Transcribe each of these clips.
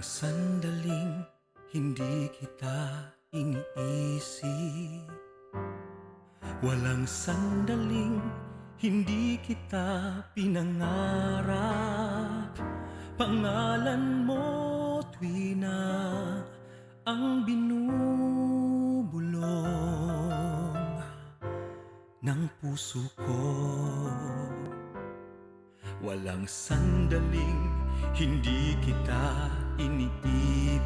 sandaling hindi kita iniisip. Walang sandaling hindi kita pinangarap. Pangalan mo tuwi na ang binubulong ng puso ko. Walang sandaling hindi kita iniibig.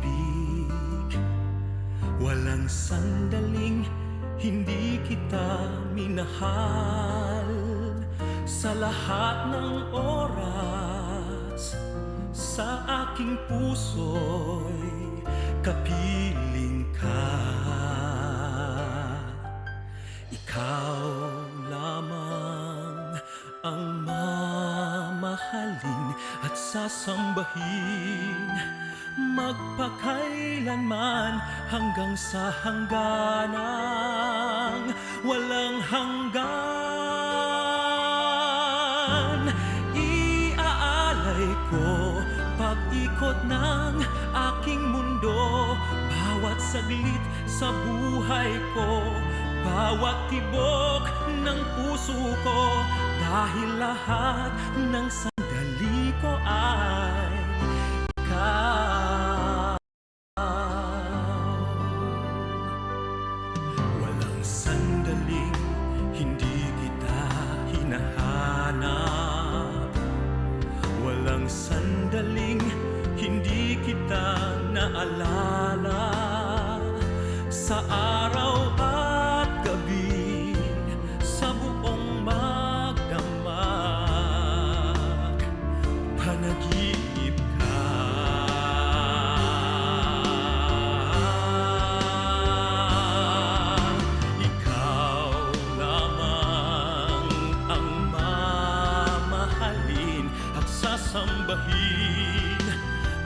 Walang sandaling hindi kita minahal. Sa lahat ng oras, sa aking puso'y kapiling ka. Ikaw lamang ang mamahalin at sasambahin magpakailanman hanggang sa hangganang walang hanggan. Iaalay ko pag-ikot ng aking mundo, bawat saglit sa buhay ko, bawat tibok ng puso ko, dahil lahat ng sandali ko ay ikaw. Walang sandaling hindi kita hinahanap. Walang sandaling hindi kita naalala. Sa araw at gabi, sa buong magdamag, panaginip ka. Ikaw lamang ang mamahalin at sasambahin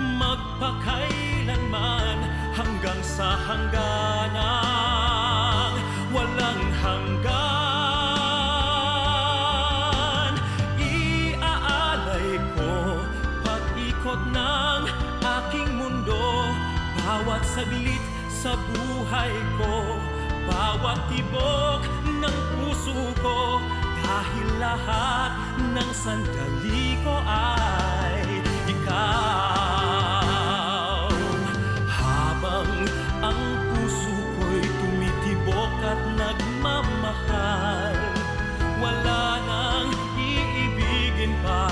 magpakailanman hanggang sa hangganang walang hanggan. Iaalay ko pag-ikot ng aking mundo, bawat saglit sa buhay ko, bawat tibok ng puso ko, dahil lahat ng sandali ko ay ikaw. Habang ang puso ko'y tumitibok at nagmamahal, wala nang iibigin pa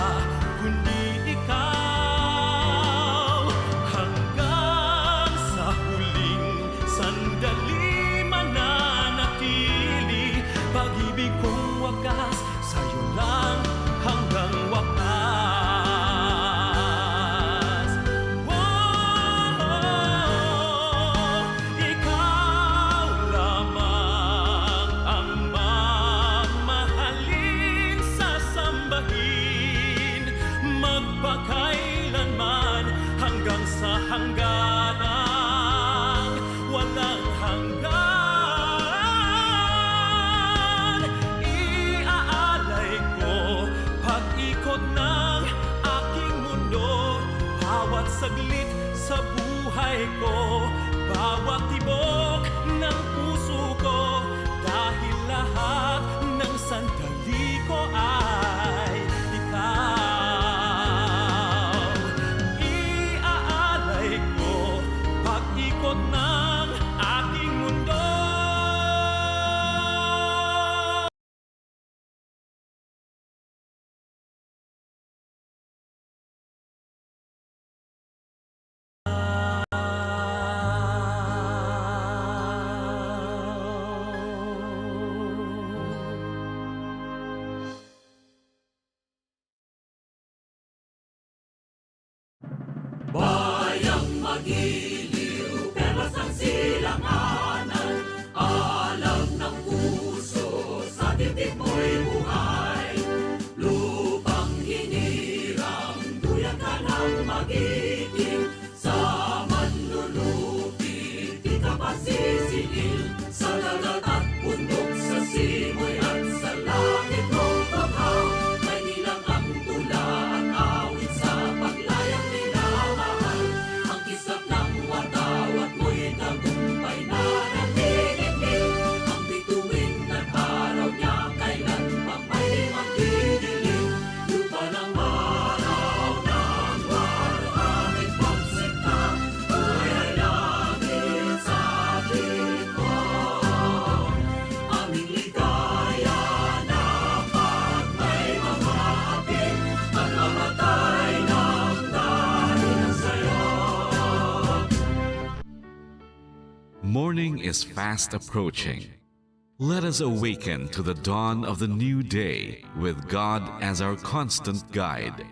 kundi ikaw. Hanggang sa huling sandali mananatili, pag-ibig kong wagas sa'yo lang hanggang wakas. Ikaw lamang ang mamahalin, sasambahin magpakailanman hanggang sa hangganang walang hanggan. Iaalay ko pag-ikot ng aking mundo, bawat saglit sa buhay ko, bawat tibok ng puso ko, dahil lahat ng sandali ko ay ikaw. Iaalay ko pag-ikot ng aking mundo. Bayang magiliw, perlas ng silanganan, alam ng puso, sa dibdib mo'y buhay. Lupang hinirang, duyan ka ng magiting, sa manlulupit, di ka masisingil. Sa dagat at bundok, sa simoy at sa langit mong baghaw, may nilang ang tula at awit sa paglayang minamahal. Ang Morning is fast approaching. Let us awaken to the dawn of the new day with God as our constant guide.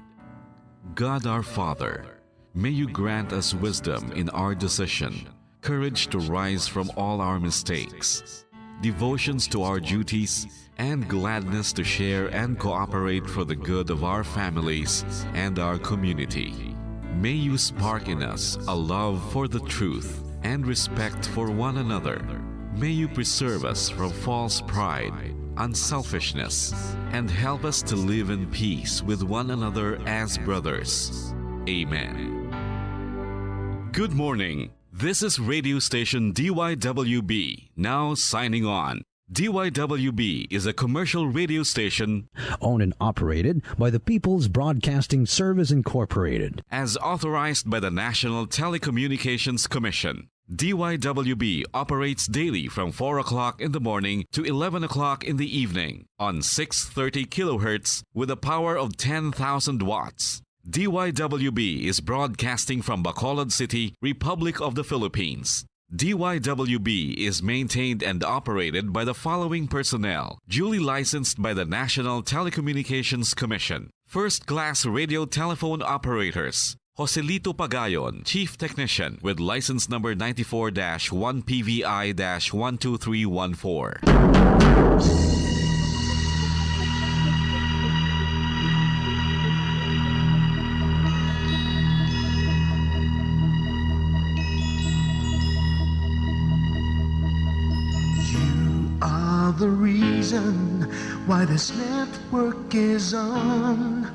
God our Father, may you grant us wisdom in our decision, courage to rise from all our mistakes, devotions to our duties, and gladness to share and cooperate for the good of our families and our community. May you spark in us a love for the truth and respect for one another. May you preserve us from false pride, unselfishness, and help us to live in peace with one another as brothers. Amen. Good morning. This is radio station DYWB, now signing on. DYWB is a commercial radio station owned and operated by the People's Broadcasting Service Incorporated. as authorized by the National Telecommunications Commission. DYWB operates daily from 4 o'clock in the morning to 11 o'clock in the evening on 630 kilohertz with a power of 10,000 watts. DYWB is broadcasting from Bacolod City, Republic of the Philippines. DYWB is maintained and operated by the following personnel, duly licensed by the National Telecommunications Commission. First-class radio telephone operators. Joselito Pagayon, Chief Technician with license number 94-1PVI-12314. Are the reason why this network is on.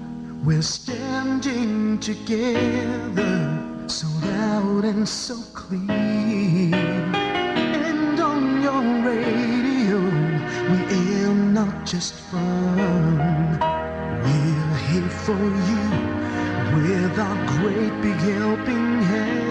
We're standing together, so loud and so clear. And on your radio, we aim not just fun. We're here for you with our great big helping hand.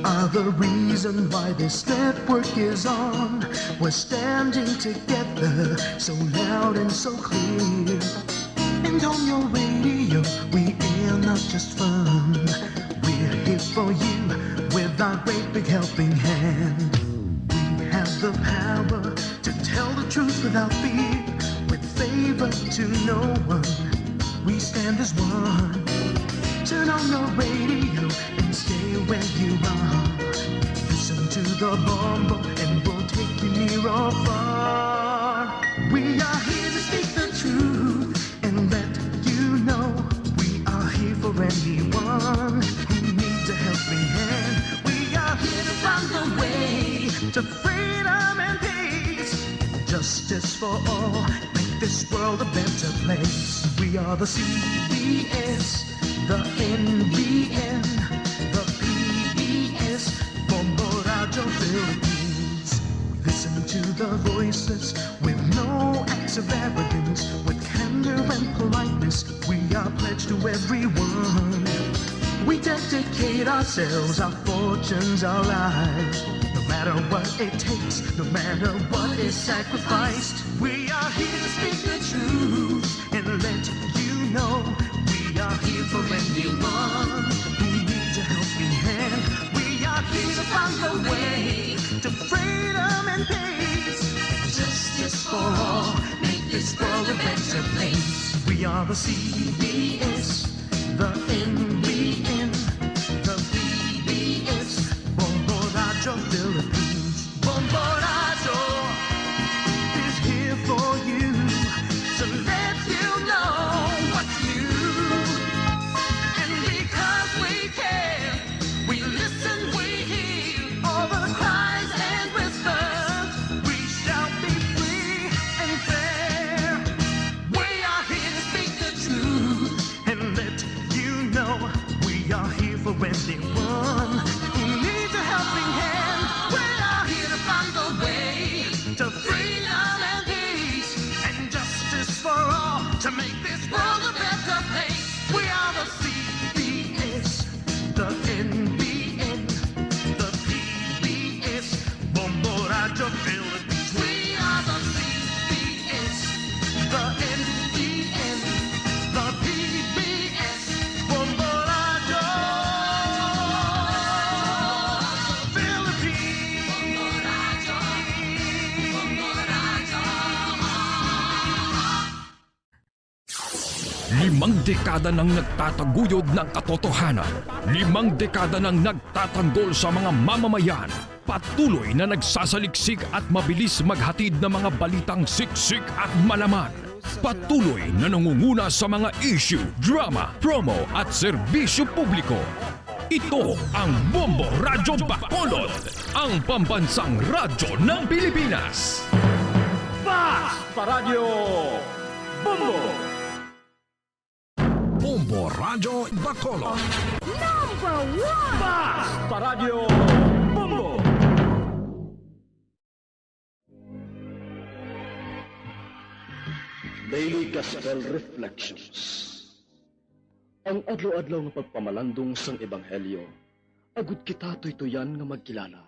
Are the reason why this network is on. We're standing together, so loud and so clear. And on your radio, we air not just fun. We're here for you with our great big helping hand. We have the power to tell the truth without fear, with favor to no one. We stand as one. Turn on the radio and stay where you are. Listen to the bomb and we'll take you near or far. We are here to speak the truth and let you know we are here for anyone who needs a helping hand. We are here to find the way to freedom and peace, justice for all, make this world a better place. We are the CBS, the NBN, the PBS, Bomboradio Philippines. We listen to the voices with no acts of arrogance, with candor and politeness. We are pledged to everyone. We dedicate ourselves, our fortunes, our lives. No matter what it takes, no matter what is sacrificed. We are here to speak the truth and let you know. We are here for anyone who needs a helping hand. We are here to find the way to freedom and peace, justice for all, make this world a better place. We are the CBS, the NBN, the PBS, Bomboradio Philippines. Bomboradio is here for you to let you know what's new. And because we care, we listen, we hear all the cries and whispers. We shall be free and fair. We are here to speak the truth and let you know we 5 dekada nang nagtataguyod ng katotohanan. 5 dekada nang nagtatanggol sa mga mamamayan. Patuloy na nagsasaliksik at mabilis maghatid ng mga balitang siksik at malaman. Patuloy na nangunguna sa mga issue, drama, promo at serbisyo publiko. Ito ang Bombo Radyo Bacolod, ang pambansang radyo ng Pilipinas. Bombo Radyo Bacolod. Daily Gospel Reflections. Ang adlaw-adlaw nga pagpamalandong sang Ebanghelyo, agud kita tuytoyan nga magkilala,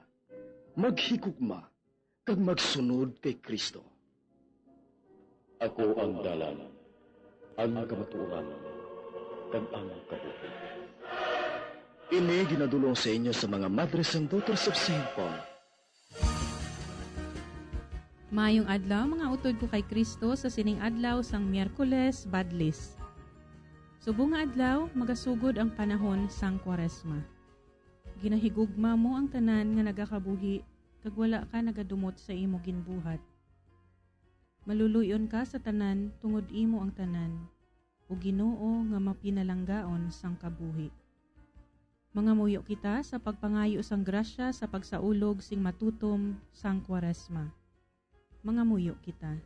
maghigugma, kag magsunod kay Kristo. Ako ang dalan, ang kamatuoran, kag ang kabuhi. Ini ginadulong sa inyo sa mga Madres and Daughters of St. Paul. Mayong adlaw mga utod ko kay Kristo sa sining adlaw sang Miyerkules Badlis. Subong nga adlaw magasugod ang panahon sang Kwaresma. Ginahigugma mo ang tanan nga nagakabuhi kag wala ka nagadumot sa imo ginbuhat. Maluluyon ka sa tanan tungod imo ang tanan ug Ginoo nga mapinalanggaon sang kabuhi. Mga muyo kita sa pagpangayo sang grasya sa pagsaulog sing matutom sang Kwaresma. Mga muyo kita.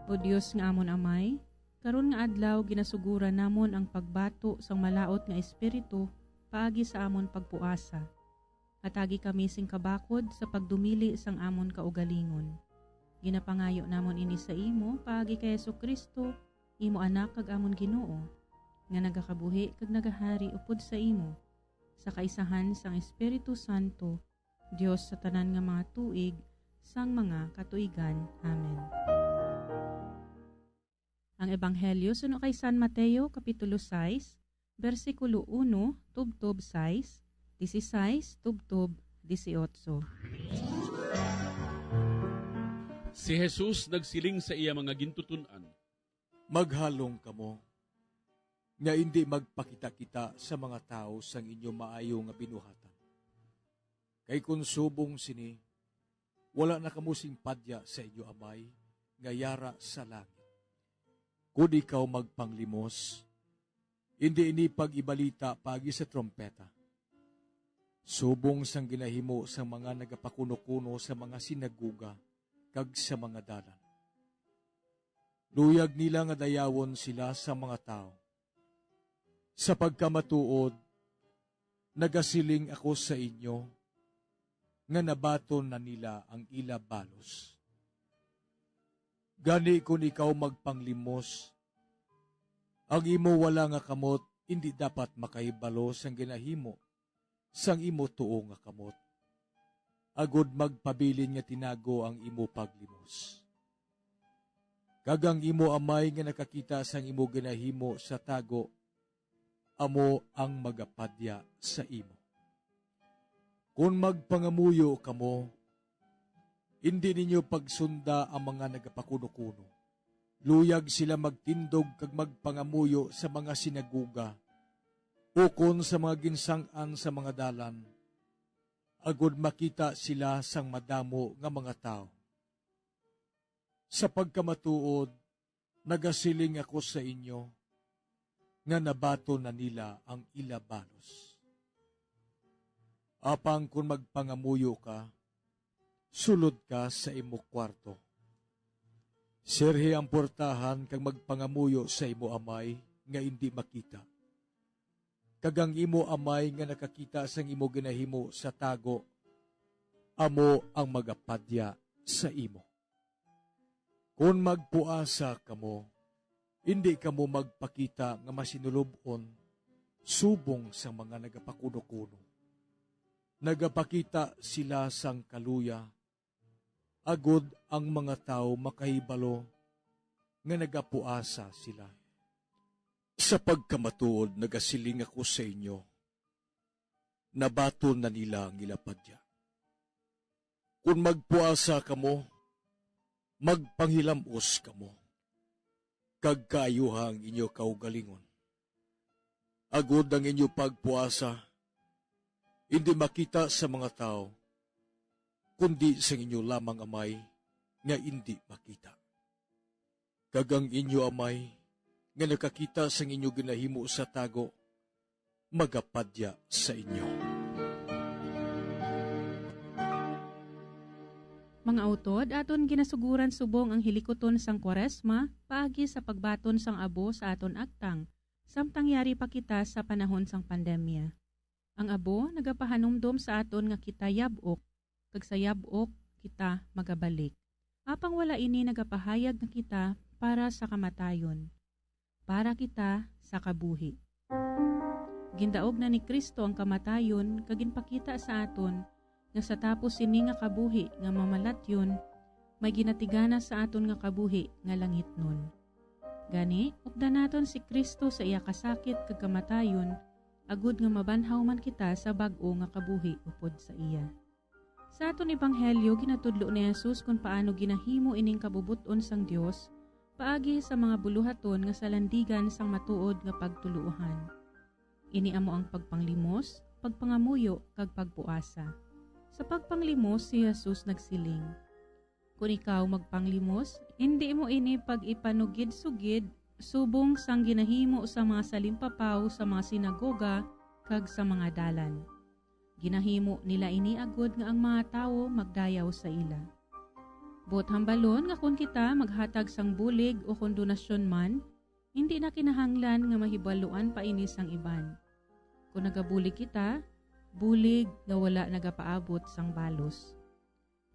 O Dios nga amon amay, karon nga adlaw ginasugura namon ang pagbato sang malaot nga espiritu paagi sa amon pagpuasa. Atagi kami sing kabakod sa pagdumili sang amon kaugalingon. Ginapangayo namon ini sa imo paagi kay Jesucristo, imo anak kag amon Ginoo, nga nagakabuhi kag nagahari upod sa imo, sa kaisahan sang Espiritu Santo, Dios sa tanan nga mga tuig, sang mga katuigan. Amen. Ang Ebanghelyo suno kay San Mateo, Kapitulo 6, versikulo 1, tubtob 6, 16, tubtob 18. Si Jesus nagsiling sa iya mga gintutunan, maghalong kamo, nga hindi magpakita-kita sa mga tao sang inyo maayo nga binuhatan. Kay kung subong sini, wala na kamusing padya sa inyo amay, nga yara sa langit. Kung ikaw magpanglimos, hindi ini pag-ibalita pagi sa trompeta. Subong sang ginahimo sa mga nagapakuno-kuno sa mga sinaguga, kag sa mga dalan. Luyag nila nga dayawon sila sa mga tao. Sa pagkamatuod, nagasiling ako sa inyo, nga nabaton na nila ang ila balos. Gani kung ikaw magpanglimos, ang imo wala nga kamot, hindi dapat makahibalo sang ginahimo, sang imo tuo nga kamot. Agod magpabilin nga tinago ang imo paglimos. Kagang imo amay nga nakakita sang imo ginahimo sa tago, amo ang magapadya sa imo. Kung magpangamuyo kamo, hindi ninyo pagsunda ang mga nagapakuno-kuno. Luyag sila magtindog kag magpangamuyo sa mga sinaguga, ukon sa mga ginsang-an sa mga dalan, agud makita sila sang madamo nga mga tao. Sa pagkamatuod, nagasiling ako sa inyo, nga nabato na nila ang ila balos. Apang kung magpangamuyo ka, sulod ka sa imo kwarto. Sirhi ang portahan kang magpangamuyo sa imo amay nga hindi makita. Kagang imo amay nga nakakita sang imo ginahimo sa tago, amo ang magapadya sa imo. Kung magpuasa kamo, hindi kamo magpakita nga masinulubon, subong sa mga nagapakuno-kuno. Nagapakita sila sang kaluya, agod ang mga tao makahibalo nga nagapuasa sila. Sa pagkamatuod, nagasiling ako sa inyo, nabaton na nila ang ilapadya. Kung magpuasa kamo, magpanghilamos kamo, kag kaayuha ang inyo kaugalingon. Agod ang inyo pagpuasa, hindi makita sa mga tao, kundi sa inyo lamang amay nga hindi makita. Kag ang inyo amay nga nakakita sa inyo ginahimo sa tago, magapadya sa inyo. Mga utod, aton ginasuguran subong ang hilikoton sang Kwaresma, paagi sa pagbaton sang abo sa aton aktang, samtang yari pa kita sa panahon sang pandemya. Ang abo nagapahanumdom sa aton nga kita yabok, kag sa yabok kita magabalik. Apang wala ini nagapahayag nga kita para sa kamatayon, para kita sa kabuhi. Gindaog na ni Kristo ang kamatayon, kag ginpakita sa aton nga sa tapos sini nga kabuhi nga mamalatyon, may ginatigana sa aton nga kabuhi nga langit nun. Gani, upda naton si Kristo sa iya kasakit kag kamatayon, agud nga mabanhaw man kita sa bag-o nga kabuhi upod sa iya. Sa aton ebanghelyo, ginatudlo ni Jesus kung paano ginahimo ining kabubuton sang Dios paagi sa mga buluhaton nga salandigan sang matuod nga pagtuluohan. Ini amo ang pagpanglimos, pagpangamuyo kag pagpuasa. Sa pagpanglimos, si Jesus nagsiling, kung ikaw magpanglimos, hindi mo ini pag-ipanugid-sugid, subong sang ginahimo sa mga salimpapaw sa mga sinagoga kag sa mga dalan. Ginahimo nila ini agud nga ang mga tawo magdayaw sa ila. Bot hambalon nga kung kita maghatag sang bulig o kung donasyon man, hindi na kinahanglan nga mahibaluan pa ini sang iban. Kung nagabulig kita, bulig nga wala nagapaabot sang balos.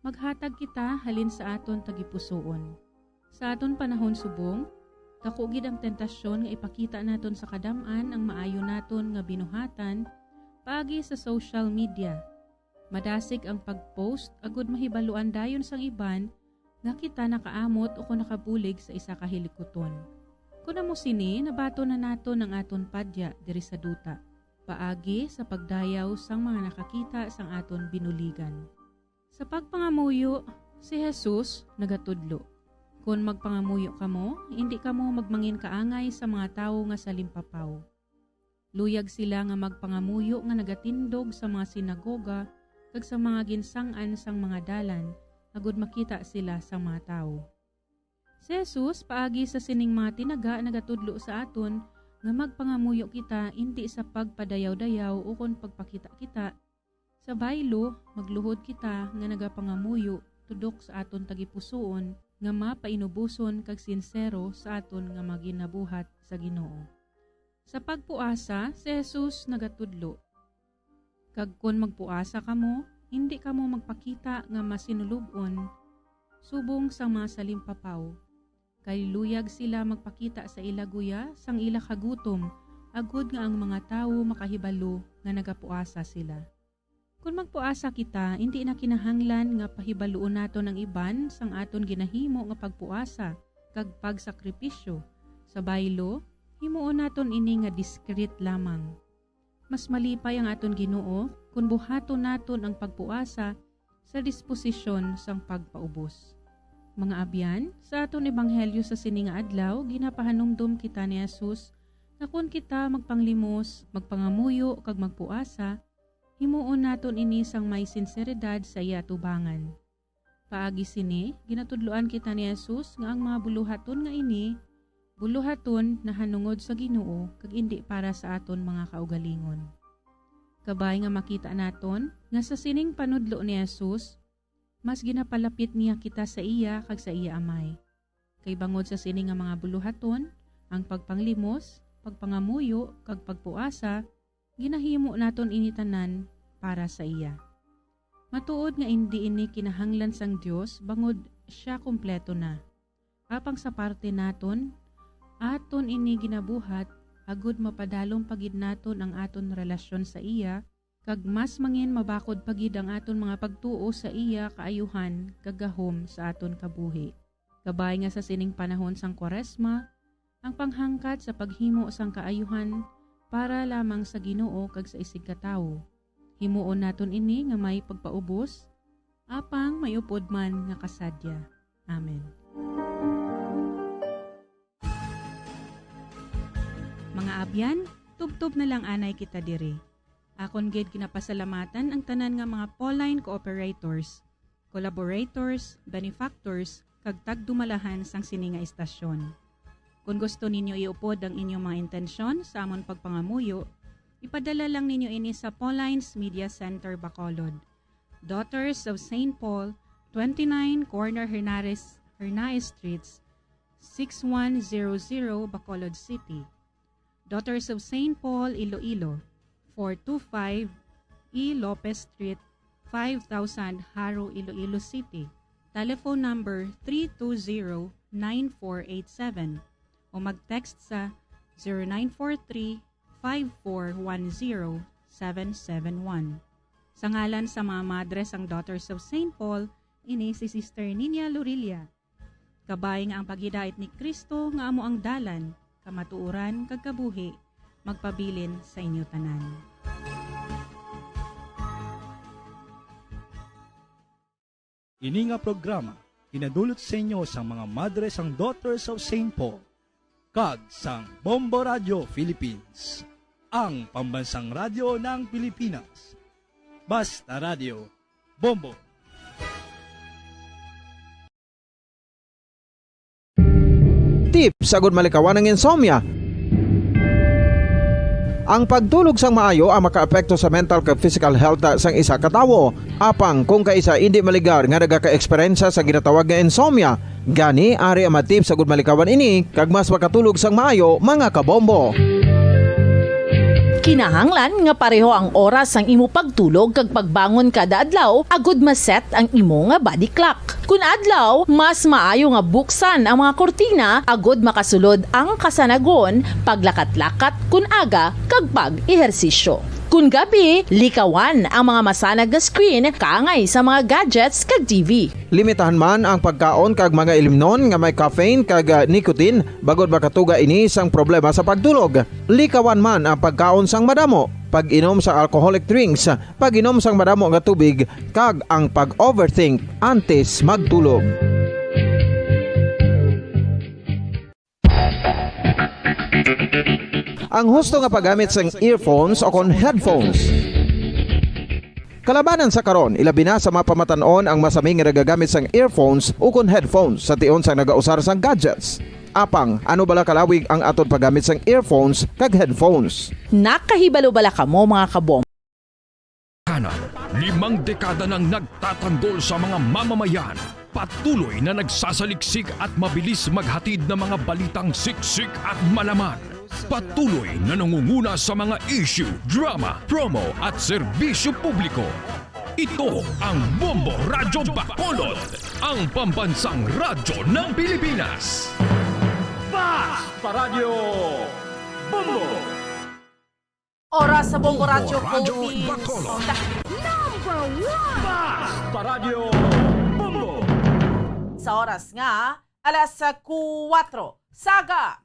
Maghatag kita halin sa aton tagipusoon. Sa aton panahon subong, kakugid ang tentasyon nga ipakita naton sa kadaman ang maayo naton nga binuhatan paagi sa social media. Madasig ang pag-post agud mahibaluan dayon sang iban nga kita nakaamot o kung nakabulig sa isa ka hilikoton. Kung amo sini, nabato na naton ang aton padya diri sa duta, paagi sa pagdayaw sang mga nakakita sang aton binuligan. Sa pagpangamuyo, si Jesus nagatudlo. Kung magpangamuyo kamo, hindi kamo magmangin kaangay sa mga tawo nga salimpapaw. Luyag sila nga magpangamuyo nga nagatindog sa mga sinagoga kag sa mga ginsangan sang mga dalan, agud makita sila sa mga tawo. Si Jesus paagi sa sining mga tinaga nagatudlo sa aton nga magpangamuyo kita hindi sa pagpadayaw-dayaw o kung pagpakita kita. Sa baylo, magluhod kita nga nagapangamuyo tudok sa aton tagipusoon nga mapainubuson kag sinsero sa aton nga maginabuhat sa Ginoo. Sa pagpuasa, si Jesus nagatudlo. Kag kun magpuasa kamo, hindi kamo magpakita nga masinulubon subong sa mga salimpapaw. Kay luyag sila magpakita sa ilaguya sang ila kagutom, agud nga ang mga tawo makahibalo nga nagapuasa sila. Kung magpuasa kita, hindi na kinahanglan nga pahibaluon naton ang iban sang aton ginahimo nga pagpuasa kag pagsakripisyo. Sa baylo, himuon naton ini nga discreet lamang. Mas malipay ang aton Ginoo kung buhaton naton ang pagpuasa sa disposisyon sang pagpaubos. Mga abyan, sa aton ebanghelyo sa sininga adlaw, ginapahanumdum kita ni Jesus na kung kita magpanglimos, magpangamuyo kag magpuasa, himuon naton ini sang may sinseridad sa iya tubangan. Paagi sini, ginatudloan kita ni Jesus nga ang mga buluhaton nga ini, buluhaton na hanungod sa Ginoo kag indi para sa aton mga kaugalingon. Kabay nga makita naton nga sa sining panudlo ni Jesus, mas ginapalapit niya kita sa iya kag sa iya amay. Kay bangod sa sining nga mga buluhaton, ang pagpanglimos, pagpangamuyo kag pagpuasa, ginahimo naton ini tanan para sa iya. Matuod nga hindi ini kinahanglan sang Dios bangod siya kumpleto na. Apang sa parte naton, aton ini ginabuhat agud mapadalom pagid naton ang aton relasyon sa iya kag mas mangin mabakod pagid ang aton mga pagtuo sa iya kaayuhan kagahom sa aton kabuhi. Kabay nga sa sining panahon sang Kwaresma, ang panghangkat sa paghimo sang kaayuhan para lamang sa Ginoo kag sa isig katawo. Himuon naton ini nga may pagpaubos, apang may upod man nga kasadya. Amen. Mga abyan, tubtob na lang anay kita diri. Akon gid kinapasalamatan ang tanan nga mga Pauline cooperators, collaborators, benefactors, kag tagdumalahan sang sini nga istasyon. Kung gusto ninyo iupod ang inyong mga intensyon sa amon pagpangamuyo, ipadala lang ninyo ini sa Pauline's Media Center, Bacolod. Daughters of St. Paul, 29 Corner Hernaez Streets, 6100 Bacolod City. Daughters of St. Paul, Iloilo, 425 E. Lopez Street, 5000 Haro, Iloilo City. Telephone number 320-9487 o mag-text sa 0943-5410-771. Sa ngalan sa mga madres ang Daughters of St. Paul, ini si Sister Nina Lurilia. Kabay nga ang paghidait ni Kristo nga amo ang dalan, kamatuuran kag kabuhi, magpabilin sa inyo tanan. Ini nga programa pinadulot sa inyo sa mga madres ang Daughters of St. Paul kag sang Bombo Radio Philippines, ang pambansang radyo ng Pilipinas. Basta Radio, Bombo. Tips sagud malikawan ng insomnia. Ang pagtulog sang maayo ang makaapekto sa mental kag physical health sang isa ka tawo. Apang kung kaisa hindi maligar nga nagaka-eksperyensya sa ginatawag nga insomnia, gani ari ang matip sagud malikawan ini kag mas makatulog sang maayo mga kabombo. Kinahanglan nga pareho ang oras ang imo pagtulog kag pagbangon kada adlaw agud maset ang imo nga body clock. Kun adlaw, mas maayo nga buksan ang mga kortina agud makasulod ang kasanagon, paglakat-lakat kun aga kag pag-ehersisyo. Kun gabi, likawan ang mga masanag na screen kaangay sa mga gadgets kag TV. Limitahan man ang pagkaon kag mga ilimnon nga may caffeine kag nicotine bagod makatuga ini sang problema sa pagtulog. Likawan man ang pagkaon sang madamo, pag-inom sa alcoholic drinks, pag-inom sang madamo nga tubig kag ang pag-overthink antes magtulog. Ang husto nga paggamit sang earphones o kon headphones. Kalabanan sa karon, ilabi na sa mapamatanon ang masami nga nagagamit sang earphones o kon headphones sa tion sang nagausar sang gadgets. Apang, ano bala kalawig ang aton paggamit sang earphones kag headphones? Nakahibalo bala kamo mga kabom? 5 dekada nang nagtatanggol sa mga mamamayan. Patuloy na nagsasaliksik at mabilis maghatid ng mga balitang siksik at malaman. Patuloy na nangunguna sa mga issue, drama, promo at serbisyo publiko. Ito ang Bombo Radyo Bacolod, ang pambansang radyo ng Pilipinas. Basta Radio Bombo! Oras sa Bombo Radyo Philippines. Number 1! Basta Radio Bombo! Sa oras nga, alas 4, Saga!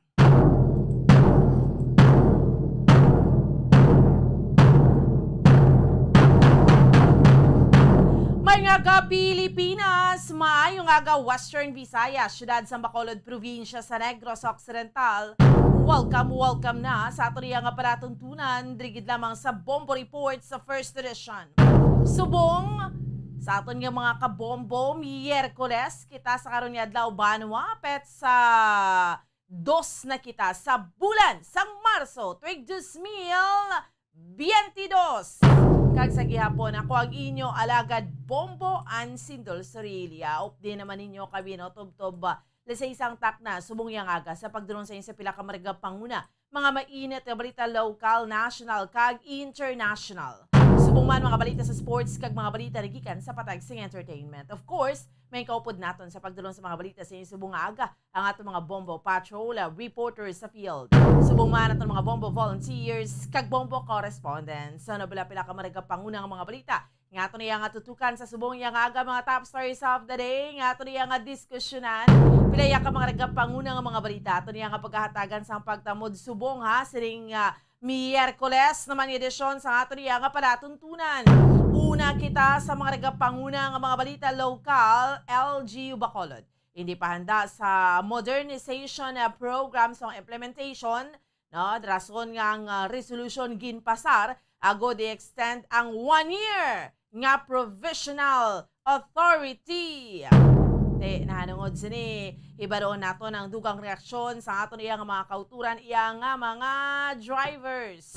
May nga Pilipinas, maayong aga Western Visayas, syudad sa Bacolod, probinsya sa Negros Occidental. Welcome na sa ato nga paratuntunan, drigid lamang sa Bombo Report sa First Edition. Subong, sa aton nga mga kabombo, Miyerkules, kita sa karon nga adlaw banwa, pet sa 2 na kita sa bulan sang Marso, tuig 2022. Kag sa gihapon, ako ang inyo alagad Bombo Ansindol Sorilia. Updi naman ninyo kabino, tub-tub, sa isang takna, subong yang aga sa pagdurong sa inyo sa pila ka marga panguna. Mga mainit na balita local, national, kag international. Subong man mga balita sa sports, kag mga balita nagikan sa patag sing entertainment. Of course, may kaupod naton sa pagdulong sa mga balita sa inyo subong nga aga ang atong mga Bombo Patrol, reporters sa field. Subong man atong mga Bombo volunteers, kag Bombo correspondents. Sa nabila pila ka marga panguna nga mga balita. Nga ato niya nga tutukan sa subong yang aga mga top stories of the day. Nga ato niya nga diskusyonan. Pilaya ka mga regap panguna nga mga balita. Ato niya nga paghahatagan sa pagtamod subong ha. Siring Miyerkules naman edisyon sa ato niya nga palatuntunan. Una kita sa mga regap panguna nga mga balita local, LGU Bacolod. hindi pa handa sa modernization program sa implementation, no, rason nga ang resolution ginpasar ago di extend ang 1 year nga provisional authority. Nahanungod sini ibaroon nato ng dugang reaksyon sa aton iya nga mga kauturan iya nga mga drivers,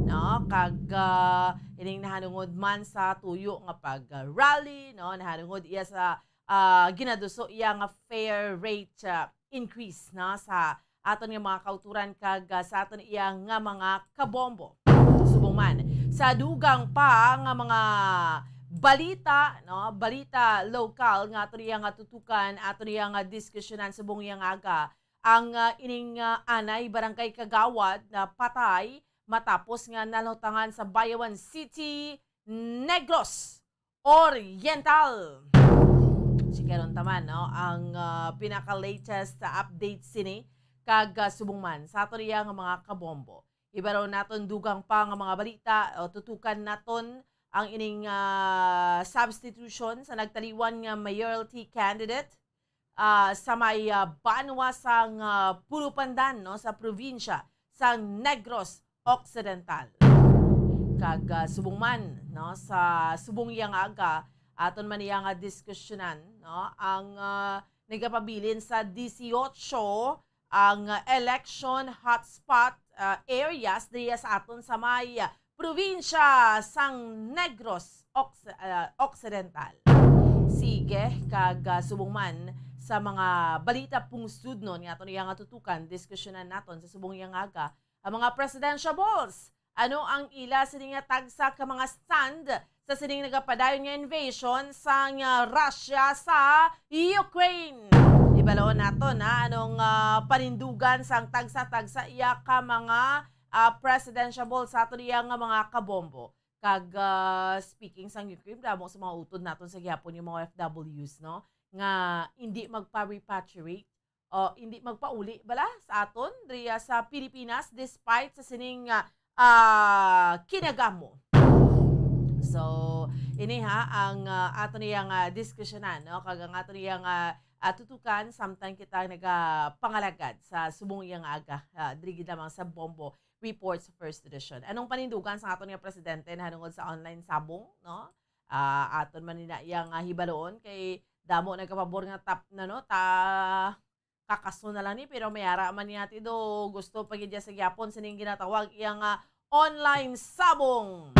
no, kag ining nahanungod man sa tuyo nga pag rally, no, nahanungod iya sa ginaduso iya nga fair rate increase, no, sa aton nga mga kauturan kag sa aton iya nga mga kabombo. Subong man sa dugang pa nga mga balita, no, balita local nga aton iya nga tutukan, aton iya nga diskusyonan subong iya nga aga ang ining anay barangay Kagawad na patay matapos nga nalutangan sa Bayawan City, Negros Oriental. Sikaron taman, no, ang pinaka-latest update sini kag subong man sa aton iya nga mga kabombo. Ibaraw naton dugang pa nga mga balita o tutukan naton ang ining substitution sa nagtaliwan nga mayoralty candidate sa may banwa sang Pulupandan, no, sa probinsya sa Negros Occidental. Kag subong man, no, sa subong yang aga aton man iya nga diskusyonan, no, ang nagapabilin sa 18 ang election hotspot areas diya sa aton sa may probinsya sang Negros Occidental. Sige, kag subong man sa mga balita pungsud nun nga aton iya nga tutukan, diskusyonan naton sa subong yang aga ang mga presidential balls. Ano ang ila sining nga tagsa ka mga stand sa sining nagapadayon nga invasion sang Russia sa Ukraine? Ibalaon nato na anong panindugan sang tagsa-tagsa iya ka mga presidential balls sa aton iya nga mga kabombo. Kag speaking sang Ukraine, damo sa mga utod naton sa gihapon yung mga FWs, no, nga hindi magpa-repatriate o hindi magpauli bala sa aton diya sa Pilipinas despite sa sining kinagamo. So ini ang aton iyang diskusyonan, no, kag ang aton iyang tutukan samtang kita nagapangalagad sa subong iyang aga diri lamang sa Bombo Reports First Edition. Anong panindugan sa aton nga presidente nahanungod sa online sabong, no? Aton man nina iyang hibaloon kay damo nagkapabor nga tap na, no, kakaso na lang ni pero mayara man niya do gusto pagidya sa gyapon sining ginatawag iyang online sabong.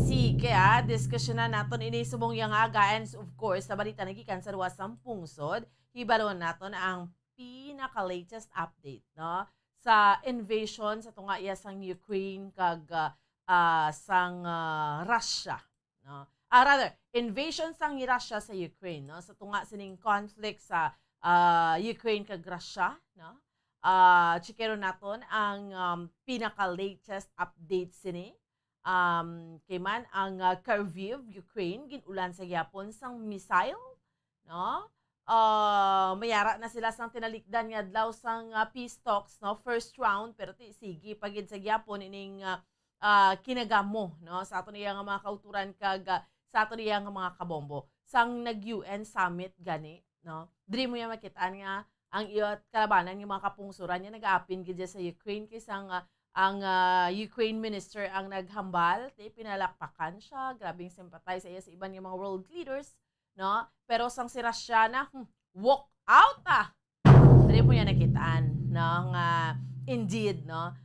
Sige, diskusyonan naton ini subong yang aga, and of course sa balita nagikan sa ruwas sang pungsod, hibalon naton ang pinaka-latest update, no, sa invasion sa tunga iya sang Ukraine kag sang Russia, no. Rather, invasion sang Russia sa Ukraine, no, sa tunga sining conflict sa Ukraine kag Russia, no. Chikero naton ang pinaka-latest update sini. Kay man ang Kharkiv, Ukraine, ginulan sa gyapon sang missile, no? Mayara na sila sang tinalikdan nga adlaw sang peace talks, no, first round, pero sige pagid sa gyapon ining kinagamo, no, sa aton iya nga mga kauturan kag sa aton iya nga mga kabombo sang nag-UN summit gani, no. Diri mo ya makitaan nga ang iyot kalabanan nga mga kapungsuran niya nag-aapin gid sa Ukraine kay sang ang Ukraine minister ang naghambal, pinalakpakan siya, grabing sympathize sa iya sa iban nga mga world leaders, no? Pero sang si Russia na, walk out Dali mo yan nakitaan, no? Indeed, no?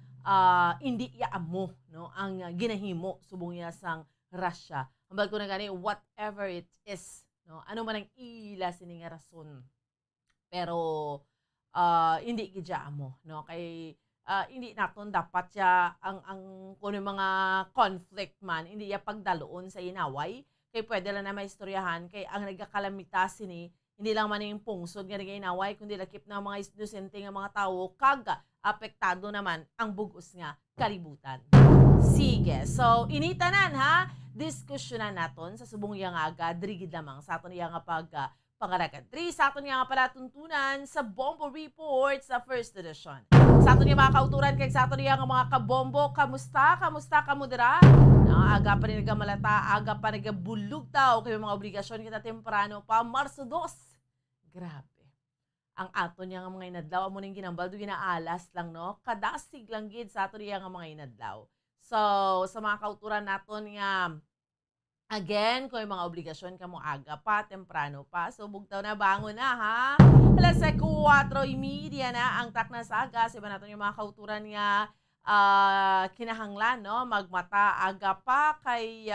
Hindi iaamo, no? Ang ginahimo, subong niya sang Russia. Ambal ko na gani, whatever it is, no? Ano man ang ila sining rason. Pero, hindi gijaamo, no? Kay, hindi naton dapat siya ang kuno mga conflict man hindi ya pagdaloon sa inaway kay pwede lang na maistoryahan kay ang nagakalamita sini hindi lang man yung pungsod nga inaway kundi lakip na mga inosente nga mga tawo kag apektado naman ang bugos nga kalibutan. Sige, so initanan ha, diskusyonan naton sa subong yang aga drigid lamang sa aton yang pangalagan. 3 sa aton nga palatuntunan sa Bombo Report sa First Edition. Sa aton nga mga kauturan kay sa aton nga mga kabombo, kamusta kamo dira? Aga pa rin nagamalata, aga pa nagabulog daw kay mga obligasyon kita temprano pa Marso 2 Grabe. Ang ato niya nga mga inadlaw, amo ning ginambal do ginaalas lang no. Kadasig lang gid sa ato niya nga mga inadlaw. So, sa mga kauturan naton nga again, kung may mga obligasyon ka mo aga pa, temprano pa, so bugtaw na, bangon na ha. Alas 4:30 na ang takna sa aga. Iba natin yung mga kauturan nga kinahanglan, no? Magmata aga pa kay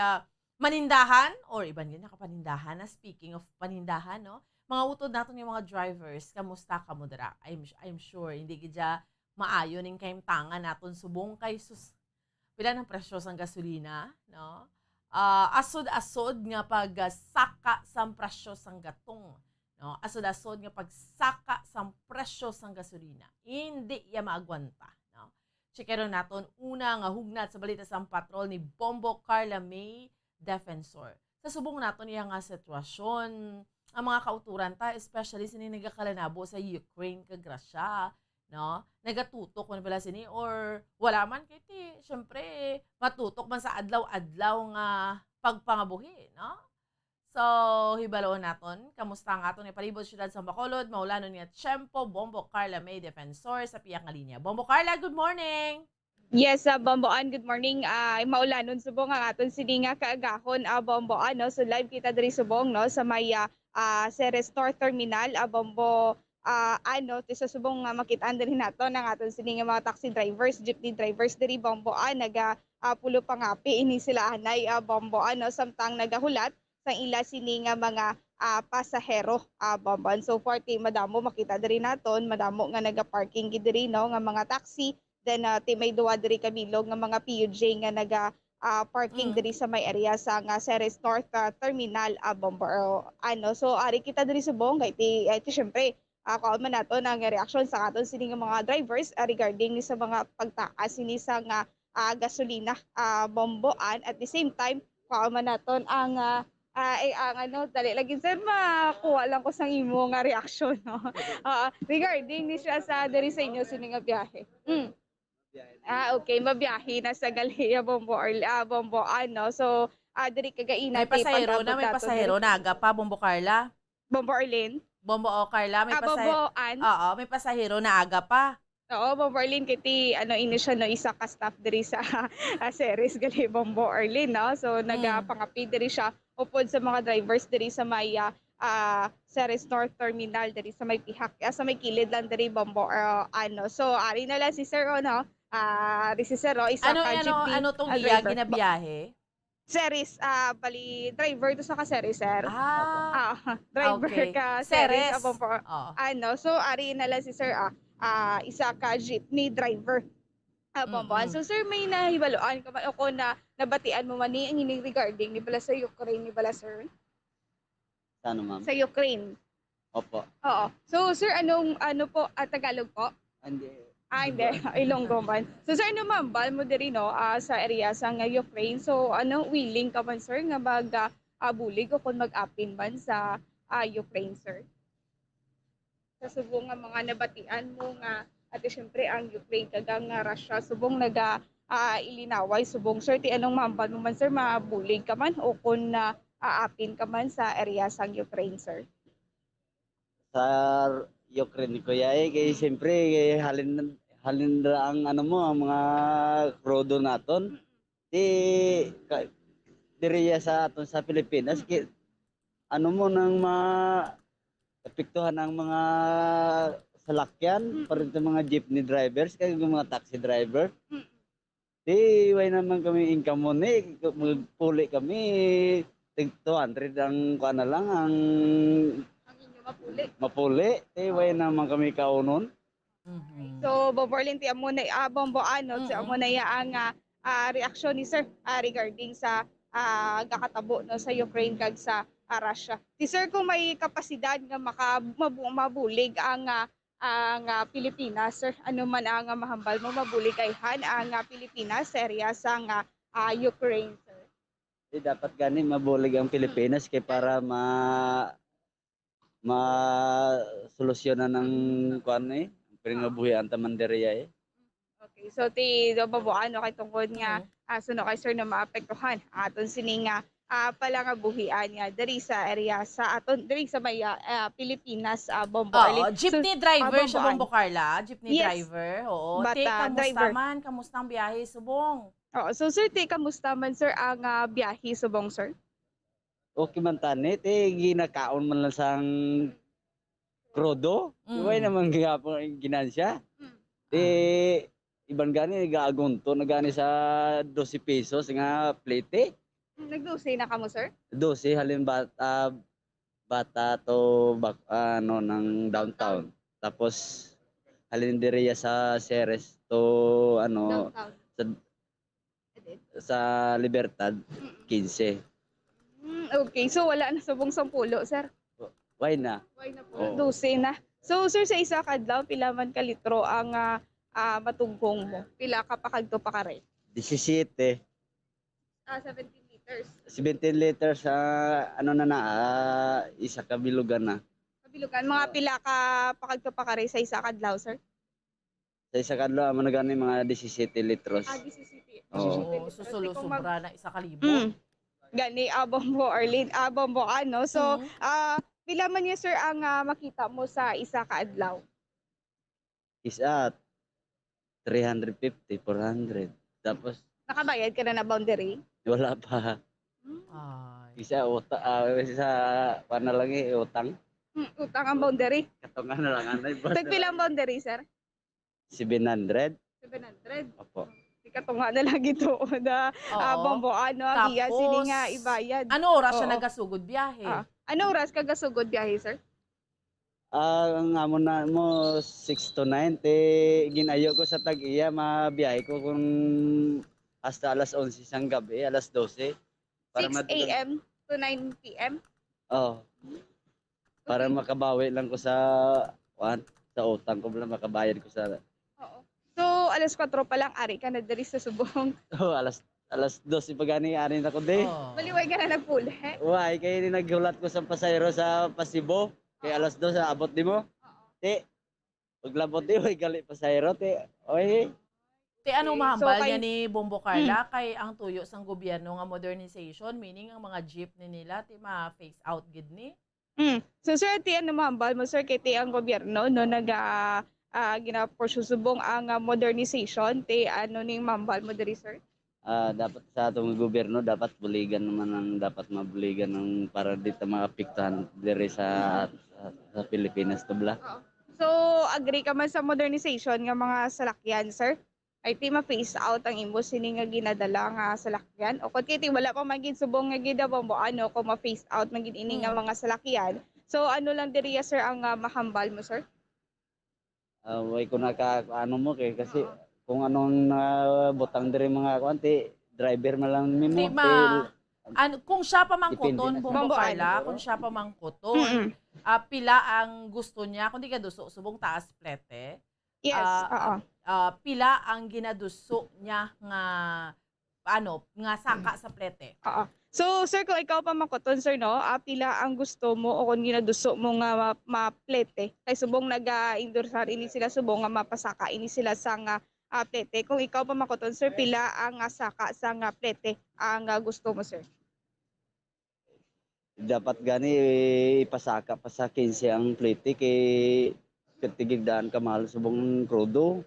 manindahan, or iban yun, nakapanindahan na. Speaking of panindahan, no? Mga utod natin yung mga drivers, kamusta ka mo dara? I'm sure, hindi gidya maayo ning kayong tangan naton subong kay sus. Pila ng presyo sang gasolina, no? Asod-asod nga pagsaka sang presyo sang gatong, no? Asod-asod nga pagsaka sang presyo sang gasolina. Hindi ya maagwanta, no? Chekero naton una nga hugnat sa balita sang patrol ni Bombo Carla May Defensor. Sa subong naton iya nga sitwasyon, ang mga kauturan ta, especially sini nagakalanabo sa Ukraine kag Russia, no? Nagatutok man pala sini or wala man kiti, syempre matutok man sa adlaw-adlaw nga pagpangabuhi, no? So, hibaloon naton, kamusta ang aton ipalibot siyudad sa Bacolod, maulanon niya Tiyempo, Bombo Carla May Defensor sa piyak nga linya. Bombo Carla, good morning! Yes, Bomboan, good morning. Maulanon subong ang aton sini nga kaagahon, Bomboan, no? So live kita diri subong, no, sa may Ceres North Terminal, Bombo sa subong makitaan din nato ng aton sini nga mga taxi drivers, jeepney drivers diri Bomboan, pulo pangapi ini sila anay, Bomboan, no, samtang nagahulat sa ila sini nga mga pasahero, Bomboan. So 40 madamo makita diri naton, madamo nga naga-parking gid diri, no, nga mga taxi. Then may duwa diri kamilog nga mga PUJ nga naga parking diri sa may area sa nga Ceres North Terminal, Bombo. So ari kita diri subong kay ti syempre kaon man nato ang reaction sa aton sini nga mga drivers regarding ni sa mga pagtaas sini sa nga gasolina, Bomboan. At the same time kaon man naton ang dali lagi sir makuha lang ko sang imo nga reaction, no. Regarding ni siya sa diri sa inyo sini nga biyahe. Okay, mabiyahe na sa Galea, Bomboan, no. So diri kagaina may pasahero na aga pa, Bombo Carla. Bombo Arlene. Bombo Carla, may Bomboan. Oo, may pasahero na aga pa. Oo, Bombo Arlene kiti ini siya no isa ka staff diri sa Ceres Galea, Bombo Arlene, no. So nagapangapi diri siya upod sa mga drivers diri sa may Ceres North Terminal diri sa may pihak, sa may kilid lang diri Bombo, So ari na lang si Sir, no. This is Sir, isa ka jeepney. Ano tong iya ginabiyahe? Ceres, bali driver to sa ka Ceres, sir. Driver okay. ka Ceres. Bombo. So ari na lang si Sir, isa ka jeepney driver. Bomboan. So sir, may nahibaloan ka man ako na nabatian mo man ni ang hining regarding ni bala sa Ukraine ni bala, sir? Ano, ma'am? Sa Ukraine. Opo. Oo. So sir, ano po, Tagalog po? Hindi. Hindi. Ilonggo man. So sir, ano ma'am, bal mo diri, no, sa area sa nga Ukraine. So anong willing ka man, sir, nga mag-bulig o kung mag-apin man sa Ukraine, sir? Sa subong nga mga nabatian mo nga at syempre ang Ukraine kagang Russia subong ilinaway subong, sir, ti anong mambal mo man, sir, mabulig ka man o kung aapin ka man sa area sang Ukraine, sir? Sa Ukraine ko kay siyempre halin ang ang mga krodo naton diriya sa aton sa Pilipinas nang apektuhan ang mga salakyan para sa mga jeepney drivers kay mga taxi driver. Way naman kami income mo ni magpuli kami 200 ang kuana lang ang mapuli. Way naman kami kaunon. So Bomborlin ti amo na Bomboan, no, so amo na ang reaksyon ni sir regarding sa gakatabo, no, sa Ukraine kag sa Russia. Si sir, kung may kapasidad nga mabulig ang Pilipinas, sir, ano man ang mahambal mo mabulig ayhan ang Pilipinas sa area sa Ukraine, sir? Dapat gani mabulig ang Pilipinas kay para solusyonan ng kuan pingabuhian ta manderiya. Okay, so ti babuan, no, kay tungkod nga suno kay sir na maapektuhan aton sini nga pala nga buhian nga diri sa area sa aton diri sa may Pilipinas, Bombo. Oo, jeepney driver siya, Bomboan. Bombo Carla. Jeepney Yes. driver. Oo. Bata, Te, kamusta driver. man? Kamusta ang biyahe, subong? Oo, so sir, kamusta man sir ang biyahe subong sir? Okay man tani, ginakaon man lang sang krodo. Iway naman gihapon ginansya. Iban gani gaagonto na gani sa 12 pesos nga plate. Nagdusay na kamo sir? 12 halin bata to ng downtown. Tapos halin diriya sa Ceres to Downtown. sa Libertad 15. Okay, so wala na subong 10 sir. Why na? Why na po? Oo. 12 na. So sir, sa isa kadlaw pila man ka litro ang matugkong mo? Pila ka pa kadto pa kare? 17. 17 liters. 17 liters sa isa ka bilugan na. Kabilugan, mga pila ka pa kadto pa kare sa isa kadlaw sir? Sa isa kadlaw mo na gani mga 17 litros. 17. Oo. Susolo-sobra na 1,000. Gani, Bombo Arlene, Bombo ano. So, pila man niya sir ang makita mo sa isa ka adlaw? Isa 350, 400. Tapos Nakabayad ka na boundary? wala pa. Isa paano lang utang. Utang ang boundary. Katungan na lang anay. Tagpila ang boundary sir? 700. 700. Opo. Di ka tunga na lang ito na Bombo ano, ang iya Tapos, sini nga ibayad. Ano oras siya Oo. nagasugod biyahe? Ano oras ka gasugod biyahe sir? Ang amo na mo 6 to 9 ginayo ko sa tag-iya mabiyahe ko kung hasta alas 11 sang gabi, alas 12 para 6 a.m. to 9 p.m. Oh. Para makabawi lang ko sa utang ko lang makabayad ko sa So, alas 4 pa lang, ari ka na dali sa subong. alas 12 pa gani ari na ko di. Maliway ka na nagpuli. Why kay ni naghulat ko sa pasayro sa Pasibo kay alas 2 sa abot di mo. Ti paglabot di oy gali pasayro ti. Oy. Te anong mahambal niya ni Bombo Carla Hmm. kay ang tuyo sang gobyerno nga modernization, meaning ang mga jeep ni nila ti ma-phase out gid ni? So sir, ano mahambal mo sir kay ang gobyerno no ginapursubong ang modernization ning mahambal mo diri sir? Dapat sa atong gobyerno dapat buligan naman ang dapat mabuligan ng para dito maapektuhan diri sa Pilipinas to bla. So, agree ka man sa modernization nga mga salakyan, sir? Ay ti ma-phase out ang imo sini nga ginadala nga salakyan? O kung kiti wala pa maging subong nga gidabombo ano kung ma-phase out maging ini nga mga salakyan. So, ano lang diriya, sir, ang mahambal mo, sir? Way ko mo kay kasi kung anong butang diri mga kwanti driver man lang mimo. Kung siya pa mang Depende kuton, na. Bombo Carla, kung siya pa mang kuton, pila ang gusto niya, kung di ka duso, subong taas plete. Yes, Pila ang ginaduso niya nga nga saka sa plete. So, sir, kung ikaw pa makuton, sir, no, pila ang gusto mo o kung ginaduso mo nga ma-plete, kay subong nag-endorsar ini sila, subong nga mapasaka ini sila sa nga plete. Kung ikaw pa makuton, sir, pila ang saka sa nga plete ang gusto mo, sir? Dapat gani ipasaka pa sa 15 ang plate kay katigigdaan ka mahal subong krudo.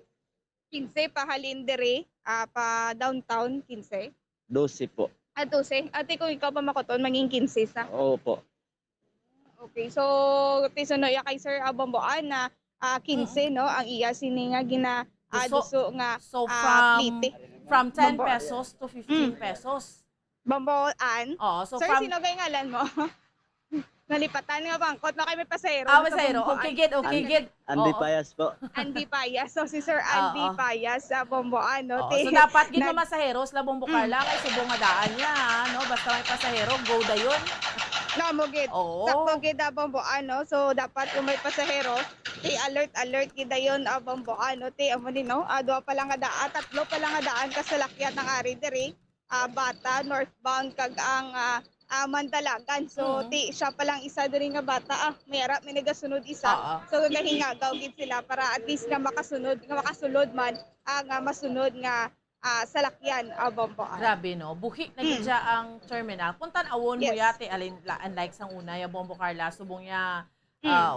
15 pa halindere, pa downtown 15. 12 po. 12. Ate, kung ikaw pa makuton, maging 15 sa. Opo. Okay, so tisono ya kay Sir Bomboan na 15 no ang iya sini nga duso nga So from 10 pesos to 15 pesos. Bomboan? Oo, so Sir, from sino kay ngalan mo? Nalipatan nga bangkot na kay may pasahero. pasahero. Okay, gid. Andy Oo. Payas po. Andy Payas. So si Sir Andy Payas sa Bomboan no. Oo, so dapat gid masahero sa Bombo Carla kay subong nga daan niya, no? Basta may pasahero, go dayon. No, mo gid. Oo. Sakto gid Bomboan no. So dapat kung may pasahero, alert gid dayon Bomboan no. Amo ni no. Duha pa lang nga daan, tatlo pa lang nga daan kasalakyan ng ari diri. Bata northbound kag ang Mandalagan. So siya pa lang isa diri nga bata mayara may nagasunod isa. So gahingagaw gid sila para at least nga makasulod man ang masunod nga salakyan Bomboan. Grabe no, buhi na gid siya ang terminal. Kung tan-awon mo Yes. yate unlike sang una ya Bombo Carla subong ya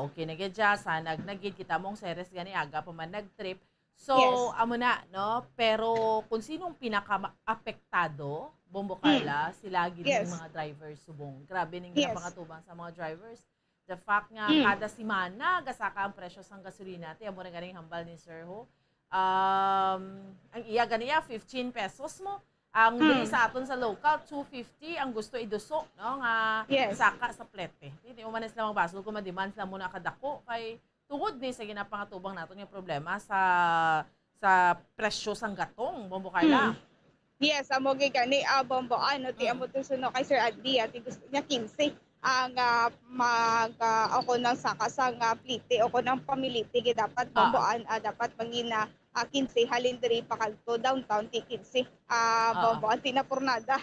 okay na gid siya sanag nagid kita mong series gani aga pa man nag-trip. So Yes. amo na no, pero kung sinong pinaka-apektado Bombo Carla, sila gid Yes. yung mga drivers subong. Grabe ning Yes. pangatubang sa mga drivers. The fact nga kada semana gasaka ang presyo sang gasolina ti amo na ganing hambal ni Sir Ho. Ang iya ganiya 15 pesos mo. Ang dili sa aton sa local 250 ang gusto iduso no nga Yes. saka sa plete. Hindi mo manes lamang basol kung ma-demand sila muna kadako kay tungod ni sa ginapangatubang naton nga problema sa presyo sang gatong Bombo Carla. Yes, amo gay gani Bomboan no ti amo tusuno kay Sir Andy at gusto niya 15 ang ako nang saka sang plite ako nang pamiliti gid dapat Bomboan dapat mangina 15 halin diri pakadto downtown ti 15 Bomboan tinapurnada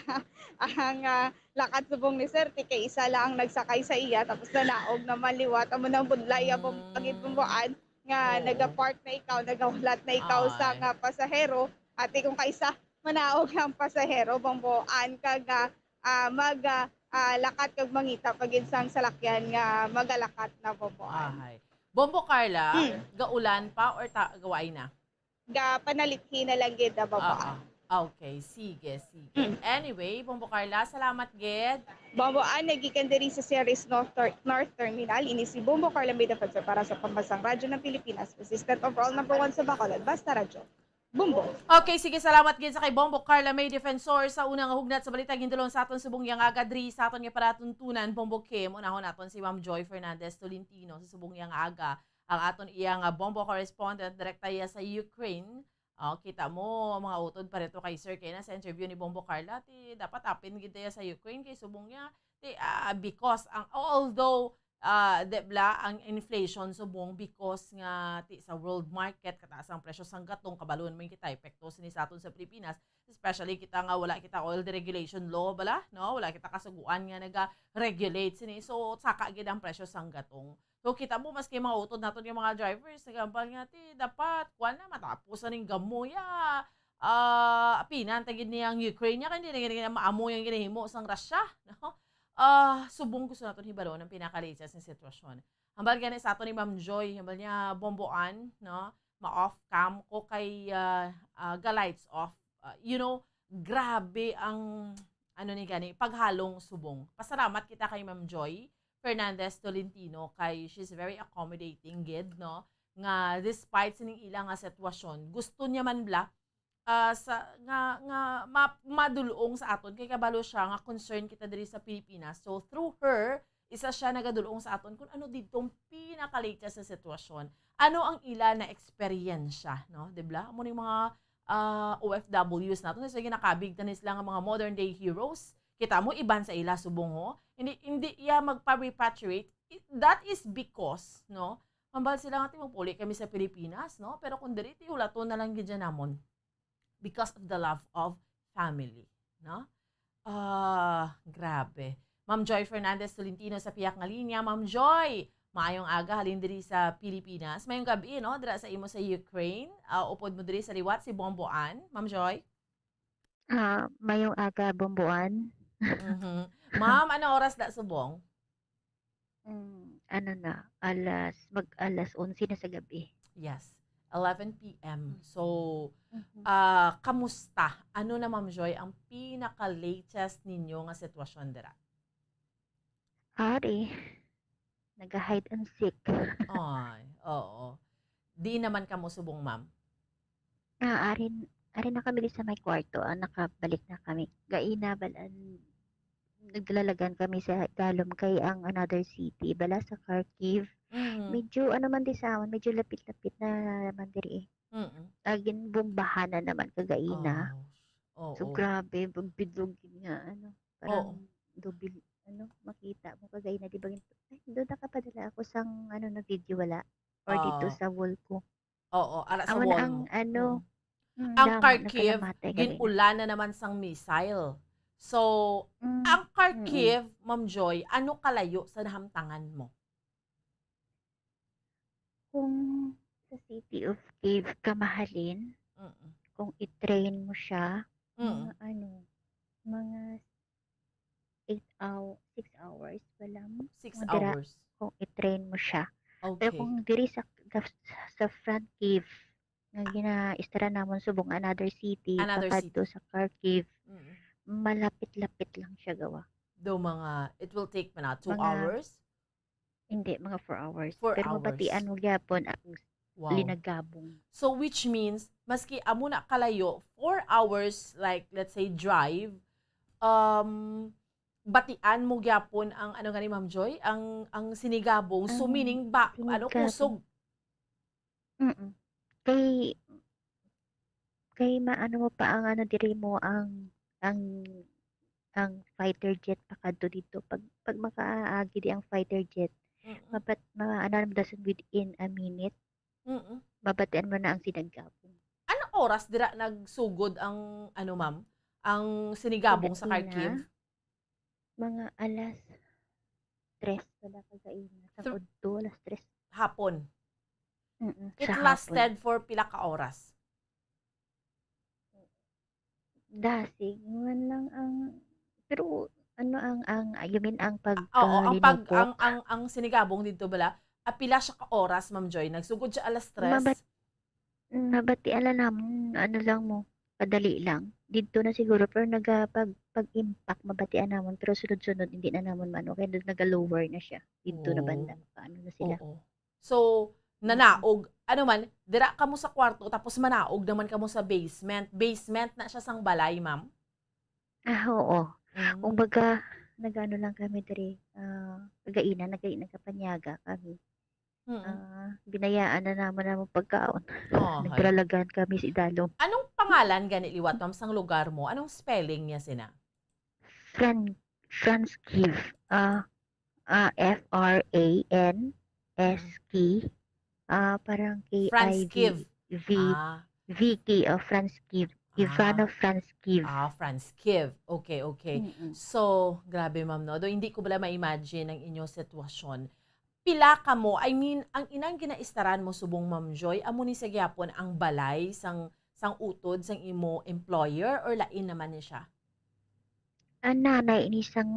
ang lakad subong ni Sir ti kay isa lang nagsakay sa iya tapos nanaog na maliwat amo nang budlay Bomboan nga nagapark na ikaw nagahulat na ikaw sa nga pasahero ati kung kaisa manaog ang pasahero Bomboan kaga lakat kag mangita pagin sang salakyan nga magalakat na Bomboan. Bombo Carla, gaulan pa or gawain na? Ga panalithi na lang gid Bomboan. Okay, sige. Anyway, Bombo Carla, salamat gid. Bomboan nagikan diri sa Ceres North Terminal ini si Bombo Carla may dapat para sa pambansang radyo ng Pilipinas. Assistant overall number 1 sa Bacolod, Basta Radyo. Bumbo. Okay, sige, salamat gid sa kay Bombo Carla May Defensor sa unang hugnat sa balita gindulon sa aton subong yang agadri sa aton nga paratuntunan Bombo Kim unahon naton si Ma'am Joy Fernandez Tolentino sa subong yang aga ang aton iyang Bombo correspondent direkta sa Ukraine. Kita mo mga utod pa rito kay Sir Kena sa interview ni Bombo Carla ti dapat apin gid sa Ukraine kay subong niya ti because although debla ang inflation subong because nga ti sa world market kataas ang presyo sang gatong kabalon man kita epekto sini sa aton sa Pilipinas especially kita nga wala kita oil deregulation law bala no wala kita kasuguan nga naga-regulate sini so saka gid ang presyo sang gatong so kita mo maski mga utod naton yung mga drivers nagambal nga ti dapat kuan na matapos ning gamoya apinan tagid niyang Ukraine nya kandi na maamo yung ginahimo sang Russia no subong gusto naton hibalo ng pinaka-latest na sitwasyon. Hambal gani sa aton ni Ma'am Joy, hambal niya Bomboan, no? Ma-off cam ko kay ga-lights off. Grabe ang ni gani paghalong subong. Pasalamat kita kay Ma'am Joy Fernandez Tolentino kay she's very accommodating gid, no? Nga despite sining ilang nga sitwasyon, gusto niya man bla madulong sa aton kay kabalo siya nga concern kita diri sa Pilipinas. So through her, isa siya nagadulong sa aton kung ano ditong pinaka-latest sa sitwasyon. Ano ang ila na experience no? Dibla? Mo ning mga OFWs naton sa ginakabig tanis lang ang mga modern day heroes. Kita mo iban sa ila subong ho. Hindi iya magpa-repatriate. That is because no, mambal sila nga timupuli kami sa Pilipinas, no? Pero kung diri ti ulaton na lang gid namon. Because of the love of family, no? Grabe. Ma'am Joy Fernandez Tolentino sa piyak nga linya. Ma'am Joy, maayong aga halin diri sa Pilipinas. Mayong gabi, no? Dira sa imo sa Ukraine. Upod mo diri sa liwat si Bomboan. Ma'am Joy? Mayong aga, Bomboan. Ma'am, ano oras da subong? Alas 11 na sa gabi. Yes. 11 p.m. So, kamusta? Ano na, Ma'am Joy, ang pinaka-latest ninyo nga sitwasyon dira? Nag-hide and seek. Ay, oo. Di naman kamo subong, Ma'am? Arin na kami sa may kwarto. Nakabalik na kami. Gaina, nagdalalagan kami sa Galom kay ang another city. Bala sa Kharkiv. Medyo man di sa amin, medyo lapit-lapit na naman diri. Tagin bombahan na naman kagaina. So grabe, bidlog nga parang dobil makita mo kagaina di ba doon nakapadala ako sang na video wala or dito sa wall ko. Ara sa wall. Ang Kharkiv ginulan na naman sang missile. So, ang Kharkiv, Ma'am Joy, ano kalayo sa nahamtangan mo? Kung sa City of Kiev ka mahalin, kung i-train mo siya, Mm. mga 6 hours pa lang. 6 Kung dira, hours. kung i-train mo siya. Pero Okay. kung diri sa front cave, nga gina-istara namon subong another city, Another pakadto city. sa Kharkiv, Mm. malapit-lapit lang siya gawa. Do mga, it will take na 2 Mga, hours? hindi, mga 4 hours. 4 Pero hours. mabatian mo gyapon ang Wow. linagabong. So which means, maski amo na kalayo, 4 hours, like let's say drive, batian mo gyapon ang ano gani Ma'am Joy, ang sinigabong. So Ang meaning sinigabong. kusog. Mm. Kay maano mo pa ang diri mo ang fighter jet pakadto dito pag makaagi di ang fighter jet maano mo dason within a minute Mm. mabatian mo na ang sinagabong. Anong oras dira nagsugod ang ano ma'am, ang sinigabong sa Kharkiv? Mga alas 3 pala kagaina sa udto, alas 3 Hapon. It sa lasted hapon. for pila ka oras? Dasig man lang pero you mean ang Oo, linupok? ang sinigabong dito bala, pila siya ka oras Ma'am Joy? Nagsugod siya alas 3? Nabatian lang namon lang mo kadali lang dito na siguro pero pag-impact mabatian namon pero sunod-sunod hindi na namon maano kaya naga-lower na siya dito na banda paano na sila. Oo. So nanaog ano man dira kamo sa kwarto tapos manaog naman kamo sa basement na siya sang balay ma'am? Oo. Kumbaga nagano lang kami diri kagaina nagkapanyaga kami. Binayaan na naman pagkaon. Nagdalagan kami sa idalom. Anong pangalan gani liwat ma'am sang lugar mo? Anong spelling niya sina? Franskiv. FRANSK. Parang Franskiv. VK of Franskiv. Ivano Franskiv. Franskiv. Okay. So, grabe ma'am no. Do hindi ko bala ma-imagine ang inyong sitwasyon. Pila ka mo, I mean, ang inang ginaistaran mo subong Ma'am Joy, amo ni sa gyapon ang balay sang utod sang imo employer or lain naman ni siya? Ang nanay ini sang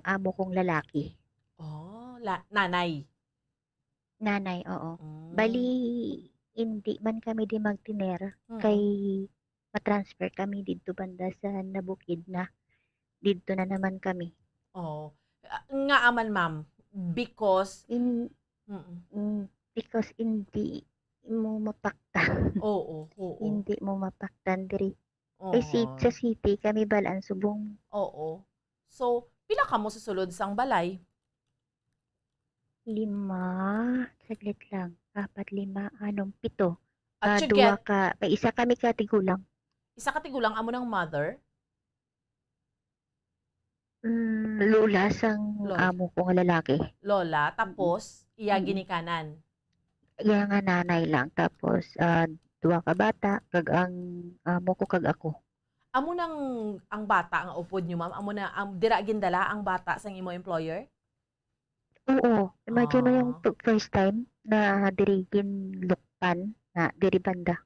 amo kong lalaki. Oh, nanay. Nanay, oo. Bali hindi man kami di magtiner kay matransfer kami dito banda sa Nabukid na. Dito na naman kami. Oh. Nga aman ma'am, because because hindi mo mapaktan. Oo. Hindi mo mapaktan diri. Kay sa city kami balaan subong. Oo. So, pila ka mo sa sulod sang balay? 5. Saglit lang. 4, 5, 7. At May isa kami katigulang. Isa katigulang amo ng mother? Lola sang amo ko nga lalaki. Lola, tapos iya ginikanan. Iya nga nanay lang tapos 2 ka bata kag ang amo ko kag ako. Amo nang ang bata ang upod niyo ma'am? Amo na dira gindala ang bata sang imo employer? Oo. Imagine mo yung first time na diri ginlukpan na diri banda.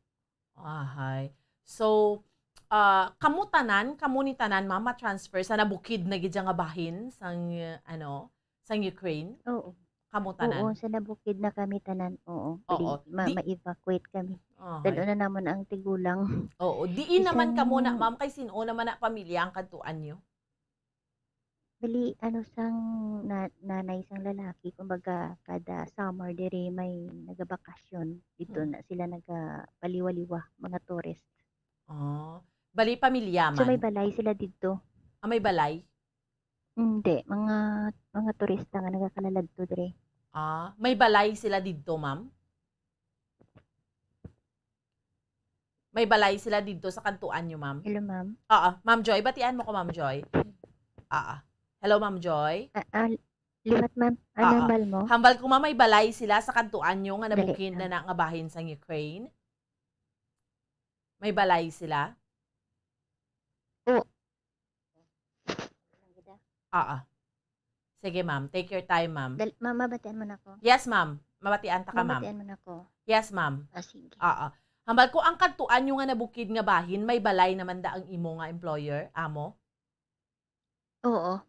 Ahay. So, kamo ni tanan mama transfer sa Nabukid na gid nga bahin sang sang Ukraine? Oo. Kamo tanan? Oo, sa Nabukid na kami tanan. Oo. Ma-evacuate kami. Dalo na naman ang tigulang. Oo, diin naman kamo na ma'am kay sino naman na pamilya ang kadtuan niyo? Bali sang nanay sang lalaki kumbaga kada summer diri may nagabakasyon dito na sila nagapaliwaliwa mga tourist. Bali pamilya man. So may balay sila dito. May balay? Hindi, mga turista nga nagakalalagto diri. May balay sila dito, ma'am? May balay sila dito sa kantuan niyo, ma'am? Hello, ma'am. Ma'am Joy, batian mo ko, Ma'am Joy. Hello, Ma'am Joy. Liwat, ma'am. Ano hambal mo? Hambal ko, ma'am, may balay sila sa kantuan niyo nga Nabukid na nga bahin sa Ukraine. May balay sila? Oo. Sige, ma'am. Take your time, ma'am. Mabatian mo na ako? Yes, ma'am. Mabatian ta ka, ma'am. Mabatian mo na ako? Yes, ma'am. Sige. Hambal ko ang kadtuan yung nga nabukid nga bahin, may balay naman da ang imo nga employer, amo? Oo,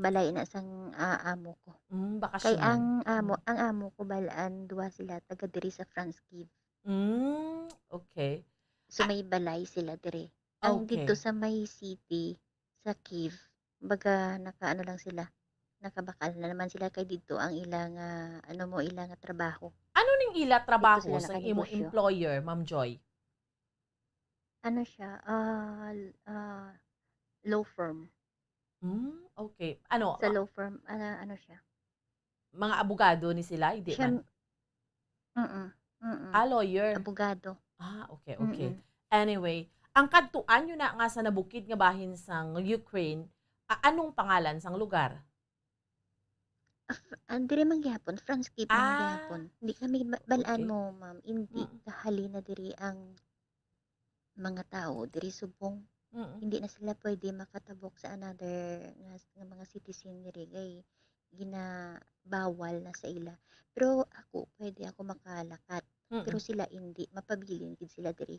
balay na sang amo ko. Kay Bakasyonan. ang amo ko balaan duwa sila taga diri sa Franskib. Okay. So may balay sila diri. Ang dito Okay. sa may city, sa Kiev, baga nakaano lang sila, nakabakal na naman sila kay dito ang ilang ilang trabaho. Ano ning ila Dito trabaho sila sa imong nakanegosyo. employer, Ma'am Joy? Ano siya, law firm. Okay. Ano, Sa law firm, ano siya? mga abogado ni sila, hindi Siya, man? mm. Lawyer. Abogado. Okay. Mm. Anyway, ang kadtuan yun na nga sa nabukid nga bahin sang Ukraine, anong pangalan sang lugar? Diri man gyapon, Franskib man Ah, gyapon. Hindi kami balaan okay. mo, ma'am. Hindi kahalina diri ang mga tao diri subong. Hindi na sila pwede makatabok sa another nga mga citizen diri kay ginabawal na sa ila. Pero pwede ako makalakat. Pero sila hindi, mapabilin gid sila diri.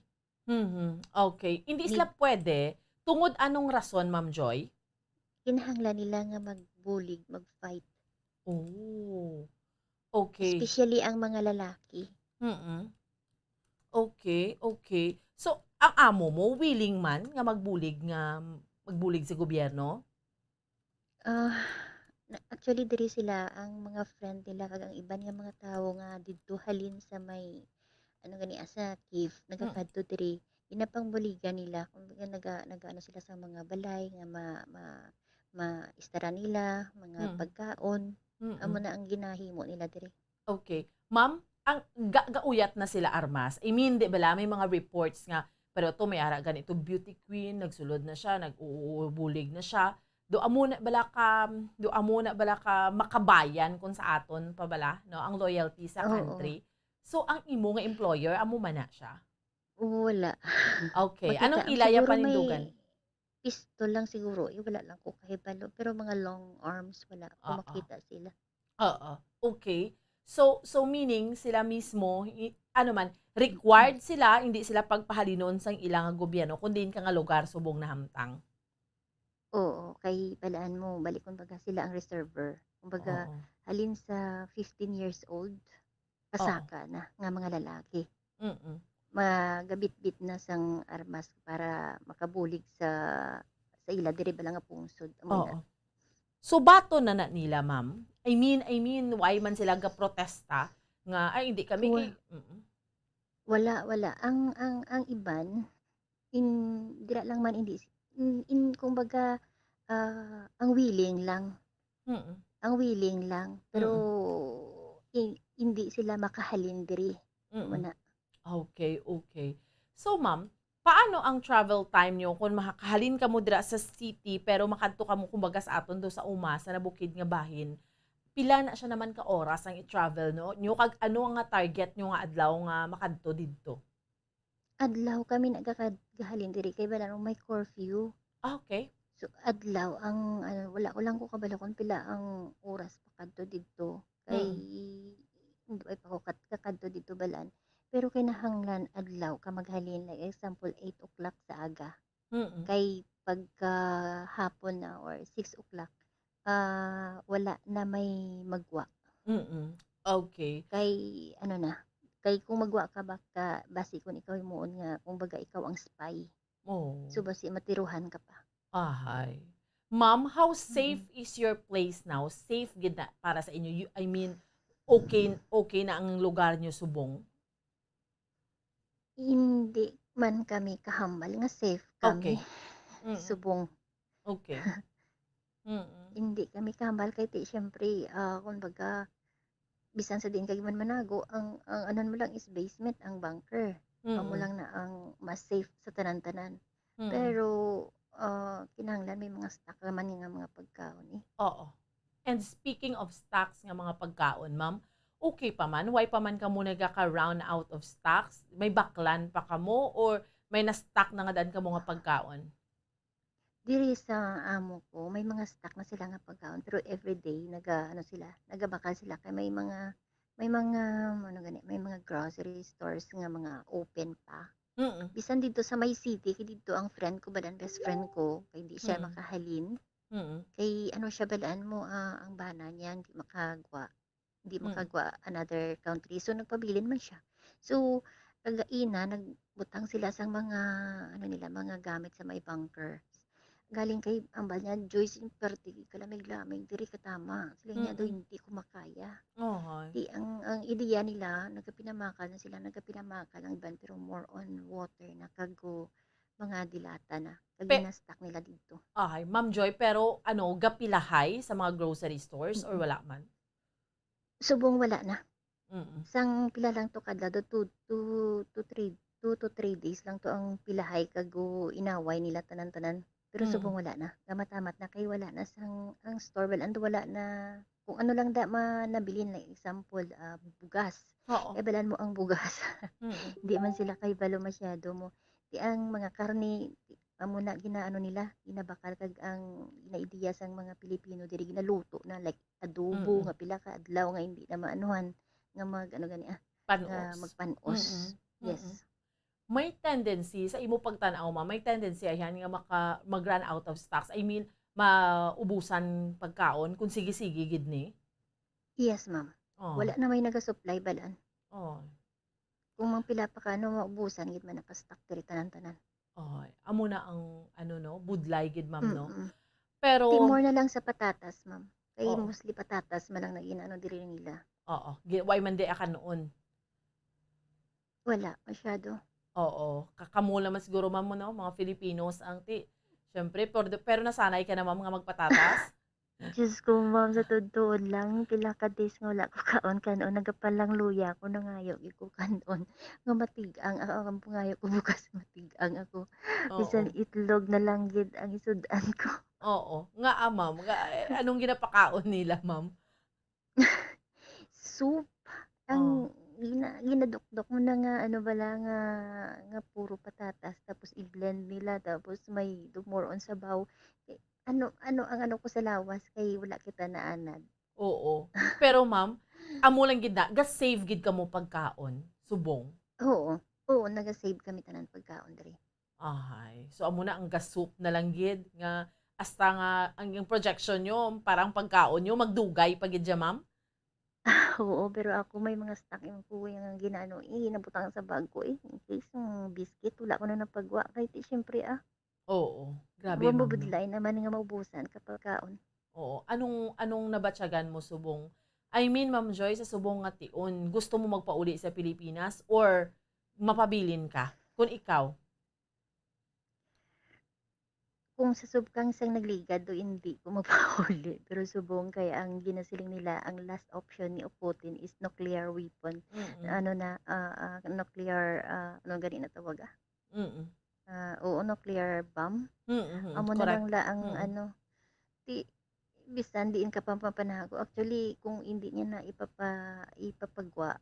Okay. Hindi Need sila pwede. Tungod anong rason, Ma'am Joy? kinahanglan nila nga magbulig, mag-fight. Oh. Okay. Especially ang mga lalaki. Okay. So, ang amo mo willing man nga magbulig sa gobyerno? Actually diri sila ang mga friend nila kag ang iban nga mga tawo nga didto halin sa may sa Kiev nagakadto diri ginapangbuligan nila kumbaga nagaano sila sa mga balay nga maistara nila mga pagkaon amo na ang ginahimo nila diri. Okay. Ma'am, ang gauyat na sila armas. I mean, di bala, may mga reports nga, pero to may ara ganito beauty queen, nagsulod na siya, nag-uubulig na siya. Do amo na bala ka makabayan kung sa aton pa bala, no? Ang loyalty sa Oo. country. So ang imo nga employer, amo man na siya. Wala. Okay. Makita Anong ang ilaya siguro panindugan? may pistol lang siguro, wala lang ko kahibalo pero mga long arms wala ko Oo. makita sila. Oo. Okay. So meaning sila mismo required sila, hindi sila pagpahalinon sang ilang nga gobyerno kundi ka nga lugar subong na hamtang. Oo, kay balaan mo balik kumbaga sila ang reserver. Kumbaga Oo. halin sa 15 years old pasaka na nga mga lalaki. Magabit-bit na sang armas para makabulig sa ila diri bala nga pungsod amo na. Oo. So bato na nila, ma'am. I mean, why man sila ga protesta nga ay hindi kami Wa- Wala. Ang iban dira lang man hindi kumbaga ang willing lang. Ang willing lang pero hindi sila makahalin diri. Amo na. Okay. So ma'am, paano ang travel time nyo kung makakahalin ka mo dira sa city pero makadto ka mo kumbaga sa aton do sa uma sa nabukid nga bahin? Pila na siya naman ka oras ang i-travel no? Nyo kag ano nga target nyo nga adlaw nga makadto didto? Adlaw kami nagkakahalin diri kay bala may curfew. Okay. So adlaw ang wala ko lang ko kabalo kung pila ang oras pakadto didto kay hindi pa ko kakadto didto balan. Pero kinahanglan adlaw ka maghalin like example 8 o'clock sa aga. Kay pagka hapon na or 6 o'clock wala na may magwa. Okay. Kay kay kung magwa ka baka basi kung ikaw himuon nga kumbaga ikaw ang spy. Oh. So basi matiruhan ka pa. Ahay. Ma'am, how safe is your place now? Safe gid na para sa inyo? I mean, okay na ang lugar nyo subong? Hindi man kami kahambal nga safe kami. Okay. Subong. Okay. Hindi kami kahambal kay ti syempre kumbaga bisan sa din kay man manago ang anon mo lang is basement ang bunker. Amo lang na ang mas safe sa tanan-tanan. Pero kinahanglan may mga stock naman nga mga pagkaon Oo. And speaking of stocks nga mga pagkaon, ma'am, okay pa man? Why pa man ka muna ka-round out of stocks? May baklan pa ka mo or may na-stock na nga dan ka mga pagkaon? Diri sa amo ko may mga stock na sila nga pagkaon pero everyday nagabakal sila kay may mga may mga ano gani, may mga grocery stores nga mga open pa. Bisan dito sa may city, kay dito ang friend ko balan, best friend ko, kay di siya makahalin. Kay ano siya balaan mo, ang bana niya hindi makagwa another country. So nagpabilin man siya. So kagaina nagbutang sila sa mga ano nila, mga gamit sa may bunker. Galing kay ambal niya, Joyce, perti kalamig-lamig, diri katama. Sila niya daw hindi ko makaya. Di ang ideya nila, nagkapinamakan na sila, nagkapinamakan ang ban, pero more on water na kago mga dilata na. Kag gina-stock nila dito. Okay, Ma'am Joy, pero ano, gapilahay sa mga grocery stores or wala man? Subong wala na. Sang pila lang to kada, 2 to 3 days lang to ang pilahay kago inaway nila tanan-tanan. Pero subong wala na. Gamatamat na kay wala na ang store ando wala na kung ano lang nabilin, like example bugas. Eh balan mo ang bugas. Di man sila kay balo masyado mo. Di ang mga karne amo na ginaano nila, ginabakal kag ang ginaidiya sang mga Pilipino diri ginaluto na like adobo nga pila ka adlaw nga hindi na maanuhan nga mag ano gani nga magpanos. Yes. May tendency sa imo pagtan-aw may tendency ayan nga mag-run out of stocks. I mean, maubusan pagkaon kung sige-sige gid ni. Yes, ma'am. Wala na may naga-supply balan. Kung mang pila pa ka maubusan gid man naka-stock diri tanan-tanan. Amo na ang ano no, budlay gid ma'am no. Pero more na lang sa patatas, ma'am. Kay mostly patatas man lang naginaano diri nila. Why man di akan noon? Wala masyado. Kakamula man siguro ma'am mo no, mga Filipinos ang syempre, pero nasanay ka na ma'am nga magpatatas. Diyos ko, ma'am, sa totoo lang, pila ka days nga wala ko kaon, nagapalang luya ko, nangayo ko kanon, nga matigang, ang pangayo ko bukas matigang ako. Bisan itlog na lang gid ang isudan ko. Nga ma'am, anong ginapakaon nila ma'am? Soup. Ang ginadukdok mo na nga ano bala nga puro patatas tapos i-blend nila tapos may more on sabaw. Ano ang ko sa lawas kay wala kita naanad. Pero ma'am, amo lang gid na ga-save gid kamo pagkaon, subong. Oo, naga-save kami tanan pagkaon diri. So amo na ang ga-soup na lang gid nga hasta nga ang projection nyo parang pagkaon nyo magdugay pagid dya ma'am. Oo, pero ako may mga stock yung kuya nga ginano, nabutang sa bag ko in case ng biscuit, wala ko na napagwa. Kahit siyempre Grabe ma'am. ma'am. Mabudlay naman nga maubusan kapag kaon. Anong nabatyagan mo subong? I mean, Ma'am Joy, sa subong nga tion, gusto mo magpauli sa Pilipinas or mapabilin ka? Kung ikaw? Kung sa subkang sang nagligad do hindi ko mapauli. Pero subong kaya ang ginasiling nila, ang last option ni Putin is nuclear weapon. Nuclear, ano gani na tawag nuclear bomb. Amo na lang ang bisan diin ka pampanago. Actually, kung hindi niya na ipapagwa,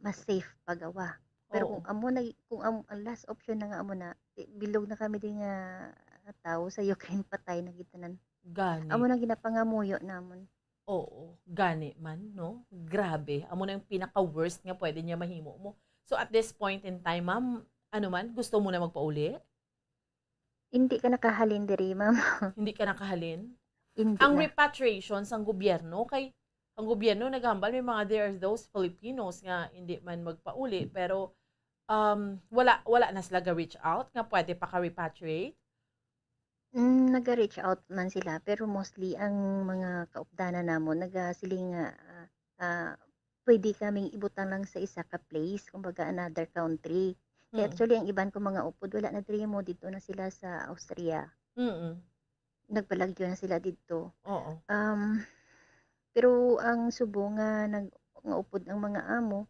mas safe pagawa. Pero kung ang last option na nga amo na, bilog na kami din nga tao sa Ukraine patay na gitanan. Gani. Amo na ginapangamuyo namon. Gani man, no? Grabe. Amo na yung pinaka-worst nga pwede niya mahimo mo. So at this point in time, ma'am, gusto mo na magpauli? Hindi ka nakahalin diri, ma'am. Hindi ka nakahalin? Hindi ang na. repatriation sang gobyerno, ang gobyerno naghambal, may mga there are those Filipinos nga hindi man magpauli, pero wala na sila ga-reach out nga pwede pa ka-repatriate? Nag-reach out man sila, pero mostly ang mga kaupdanan namon nagasiling pwede kaming ibutang lang sa isa ka place, kumbaga another country. Kaya actually ang iban ko mga upod wala na diri mo, dito na sila sa Austria. Nagbalagyo na sila dito. Pero ang subo nga nga upod ang mga amo,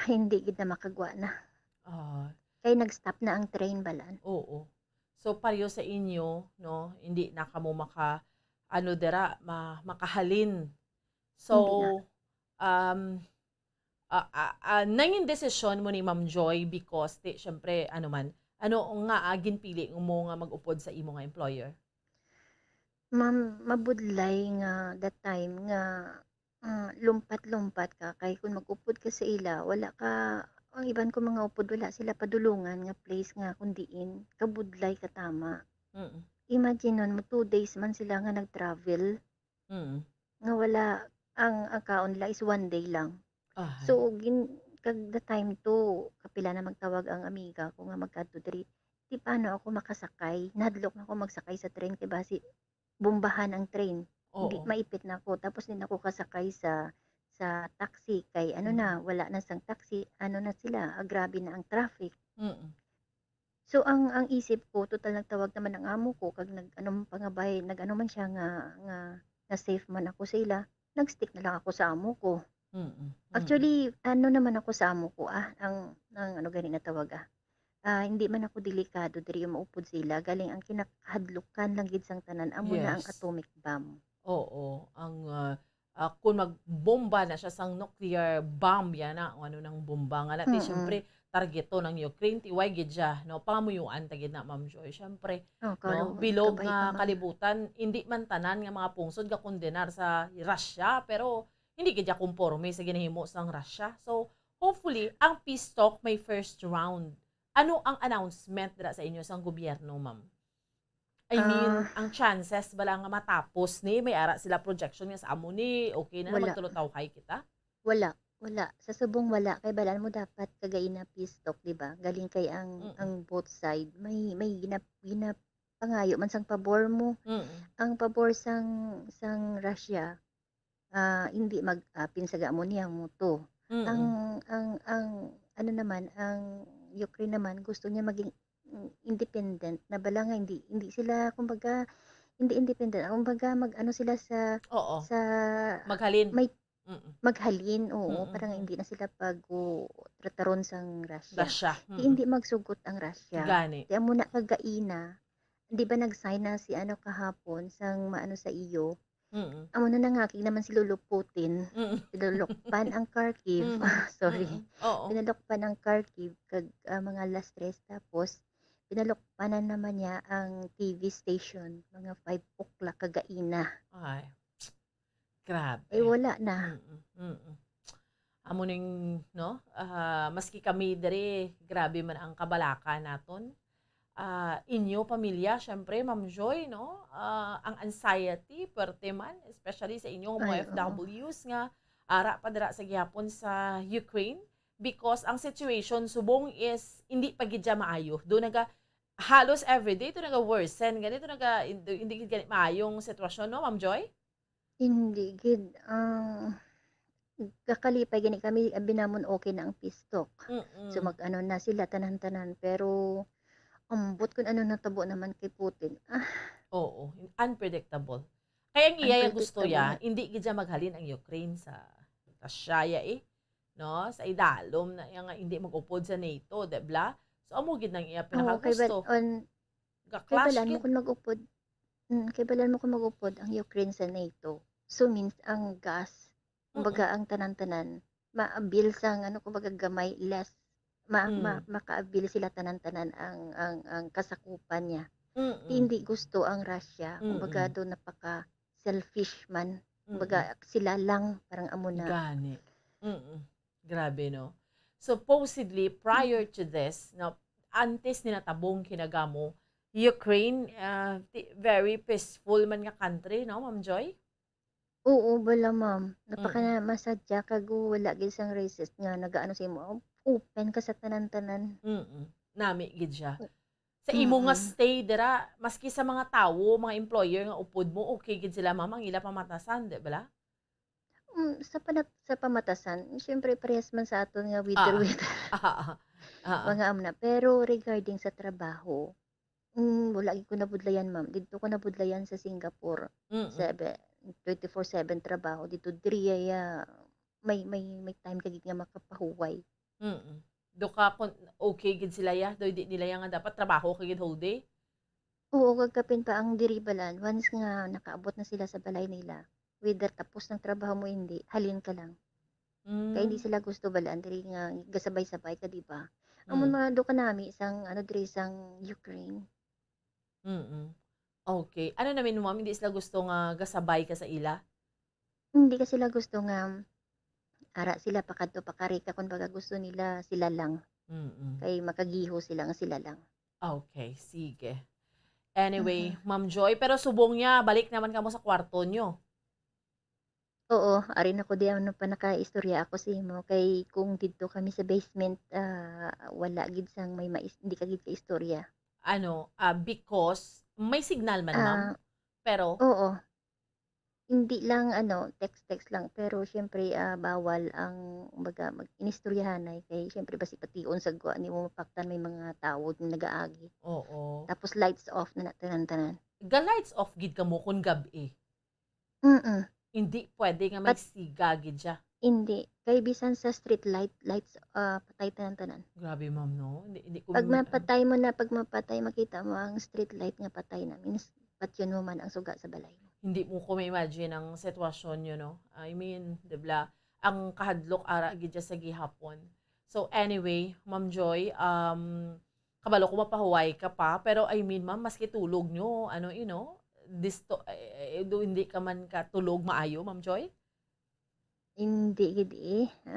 hindi gid na makagwa na. Kaya nag-stop na ang train balan. So pareho sa inyo, no, hindi na kamo makahalin. So nanging desisyon mo ni Ma'am Joy because syempre ano nga ginpili mo nga mag-upod sa imo nga employer? Ma'am, mabudlay nga that time nga lumpat-lumpat ka kay kung mag-upod ka sa ila wala ka ang iban ko mga upod wala sila padulungan nga place nga kundiin kabudlay ka tama. Mm. Imagine nun mo 2 days man sila nga nag-travel Mm. nga wala ang account nila is 1 day lang. Ay. So kag the time to kapila na magtawag ang amiga ko nga magkadto diri. Di paano ako makasakay, nahadlok na ako magsakay sa train kay basi bombahan ang train. Hindi Oo. maipit na ako tapos din ako kasakay sa taxi kay ano na wala na sang taxi, ano na sila, grabe na ang traffic. Mm. So ang isip ko total nagtawag naman ang amo ko kag nag-ano pangabay, nag-ano man siya nga safe man ako sa ila, nag-stick na lang ako sa amo ko. Mm. Actually, ano naman ako sa amo ko ang ano gani na tawag hindi man ako delikado diri maupod sila galing ang kinakahadlukan lang gid sang tanan amo na ang Yes. atomic bomb. Oo, ang kung magbomba na siya sang nuclear bomb yan na ano nang bomba nga natin Mm. syempre targeto ng Ukraine ti why gid siya no pamuyuan ta gid na Ma'am Joy syempre Oh, no karon bilog kabay nga ka man. kalibutan hindi man tanan nga mga pungsod ga kondenar sa Russia pero hindi gid ya komporme sa ginahimo sang Russia. So hopefully ang peace talk may first round. Ano ang announcement dira sa inyo sang gobyerno, ma'am? I mean, ang chances bala nga matapos ni may ara sila projection nga sa amo ni okay na Wala. magtulutaw kay kita? Wala, wala. Sa subong wala kay balaan mo dapat kagay na peace talk, di ba? Galing kay ang both side may ginapangayo man sang pabor mo. Ang pabor sang Russia hindi pinsaga mo niya mo to. Ang ano naman ang Ukraine naman gusto niya maging independent na bala nga hindi sila kumbaga hindi independent kumbaga mag-ano sila sa Oo. sa Maghalin. may Mm. maghalin oo Mm. parang hindi na sila trataron sang Russia. Russia. Hindi magsugot ang Russia. Gani. Kaya muna kagaina di ba nag-sign na si ano kahapon sang maano sa iyo Mm. amo na nangaki naman si Lolo Putin. Mm. Pinalokpan ang Kharkiv. Sorry. Oo. Pinalokpan ang Kharkiv kag mga alas 3 tapos pinalokpanan naman niya ang TV station mga 5 o'clock kagaina. Ay. Grabe. Eh wala na. Amo ning no maski kami diri grabe man ang kabalaka naton. Inyo pamilya syempre Ma'am Joy no ang anxiety perte man especially sa inyong mga Ay, oo. OFWs nga ara pa dira sa gihapon sa Ukraine because ang situation subong is hindi pa gid siya maayo. Do naga halos everyday to naga worsen ganito naga hindi gid ganit maayong sitwasyon no Ma'am Joy? Hindi gid kakalipay gani kami binamon okay na ang peace talk. So mag-ano na sila tanan-tanan pero ambot kun ano natabo naman kay Putin. Oo, unpredictable. Kaya ang iya yung gusto Unpredictable ya, hindi gid siya maghalin ang Ukraine sa Russia no? Sa idalom na nga hindi mag-upod sa NATO, debla? So amo gid nang iya Oo, kay pinakagusto. Ga-clash balan mo gid. kung mag-upod. Kay balan mo kung mag-upod ang Ukraine sa NATO. So means ang gas, kumbaga ang tanan-tanan, maabil sang ano kumbaga gamay less makaabil sila tanan-tanan ang kasakupan niya. Hindi gusto ang Russia, kumbaga do napaka selfish man. Kumbaga sila lang parang amo na. Gani. Grabe no. Supposedly prior to this, no, antes ni natabong kinagamo Ukraine very peaceful man nga country no Ma'am Joy? Oo, bala ma'am. Napaka masadya kag wala gid sang racist nga nagaano sa imo. Open ka sa tanan-tanan. Nami gid siya. Sa imo nga stay dira maski sa mga tawo, mga employer nga upod mo, okay gid sila ma'am ang ila pamatasan, di ba? Sa pamatasan, siyempre parehas man sa aton nga with mga amna. Pero regarding sa trabaho, wala gid ko nabudlayan ma'am. Dito ko nabudlayan sa Singapore. 24/7 trabaho dito diri may time ka gid nga makapahuway. Do ka okay gid sila ya, do di nila nga dapat trabaho ka gid whole day. Oo, kagkapin pa ang diri balan once nga nakaabot na sila sa balay nila. Whether tapos ng trabaho mo hindi, halin ka lang. Kaya hindi sila gusto balaan diri nga gasabay-sabay ka di ba? Amo mga do ka nami isang ano diri sang Ukraine. Okay. Ano namin mo, ma'am, hindi sila gusto nga gasabay ka sa ila? Hindi ka sila gusto nga ara sila pakadto pakarika kung baga gusto nila sila lang. Kay makagiho sila nga sila lang. Okay, sige. Anyway, Ma'am Joy, pero subong niya, balik naman ka mo sa kwarto nyo. Oo, arin ako di ano pa nakaistorya ako sa imo kay kung didto kami sa basement wala gid sang may hindi ka gid ka istorya. Ano, because may signal man, ma'am. Pero, Oo. Hindi lang ano, text lang pero siyempre bawal ang kumbaga mag-inistoryahanay kay siyempre basi pation sa gwa nimo mapaktan may mga tawo na nagaagi. oo. Tapos lights off na tanan-tanan. Ga-lights off gid ka mo kung gabi. Mm. Hindi pwede nga may siga gid siya. Hindi. Kay bisan sa street lights patay tanan-tanan. Grabe, ma'am, no? Hindi ko Pag mapatay mo na, pag mapatay makita mo ang street light nga patay na means patyon mo man ang suga sa balay mo. Hindi mo ko ma-imagine ang sitwasyon nyo, no? I mean, dibla, ang kahadlok ara gid siya sa gihapon. So anyway, Ma'am Joy, kabalo ko mapahuway ka pa, pero I mean, ma'am, maski tulog nyo, ano, hindi ka man katulog maayo, Ma'am Joy? Hindi gid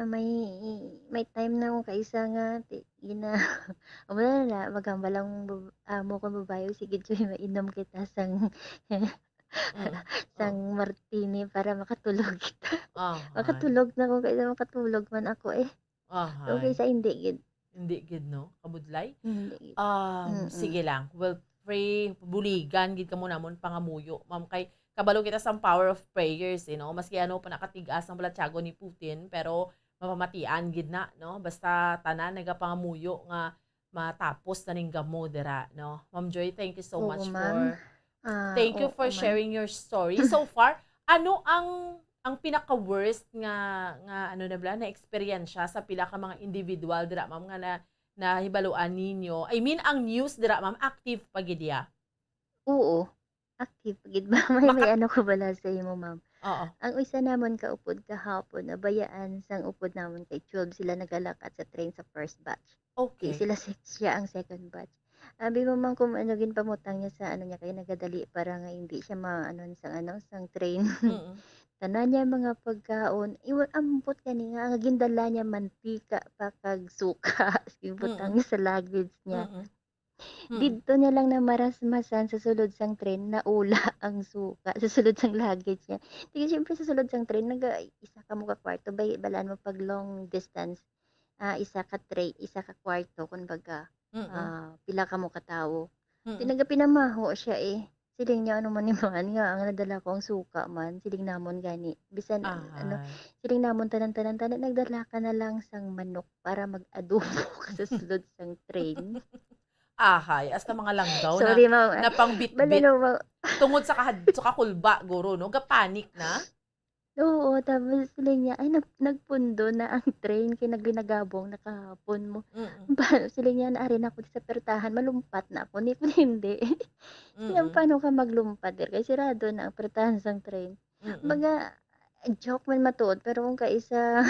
may time na akong kaisa nga gina wala na magambalang mo ko babayo sige Joy mainom kita sang sang martini para makatulog kita. Makatulog na ko kaysa makatulog man ako Okay sa hindi gid. Hindi gid, no? Kabudlay? Hindi gid. Sige lang. Well, pray, buligan, gid ka mo namon pangamuyo. Ma'am, kay kabalo kita sa power of prayers, maski ano pa nakatigas ang balatyago ni Putin, pero mapamatian gid na, no? Basta tanan nagapangamuyo nga matapos na ning gamo dira, no? Ma'am Joy, thank you so much thank you for sharing your story. So far, ano ang pinaka-worst nga ano na experience sa pila ka mga individual dira, ma'am, nga na hibaluan ninyo? I mean, ang news dira, ma'am, active pa gid ya? Oo. Active gid ba? May ano ko bala sa imo, ma'am. Oo. Ang isa namon kaupod kahapon, nabayaan sang upod namon kay 12 sila nagalakat sa train sa first batch. Okay. Siya ang second batch. Abi mo man kung ano ginpamutang niya sa ano niya kay nagadali para nga hindi siya sang train. Tanan niya mga pagkaon, iwan ambot kani nga ang gindala niya mantika pa kag suka. Ibutang niya sa luggage niya. Dito niya lang na marasmasan sa sulod sang train na ula ang suka sa sulod sang luggage niya. Tige siyempre sa sulod sang train isa ka mo ka kwarto balaan mo pag long distance. Isa ka kwarto kumbaga pila ka mo ka tawo. Pinamaho siya siling niya ano man nga ang nadala ko ang suka man siling namon gani bisan siling namon tanan nagdala ka na lang sang manok para mag-adobo ka sa sulod sang train. Ahay, hasta mga langgaw Sorry, na pang bit-bit. Balalo, Tungod sa kakulba, guro, no? Gapanik na? Oo, tapos sila niya, nagpundo na ang train, kinaginagabong na kahapon mo. Sila niya, naarin ako sa pertahan, malumpat na ako, hindi. Paano ka maglumpat? Kaya sirado na ang pertahan sa train. Baga, joke man matuod, pero kung kaisa,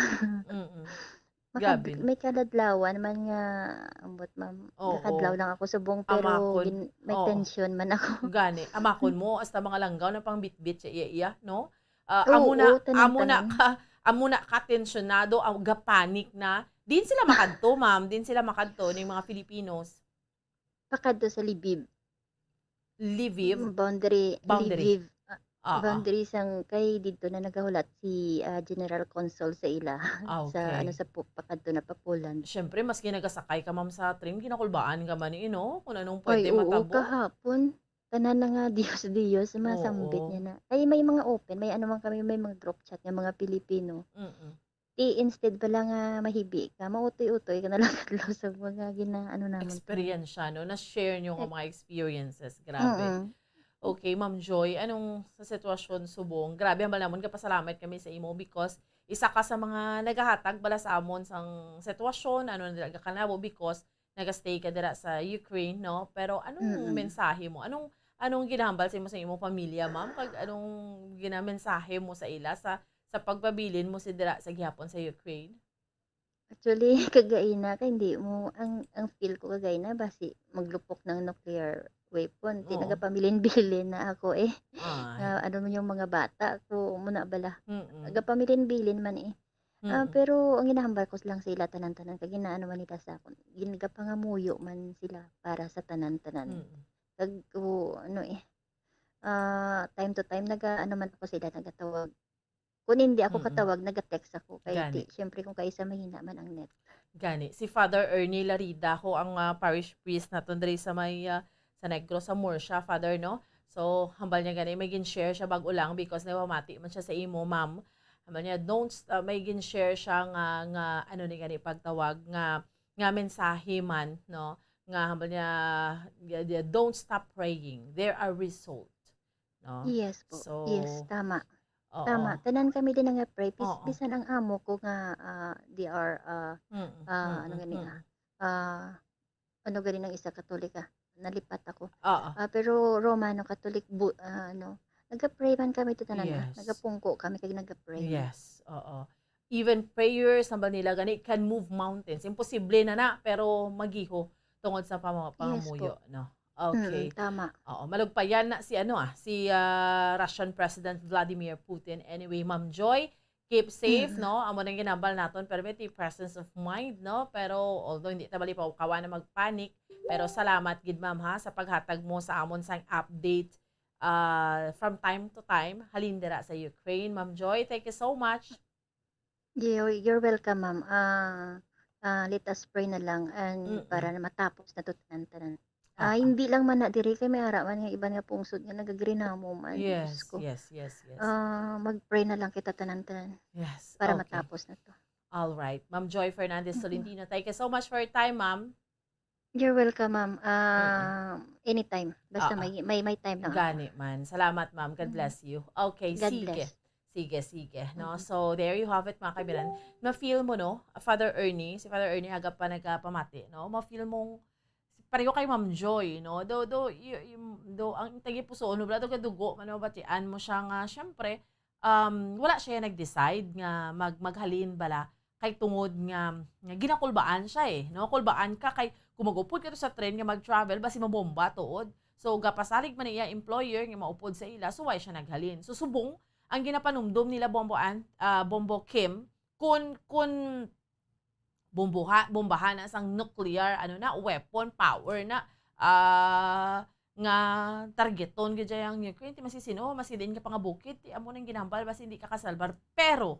Grabe. may kadadlawan man nga ambot ma'am. Nakadlaw lang ako subong pero may tension man ako. Gani. Amakon mo hasta mga langgaw na pang bitbit sa iya, no? Amuna ka tensionado, gapanik na. Din sila makadto, ma'am. Din sila makadto ning mga Filipinos. Pakadto sa Lviv. Boundary. Lviv. Boundary sang kay dito na nagahulat si General Consul sa ila sa pakadto na pa Poland. Syempre maski nagasakay ka, ma'am, sa train kinakulbaan ka man kung anong pwede matabo. Kahapon tanan na nga Diyos masambit niya na. Ay may mga open, may ano man kami, may mga group chat ng mga Pilipino. Instead pala nga mahibi ka, mautoy-utoy ka na lang kadlaw sa mga naman. Experience siya, no? Na-share niyo mga experiences. Grabe. Okay, Ma'am Joy, anong sa sitwasyon subong? Grabe, malamon ka pasalamat kami sa imo because isa ka sa mga nagahatag bala sa amon sang sitwasyon, nalaga ka na because nagastay ka dira sa Ukraine, no? Pero anong mensahe mo? Anong ginahambal sa imo sa imong pamilya, ma'am? Anong ginamensahe mo sa ila sa pagpabilin mo si dira sa gihapon sa Ukraine? Actually, kagay na, hindi mo, ang feel ko kagay na, basi maglupok ng nuclear weapon. gihapon ti Oo. nagapamilin-bilin na ako Ay. ano man yung mga bata ko muna bala. Mm. Nagapamilin-bilin man Mm. pero ang ginahambal ko lang sila tanan-tanan kag ginaano man nila sa akon. Ginagapangamuyo man sila para sa tanan-tanan. Mm. Kag time to time nagaano man ako sila nagatawag. Kung hindi ako Mm. katawag, naga-text ako kay Gani. siyempre kung kaysa mahina man ang net. Gani. Si Father Ernie Larida ko ang parish priest naton diri sa may sa Negros sa Murcia, Father, no? So, hambal niya gani may gin-share siya bag ulang because nawamati man siya sa imo, ma'am. Hambal niya may gin-share siya nga ano ni gani pagtawag nga mensahe man, no? Nga hambal niya don't stop praying. There are results, no? Yes po. So, Yes, tama. oo. Tama. Tanan kami din nga pray. Oo. Bisan ang amo ko nga they are ano gani ano gani ng isa Katolika. Nalipat ako. Oo. Pero Romano Catholic naga-pray man kami to tanan. Yes. Nagapungko kami kag naga-pray. Yes, oo. Even prayers hambal nila gani can move mountains. Imposible na pero magiho tungod sa pangamuyo, no? Okay. Tama. Oo, malugpayan na si Russian President Vladimir Putin. Anyway, Ma'am Joy, keep safe, no? Amo nang ginambal naton permit presence of mind, no? Pero although hindi ta bali pa kawa na magpanic, pero salamat gid ma'am ha sa paghatag mo sa amon sang update from time to time halin dira sa Ukraine. Ma'am Joy, thank you so much. You're welcome, ma'am. Let us pray na lang and para na matapos na to tanan-tanan. Hindi lang man na diri kay may ara man nga iban nga pungsod nga nagagrinamo man. Yes, Diyos ko. yes. Mag-pray na lang kita tanan-tanan Yes. para Okay. matapos na to. All right. Ma'am Joy Fernandez Tolentino, thank you so much for your time, ma'am. You're welcome, ma'am. Anytime. Basta may time lang ako. Gani man. Salamat, ma'am. God bless you. Okay, God sige. bless. Sige. No? So, there you have it, mga kaibigan. Ma-feel mo, no? Si Father Ernie agap pa nagpamati, no? Ma-feel mong pareho kay Ma'am Joy, no? Do ang tagi puso, no? Do kadugo, manobatian mo siya nga, syempre, wala siya nag-decide nga maghalin bala kay tungod nga ginakulbaan siya no? Kulbaan ka kay kumagupod ka to sa train nga mag-travel basi mabomba tuod. So gapasalig man iya employer nga maupod sa ila, so why siya naghalin. So subong ang ginapanumdum nila Bombo Kim kun bombahan na sang nuclear weapon power na nga targeton gid yang Ukraine ti masisino masidin ka pangabukit ti amo nang ginambal basi hindi ka kasalbar pero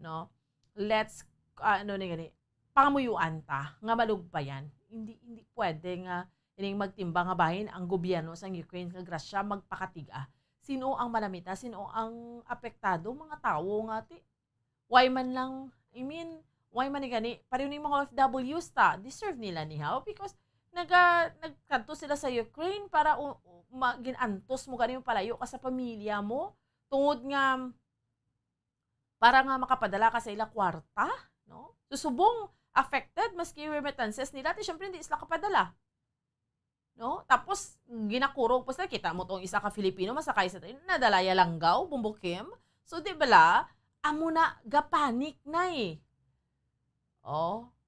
no let's ni gani pangamuyuan ta nga malugpayan hindi pwede nga ining magtimbang nga bahin ang gobyerno sang Ukraine nga grasya magpakatiga. Sino ang malamita? Sino ang apektado? Mga tao nga ti. Why man lang, why man ni gani? Pareho ni mga OFWs ta, deserve nila ni how because nagkanto sila sa Ukraine para ginantos mo gani palayo ka sa pamilya mo tungod nga para nga makapadala ka sa ila kwarta, no? Susubong affected maski remittances nila ti syempre hindi sila kapadala. No? Tapos ginakurog pa sila kita mo tong isa ka Filipino masakay sa train nadalaya langgaw Bombo Kim. So di bala amo na gapanik na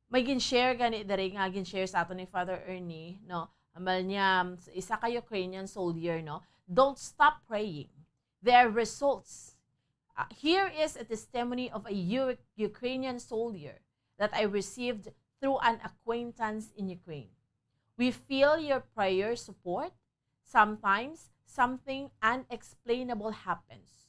may gin-share gani diri nga gin-share sa ato ni Father Ernie, no? Amal niya isa ka Ukrainian soldier, no? Don't stop praying. There are results. Here is a testimony of a Ukrainian soldier that I received through an acquaintance in Ukraine. We feel your prayer support. Sometimes something unexplainable happens,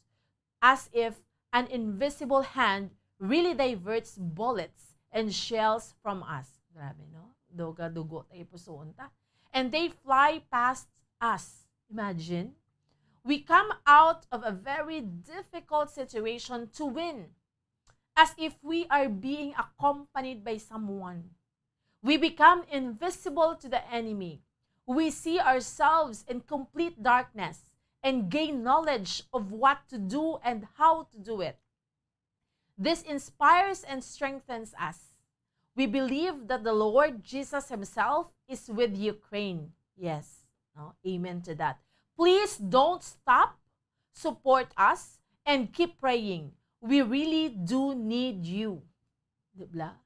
as if an invisible hand really diverts bullets and shells from us. Grabe, no? Dugo tayo pusoon ta. And they fly past us. Imagine. We come out of a very difficult situation to win, as if we are being accompanied by someone. We become invisible to the enemy. We see ourselves in complete darkness and gain knowledge of what to do and how to do it. This inspires and strengthens us. We believe that the Lord Jesus Himself is with Ukraine. Yes. No? Amen to that. Please don't stop. Support us and keep praying. We really do need you. Diba?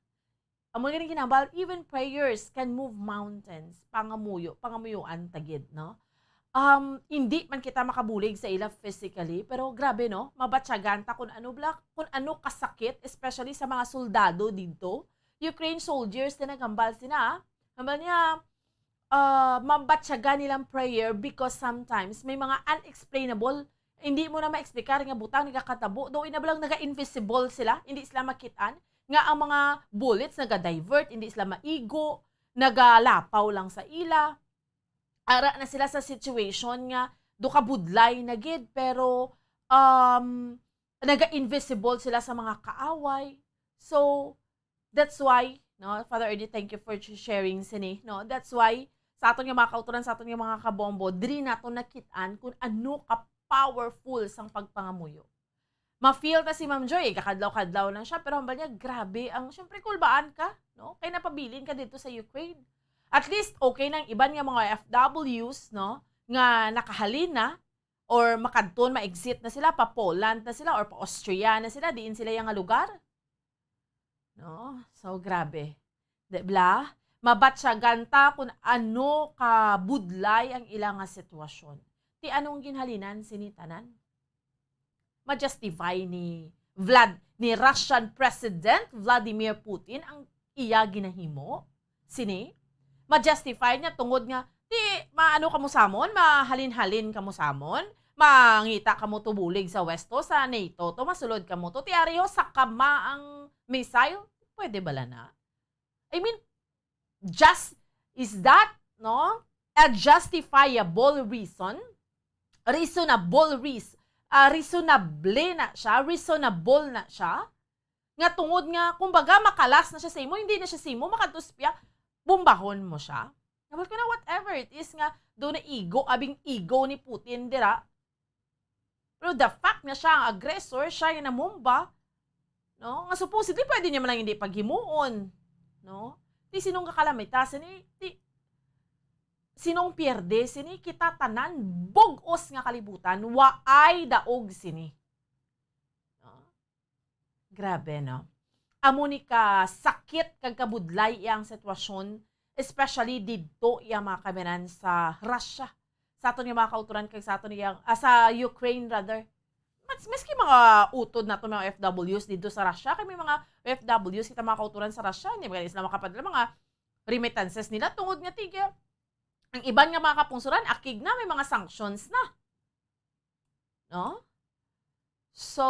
Ang mga ginambal, even prayers can move mountains. Pangamuyuan tagid, no? hindi man kita makabulig sa ila physically, pero grabe no, mabatyagan ta kung ano kasakit, especially sa mga soldado dito. Ukraine soldiers na nagambal sina. Hambal niya, mabatyagan nilang prayer because sometimes may mga unexplainable, hindi mo na ma-explicar nga butang nagakatabo, though inabalang naga-invisible sila, hindi sila makitaan, nga ang mga bullets naga-divert, hindi sila maigo, nagalapaw lang sa ila. Ara na sila sa situation nga do ka budlay na gid pero naga-invisible sila sa mga kaaway. So that's why no, Father Ernie, thank you for sharing sini, no. That's why sa aton nga mga kauturan, sa aton nga mga kabombo, diri nato nakitaan kung ano ka powerful sang pagpangamuyo. Ma-feel ta si Ma'am Joy, kakadlaw-kadlaw lang siya, pero hambal niya, grabe, syempre kulbaan ka, no? Kaya napabilin ka dito sa Ukraine. At least, okay nang iban nga mga FWs, no? Nga nakahalin na, or makadton, ma-exit na sila, pa Poland na sila, or pa Austria na sila, diin sila yung lugar. No? So, grabe. Diba? Mabatsyagan ta kung ano ka budlay ang ilang nga sitwasyon. Ti anong ginhalinan sinitanan? Ma-justify ni Russian President Vladimir Putin ang iya ginahimo? Sini? Ma-justify niya tungod nga, di maano kamo samon, mahalin-halin kamo samon, mangita kamo tubulig sa Westo, sa NATO, to masulod kamo to, tiaryo sa kama ang missile, pwede bala na? I mean, is that, no, a justifiable reason? Reasonable na siya, nga tungod nga, kumbaga makalas na siya sa imo, hindi na siya sa imo, makatuspya, bumbahon mo siya. Nabal ko na whatever it is nga, doon na abing ego ni Putin, dira. Pero the fact na siya ang aggressor, siya yung namumba, no? Nga supposedly, pwede niya man lang hindi paghimuon, no? Di sinong kakalamita, sinong pierde, sini kita tanan, bugos nga kalibutan, waay daog sini. No? Grabe, no? Amo ni ka sakit kag kabudlay iyang sitwasyon, especially dito iyang mga kameran sa Russia. Sa aton yung mga kauturan kag sa aton iyang, sa Ukraine rather. Maski mga utod na ito mga FWs dito sa Russia, kay may mga FWs kita mga kauturan sa Russia, hindi ba sila makapadala mga remittances nila tungod nga tiga. Ang iban nga mga kapungsuran, akig na, may mga sanctions na. No? So,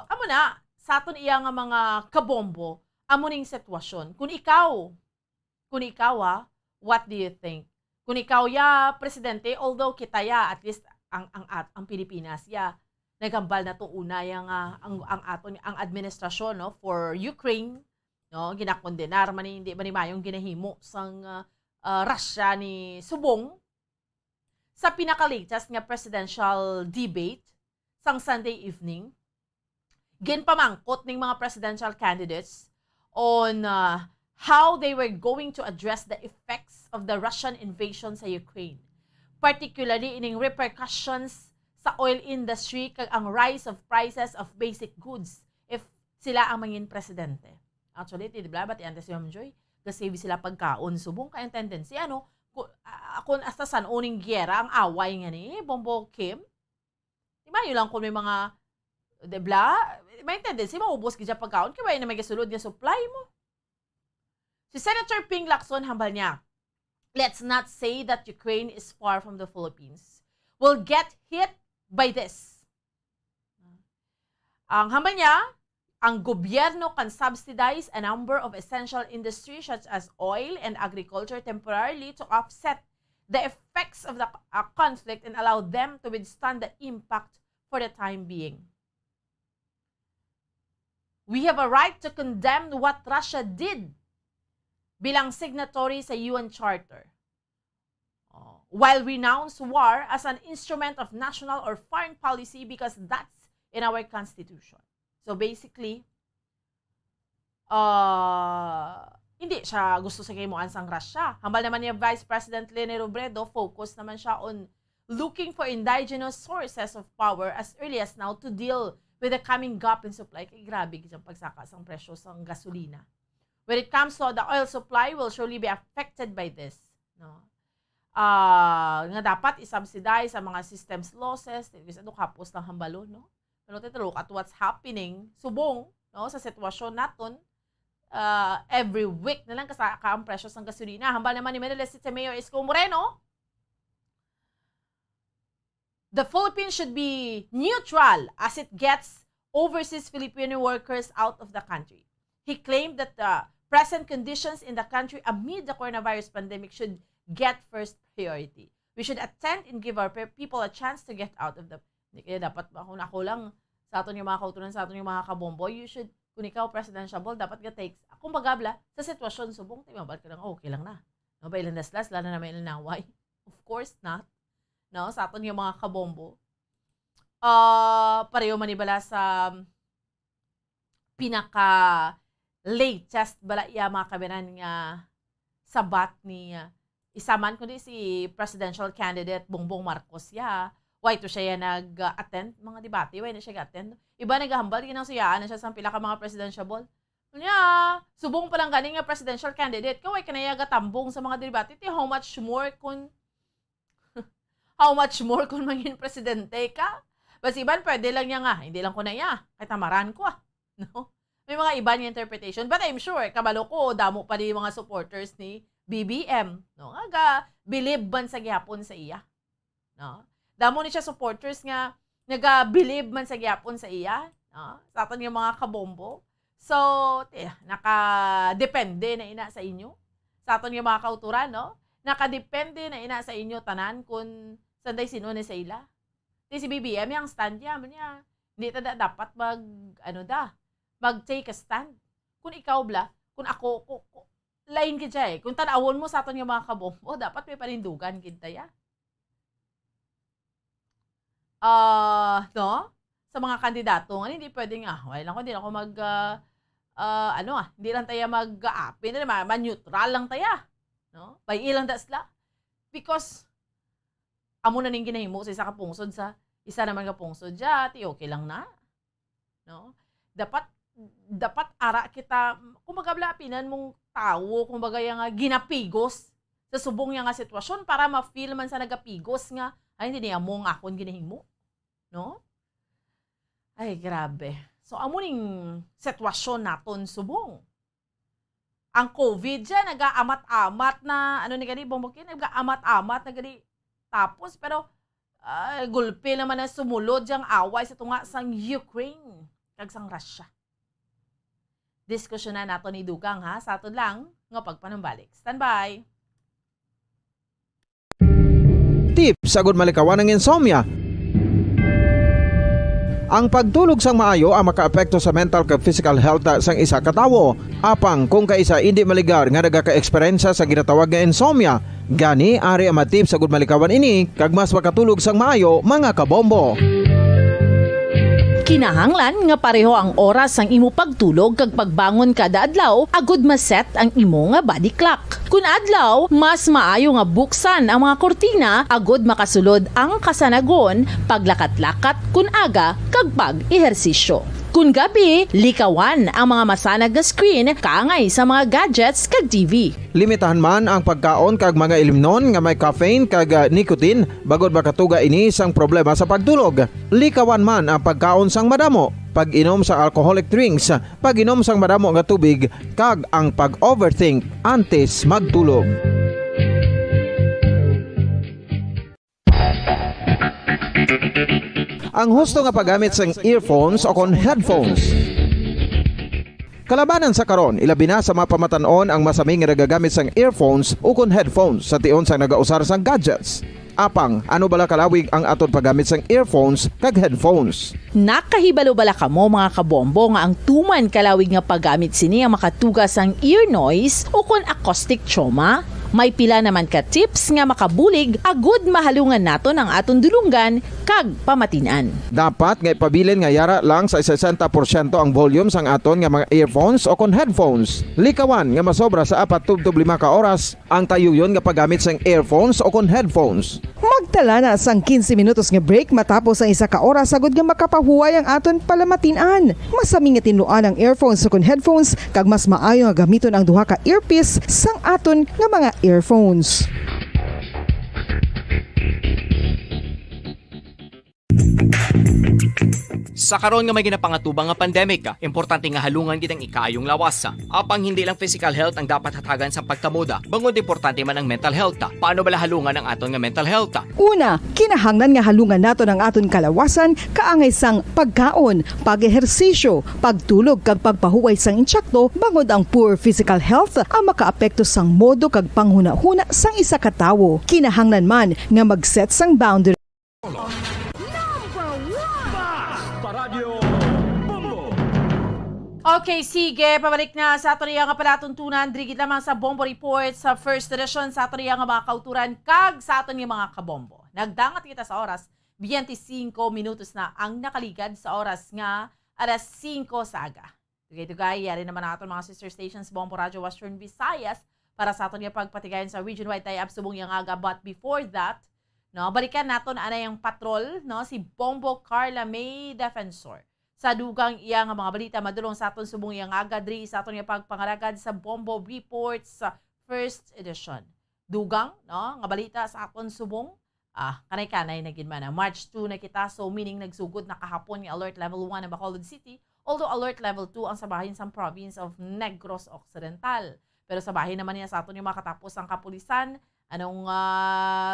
amo na, sa aton iya nga mga kabombo, amo ning sitwasyon. Kung ikaw what do you think? Kung ikaw ya presidente, although kita ya at least ang Pilipinas ya nagambal na to una yang ang administrasyon no for Ukraine, no, ginakondenar man hindi man mayong ginahimo sang Russia ni Subong sa pinaka-latest nga presidential debate sang Sunday evening. Ginpamangkot ning mga presidential candidates on how they were going to address the effects of the Russian invasion sa Ukraine. Particularly ining repercussions sa oil industry kag ang rise of prices of basic goods if sila ang mangin presidente. Actually, di ba? Bati antes si Ma'am Joy, kasi sila pagkaon subong kayang tendency, kung hasta san uning gyera ang away nga ni Bongbong Kim. Diba, yun lang kung may mga, debla, may tendency, maubos ka pagkaon, kaya na may gasulod nga supply mo. Si Senator Ping Lacson, hambal niya, let's not say that Ukraine is far from the Philippines. We'll get hit by this. Ang hambal niya, ang gobyerno can subsidize a number of essential industries such as oil and agriculture temporarily to offset the effects of the conflict and allow them to withstand the impact for the time being. We have a right to condemn what Russia did bilang signatory sa UN Charter, while renounce war as an instrument of national or foreign policy because that's in our Constitution. So basically, hindi siya gusto sa kimuan sang Russia. Hambal naman niya Vice President Leni Robredo, focus naman siya on looking for indigenous sources of power as early as now to deal with the coming gap in supply. Kaya grabe kitang pagsaka sang presyo sang gasolina. When it comes to the oil supply, will surely be affected by this. No? nga dapat i-subsidize sa mga systems losses, bisa do kapos ng hambalo, no? Pero look at what's happening subong, no, sa sitwasyon naton. Every week na lang ka ang presyo ng gasolina. Hambal naman ni Manila City Mayor Isko Moreno, the Philippines should be neutral as it gets overseas Filipino workers out of the country. He claimed that the present conditions in the country amid the coronavirus pandemic should get first priority. We should attend and give our people a chance to get out of the... Hindi kaya dapat kung ako lang sa aton yung mga kautunan, sa aton yung mga kabombo, you should, kung ikaw presidential, dapat ka takes, kung bagabla, sa sitwasyon subong, mabal ka lang, okay lang na. No, ba ilang daslas, lalo na may ilang naway? Of course not. No, sa aton yung mga kabombo. Pareho manibala sa pinaka latest bala iya mga kabinan nga sabat ni isaman kundi si presidential candidate Bongbong Marcos ya. Why to siya nag-attend mga debate? Why na siya nag-attend? Iba naghambal ginang siyaan na siya sa pila ka mga presidential ball. Nya, subong pa lang ganing nga presidential candidate. Kaway ka na gatambong sa mga debate. How much more kung maging presidente ka? Basiban, pwede lang niya nga. Hindi lang ko na iya. Kahit tamaran ko No? May mga iba niya interpretation. But I'm sure, kabalo ko, damo pa rin mga supporters ni BBM. No? Believe man sa gihapon sa iya. No? Damo ni siya supporters nga naga-believe man sa gihapon sa iya. No? Sa atin yung mga kabombo. So, nakadepende na ina sa inyo. Sa atin yung mga kauturan, no? Nakadepende na ina sa inyo tanan kung sanday sino ni sa ila. Si BBM, yung stand niya, hindi dapat mag-take a stand. Kung ikaw kung ako, lain ka dyan Kung tanawon mo sa atin yung mga kabombo, dapat may panindugan kita ya. No? Sa mga kandidato, hindi pwedeng, hindi ako hindi lang tayo mag-aapin, neutral lang tayo. No? By ilang dasla. Because, amo na ning ginahimo sa isa ka pungsod sa isa naman ka pungsod okay lang na. No? Dapat ara kita, kumbaga apinan mong tao, kumbaga nga ginapigos sa subong nga sitwasyon para ma-feel man sa nagapigos nga, ay hindi niya mong akon ginahimo. No? Ay, grabe. So, amo ning sitwasyon naton subong. Ang COVID dyan, nag-aamat-amat na, Bongbokin, nag-aamat-amat na gani. Tapos, pero, gulpe naman na sumulod diyang away sa tunga sang Ukraine kag sang Russia. Diskusyon na nato ni Dugang sa aton lang nga pagpanumbalik. Standby! Tips sagod malikawan ng insomnia. Ang pagtulog sang maayo ang makaapekto sa mental kag physical health sang isa ka tawo. Apang kung kaisa hindi maligar nga nagaka-eksperyensya sa ginatawag nga insomnia, gani ari ang matip sagud malikawan ini kag mas makatulog sang maayo mga kabombo. Kinahanglan nga pareho ang oras ang imo pagtulog kag pagbangon kada adlaw agud maset ang imo nga body clock. Kun adlaw, mas maayo nga buksan ang mga kortina agud makasulod ang kasanagon, paglakat-lakat kun aga kag pag-ehersisyo. Kun gabi, likawan ang mga masanag nga screen kaangay sa mga gadgets kag TV. Limitahan man ang pagkaon kag mga ilimnon nga may caffeine kag nicotine bagod makatuga ini sang problema sa pagtulog. Likawan man ang pagkaon sang madamo, pag-inom sa alcoholic drinks, pag-inom sang madamo nga tubig kag ang pag-overthink antes magtulog. Ang husto nga paggamit sang earphones o kon headphones. Kalabanan sa karon, ilabi na sa mga pamatanon ang masaming nga nagagamit sang earphones o kon headphones sa tion sang nagausar sang gadgets. Apang, ano bala kalawig ang aton paggamit sang earphones kag headphones? Nakahibalo bala kamo mga kabombo nga ang tuman kalawig nga paggamit sini ang makatugas ang ear noise o kon acoustic trauma? May pila naman ka tips nga makabulig agud mahalungan naton ang aton dulunggan kag pamatinan. Dapat nga ipabilin nga yara lang sa 60% ang volume sang aton nga mga earphones o kon headphones. Likawan nga masobra sa 4-5 ka oras ang tayuyon nga paggamit sang earphones o kon headphones. Magtala na sang 15 minutos nga break matapos ang 1 ka oras sagud nga makapahuway ang aton palamatinan. Masami nga tinluan ang earphones o kon headphones kag mas maayo nga gamiton ang duha ka earpiece sang aton nga mga earphones. Sa karon nga may ginapangatubang nga pandemic, importante nga halungan kitang ikaayong lawas. Apang hindi lang physical health ang dapat hatagan sa pagtamoda, bangod importante man ang mental health. Paano bala halungan ang aton nga mental health? Una, kinahanglan nga halungan nato ang aton kalawasan kaangay sang pagkaon, pag-ehersisyo, pagtulog kag pagpahuway sang insyakto bangod ang poor physical health ang makaapekto sang modo kag panghuna-huna sang isa ka tawo. Kinahanglan man nga mag-set sang boundary. Okay, sige. Pabalik na sa ato nga palatuntunan. Drigit lamang sa Bombo Report sa first edition sa ato nga mga kauturan kag sa ato nga mga kabombo. Nagdangat kita sa oras, 25 minutos na ang nakaligad sa oras nga alas 5 sa aga. Tugay-tugay, yari naman ang ato mga sister stations Bombo Radio Western Visayas para sa ato nga pagpatigayon sa region-wide tie-up subong yang aga. But before that, no, balikan naton ana yung patrol, no, si Bombo Carla May Defensor. Sa dugang iya nga mga balita madulong sa aton subong yang aga diri sa aton nga pagpangaragad sa Bombo Reports sa first edition. Dugang, no, nga balita sa aton subong kanay-kanay na gid man. March 2 na kita, so meaning nagsugod na kahapon nga alert level 1 ng Bacolod City, although alert level 2 ang sabahin sa province of Negros Occidental. Pero sabahin naman niya sa aton yung makatapos ang kapulisan. Anong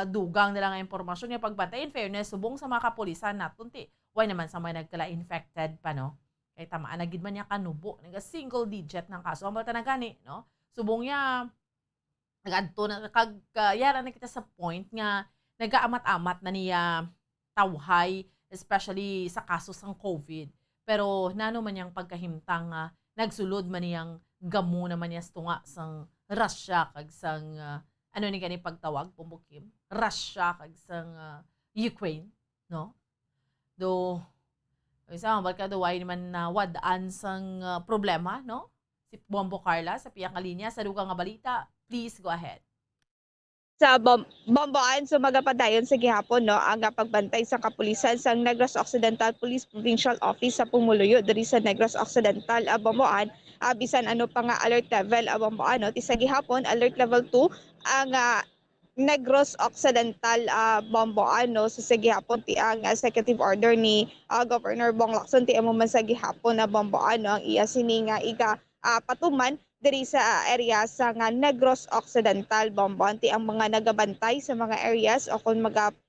dugang nila nga impormasyon niya pagbantay? In fairness, subong sa mga kapulisan naton ti. Why naman sa mga nagkala-infected pa, no? Kaya tamaan na gid man niya kanubo. Single digit ng kaso. Ang balita na gani, no? Subong niya, nag-adto na, yara na kita sa point nga, nag-aamat-amat na niya tawhay, especially sa kaso sang COVID. Pero nano man niyang pagkahimtang, nagsulod man niyang gamo naman niya tunga sang Russia, kag sang, ano ni gani pagtawag, Pumbukim? Russia, kag sang Ukraine, no? Do, isa baka do ay naman na wadaan sang problema, no? Si Bombo Carla sa piyang linya sa dugang nga balita. Please go ahead. Sa Bomboan, sumagapadayon sa gihapon, no, ang pagbantay sa kapulisan sa Negros Occidental Police Provincial Office sa Pumuluyo diri sa Negros Occidental, Bomboan, bisan ano pa nga alert level, Bomboan, no, ti sa gihapon alert level 2 ang Negros Occidental, Bomboan, no, sa gihapon ti ang executive order ni Governor Bong Lacson ti amo man sa gihapon na Bomboan, no, ang iya sininga iga patuman diri sa area sa nga Negros Occidental, Bomboan, ti ang mga nagabantay sa mga areas o kung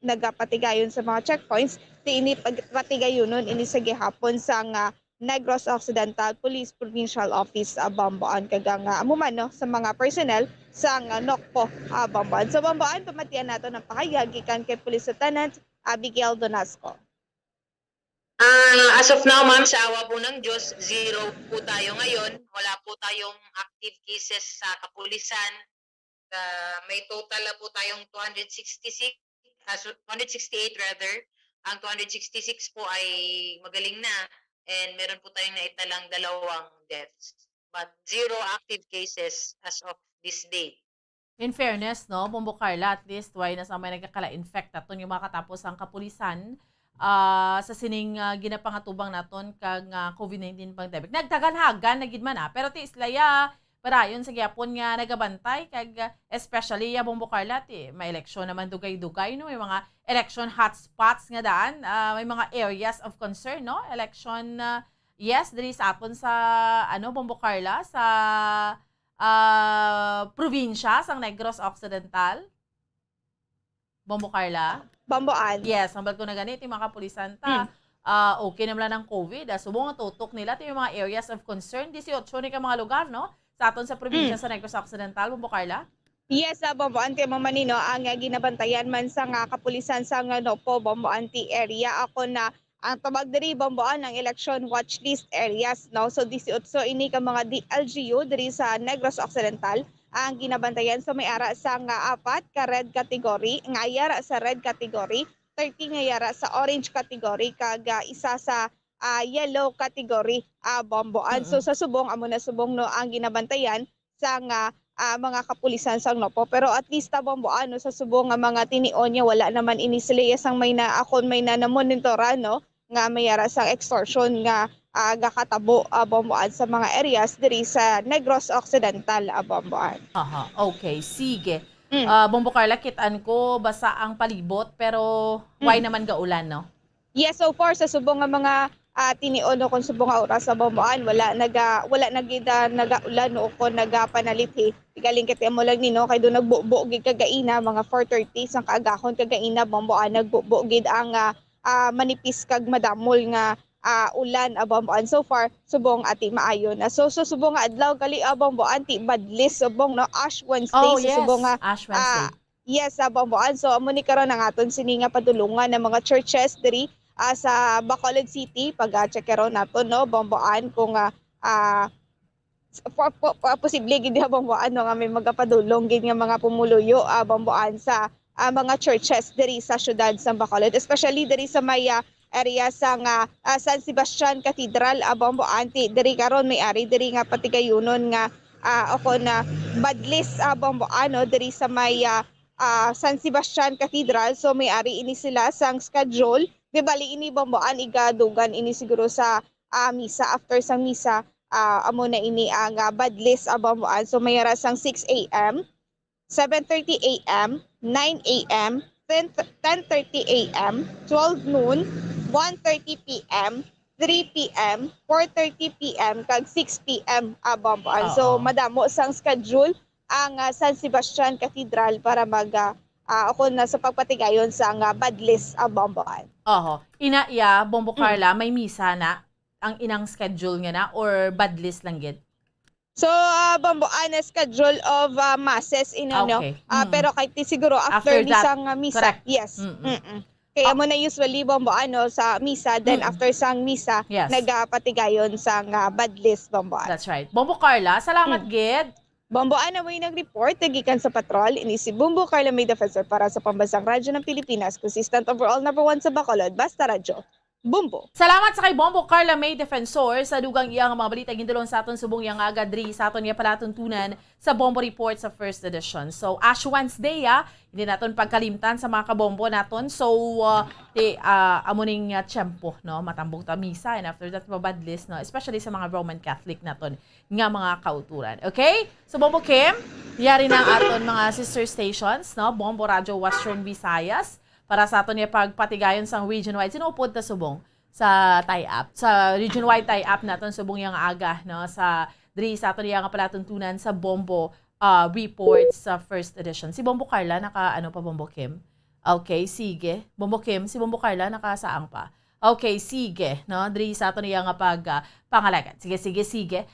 nagapatigayon sa mga checkpoints ti ini pagpatigayonon ini sa gihapon sa nga Negros Occidental Police Provincial Office, Bomboan, kaga nga amuman, no, sa mga personnel sa nga NOCPO, Bomboan. So Bomboan, pamatian nato ng pahayag gikan kay Police Lieutenant Abigail Donasco. As of now, ma'am, sa awa po ng Diyos, 0 po tayo ngayon. Wala po tayong active cases sa kapulisan. May total na po tayong 268 rather. Ang 266 po ay magaling na and meron po tayong naitalang 2 deaths. But 0 active cases as of this date. In fairness, no, Bombo Carla, at least why nasa may nagkakala-infect aton yung makatapos ang kapulisan sa sining ginapangatubang naton kag COVID-19 pandemic. Nagtaganhagan na gid man pero ti islaya parayon sa gyapon nga nagabantay kag especially Bombo Carla ti may eleksyon naman dugay-dugay, no, may mga election hotspots nga daan, may mga areas of concern, no, election yes diri sa aton sa Bombo Carla sa probinsya sang Negros Occidental. Bombo Carla? Bomboan. Yes, hambal ko na ganit yung mga kapulisan ta. Okay naman ng COVID. Subong ang tutok nila ito yung mga areas of concern. 18 ni ka mga lugar, no? Sa aton sa probinsya sa Negros Occidental, Bombo Carla? Yes, Bomboan, ti Mamanino, ang ginabantayan man sa kapulisan sa NOPO, Bomboan, ti area. Ako na ang tawag diri, Bomboan, ang election watch list areas, no? So 18 ini ka mga DLGU diri sa Negros Occidental ang ginabantayan sa may ara sa nga 4 ka red category, nga yara sa red category, 30 nga yara sa orange category, kag isa sa yellow category, Bomboan. So sa subong amo na subong, no, ang ginabantayan sa nga mga kapulisan sa NOPO. Pero at least Bomboan, no, sa subong nga mga tinion niya wala naman ini sila sang may na akon may na monitora, no, nga may yara sa extortion nga gakatabo, Bomboan, sa mga areas diri sa Negros Occidental, Bomboan. Aha, okay, sige. Bombo Carla, kitaan ko basa ang palibot pero why naman gaulan, no? Yes, so far sa subong nga mga tiniono kung subong nga oras sa bomboan wala nagida nagaulan no ko nagapanalithi galing kiti mo lang nino kay do nagbubo gid kagaina mga 4:30 sang kaagahon kagaina bomboan nagbubo gid ang manipis kag madamol nga ulan bomboan so far subong ati maayo na so subong nga adlaw gali bomboan ti badlis subong no Ash Wednesday yes. subong nga Ash Wednesday. yes bomboan so amo ni karon ang aton sini nga padulungan ng mga churches diri sa Bacolod City pag-check ron nato no bomboan kung posible gid bomboan no nga may magapadulong gid nga mga pumuluyo bomboan sa mga churches diri sa syudad sa Bacolod especially diri sa may area sa San Sebastian Cathedral bomboan diri karon may ari diri nga patigayunon nga ako na badlis bomboan no diri sa may San Sebastian Cathedral so may ari ini sila sang schedule di bali ini bomboan igadugan ini siguro sa misa after sang misa amo na ini ang badlis bomboan so may ara sang 6 a.m. 7:30 a.m. 9 a.m. 10:30 a.m. 12 noon 1:30 p.m. 3 p.m. 4:30 p.m. kag 6 p.m. bomboan so madamo sang schedule ang San Sebastian Cathedral para mag ako na sa pagpatigayon sa badlis bomboan. Ina iya Bombo Carla may misa na ang inang schedule nga na or badlis lang gid. So bomboan na schedule of masses Okay. pero kay siguro after misang misa. Correct. Yes. Kaya mo na usually bomboan sa misa then after sang misa nagapatigayon sa badlis bomboan. That's right. Bombo Carla, salamat gid. Bomboan na may nag-report nagikan sa patrol ini si Bombo Carla May Defensor para sa Pambansang Radyo ng Pilipinas, consistent overall number 1 sa Bacolod, Basta Radyo. Bombo. Salamat sa kay Bombo Carla May Defensor sa dugang iyang mga balita gindulon sa aton subong yang agadri sa aton nga palatuntunan sa Bombo Report sa first edition. So Ash Wednesday hindi naton pagkalimtan sa mga kabombo naton. So amuning tiyempo no matambong ta misa and after that mabadlis no especially sa mga Roman Catholic naton nga mga kauturan. Okay? So Bombo Kim, yari na aton mga sister stations no Bombo Radio Western Visayas para sa aton nga pagpatigayon sang region-wide. Sinupod na subong sa tie-up. Sa region-wide tie-up naton subong yang aga no sa diri sa aton nga palatuntunan sa Bombo report sa first edition. Si Bombo Carla naka pa Bombo Kim? Okay, sige. Bombo Kim, si Bombo Carla nakasaang pa? Okay, sige, no? Diri sa aton nga pangalagat. Sige. 32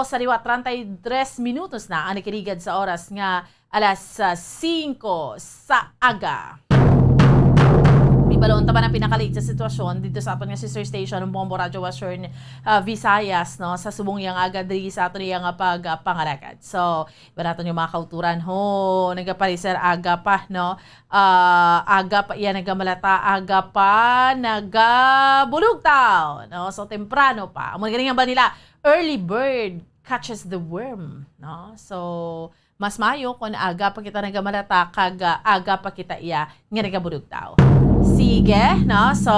sa liwat 33 minutos na ang nakiligad sa oras nga alas 5 sa aga. Balon taba ng pinakalit sa sitwasyon dito sa aton nga sister station ng Bombo Radio Western Visayas no sa subong yang agad diri sa aton nga pagpangalakad. So, iba naton yung mga kauturan nagapariser aga pa no. Aga pa iya nagamalata aga pa nagabulugtaw no. So temprano pa. Amo ganing ba nila early bird catches the worm no. So mas mayo kung aga pa kita nagamalata kag aga pa kita iya nga nagabulugtaw. Sige, no? So,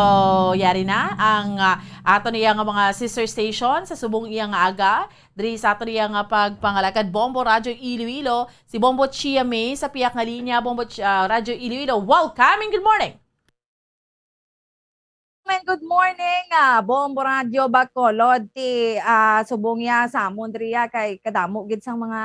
yari na ang ato niya nga mga sister station sa subong iyang aga. Diri sa ato niya nga pagpangalakad Bombo Radio Iloilo. Si Bombo Chia May sa piyak nga linya. Bombo Radio Iloilo. Welcome and good morning! Good morning, Bombo Radio Bacolod ti subong ya samon diriya kay kadamo gid sang mga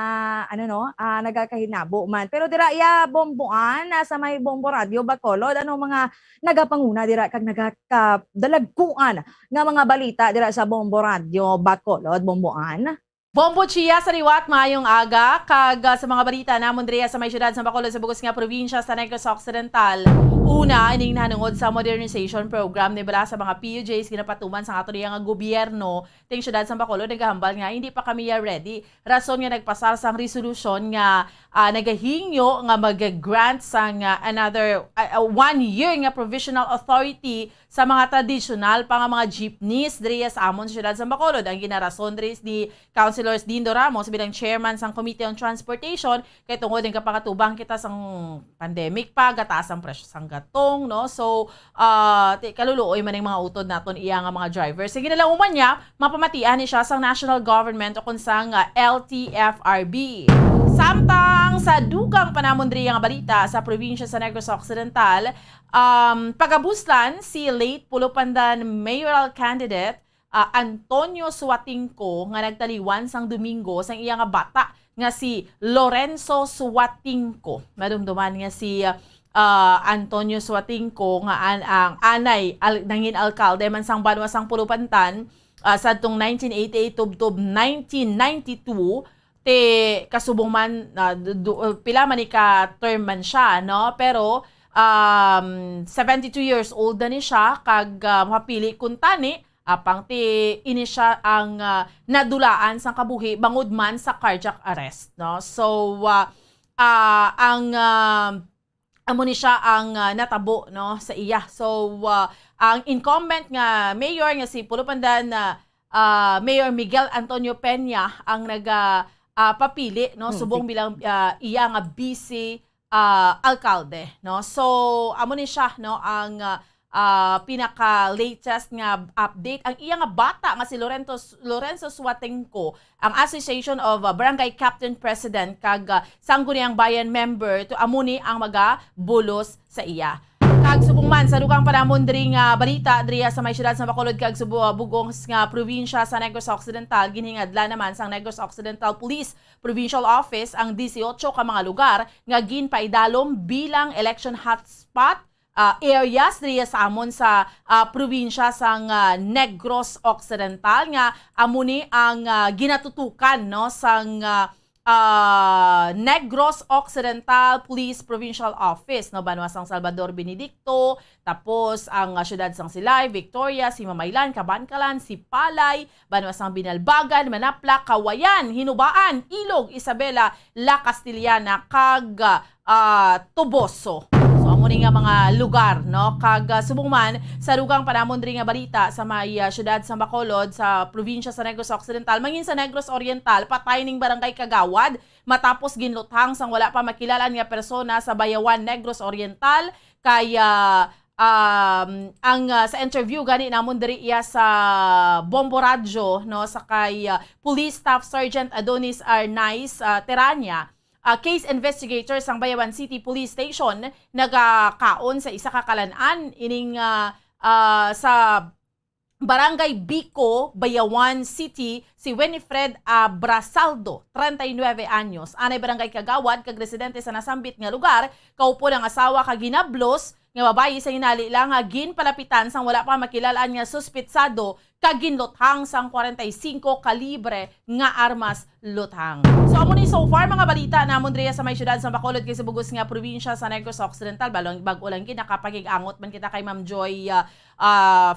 nagakahinabo man. Pero dira ya bomboan sa may Bombo Radio Bacolod mga nagapanguna dira kag nagakadalagkuan nga mga balita dira sa Bombo Radio Bacolod bomboan. Bombo Chia sa liwat mayong aga kag sa mga balita namon diriya sa may syudad sa Bacolod sa bugos nga probinsya sa Negros Occidental. Una, ining nanungod sa modernization program ni bala sa mga PUJs ginapatuman sa ato nga gobyerno ting syudad sa Bacolod nagahambal nga hindi pa kami ready. Rason nga nagpasar sang resolution nga nagahingyo nga mag-grant sang another 1 year nga provisional authority sa mga traditional pa nga mga jeepneys diriya sa amon sa syudad sa Bacolod. Ang ginarason diri ni Councilors Dindo Ramos bilang chairman sang Committee on Transportation kay tungod ng kapakatubang kita sang pandemic pa gataas ang presyo sang gatong no. So kaluluoy man ang mga utod naton iya nga mga drivers. Sige na lang uman niya mapamatian ni siya sang national government o kun sang LTFRB. Samtang sa dugang panamundri nga balita sa probinsya sa Negros Occidental, pagabuslan si late Pulupandan mayoral candidate Antonio Suatingco nga nagtaliwan sang Domingo sang iya nga bata nga si Lorenzo Suatingco. Madumduman nga si Antonio Suatingco nga ang anay nangin alkalde man sang banwa sang Pulupandan sa tong 1988 tubtob 1992 te kasubong man pila man ka term man siya, no, pero 72 years old na ni siya kag mapili kun tani apang ti ini siya ang nadulaan sang kabuhi bangod man sa cardiac arrest, no. So ang amo ni siya ang natabo, no, sa iya. So ang incumbent nga mayor nga si Pulupandan Mayor Miguel Antonio Peña ang papili, no, subong bilang iya nga vice alkalde, no. So amo ni siya, no, ang pinaka-latest nga update. Ang iya nga bata nga si Lorenzo Suatingco, ang Association of Barangay Captain President kag Sangguniang Bayan member to amuni ang magabulos sa iya. Kag subong man sa dugang panamon diri nga balita diriya sa may syudad sa Bacolod kag bugong nga probinsya sa Negros Occidental, ginhingadla naman sang Negros Occidental Police Provincial Office ang 18 ka mga lugar nga ginpaidalom bilang election hotspot areas diriya sa amon sa probinsya sang Negros Occidental nga amuni ang ginatutukan, no, sang Negros Occidental Police Provincial Office, no, banwa sang Salvador Benedicto, tapos ang syudad sang Silay, Victoria, Simamaylan, Kabankalan, Sipalay, banwa sang Binalbagan, Manapla, Kawayan, Hinubaan, Ilog, Isabela, La Castillana kag Toboso. So amo ni nga mga lugar, no, kag subong man sa dugang panamon diri nga balita sa may syudad sa Bacolod sa probinsya sa Negros Occidental, mangin sa Negros Oriental patay ning barangay Kagawad matapos ginluthang sang wala pa makilalan nga persona sa Bayawan, Negros Oriental. Kaya sa interview gani namon diri iya sa Bombo Radio, no, sa kay Police Staff Sergeant Adonis Arnaiz Terania, case investigator sang Bayawan City Police Station, nagakaon sa isa ka kalan-an ining sa Barangay Bico, Bayawan City, si Winifred Brasaldo, 39 anyos. Anay barangay Kagawad, kag residente sa nasambit nga lugar, kaupo ng asawa kag ginablos nga babayi sa hinali lang ginpalapitan sang wala pa makilalaan nga suspitsado kag ginluthang sang 45 kalibre nga armas luthang. So amo ni so far mga balita namon diriya sa may syudad sa Bacolod kay sa bugos nga probinsya sa Negros Occidental. Bag-o lang gid nakapagig-angot man kita kay Ma'am Joy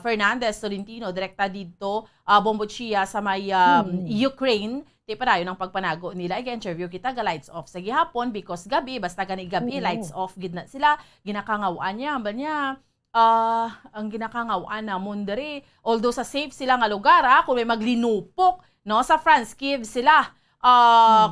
Fernandez Tolentino direkta dito Bombochia sa may Ukraine. Di pa tayo ng pagpanago nila. I-interview kita ga lights off sa gihapon because gabi, basta gani gabi, lights off gid na sila. Ginakangawaan niya, ba niya, ang ginakangawaan na mundari. Although sa safe sila nga lugar, kung may maglinupok, no, sa France, Kiev sila.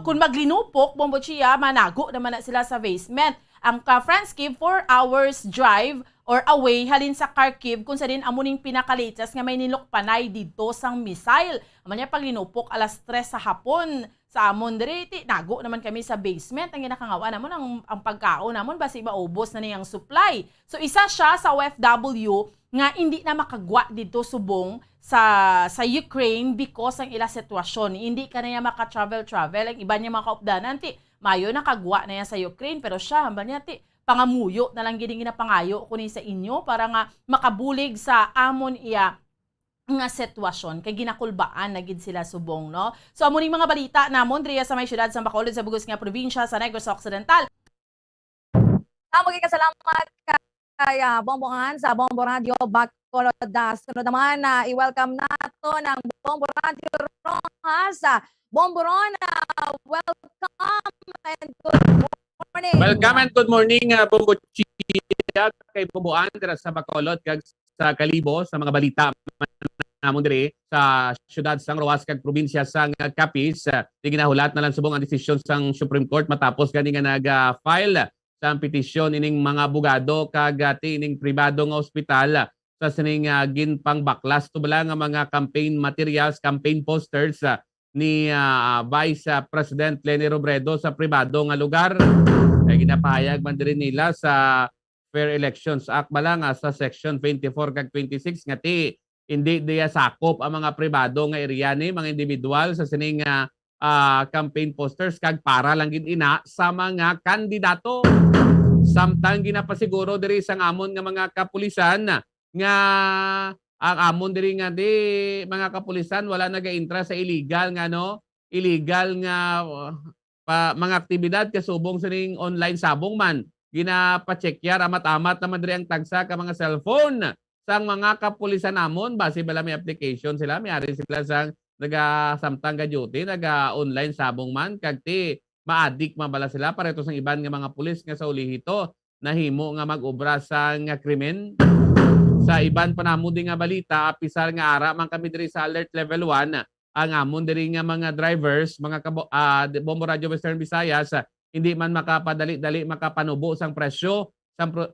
Kung maglinupok, Bombochia, manago naman na sila sa basement. Ang France, Kiev, 4 hours drive or away halin sa Kharkiv kung sa din amuning pinakalitas nga may nilokpanay dito sang missile. Aman niya paglinupok alas 3 sa hapon sa amon diri, nago naman kami sa basement. Ang ginakangawa namon ang pagkaon namon basi maubos na niyang supply. So isa siya sa OFW nga hindi na makagwa dito subong sa Ukraine because ang ila sitwasyon. Hindi ka na niya maka-travel. Ang iba niya makaupdanan, mayo nakagwa na yan sa Ukraine, pero siya, ba niya, pangamuyo na lang gining ginapangayo kunin sa inyo para nga makabulig sa amon iya nga sitwasyon kay ginakulbaan na gid sila subong, no. So amo ning mga balita namon diriya sa may syudad sa Bacolod sa bugos nga probinsya sa Negros Occidental. Maging kasalamat kay Bombongan sa Bombo Radio Bacolod. Sunod naman i-welcome nato ng Bombo Radio Rojas. Bombo Ron, welcome and good morning. Welcome and good morning, Bombo Chia, kay Bomboan sa Bacolod, kag sa Kalibo, sa mga balita namon diri sa syudad sang Rojas kag probinsya sang Capiz. Ginahulat na lang subong ang desisyon sang Supreme Court matapos gani nga nag-file sa petisyon ining mga abogado kag ining pribado nga ospital sa sining ginpang baklas tubala nga mga campaign materials, campaign posters ni Vice President Leni Robredo sa pribado nga lugar. Kay ginapahayag man diri nila sa Fair Elections Act bala nga sa Section 24 kag 26 nga hindi diya sakop ang mga pribado nga area ni mga individual sa sining campaign posters kag para lang gid ina sa mga kandidato. Samtang ginapasiguro diri sa amon nga mga kapulisan nga ang amon diri nga mga kapulisan wala nagaintra sa illegal nga illegal nga mga aktibidad kasubong sa ning online sabong man. Ginapachekyar amat-amat naman diri ang tagsa ka mga cellphone sang mga kapulisan namon base bala may application sila may ari sila sang naga-samtang ka duty naga-online sabong man kag ma-addict man bala sila pareto sang iban nga mga pulis nga sa ulihito nahimo nga mag-obra sang krimen. Sa iban pa namo di nga balita apisar nga ara man kami diri sa alert level 1 ang amon diri nga mga drivers mga Bombo Radio Western Visayas hindi man makapadali-dali makapanubo sang presyo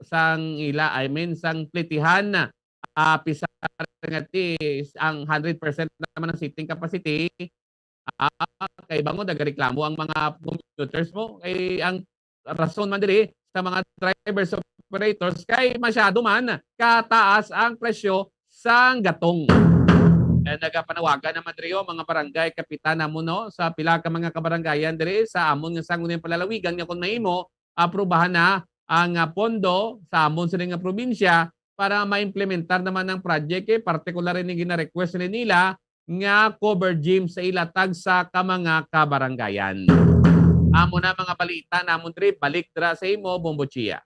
sang ila sang plitihan pisar nga ang 100% naman ng seating capacity kay bango nagareklamo ang mga computers mo kay ang rason man diri sa mga drivers operators kay masyado man kataas ang presyo sang gatong. Nagapanawagan naman diri mga barangay kapitan namo sa pila ka mga kabarangayan diri sa amon nga sangguniang palalawigan nga kun mahimo aprubahan na ang pondo sa amon sa nga probinsya para maimplementar naman ang project partikular ni gina-request nila nga cover gym sa ilatag sa mga kabarangayan. Amo na mga balita namon diri balik dira sa imo Bombo Chia.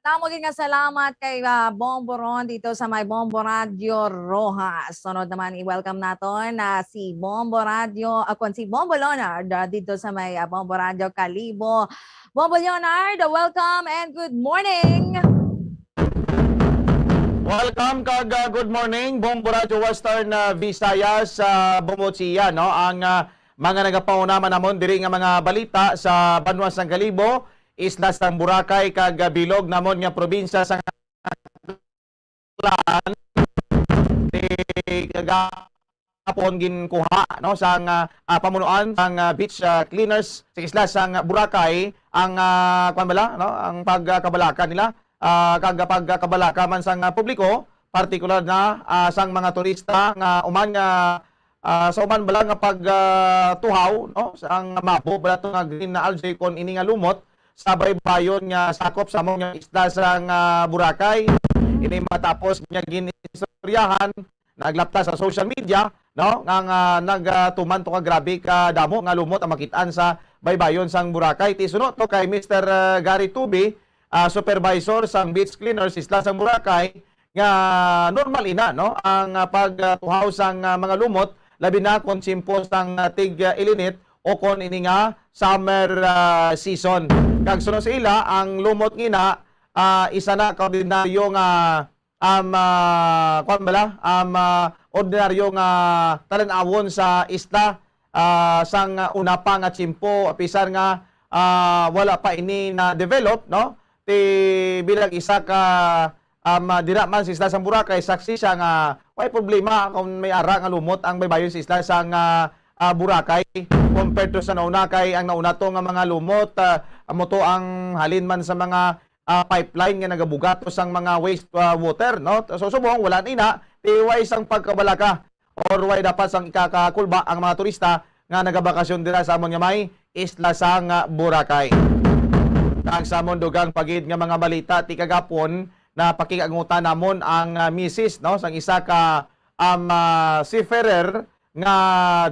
Tamo din nga salamat kay Bombo Ron dito sa may Bombo Radio Rojas. Sunod naman i-welcome naton si Bombo Radio, si Bombo Leonard dito sa may Bombo Radio Kalibo. Bombo Leonard, welcome and good morning! Welcome kag good morning Bombo Radio Western Visayas sa Bombo Chia, no? Ang mga nagapauna man namon diri nga mga balita sa Banwa sang Kalibo, isla sang Boracay kag bilog namon nga probinsya sang Aklan kagapon ginkuha no sang pamunuan sang beach cleaners sa isla sang Boracay ang ang pagkabalaka nila kag pagkabalaka man sang publiko partikular na sang mga turista nga uman nga sa uman bala nga pagtuhaw no sang mapo bala to nga green na algae kon ini nga lumot sa baybayon nga sakop sa among nga isla sang Boracay. Ini matapos niya ginistoryahan naglapta sa social media no nga nagtuman to ka grabe ka damo nga lumot ang makitaan sa baybayon sang Boracay. Tisuno to kay Mr. Gary Tubi, supervisor sang beach cleaners isla sang Boracay nga normal ina no ang pagtuhaw sang mga lumot labi na kon simpo sang tig-ilinit o kon ini nga summer season. Kag sunod sa ila ang lumot ngina isa na ka ordinaryo nga ordinaryo nga talan-awon sa isla sang una pa nga tsimpo pisar nga wala pa ini na develop no bilang isa ka dira man sa isla sang Boracay saksi siya nga way problema kung may ara nga lumot ang baybayon sa isla sang Boracay compared to sa nauna kay ang nauna to nga mga lumot mo to ang halin man sa mga pipeline nga nagabugato sang mga waste water no so subong wala ina way sang pagkabalaka or way dapat sang ikakakulba ang mga turista nga nagabakasyon dira sa amon nga may isla sang Boracay. Kag sa amon dugang pagid nga mga balita ti kagapon na pakikangutan namon ang misis no sang isa ka seafarer nga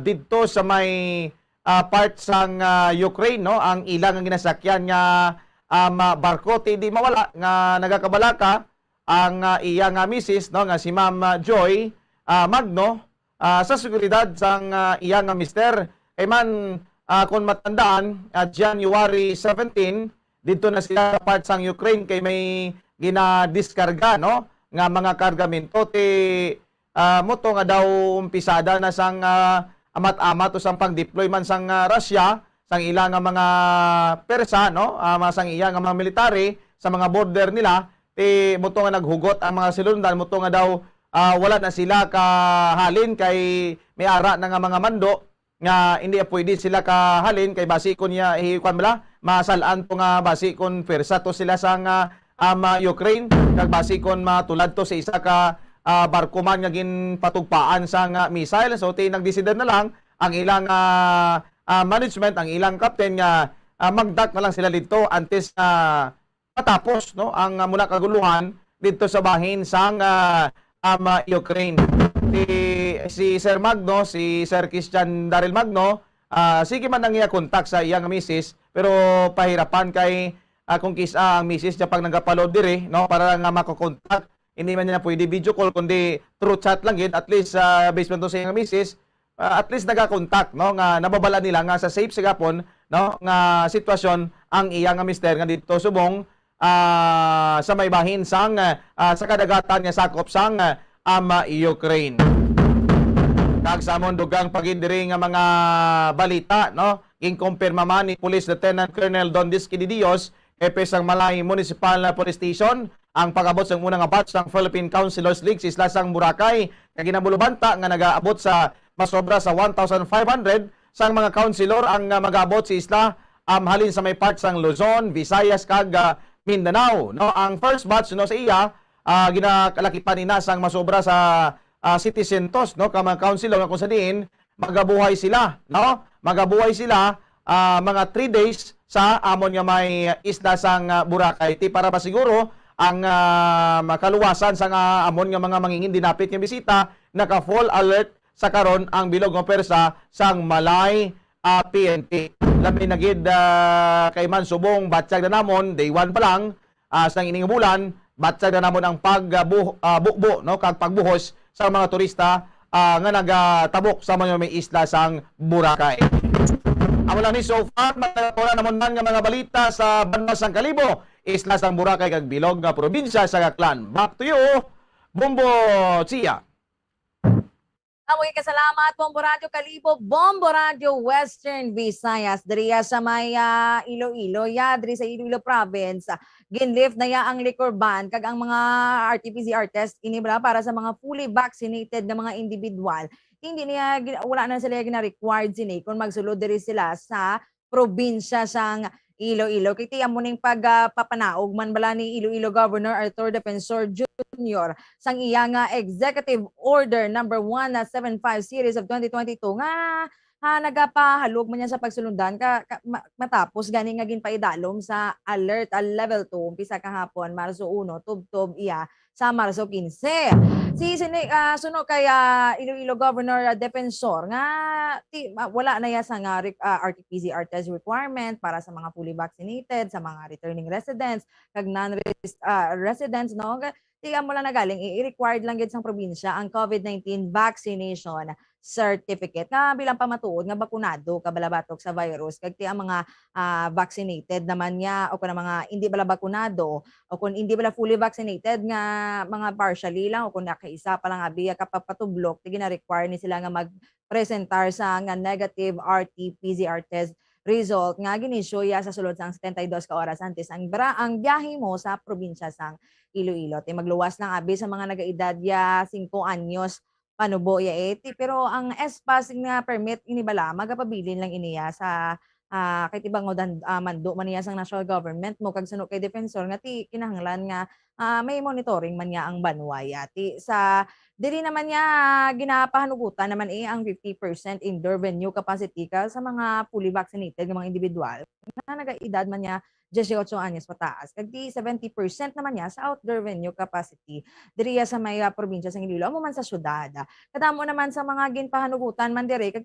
didto sa may part sang Ukraine no ang ilang ang ginasakyan nga barko di mawala nga nagakabalaka ang iya nga misis no nga si Ma'am Joy Magno sa seguridad sang iya nga mister kay man kung matandaan January 17 dito na sila sa part sang Ukraine kay may ginadiskarga no nga mga kargamento moto nga daw umpisada na sang amat-amat o sang pag-deploy man sang Russia sang ilang nga mga persa no sang iya nga mga military sa mga border nila moto nga naghugot ang mga silundan moto nga daw wala na sila kahalin kay may ara na nga mga mando nga hindi pwede sila kahalin kay basikon niya ihikwan bala masalaan to nga basikon persa to sila sa nga Ukraine kag basikon matulad to sa isa ka barko man nga ginpatugpaan sa nga missile. So nagdeside na lang ang ilang management, ang ilang captain nga magdak na lang sila dito antes matapos no ang muna kaguluhan dito sa bahin sa Ukraine. Si Sir Magno, si Sir Christian Daryl Magno, sige man nang iya kontak sa iyang misis pero pahirapan kay kung kisa ang misis niya pag nagapaload dire no para nga makokontak hindi man niya pwede video call kundi through chat lang gid at least based man to sa iyang misis at least nagakontak no nga nababala nila nga sa safe sa gapon no nga sitwasyon ang iyang mister nga dito subong sa may bahin sang sa kadagatan nga sakop sang Ukraine. Kag sa among dugang pagindiri nga mga balita no ginkumpirma man ni Police Lieutenant Colonel Don Disky Dios Epe sang Malay Municipal Police Station ang pag-abot sa unang batch ng Philippine Councilors League sa isla sang Boracay kag ginabulubanta nga nagaabot sa masobra sa 1,500 sang mga councilor ang mag-abot sa isla halin sa may part sang Luzon, Visayas kag Mindanao no ang first batch no sa iya ginakalakipan ni nasang masobra sa citizens no ka mga councilor nga kung sa diin magabuhay sila no magabuhay sila mga 3 days sa amon nga may isla sang Boracay ti para ba siguro ang makaluwasan sa amon nga mga mangingin dinapit nga bisita naka full alert sa karon ang bilog nga persa sang Malay PNP labi na gid kay man subong batyag na namon day 1 pa lang sang ining bulan batyag na namon ang pagbukbo no kag pagbuhos sa mga turista nga nagatabok sa mga may isla sang Boracay. Amo lang ni so far matapos namon man nga mga balita sa banda sang Kalibo, isla sang Boracay kag bilog nga probinsya sa Aklan. Back to you, Bombo Chia. Amoy kasalamat Bombo Radio Kalibo, Bombo Radio Western Visayas diriya sa may Iloilo ya diri sa Iloilo province. Ginlift na ya ang liquor ban kag ang mga RT-PCR test inibra para sa mga fully vaccinated na mga individual. Hindi niya wala na sila gina-required sini kung magsulod diri sila sa probinsya sang Iloilo. Kiti amo ning pagpapanaog man bala ni Iloilo Governor Arthur Defensor Jr. sang iya nga Executive Order number 175 series of 2022 nga nagapahalog man niya sa pagsulundan matapos gani nga ginpaidalom sa alert level 2 umpisa kahapon Marso 1 tubtob iya sa Marso 15. Suno kay Iloilo Governor Defensor nga wala na ya sa nga RT-PCR test requirement para sa mga fully vaccinated, sa mga returning residents, kag non-residents no. Tiga mo lang na galing i-required lang gid sang probinsya ang COVID-19 vaccination certificate nga bilang pamatuod nga bakunado kabalabatok sa virus kag ti ang mga vaccinated naman niya o kun mga hindi bala bakunado o kun hindi bala fully vaccinated nga mga partially lang o kun nakaisa pa lang abiya kapapatublok ti gina-require ni sila nga magpresentar sa nga negative RT-PCR test result nga ginisyo ya sa sulod sang 72 ka oras antes ang biyahe mo sa probinsya sang Iloilo. Ti magluwas lang abi sa mga nagaedad ya 5 anyos panubo ya pero ang espas nga permit inibala magapabilin lang iniya sa kay tibangodan mando man niya sang national government mo kag suno kay defensor nga ti kinahanglan nga may monitoring man niya ang banwaya ti sa diri naman niya ginapahanugutan naman ang 50% indoor venue capacity ka sa mga fully vaccinated nga mga individual na nagaedad man niya 18 anyos pataas. Kag di 70% naman niya sa outdoor venue capacity diriya sa may probinsya sa Iloilo amo man sa syudad. Kadamo naman sa mga ginpahanugutan man dire kag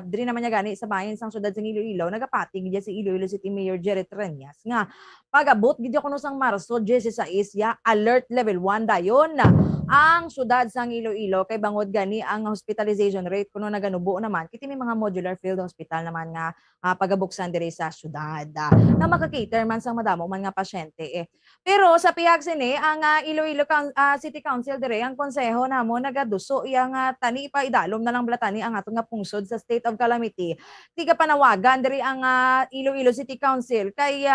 diri naman niya gani sa bahin sang syudad sa Iloilo nagapating gid si Iloilo City Mayor Jerry Treñas nga pag-abot gid kuno sang Marso 16 ya alert level 1 dayon ang syudad sang Iloilo kay bangod gani ang hospitalization rate kuno naganubo naman kiti may mga modular field hospital naman nga pagabuksan diri sa syudad na makakater man sang madamo man nga pasyente Pero sa pihag sini ang Iloilo City Council dire ang konseho namo nagaduso yang tani pa idalom na lang blatani ang aton nga pungsod sa state of calamity. Tiga panawagan diri ang Iloilo City Council kay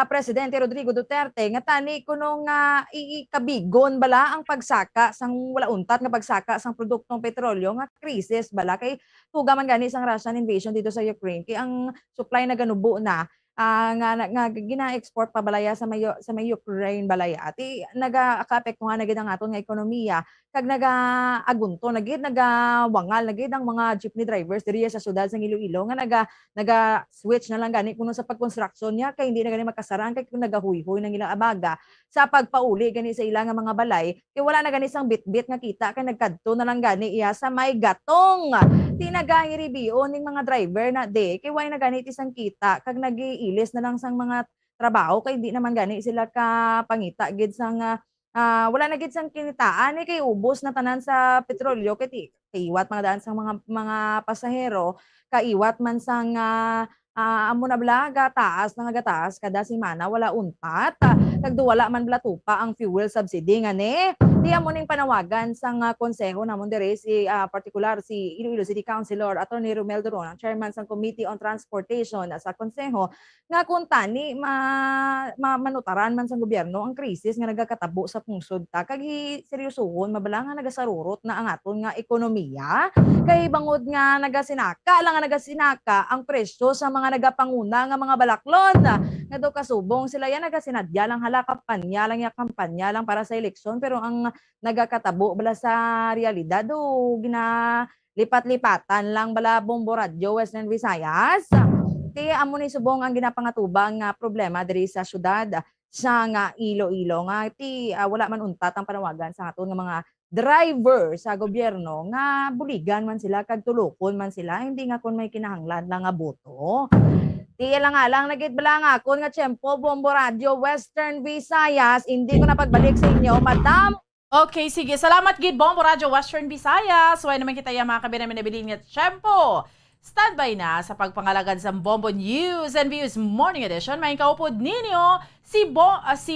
Presidente Rodrigo Duterte nga tani kuno nga iikabigon bala ang pagsaka sang wala untat nga pagsaka sang produktong petrolyo nga krisis bala kay tuga man gani sang Russian invasion dito sa Ukraine kay ang supply na ganubo na nga gina-export pa balaya sa may Ukraine balaya ati naga-apektuhan na gid ang aton nga ekonomiya kag naga-agunto nagawangal nagid ang mga jeepney drivers diri sa syudad sa Iloilo nga naga-switch na lang gani kuno sa pagkonstruksyon niya kay hindi na gani makasaran kay kung nagahuyhoy nang ilang abaga sa pagpauli gani sa ilang nga mga balay kay wala na gani sang bitbit nga kita kay nagkadto na lang gani iya sa may gatong tinagahiribio ning mga driver na kay way na gani isang kita kag nagiilis na lang sang mga trabaho kay hindi naman gani sila ka pangita gid sang wala na gid sang kinitaan kay ubos na tanan sa petrolyo kay iwat mga daan sang mga pasahero kaiwat man sang amo na blaga taas na gataas kada semana wala untat kag wala man bla tupa ang fuel subsidy ngani di amo ning panawagan sang konseho namon diri si particular si Iloilo City Councilor Attorney Romel Duron ang chairman sang Committee on Transportation sa konseho nga kung tani manutaran man sang gobyerno ang krisis nga nagakatabo sa pungsod ta kag seryosohon mabala nga nagasarurot na ang aton nga ekonomiya kay bangod nga nagasinaka ang presyo sa mga nagapanguna nga mga balaklon nga do kasubong sila yan nagasinadya lang hala kampanya lang para sa eleksyon pero ang nagakatabo bala sa realidad do ginalipat-lipatan lang bala Bombo Radio Western Visayas ti amo ni subong ang ginapangatubang nga problema diri sa syudad sa nga Iloilo nga ti wala man untat ang panawagan sa aton nga mga driver sa gobyerno nga buligan man sila kag tulokon man sila hindi nga kun may kinahanglan lang nga boto. Ti lang nagit bala nga kun nga tiyempo Bombo Radio Western Visayas hindi ko na pagbalik sa inyo madam. Okay, sige. Salamat gid Bombo Radio Western Visayas. Way naman kita yung mga kabinamin na bilin nga tiyempo. Standby na sa pagpangalagad sa Bombo News and Views Morning Edition. May kaupod ninyo si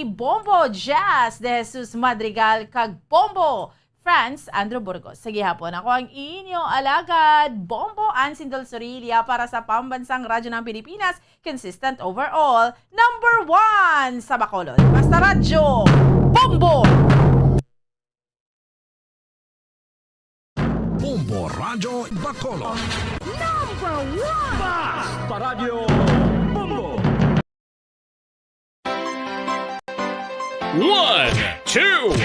Bombo Jazz de Jesus Madrigal kag Bombo France Andrew Burgos. Sige hapon, ako ang inyong alagad, Bombo Ansindol Sorilia para sa Pambansang Radyo ng Pilipinas, consistent overall, number 1 sa Bacolod. Basta Radyo, Bombo! Bombo Radio Bacolod. Number 1! Basta Radio Bombo! 1, 2,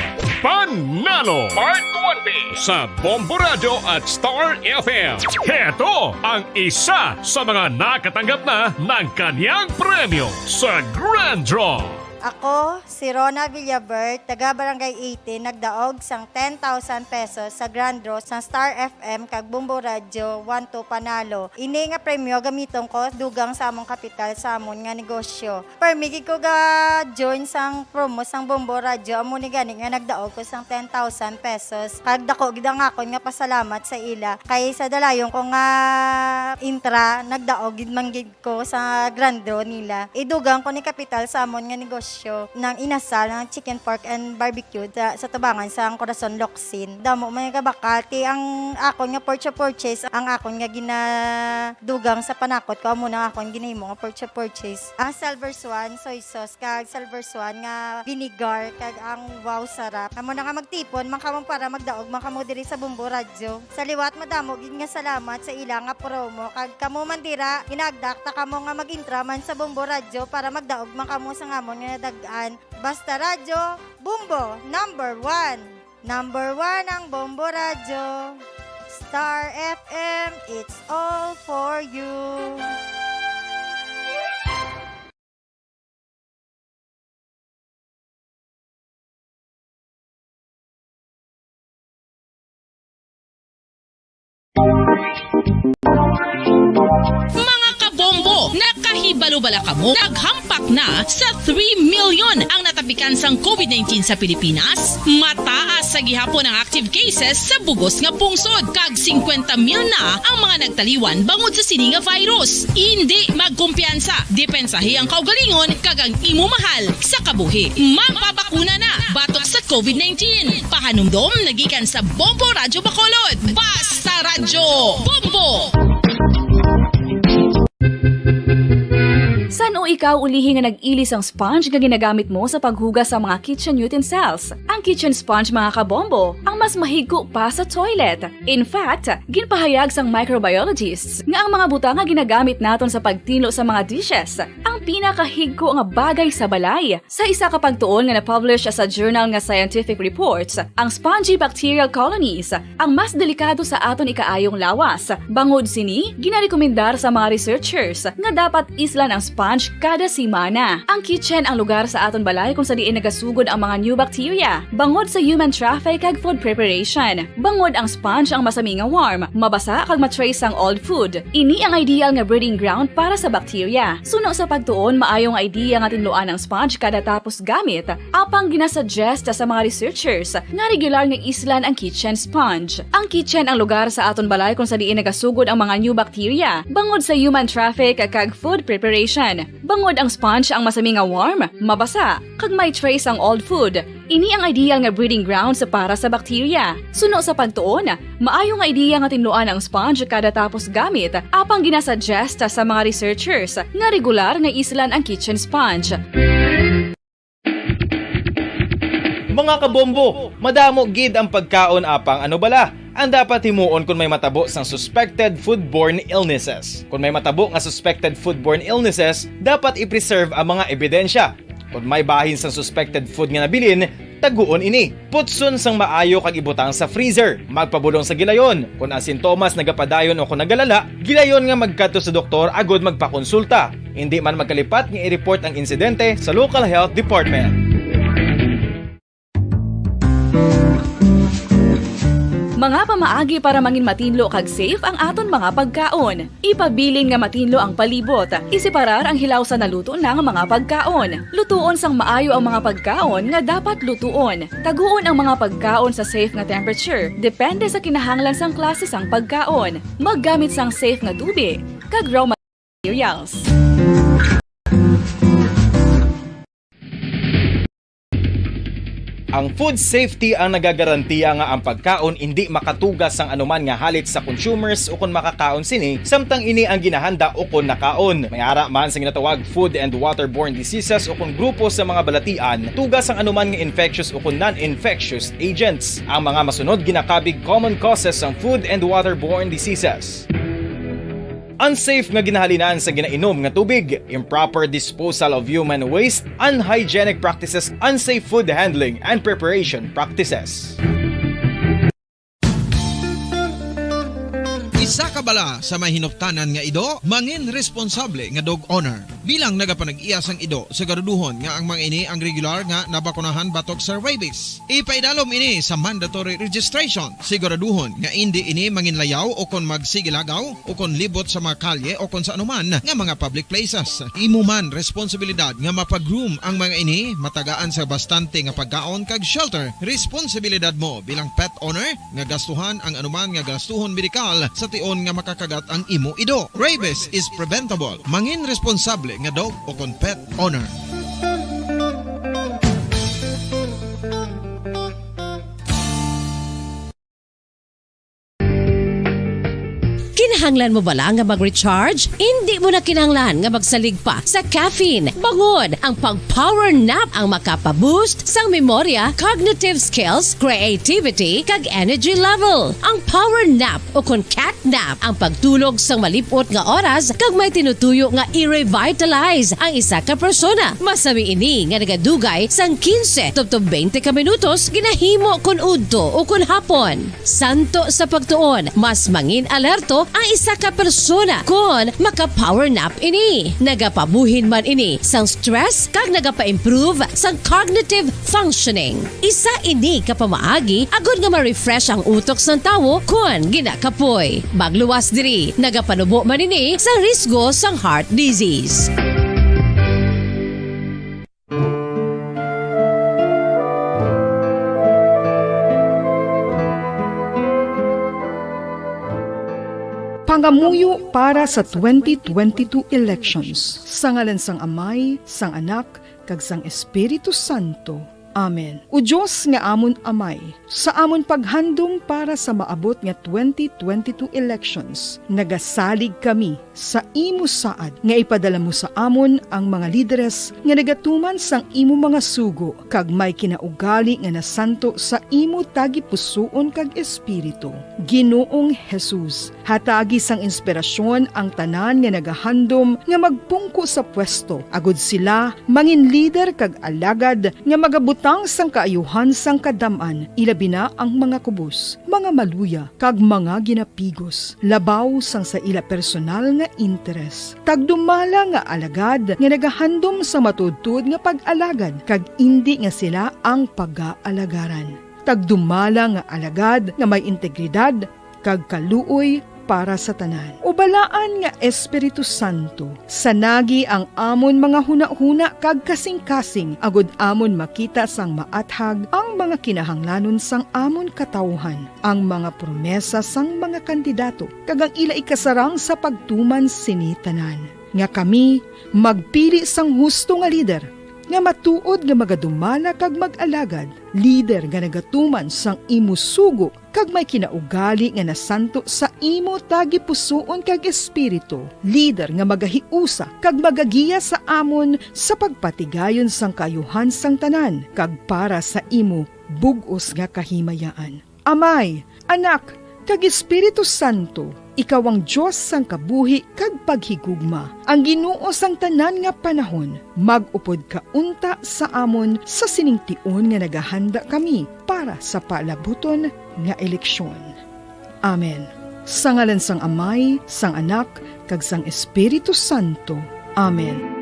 Panalo Part 1B sa Bombo Radio at Star FM. Heto ang isa sa mga nakatanggap na ng kanyang premyo sa Grand Draw. Ako, si Rona Villabert, taga Barangay 18, nagdaog sang 10,000 pesos sa Grand Draw sa Star FM kag Bombo Radio 1-2 Panalo. Ini nga premyo gamiton ko dugang sa among kapital sa amon nga negosyo. Permigi ko ga join sang promo sang Bombo Radio amo ni gani nga nagdaog ko sang 10,000 pesos. Kag dako gid ang akon nga pasalamat sa ila kay sa dalayong ko nga intra nagdaog gid manggid ko sa Grand Draw nila. Idugang ko ni kapital sa amon nga negosyo ng inasal ng chicken pork and barbecue sa tabangan sa Corazon Locsin. Damo may kabakati ang akon nga purchase ang akon nga ginadugang sa panakot ko amo na akon ginahimo nga purchase. Ang silver swan soy sauce kag silver swan nga vinegar kag ang wow sarap. Amo na nga magtipon man kamo para magdaog man kamo diri sa Bombo Radio. Sa liwat madamo gid nga salamat sa ila nga promo kag kamo man dira ginagdakta kamo nga mag-intra man sa Bombo Radio para magdaog man kamo sa ngamon nga dagaan. Basta Radyo, Bombo, number 1. Number 1 ang Bombo Radio. Star FM, it's all for you. Mga kabombo, nakahibalo bala kamo? Naghampak na sa 3 million ang natapikan sang COVID-19 sa Pilipinas. Mataas sa gihapon ang active cases sa bugos nga pungsod. Kag 50 mil na ang mga nagtaliwan bangod sa sini nga virus. Hindi magkumpiyansa. Depensahi ang kaugalingon kag ang imo mahal sa kabuhi. Magpabakuna na batok sa COVID-19. Pahanumdom nagikan sa Bombo Radio Bacolod. Basta Radyo Bombo! San o ikaw ulihi nga nag-ilis ang sponge nga ginagamit mo sa paghugas sa mga kitchen utensils. Ang kitchen sponge mga kabombo, ang mas mahigko pa sa toilet. In fact, ginpahayag sang microbiologists nga ang mga butang nga ginagamit naton sa pagtinlo sa mga dishes ang pinakahigko nga bagay sa balay. Sa isa ka pagtuon nga na-publish sa journal nga Scientific Reports, ang spongy bacterial colonies ang mas delikado sa aton ikaayong lawas. Bangod sini, ginarekomendar sa mga researchers nga dapat islan ang sponge kada simana. Ang kitchen ang lugar sa aton balay kung sa diin nagasugod ang mga new bacteria. Bangod sa human traffic kag food preparation. Bangod ang sponge ang masami nga warm, mabasa kag matrace ang old food. Ini ang ideal nga breeding ground para sa bacteria. Suno sa pagtuon, maayong idea nga tinluan ang sponge kada tapos gamit. Apang ginasuggest sa mga researchers nga regular nga islan ang kitchen sponge. Ang kitchen ang lugar sa aton balay kung sa diin nagasugod ang mga new bacteria. Bangod sa human traffic kag food preparation. Bangod ang sponge ang masami nga warm, mabasa, kag may trace ang old food. Ini ang ideal nga breeding ground sa para sa bacteria. Suno sa pagtuon, maayong idea nga tinluan ang sponge kada tapos gamit. Apang ginasuggest sa mga researchers nga regular nga islan ang kitchen sponge. Mga kabombo, madamo gid ang pagkaon apang ano bala. Ang dapat himuon kung may matabo sang suspected foodborne illnesses. Kung may matabo nga suspected foodborne illnesses, dapat i-preserve ang mga ebidensya. Kung may bahin sang suspected food nga nabilin, taguon ini. Putson sang maayo kag ibutang sa freezer. Magpabulong sa gilayon. Kung ang sintomas nagapadayon o kung nagalala, gilayon nga magkadto sa doktor agud magpakonsulta. Hindi man magkalipat nga i-report ang insidente sa local health department. Mga pamaagi para mangin matinlo kag safe ang aton mga pagkaon. Ipabilin nga matinlo ang palibot. Isiparar ang hilaw sa naluto na nga mga pagkaon. Lutuon sang maayo ang mga pagkaon nga dapat lutuon. Taguon ang mga pagkaon sa safe nga temperature. Depende sa kinahanglan sang klase sang pagkaon. Maggamit sang safe nga tubig kag raw materials. Ang food safety ang nagagarantiya nga ang pagkaon hindi makatugas sang anuman nga halit sa consumers o kung makakaon sini, samtang ini ang ginahanda o kung nakaon. May ara man sa ginatawag food and waterborne diseases o kung grupo sa mga balatian, tugas ang anuman nga infectious o kung non-infectious agents. Ang mga masunod ginakabig common causes ng food and waterborne diseases. Unsafe nga ginahalinan sa ginainom nga tubig, improper disposal of human waste, unhygienic practices, unsafe food handling and preparation practices. Isa ka bala sa may hinuptanan nga ido, mangin responsable nga dog owner. Bilang nagapanag-iyas ang ido, siguraduhon nga ang mga ini ang regular nga nabakunahan batok sa rabies. Ipaidalom ini sa mandatory registration. Siguraduhon nga hindi ini manginlayaw o kon magsigilagaw o kon libot sa mga kalye o kon sa anuman nga mga public places. Imo man responsibilidad nga mapag-groom ang mga ini, matagaan sa bastante nga pagkaon kag shelter. Responsibilidad mo bilang pet owner nga gastuhan ang anuman nga gastuhon medikal sa tion nga makakagat ang imo ido. Rabies is preventable. Mangin responsable nga dog o kon pet owner. Kinahanglan mo bala nga mag-recharge? Hindi mo na kinahanglan nga magsalig pa sa caffeine. Bangod, ang pag-power nap ang makapaboost sang memorya, cognitive skills, creativity, kag energy level. Ang power nap o kon cat nap ang pagtulog sang malipot nga oras kag may tinutuyo nga i-revitalize ang isa ka persona. Masami ini nga nagadugay sang 15 to 20 ka minutos ginahimo kun udto o kun hapon. Santo sa pagtuon, mas mangin alerto ang isa ka persona kung maka-power nap ini. Nagapabuhin man ini sang stress kag nagapa-improve sang cognitive functioning. Isa ini kapamaagi agud nga ma-refresh ang utok sang tawo kung ginakapoy. Magluwas diri, nagapanubo man ini sa risgo sang heart disease. Pangamuyo para sa 2022 elections. Sa ngalan sang Amay, sang Anak, kag sang Espiritu Santo. Amen. O Diyos nga amon Amay, sa amon paghandom para sa maabot nga 2022 elections, nagasalig kami sa imo saad nga ipadala mo sa amon ang mga lideres nga nagatuman sang imo mga sugo kag may kinaugali nga nasanto sa imo tagi pusoon kag espiritu. Ginoong Jesus, hatagi sang inspirasyon ang tanan nga nagahandom nga magpungko sa pwesto agud sila mangin lider kag alagad nga magabutang sang kaayuhan sang kadam-an, ilabi na ang mga kubos, mga maluya kag mga ginapigos, labaw sang sa ila personal nga interes. Tagdumala nga alagad nga nagahandom sa matudtud nga pag-alagad kag indi nga sila ang pag-aalagaran. Tagdumala nga alagad nga may integridad kag kaluoy para sa tanan. Ubalaan nga Espiritu Santo, sanagi ang amon mga huna-huna kag kasing-kasing, agud amon makita sang maathag ang mga kinahanglanon sang amon katawhan, ang mga promesa sang mga kandidato, kag ang ila ikasarang sa pagtuman sini tanan. Nga kami magpili sang husto nga lider, nga matuod nga magadumala kag mag-alagad, lider nga nagatuman sang imo sugo kag may kinaugali nga nasanto sa imo tagi pusoon kag espiritu, lider nga magahiusa kag magagiya sa amon sa pagpatigayon sang kayuhan sang tanan kag para sa imo bug-os nga kahimayaan. Amay, Anak, kag Espiritu Santo, ikaw ang Diyos sang kabuhi kag paghigugma. Ang Ginoo sang tanan nga panahon, mag-upod ka unta sa amon sa siningtion nga nagahanda kami para sa palabuton nga eleksyon. Amen. Sa ngalan sang Amay, sang Anak, kag sang Espiritu Santo. Amen.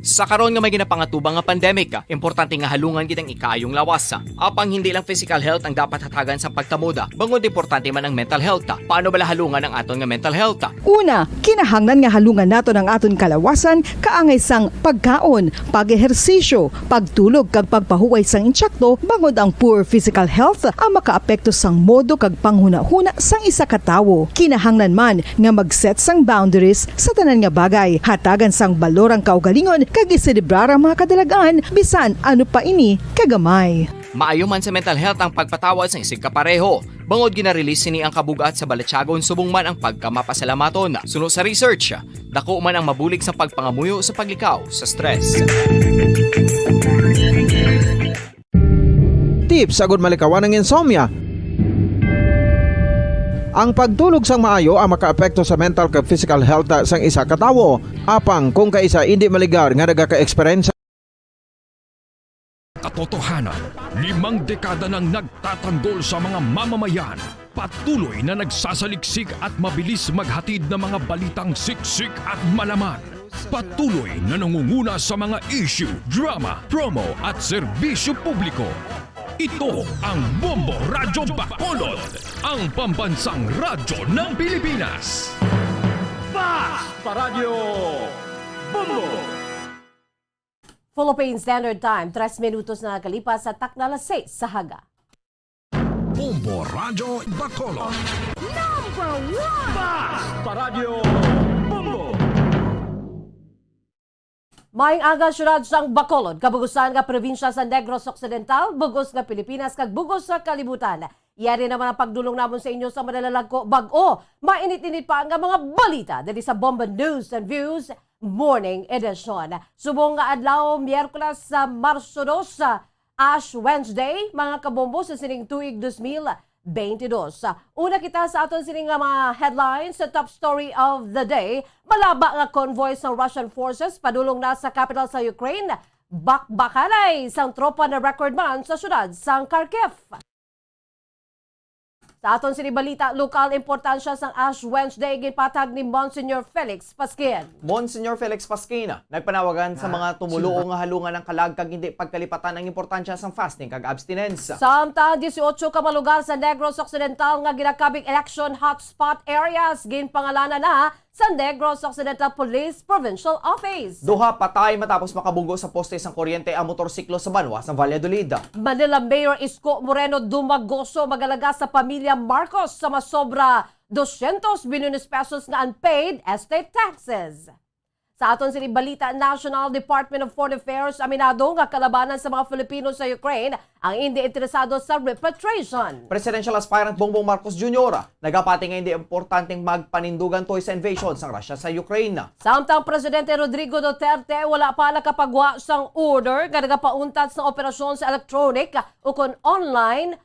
Sa karon nga may ginapangatubang nga pandemic, importante nga halungan gid ang ikaayong lawas. Apang hindi lang physical health ang dapat hatagan sa pagtamuda, bangod importante man ang mental health. Paano bala halungan ang aton nga mental health? Una, kinahanglan nga halungan nato ang aton kalawasan kaangay sang pagkaon, pag-ehersisyo, pagtulog kag pagpahuway sang insyakto, bangod ang poor physical health ang makaapekto sang modo kag panghuna-huna sang isa ka tawo. Kinahanglan man nga mag-set sang boundaries sa tanan nga bagay, hatagan sang balorang kaugalingon kag iselebrar ang mga kadalagaan bisan ano pa ini kagamay. Maayo man sa mental health ang pagpatawad sa isig kapareho. Bangod ginarelease ni ang kabugat sa Balatyagon subong man ang pagkamapasalamaton. Suno sa research, dako man ang mabulig sa pagpangamuyo sa paglikaw sa stress. Tips agud malikawan ng insomnia. Ang pagtulog sang maayo ang makaapekto sa mental kag physical health sang isa ka tawo. Apang kung kaisa hindi maligar nga nagaka-experience katotohanan, 5 dekada nang nagtatanggol sa mga mamamayan, patuloy na nagsasaliksik at mabilis maghatid ng mga balitang siksik at malaman. Patuloy na nangunguna sa mga issue, drama, promo at serbisyo publiko. Ito ang Bombo Radyo Bacolod, ang pambansang radyo ng Pilipinas. Fast Paradyo Bombo! Philippine Standard Time, 3 minutos na nakalipas sa takna alas 6 sa Haga. Bombo Radyo Bacolod. Number 1! Fast Paradyo Bombo! Maayong aga syudad sang Bacolod, kabugusan nga probinsya sa Negros Occidental, bugos nga Pilipinas, kag bugos sa kalibutan. Iyari naman ang pagdulong namon sa inyo sa madalalagko bag-o. Mainit-init pa ang mga balita dali sa Bomba News and Views Morning Edition. Subong nga adlaw, Miyerkules sa Marso 2, Ash Wednesday, mga kabombo sa sining tuig 2022. Una kita sa aton sining mga headlines sa top story of the day. Malaba nga convoy sa Russian forces padulong na sa capital sa Ukraine. Bakbakanay sang tropa na record man sa syudad sang Kharkiv. Sa aton sinibalita, lokal importansya sang Ash Wednesday ginpatag ni Monsignor Felix Pasquin. Monsignor Felix Pasquin, nagpanawagan sa mga tumuluong nga halungan ng kalag kag hindi pagkalipatan ang importansya sang fasting kag abstinence. Samtang 18 ka mga lugar sa Negros Occidental nga ginakabing election hotspot areas ginpangalanan na sa Negros Occidental Police Provincial Office. Duha patay matapos makabunggo sa poste sang kuryente ang motorsiklo sa Banwa sa Valladolid. Manila Mayor Isko Moreno dumagoso magalaga sa pamilya Marcos sa masobra 200 billion pesos nga unpaid estate taxes. Sa aton sini balita, National Department of Foreign Affairs aminado nga kalabanan sa mga Filipino sa Ukraine ang hindi interesado sa repatriation. Presidential aspirant Bongbong Marcos Jr. nagapati nga hindi importanteng magpanindugan toy sa invasion sang Russia sa Ukraine. Samtang Presidente Rodrigo Duterte wala pa nakapagwa sang order nga nagapauntat sa operasyon sa electronic ukon online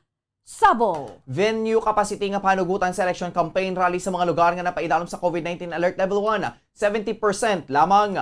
sabong. Venue capacity nga panugutan sa election campaign rally sa mga lugar nga napaidalom sa COVID-19 Alert Level 1, 70% lamang.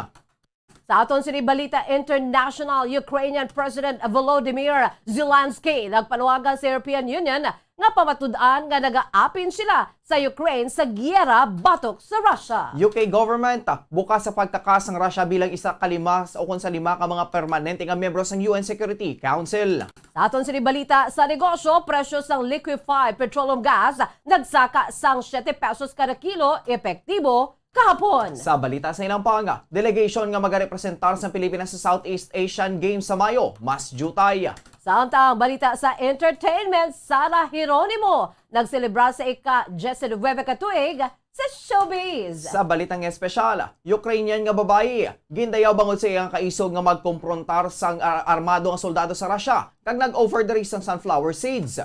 Sa aton sinibalita, International Ukrainian President Volodymyr Zelensky nagpanuwagan sa European Union nga pamatud-an nga nagaapin sila sa Ukraine sa giyera batok sa Russia. UK government bukas sa pagkakas ng Russia bilang isa kalima o kung sa lima ka mga permanente nga miyembro ng UN Security Council. Sa aton sinibalita, sa negosyo, presyo sang liquefied petroleum gas nagsaka sang 7 pesos kada kilo, epektibo kahapon. Sa balita sa ilang panga, delegation nga magarepresentar sa Pilipinas sa Southeast Asian Games sa Mayo, mas jutay. Samtang balita sa entertainment, Sara Hieronimo nagselebra sa ika-19 katuig sa showbiz. Sa balitang espesyal, Ukrainian nga babae, gindayaw bangod sa iyang kaisog nga magkomprontar sang armado nga soldado sa Russia kag nag-offer the sang sunflower seeds.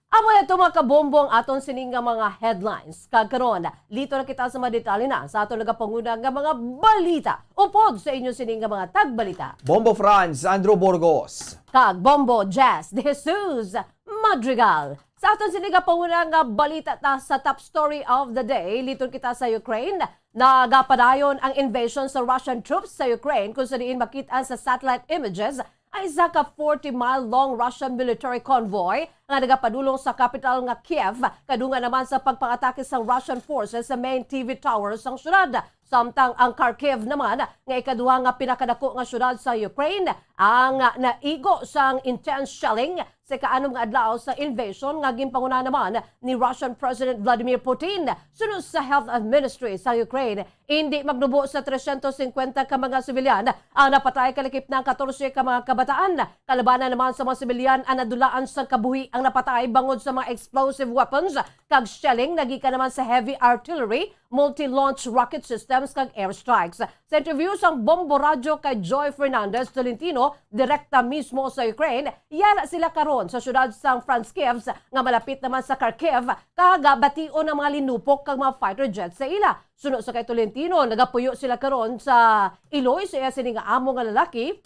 Amo na ito mga kabombong aton sining nga mga headlines. Kagkaroon, lito na kita sa mga detalye na sa aton nagapanguna nga mga balita. Upod sa inyo sining nga mga tagbalita. Bombo Franz, Andrew Burgos. Kag Bombo Jazz de Jesus Madrigal. Sa aton sining nga panguna nga balita ta sa top story of the day, lito kita sa Ukraine. Nagapadayon ang invasion sa Russian troops sa Ukraine kung saan makita sa satellite images ay isa ka 40-mile long Russian military convoy nga nagapadulong sa capital nga Kiev, kadungan naman sa pagpangatake sa Russian forces sa main TV tower sang syudad. Samtang ang Kharkiv naman nga ikaduha nga pinakadako nga syudad sa Ukraine ang naigo sang intense shelling sa kaanom nga adlaw sa invasion nga ginpanguna naman ni Russian President Vladimir Putin. Sunod sa Health Ministry sa Ukraine, hindi magnubo sa 350 ka mga sibilyan ang napatay kalakip ng 14 ka mga kabataan. Kalabanan naman sa mga sibilyan ang nadulaan sa kabuhi ang napatay bangod sa mga explosive weapons kag shelling nagika naman sa heavy artillery, multi-launch rocket systems kag airstrikes. Sa interview sang Bombo Radio kay Joy Fernandez Tolentino, direkta mismo sa Ukraine, yara sila karon sa syudad sang Franskivsk nga malapit naman sa Kharkiv kagabation ng mga linupok kag mga fighter jets sa ila. Sunod sa kay Tolentino, nagapuyo sila karon sa Iloy sa iya sining amo nga lalaki.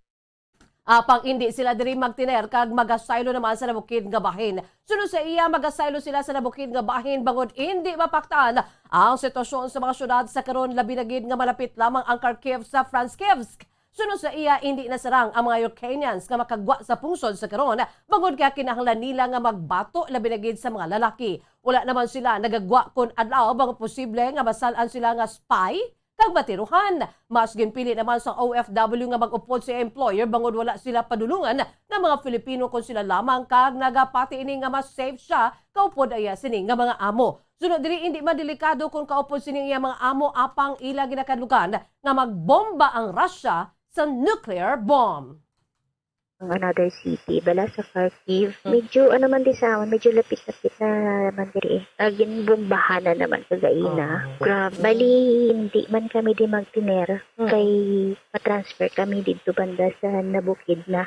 Pang hindi sila diri magtiner kag magasaylo naman sa nabukid nga bahin. Sunod sa iya magasaylo sila sa nabukid nga bahin bangod hindi mapaktaan ang sitwasyon sa mga syudad sa karon labi na gid nga malapit lamang ang Kharkiv sa Franskivsk. Sunod sa iya hindi nasarang ang mga Ukrainians nga makagwa sa pungsod sa karon bangod kaya kinahanglan nila nga magbato labi na gid sa mga lalaki. Wala naman sila nagagwa kun adlaw bang posible nga masalan sila nga spy kag batiruhan. Mas ginpili naman sa OFW nga mag-upod sa employer bangod wala sila padulungan ng mga Filipino kung sila lamang kag nagapati ini nga mas safe siya kaupod aya sini nga mga amo. Sunod diri hindi man delikado kung kaupod sini nga mga amo apang ila ginakadlukan nga magbomba ang Russia sa nuclear bomb. Another city, bala sa Kharkiv. Medyo man di sa amin, medyo lapit-lapit na naman diri. Agin bombahan na naman kagaina. Grabe. Bali, hindi man kami di magtiner. Kay matransfer kami dito banda sa nabukid na.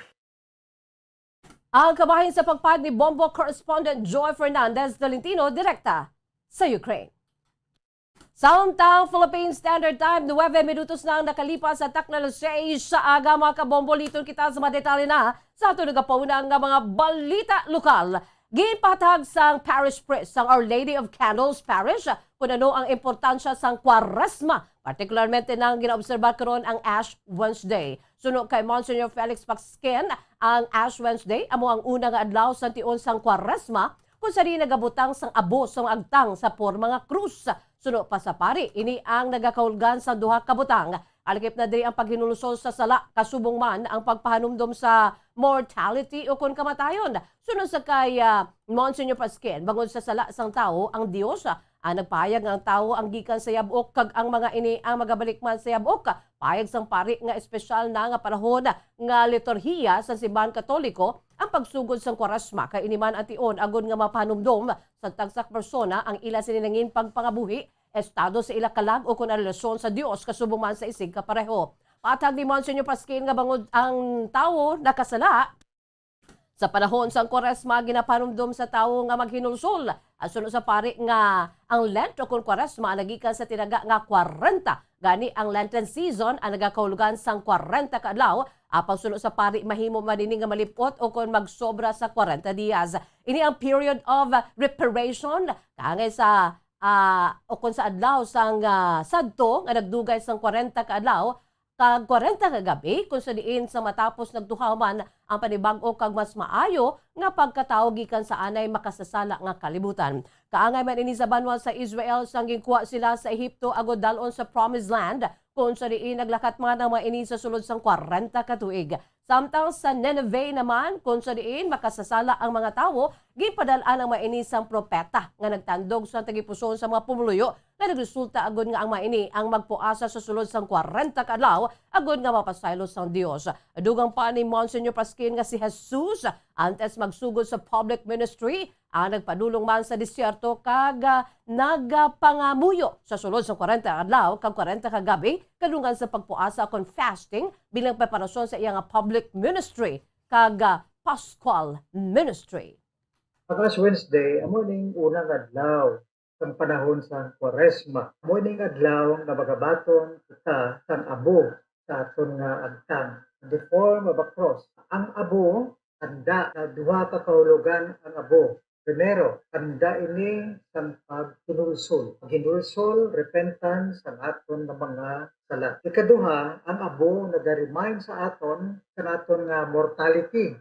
Ang kabahin sa pagpad ni Bombo correspondent Joy Fernandez Tolentino, direkta sa Ukraine. Samtang Philippine Standard Time, 9 minutos na ang nakalipas sa takna 6 sa aga mga kabombo. Liton kita sa mga detalye na sa ito nagapaunan nga mga balita lokal. Ginpatag sang parish priest sang Our Lady of Candles Parish kung ano ang importansya sang Kwaresma. Partikularmente nang ginaobserba karon ang Ash Wednesday. Sunod kay Monsignor Felix Paxken, ang Ash Wednesday amo ang unang adlaw sa tion sang Kwaresma kung saan nagabutang sang abo sang agtang sa porma nga krus. Sunod pa sa pari, ini ang nagakaulgan sa duha ka butang. Alakip na diri ang paghinulusol sa sala, kasubong man ang pagpahanumdom sa mortality o kon kamatayon. Sunod sa kay Monsignor Pasquin, bangod sa sala sang tao, ang Dios ang nagpahayag nga ang tao ang gikan sa yabok kag ang mga ini ang magabalik man sa yabok. Pahayag sang pari nga espesyal na nga panahon nga liturhiya sa simbahan Katoliko ang pagsugod sang Kwaresma kay iniman ation agud nga mapanumdom sa tagsak persona ang ila sininangin pagpangabuhi estado sa ilakalag o kung relasyon sa Dios kasubong man sa isig kapareho. Patag ni Monsignor Pasquin nga bangod ang tawo nakasala sa panahon sang Kwaresma ginapanumdum sa tawo nga maghinulsol. Asunod sa pari nga ang Lent o kung Kwaresma nagikan sa tinaga nga 40. Gani ang Lenten season ang nagakahulugan sang 40 ka adlaw. Apang sunod sa pari mahimo madini nga malipot o kung magsobra sa 40 dias. Ini ang period of reparation kangay sa o kung sa adlaw sang sadto nga nagdugay sang 40 ka adlaw kag 40 ka gabi kung sa diin sa matapos nagduhaman ang panibag-o kag mas maayo nga pagkatawo gikan sa anay makasasala nga kalibutan. Kaangay man ini sa banwa sa Israel sang gikuha sila sa Ehipto agod dalon sa Promised Land kung sa diin naglakat man ang mga ini sa sulod sang 40 ka tuig. Samtang sa Nineveh naman kung sa diin makasasala ang mga tawo gipadalaan ang mga ini sang propeta nga nagtandog sa tagipuson sa mga pumuluyo nga nagresulta agod nga ang mga ini ang magpuasa sa sulod sang 40 ka adlaw agod nga mapasaylo sang Dios. Dugang pa ni Monsignor Pasquin nga si Jesus antes magsugod sa public ministry ang nagpadulong man sa disyerto kag nagapangamuyo sa sulod sa 40 adlaw kag 40 ka gabi kadungan sa pagpuasa kon fasting bilang preparasyon sa iyang public ministry kag Paschal ministry. Pagkas Wednesday, amo ning unang adlaw sa panahon sa Kwaresma. Amo ning adlaw nga magabaton kita sang abo sa aton nga agtang. The form of a cross. Ang abo, tanda na duha ka kahulugan ang abo. Primero, tanda ini sang paghinulsol. Paghinulsol, repentance ang aton nga mga sala. Ikaduha, ang abo nag-remind sa aton nga mortality.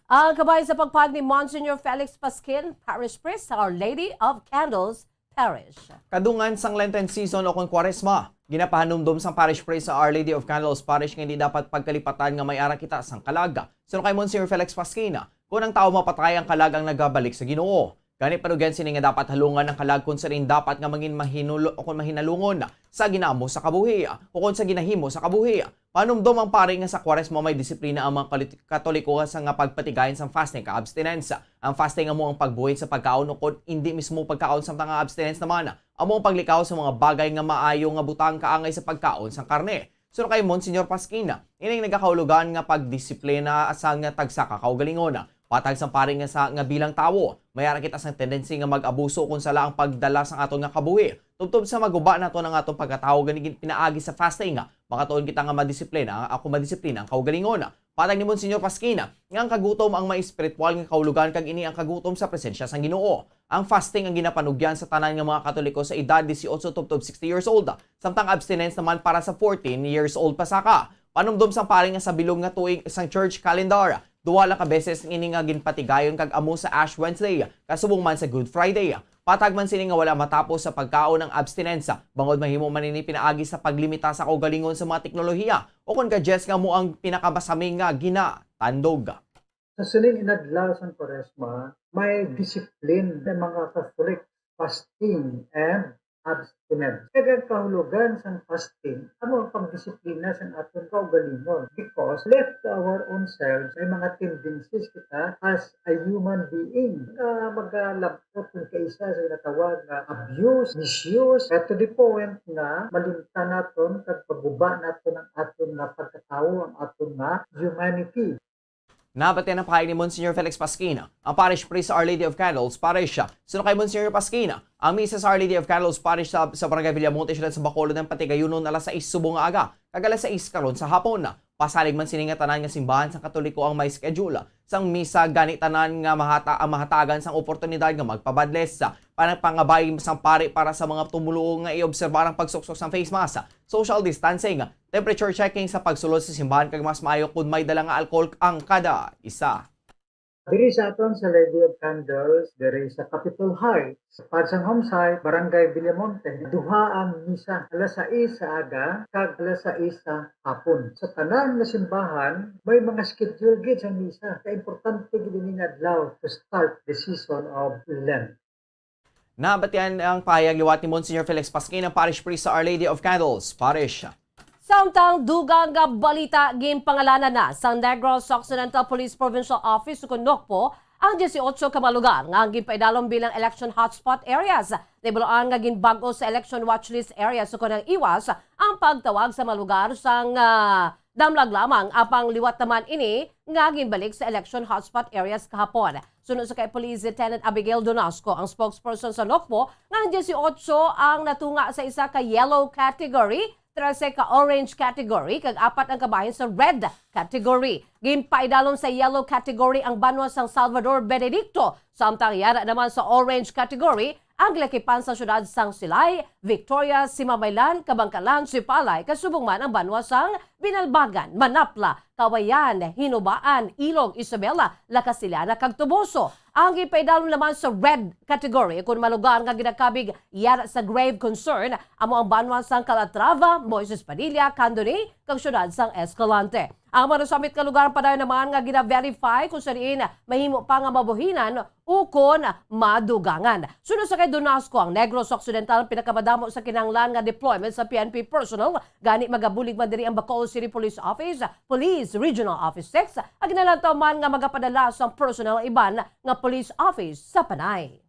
Ang kabay sa pagpag ni Monsignor Felix Pasquin, Parish Priest sa Our Lady of Candles Parish. Kadungan sang Lenten season o kung Kwaresma, ginapahanumdum sang Parish Priest sa Our Lady of Candles Parish nga hindi dapat pagkalipatan nga may ara kita sang kalaga. Sino kay Monsignor Felix Pasquin, kung ang tao mapatay ang kalagang nagabalik sa Ginoo. Gani panugan sini nga dapat halungan ng kalag kung sa rin dapat nga mangin mahinulo o kung mahinalungon sa ginamo sa kabuhi o kung sa ginahimo sa kabuhi. Panumdom ang pari nga sa Kwaresma may disiplina ang mga Katoliko sa nga pagpatigayon sa fasting ka abstinence. Ang fasting amo ang pagbuhit sa pagkaon o kung hindi mismo pagkaon sa mga abstinence naman. Amo ang paglikaw sa mga bagay nga maayo nga butang kaangay sa pagkaon sa karne. So kay Monsignor Pasquin, ining nagakahulugan nga pagdisiplina sa nga tagsa ka kaugalingon. Patag sa pari nga bilang tawo, mayara kita sang tendency nga mag-abuso kung sala ang pagdala sang aton nga kabuhi. Tubtob sa maguba nato ng atong pagkatao gani pinaagi sa fasting nga makatuon kita nga madisiplina, ako madisiplina ang kaugalingon. Patag ni Monsignor Pasquin, nga ang kagutom ang may spiritual nga kahulugan kag ini ang kagutom sa presensya sang Ginoo. Ang fasting ang ginapanugyan sa tanan nga mga Katoliko sa edad 18 tubtob 60 years old. Samtang abstinence naman para sa 14 years old pasaka. Panumdum sang pari nga sa bilog nga tuig sang church calendar. Duwa lang ka beses ini nga ginpatigayon kag amo sa Ash Wednesday, kasubong man sa Good Friday. Patag man sini nga wala matapos sa pagkaon ng abstinence, bangod mahimo man ini pinaagi sa paglimita sa kaugalingon sa mga teknolohiya o kung gadgets nga mo ang pinakamasami nga ginatandog. Sa sining inadlaw sa Kwaresma, may discipline ng mga Catholic fasting and abstinence. Kaya kahulugan sa fasting, ano ang pagdisiplina sa aton kaugalingon? Because left to our own selves, may mga tendencies kita as a human being na magalabot ng kaisa sa natawag na abuse, misuse, at to the point na malimta naton kag pagguba naton ang aton na pagkatao, ang aton na humanity. Nabatian ang pahay ni Monsignor Felix Pasquin, ang Parish Priest sa Our Lady of Candles Parish. Sino kay Monsignor Pasquin, ang misa sa Our Lady of Candles Parish sa Barangay Villamonte siyudad sa Bacolod ng Patigayunon alas 6 subong nga aga, kag alas 6 karon sa hapon. Pasalig man sini nga tanan nga simbahan sa Katoliko ang may schedule sang misa gani tanan nga mahatagan sang oportunidad nga magpabadles sa panagpangabay sang pari para sa mga tumuluo nga iobserbar ang pagsuksok sang face mask, social distancing, temperature checking sa pagsulod sa simbahan kag mas maayo kun may dala nga alcohol ang kada isa. Diri sa aton sa Lady of Candles, diri sa Capitol Heights, sa Padsang Home Site, Barangay Villamonte, duha ang misa, alas 6 sa aga, kag alas 6 sa hapon. Sa tanan na simbahan, may mga schedule gid sa misa. Kaya importante gid ning adlaw to start the season of Lent. Nabatian ang pahayag liwat ni Monsignor Felix Pasquin, ang Parish Priest sa Our Lady of Candles Parish. Samtang dugang nga balita ginpangalanan na sa Negros Occidental Police Provincial Office sa Nokpo ang 18 ka mga lugar nga ginpaidalom bilang election hotspot areas. Nibuloan nga ginbago sa election watchlist areas so kunang iwas ang pagtawag sa mga lugar sang damlag lamang apang liwat naman ini nga ginbalik sa election hotspot areas kahapon. Sunod sa kay Police Lieutenant Abigail Donasco, ang spokesperson sa NOCPO, nga ang 18 ang natunga sa isa ka yellow category, 13 ka orange category, kag 4 ang kabahin sa red category. Ginpaidalom sa yellow category ang banwa sang Salvador Benedicto, samtang yara naman sa orange category ang lakipan sa syudad sang Silay, Victoria, Simamaylan, Kabangkalan, Sipalay, kasubong man ang banwa sang Binalbagan, Manapla, Kawayan, Hinubaan, Ilog, Isabela, Lacasiliana, kag Tuboso. Ang gipaidalom naman sa red category kung malugar nga ginakabig yara sa grave concern amo ang banwa sang Calatrava, Moises Padilla, Candoni, kag syudad sang Escalante. Ang marusamit ka lugar pa dayon naman nga gina-verify kung saan mahimo pa nga mabuhinan ukon madugangan. Sunod sa kay Donasco, ang Negros Occidental pinakamadamo sa kinahanglan nga deployment sa PNP personnel gani magabulig man diri ang Bacolod City Police Office, Police Regional Office 6, ag nalantaw man nga magapadala sa personnel iban nga police office sa Panay.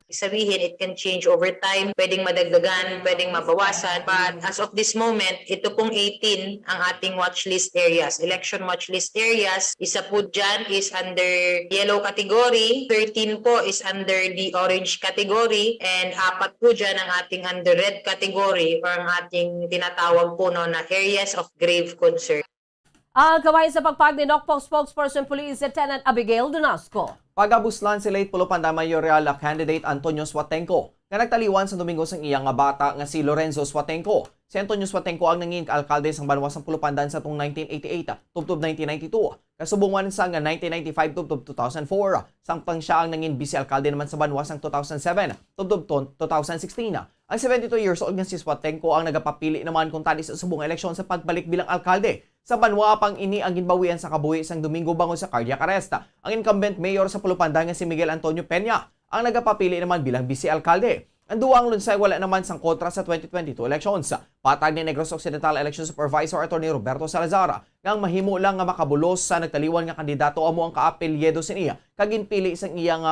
Sabihin, it can change over time. Pwedeng madagdagan, pwedeng mabawasan. But as of this moment, ito pong 18 ang ating watchlist areas. Election watchlist areas, isa po dyan is under yellow category, 13 po is under the orange category, and 4 po dyan ang ating under red category or ang ating tinatawag po no, na areas of grave concern. Ang kawain sa pagpag ni NOCPO spokesperson Police Lieutenant Abigail Donasco. Pagabuslan si late Pulupanda Mayoral candidate Antonio Suatenco nga nagtaliwan sa Domingo sang iyang nga bata nga si Lorenzo Suatenco. Si Antonio Suatenco ang nanging alkalde sang Banwas sang Pulupandan sa tong 1988 tubtob 1992. Kasubungan sa nga 1995 tubtob 2004. Samtang siya ang nanging vice-alkalde naman sa Banwas sang 2007 tubtob 2016. Ang 72 years old nga si Suatenco ang nagapapili naman kung tali sa subong eleksyon sa pagbalik bilang alkalde. Sa Banwa pang ini ang ginbawian sa kabuhi sang Domingo bangon sa cardiac arrest. Ang incumbent mayor sa Pulupandan nga si Miguel Antonio Peña ang nagapapili naman bilang vice-alkalde. Ang duwang lunsay wala naman sang kontra sa 2022 elections. Patag ni Negros Occidental Election Supervisor Attorney Roberto Salazar nga ang mahimo lang nga makabulos sa nagtaliwan nga kandidato amo ang kaapelyedo siniya kag ginpili sang iyang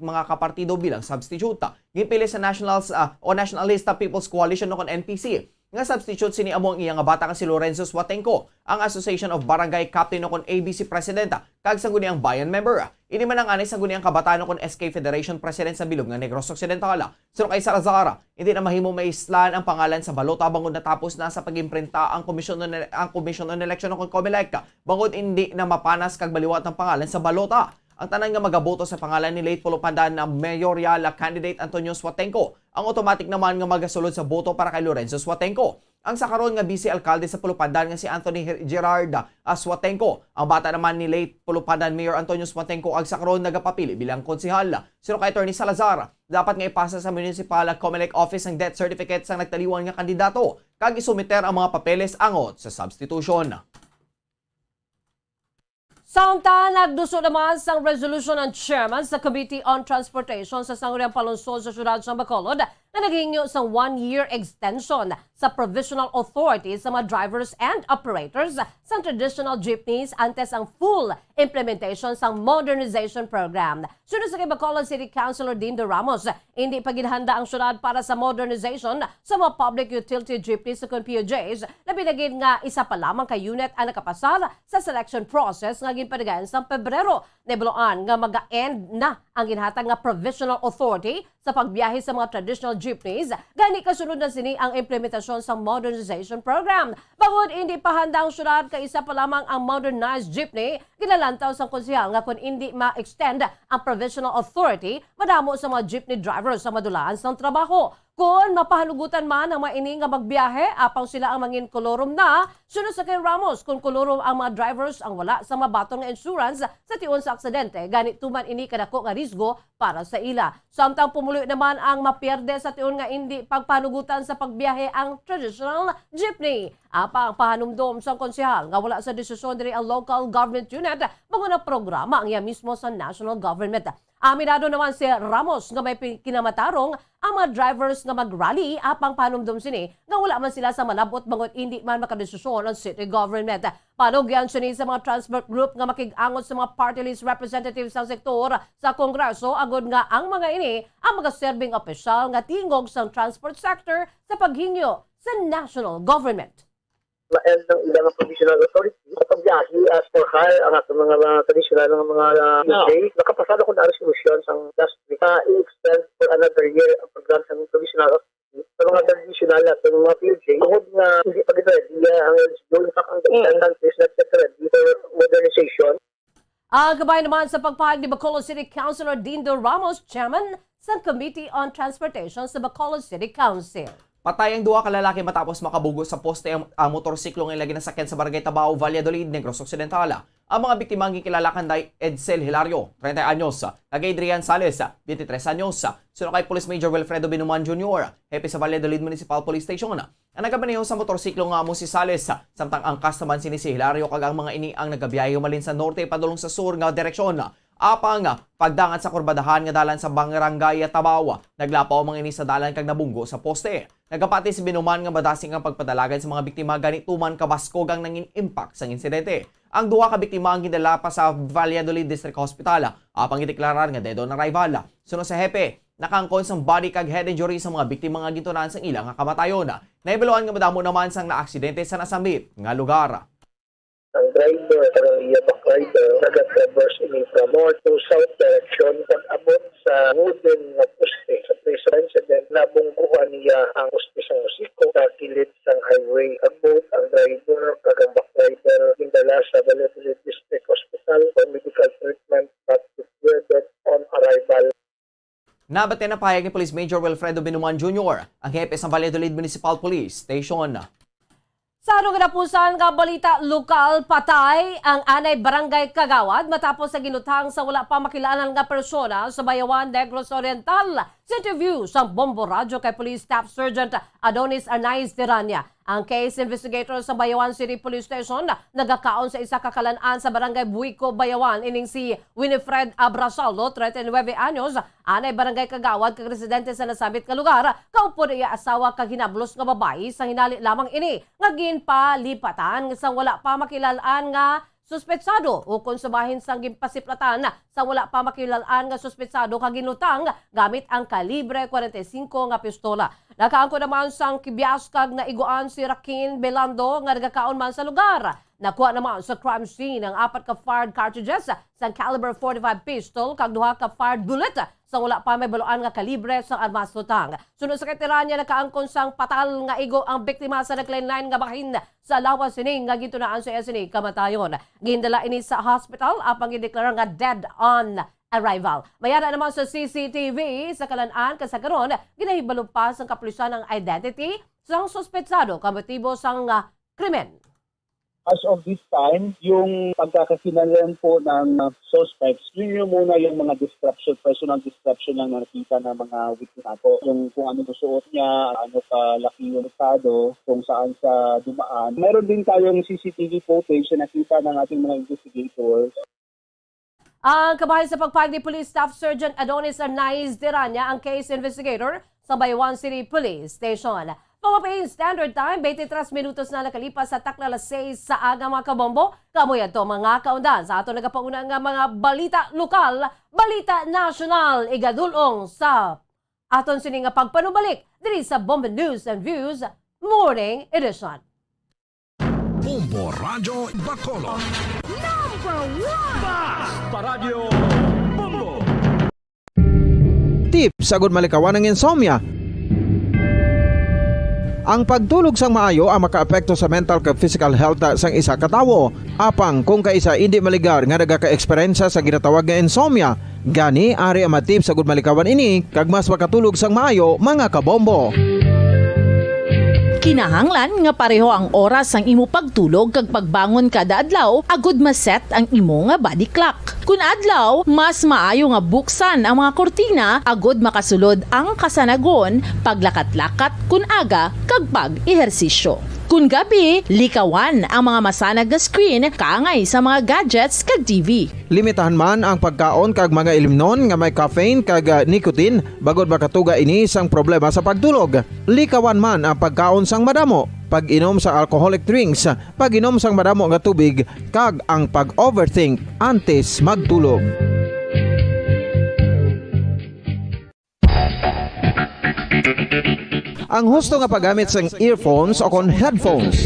mga kapartido bilang substitute. Ginpili sa Nationalista People's Coalition o NPC. Nga substitute sini amo ang iyang bata nga si Lorenzo Suatenco, ang Association of Barangay Captain o ABC President, kag sangguni ang Bayan member. Ini man ang anay sangguni ang kabataan o SK Federation President sa bilog nga Negros Occidental. Sino kay Salazar, hindi na mahimo maislan ang pangalan sa balota bangod natapos na sa pag-imprinta ang Commission on Election o COMELEC, bangod hindi na mapanas kag baliwat ng pangalan sa balota. Ang tanan nga magaboto sa pangalan ni late Pulupandan na mayoral candidate Antonio Suatenco. Ang automatic naman nga magasulod sa boto para kay Lorenzo Suatenco. Ang sakaron nga vice-alkalde sa Pulupandan nga si Anthony Gerard Suatenco. Ang bata naman ni late Pulupandan Mayor Antonio Suatenco ang sakaron nagapapili bilang konsehal. Sino kay Attorney Salazar, dapat nga ipasa sa Municipal COMELEC Office ang death certificate sa nagtaliwan nga kandidato kag isumiter ang mga papeles angot sa substitution. Samtang nagduso naman sang resolution ng chairman sa Committee on Transportation sa Sangguniang Palunsod sa Syudad ng Bacolod na naghingi sa 1-year extension sa provisional authority sa mga drivers and operators sa traditional jeepneys antes ang full implementation sa modernization program. Sunod sa kay Bacolod City Councilor Dindo Ramos, hindi pa ginhanda ang syudad para sa modernization sa mga public utility jeepneys sa PUJs, labi na gid nga isa pa lamang ka unit ang nakapasar sa selection process nga ginpadagan sa Pebrero. Nebuloan nga mag-end na ang ginhatag nga provisional authority sa pagbiyahe sa mga traditional jeepneys, gani kasunod na sini ang implementasyon sa modernization program. Bangod hindi pa handa ang syudad kay isa pa lamang ang modernized jeepney, ginalantaw sa konsehal nga kung hindi ma-extend ang provisional authority, madamo sa mga jeepney drivers sa madulaan sa trabaho. Kung mapahalugutan man ang maining nga magbiyahe, apang sila ang mangin kolorum na, sunod sa kay Ramos, kung kolorum ang mga drivers ang wala sa mabatong nga insurance sa tiyon sa aksidente, ganit tuman ini kadako nga risgo para sa ila. Samtang pumuloy naman ang mapierde sa tiyon nga hindi pagpahalugutan sa pagbiyahe ang traditional jeepney. Apa ang pahanumdom sa konsehal nga wala sa desisyon diri ang local government unit mga programa ang iya mismo sa national government. Aminado naman si Ramos nga may kinamatarong ang mga drivers nga mag-rally apang panumdum sini nga wala man sila sa malabot bangot hindi man makadesisyon ang city government. Panugyan sini sa mga transport group nga makig-angot sa mga party list representatives sa sektor sa Kongreso agod nga ang mga ini ang mga serving opisyal nga tingog sa transport sector sa paghingyo sa national government. Mael ng ilang provisional authority sa pagbiyahe as for hire ang ating mga traditional ng mga PJ. Nakapasado ko na resolution sa last week i-extend for another year ang program sa provisional authority sa mga traditional at mga PJ. Tungod nga hindi pa ito ready ang eligible in fact ang extended is not yet ready for modernization. Ang kabay naman sa pagpahayag ni Bacolod City Councilor Dindo Ramos, Chairman sa Committee on Transportation sa Bacolod City Council. Patay ang duha ka lalaki matapos makabugo sa poste ang motorsiklo nga ilagi na sakyan sa Barangay Tabao, Valladolid, Negros Occidental. Ang mga biktima ang gikilala kanday Edsel Hilario, 30 anyos, kay Adrian Sales, 23 anyos, sunod kay Police Major Wilfredo Binuman Jr., hepe sa Valladolid Municipal Police Station. Ang nagabaneho sa motorsiklo nga mo si Sales, samtang angkas naman si Hilario kag ang mga ini ang nagabiyahe malin sa norte padulong sa sur nga direksyon. Apang pagdangat sa kurbadahan nga dalan sa Barangay Tabao, naglapaw mga ini sa dalan kag nabunggo sa poste. Nagapati si Binuman nga madasing ang pagpadalagan sa mga biktima ganituman kabaskog ang nangin impact sa insidente. Ang duha ka biktima ang gidala pa sa Valladolid District Hospital, apang gideklarar nga dead on arrival. Sunod sa hepe, nakangkon sang body kag head injury sa mga biktima nga gintunan sang ilang nga kamatayon. Naibaluan nga madamo naman sang naaksidente sa nasambit nga lugar. Ang driver, ang iya back rider, nag-traverse ini from north to south direction pag-abot sa wooden na poste. Sa place of incident, nabungkuhan niya ang poste sa musiko sa kilid sa highway. Abot ang driver, kagang back rider, indala sa Valladolid District Hospital for medical treatment but declared on arrival. Nabate na pahayag ni Police Major Wilfredo Binuman Jr., ang hepe sa Valladolid Municipal Police Station. Sa kinapusan nga balita lokal, patay ang anay barangay Kagawad matapos sa ginutang sa wala pa makilanan nga persona sa Bayawan, Negros Oriental. Sa interview sa Bombo Radio kay Police Staff Sergeant Adonis Arnaiz Tirania, ang case investigator sa Bayawan City Police Station nagakaon sa isa kakalanaan sa Barangay Buico, Bayawan, ining si Winifred Abrasaldo, 39 anyos, anay barangay Kagawad kag residente sa nasabit nga lugar, kaupo iya asawa kag hinablos nga babae sa hinali lamang ini nga ginpalipatan sa wala pa makilalaan nga suspetsado o kung subahin sang gimpasiplatan sa wala pa makilalaan nga suspetsado kag ginutang gamit ang kalibre 45 nga pistola. Nakaangko naman sang kibyas kag naiguan si Rakin Belando nga nagakaon man sa lugar. Nakuha naman sa crime scene ang 4 ka fired cartridges sa caliber 45 pistol kag 2 ka fired bullet sa wala pa may baluan nga kalibre sa armas lutang. Sunod sa Tirania nakaangkon sang patal nga igo ang biktima sa naglain-lain nga bahin sa lawas sining nga gitunaan sa SNA kamatayon. Gindala ini sa hospital apang gideklara nga dead on arrival. Mayara naman sa CCTV sa kalan-an kasagaron ginahibalo pa sang kapulisan ang identity sang suspetsado kamatibo sang krimen. As of this time, yung pagkakasinalan po ng suspects, yun muna yung mga disruption, personal disruption lang na nakita ng mga witness po. Yung kung ano susuot niya, ano kalaki yung estado, kung saan sa dumaan. Meron din tayong CCTV footage na nakita ng ating mga investigators. Ang kabahay sa pagpahayag ni Police Staff Sergeant Adonis Arnaiz Tirania, ang case investigator sa Bayawan City Police Station. Pumapay Standard Time, 23 minutos na nakalipas sa takla alas 6 sa aga mga kabombo. Kamuya to mga kaundan sa ato nagapauna nga mga balita lokal, balita national, igadulong sa aton sini nga pagpanubalik diri sa Bombo News and Views Morning Edition. Bombo Radio Bacolod. Number 1! Basta Radio Bombo! Tips sagud malikawan ng insomnia. Ang pagtulog sang maayo ang makaapekto sa mental kag physical health sang isa ka tawo. Apang kung kaisa hindi maligar nga nagaka-eksperyensya sa ginatawag nga insomnia, gani ari ang matip sagud malikawan ini kag mas makatulog sang maayo mga kabombo. Kinahanglan nga pareho ang oras ang imo pagtulog kag pagbangon kada adlaw agud maset ang imo nga body clock. Kun adlaw, mas maayo nga buksan ang mga kortina agud makasulod ang kasanagon, paglakat-lakat kun aga kag pag-ehersisyo. Kun gabi, likawan ang mga masanag nga screen kaangay sa mga gadgets kag TV. Limitahan man ang pagkaon kag mga ilimnon nga may caffeine kag nicotine bagod makatuga ini sang problema sa pagtulog. Likawan man ang pagkaon sang madamo, pag-inom sa alcoholic drinks, pag-inom sang madamo nga tubig kag ang pag-overthink antes magtulog. Ang husto nga paggamit sang earphones o kon headphones.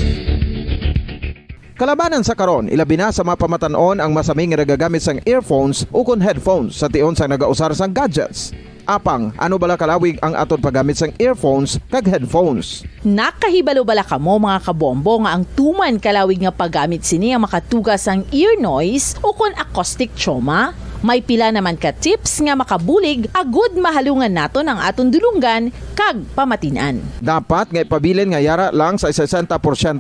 Kalabanan sa karon, ilabi na sa mga pamatanon ang masaming nga nagagamit sang earphones o kon headphones sa tion sang nagausar sang gadgets. Apang, ano bala kalawig ang aton paggamit sang earphones kag headphones? Nakahibalo bala kamo mga kabombo nga ang tuman kalawig nga paggamit sini ang makatugas ang ear noise o kon acoustic trauma? May pila naman ka tips nga makabulig agud mahalungan naton ang aton dulunggan kag pamatinan. Dapat nga ipabilin nga yara lang sa 60%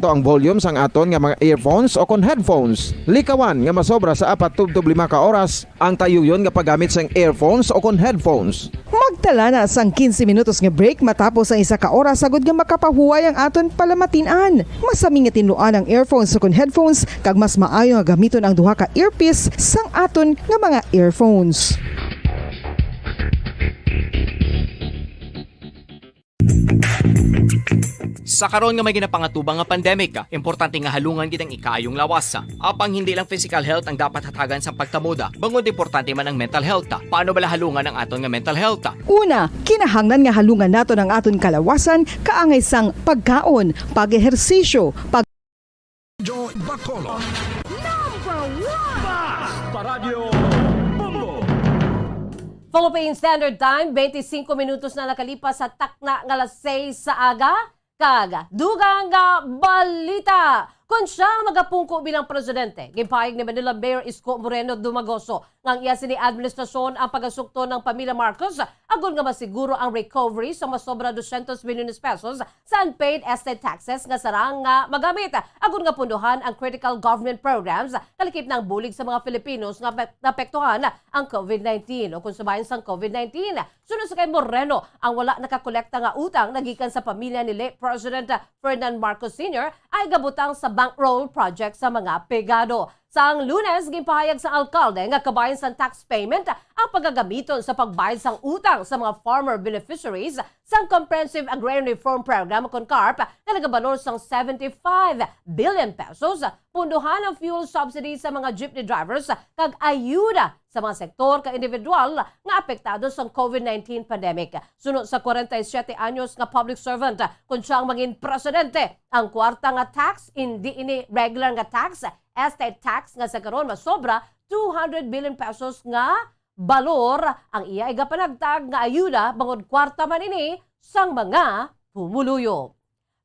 ang volume sang aton nga mga earphones o kon headphones. Likawan nga masobra sa 4 to 5 ka oras ang tayuyon nga paggamit sang earphones o kon headphones. Magtala na sang 15 minutos nga break matapos ang 1 ka oras sagud nga makapahuway ang aton palamatinan. Masami nga tinluan ang earphones o kon headphones kag mas maayo nga gamiton ang duha ka earpiece sang aton nga mga earphones. Sa karon nga may ginapangatubang nga pandemic, importante nga halungan gid ang ikayong lawas. Apang hindi lang physical health ang dapat hatagan sa pagtamuda, bangod importante man ang mental health. Paano bala halungan ang aton nga mental health? Una, kinahanglan nga halungan naton ang aton kalawasan kaangay sang pagkaon, pag-ehersisyo, Joy Bacolod. Philippine Standard Time, 25 minutos na nakalipas sa takna nga alas 6 sa aga. Kag, dugang nga balita. Kung siya magapungko bilang presidente, gipahig ni Manila Mayor Isko Moreno Dumagoso ngang iya sini administrasyon ang pagasukto ng pamilya Marcos agon nga masiguro ang recovery sa masobra 200 milyones pesos sa unpaid estate taxes nga sarang nga magamit agon nga punduhan ang critical government programs kalikip ng bulig sa mga Filipinos nga napektuhan ang COVID-19 o kung subayan sang COVID-19. Sunod sa kay Moreno, ang wala nakakolekta nga utang nagikan sa pamilya ni late President Ferdinand Marcos Sr. ay gabutang sa bankroll project sa mga pegado. Sang Lunes, gipahayag sa alkalde nga kabayan sa tax payment ang paggagamiton sa pagbayad sang utang sa mga farmer beneficiaries sang Comprehensive Agrarian Reform Program o CONCARP na nagabalor sang 75 billion pesos, punduhan ang fuel subsidy sa mga jeepney drivers kag ayuda sa mga sektor ka individual nga apektado sa COVID-19 pandemic. Sunod sa 47 anyos nga public servant kung siyang maging presidente, ang kwarta nga tax hindi ini regular nga tax, estate tax nga sa karon masobra 200 billion pesos nga balor ang iya ay gapanagtag nga ayuda bangod kwarta man ini sang mga pumuluyo.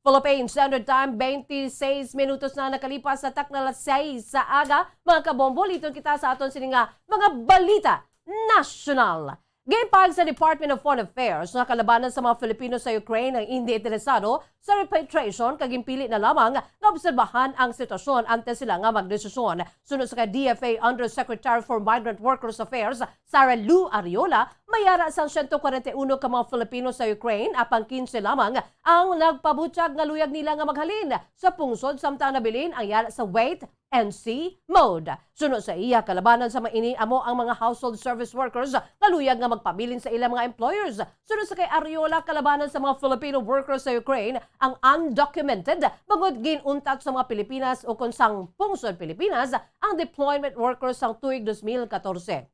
Philippine Standard Time, 26 minutos na nakalipas sa takna alas 6 sa aga. Mga kabombo, liton kita sa aton sini nga mga balita national. Gaypag sa Department of Foreign Affairs na kalabanan sa mga Filipino sa Ukraine ang hindi interesado sa repatriation kagimpili na lamang na obserbahan ang sitwasyon antes sila nga magdesisyon. Sunod sa DFA Undersecretary for Migrant Workers Affairs, Sarah Lou Ariola, mayara sa 141 ka mga Filipino sa Ukraine apang 15 lamang ang nagpabutyag nga luyag nila nga maghalin sa pungsod samtang nabilin ang yara sa wait and see mode. Sunod sa iya, kalabanan sa maini amo ang mga household service workers nga luyag nga magpabilin sa ilang mga employers. Sunod sa kay Ariola, kalabanan sa mga Filipino workers sa Ukraine ang undocumented bangod ginuntat sa mga Pilipinas o kung sang pungsod Pilipinas ang deployment workers sang tuig 2014.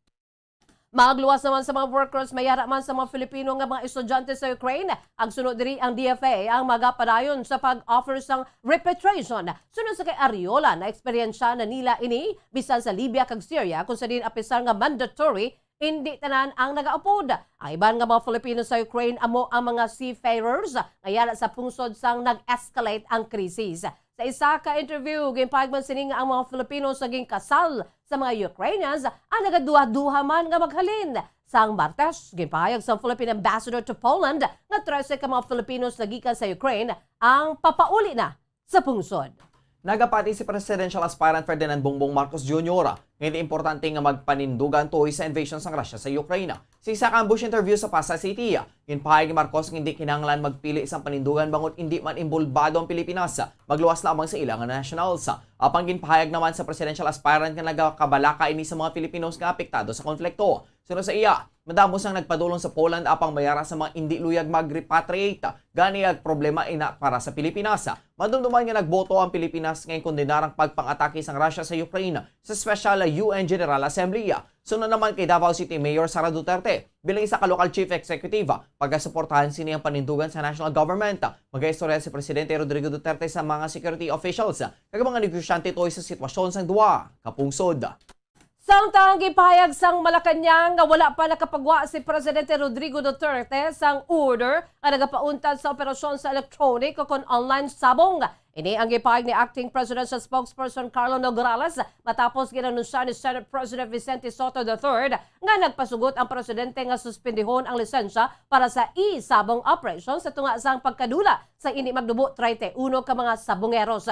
Magluwas naman sa mga workers, mayara man sa mga Filipino nga mga estudyante sa Ukraine. Ang sunod diri ang DFA ang magapadayon sa pag-offer sang repatriation. Sunod sa kay Ariola na eksperyensya na nila ini bisan sa Libya kag Syria kung sa din apisar nga mandatory hindi tanan ang nagaupod. Ang iban nga mga Filipino sa Ukraine amo ang mga seafarers ngayala sa pungsod sang nag-escalate ang krisis. Sa isa ka interview, gimpahagman sining ang mga Filipino sa ging kasal sa mga Ukrainians ang nagaduha-duha man nga maghalin. Sang Martes, gimpahayag sa Philippine Ambassador to Poland nga 13 ka mga Filipinos nagikan sa Ukraine ang papauli na sa pungsod. Nagapati si presidential aspirant Ferdinand Bongbong Marcos Jr. Ngayon importante nga magpanindugan toy sa invasion sa Russia sa Ukraine. Sa isa ka ambush interview sa Pasay City, ginpahayag ni Marcos nga hindi kinahanglan magpili isang panindugan bangon hindi man imbolbado ang Pilipinas. Magluwas lamang sa ilang nationals. Apang ginpahayag naman sa presidential aspirant nga nagakabalaka ini sa mga Pilipinos nga apektado sa konflikto. Sunod sa iya, madamo sang nagpadulong sa Poland apang mayara sa mga hindi luyag mag-repatriate. Gani ang problema ina para sa Pilipinas. Madumduman nga nagboto ang Pilipinas ngayon kondenarang pagpang-atake sang Russia sa Ukraine sa Special UN General Assembly. Sunod naman kay Davao City Mayor Sara Duterte bilang isa ka local chief executive pagkasuportahan sini ang panindugan sa national government. Mag-istorya si Presidente Rodrigo Duterte sa mga security officials kag mga negosyante toy sa sitwasyon sang duwa kapungsod. Samtang gipahayag sang Malacañang nga wala pa nakapagwa si Presidente Rodrigo Duterte sang order nga nagapauntad sa operasyon sa electronic o kon online sabong. Ini ang gipahayag ni Acting Presidential Spokesperson Carlo Nograles matapos ginanunsya ni Senate President Vicente Soto III nga nagpasugot ang presidente nga suspendihon ang lisensya para sa e-sabong operation sa tunga sang pagkadula sa ini magdubo 31 ka mga sabongeros.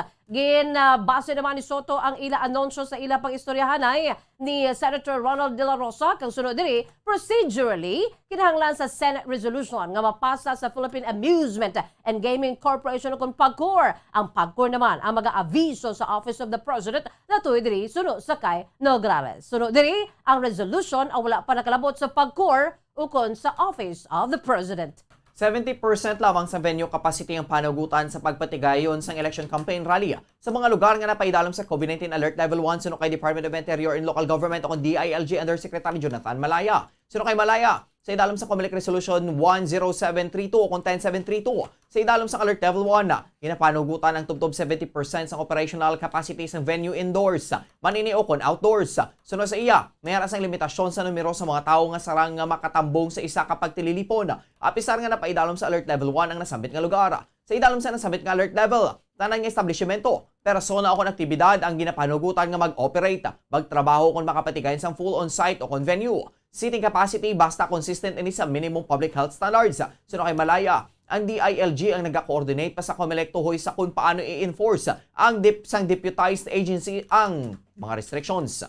Base naman ni Soto ang ila anunsyo sa ila pang-istoryahanay ni Senator Ronald De La Rosa kang sunod diri procedurally kinahanglan sa Senate resolution nga mapasa sa Philippine Amusement and Gaming Corporation kung PAGCOR. Ang PAGCOR naman ang mag-aaviso sa Office of the President na tuwi diri sunod sa kay Nograles. Sunod diri ang resolution ang wala pa nakalabot sa PAGCOR ukon sa Office of the President. 70% lamang sa venue capacity ang panagutan sa pagpatigayon sang election campaign rally sa mga lugar nga napaidalom sa COVID-19 Alert Level 1 suno kay Department of Interior and Local Government o DILG Undersecretary Jonathan Malaya. Suno kay Malaya, sa idalom sa Comelec Resolution 10732 o 10732, sa idalom sa Alert Level 1, ginapanugutan ang tubtob 70% sa operational capacity sa venue indoors, manini o kon outdoors. Sunod sa iya, mayroon sang limitasyon sa numero sa mga tao nga sarang nga makatambong sa isa kapag tililipon. Apisar nga napaidalom sa Alert Level 1 ang nasambit nga lugar. Sa idalom sa nasambit nga Alert Level, tanan nga establishmento, persona o kon aktibidad ang ginapanugutan nga mag-operate, magtrabaho kung makapatigayon sang full on-site o kon venue. Seating capacity basta consistent ini sa minimum public health standards. Suno kay Malaya, ang DILG ang nag-coordinate pa sa Comelec tuhoy sa kung paano i-enforce ang sang deputized agency ang mga restrictions.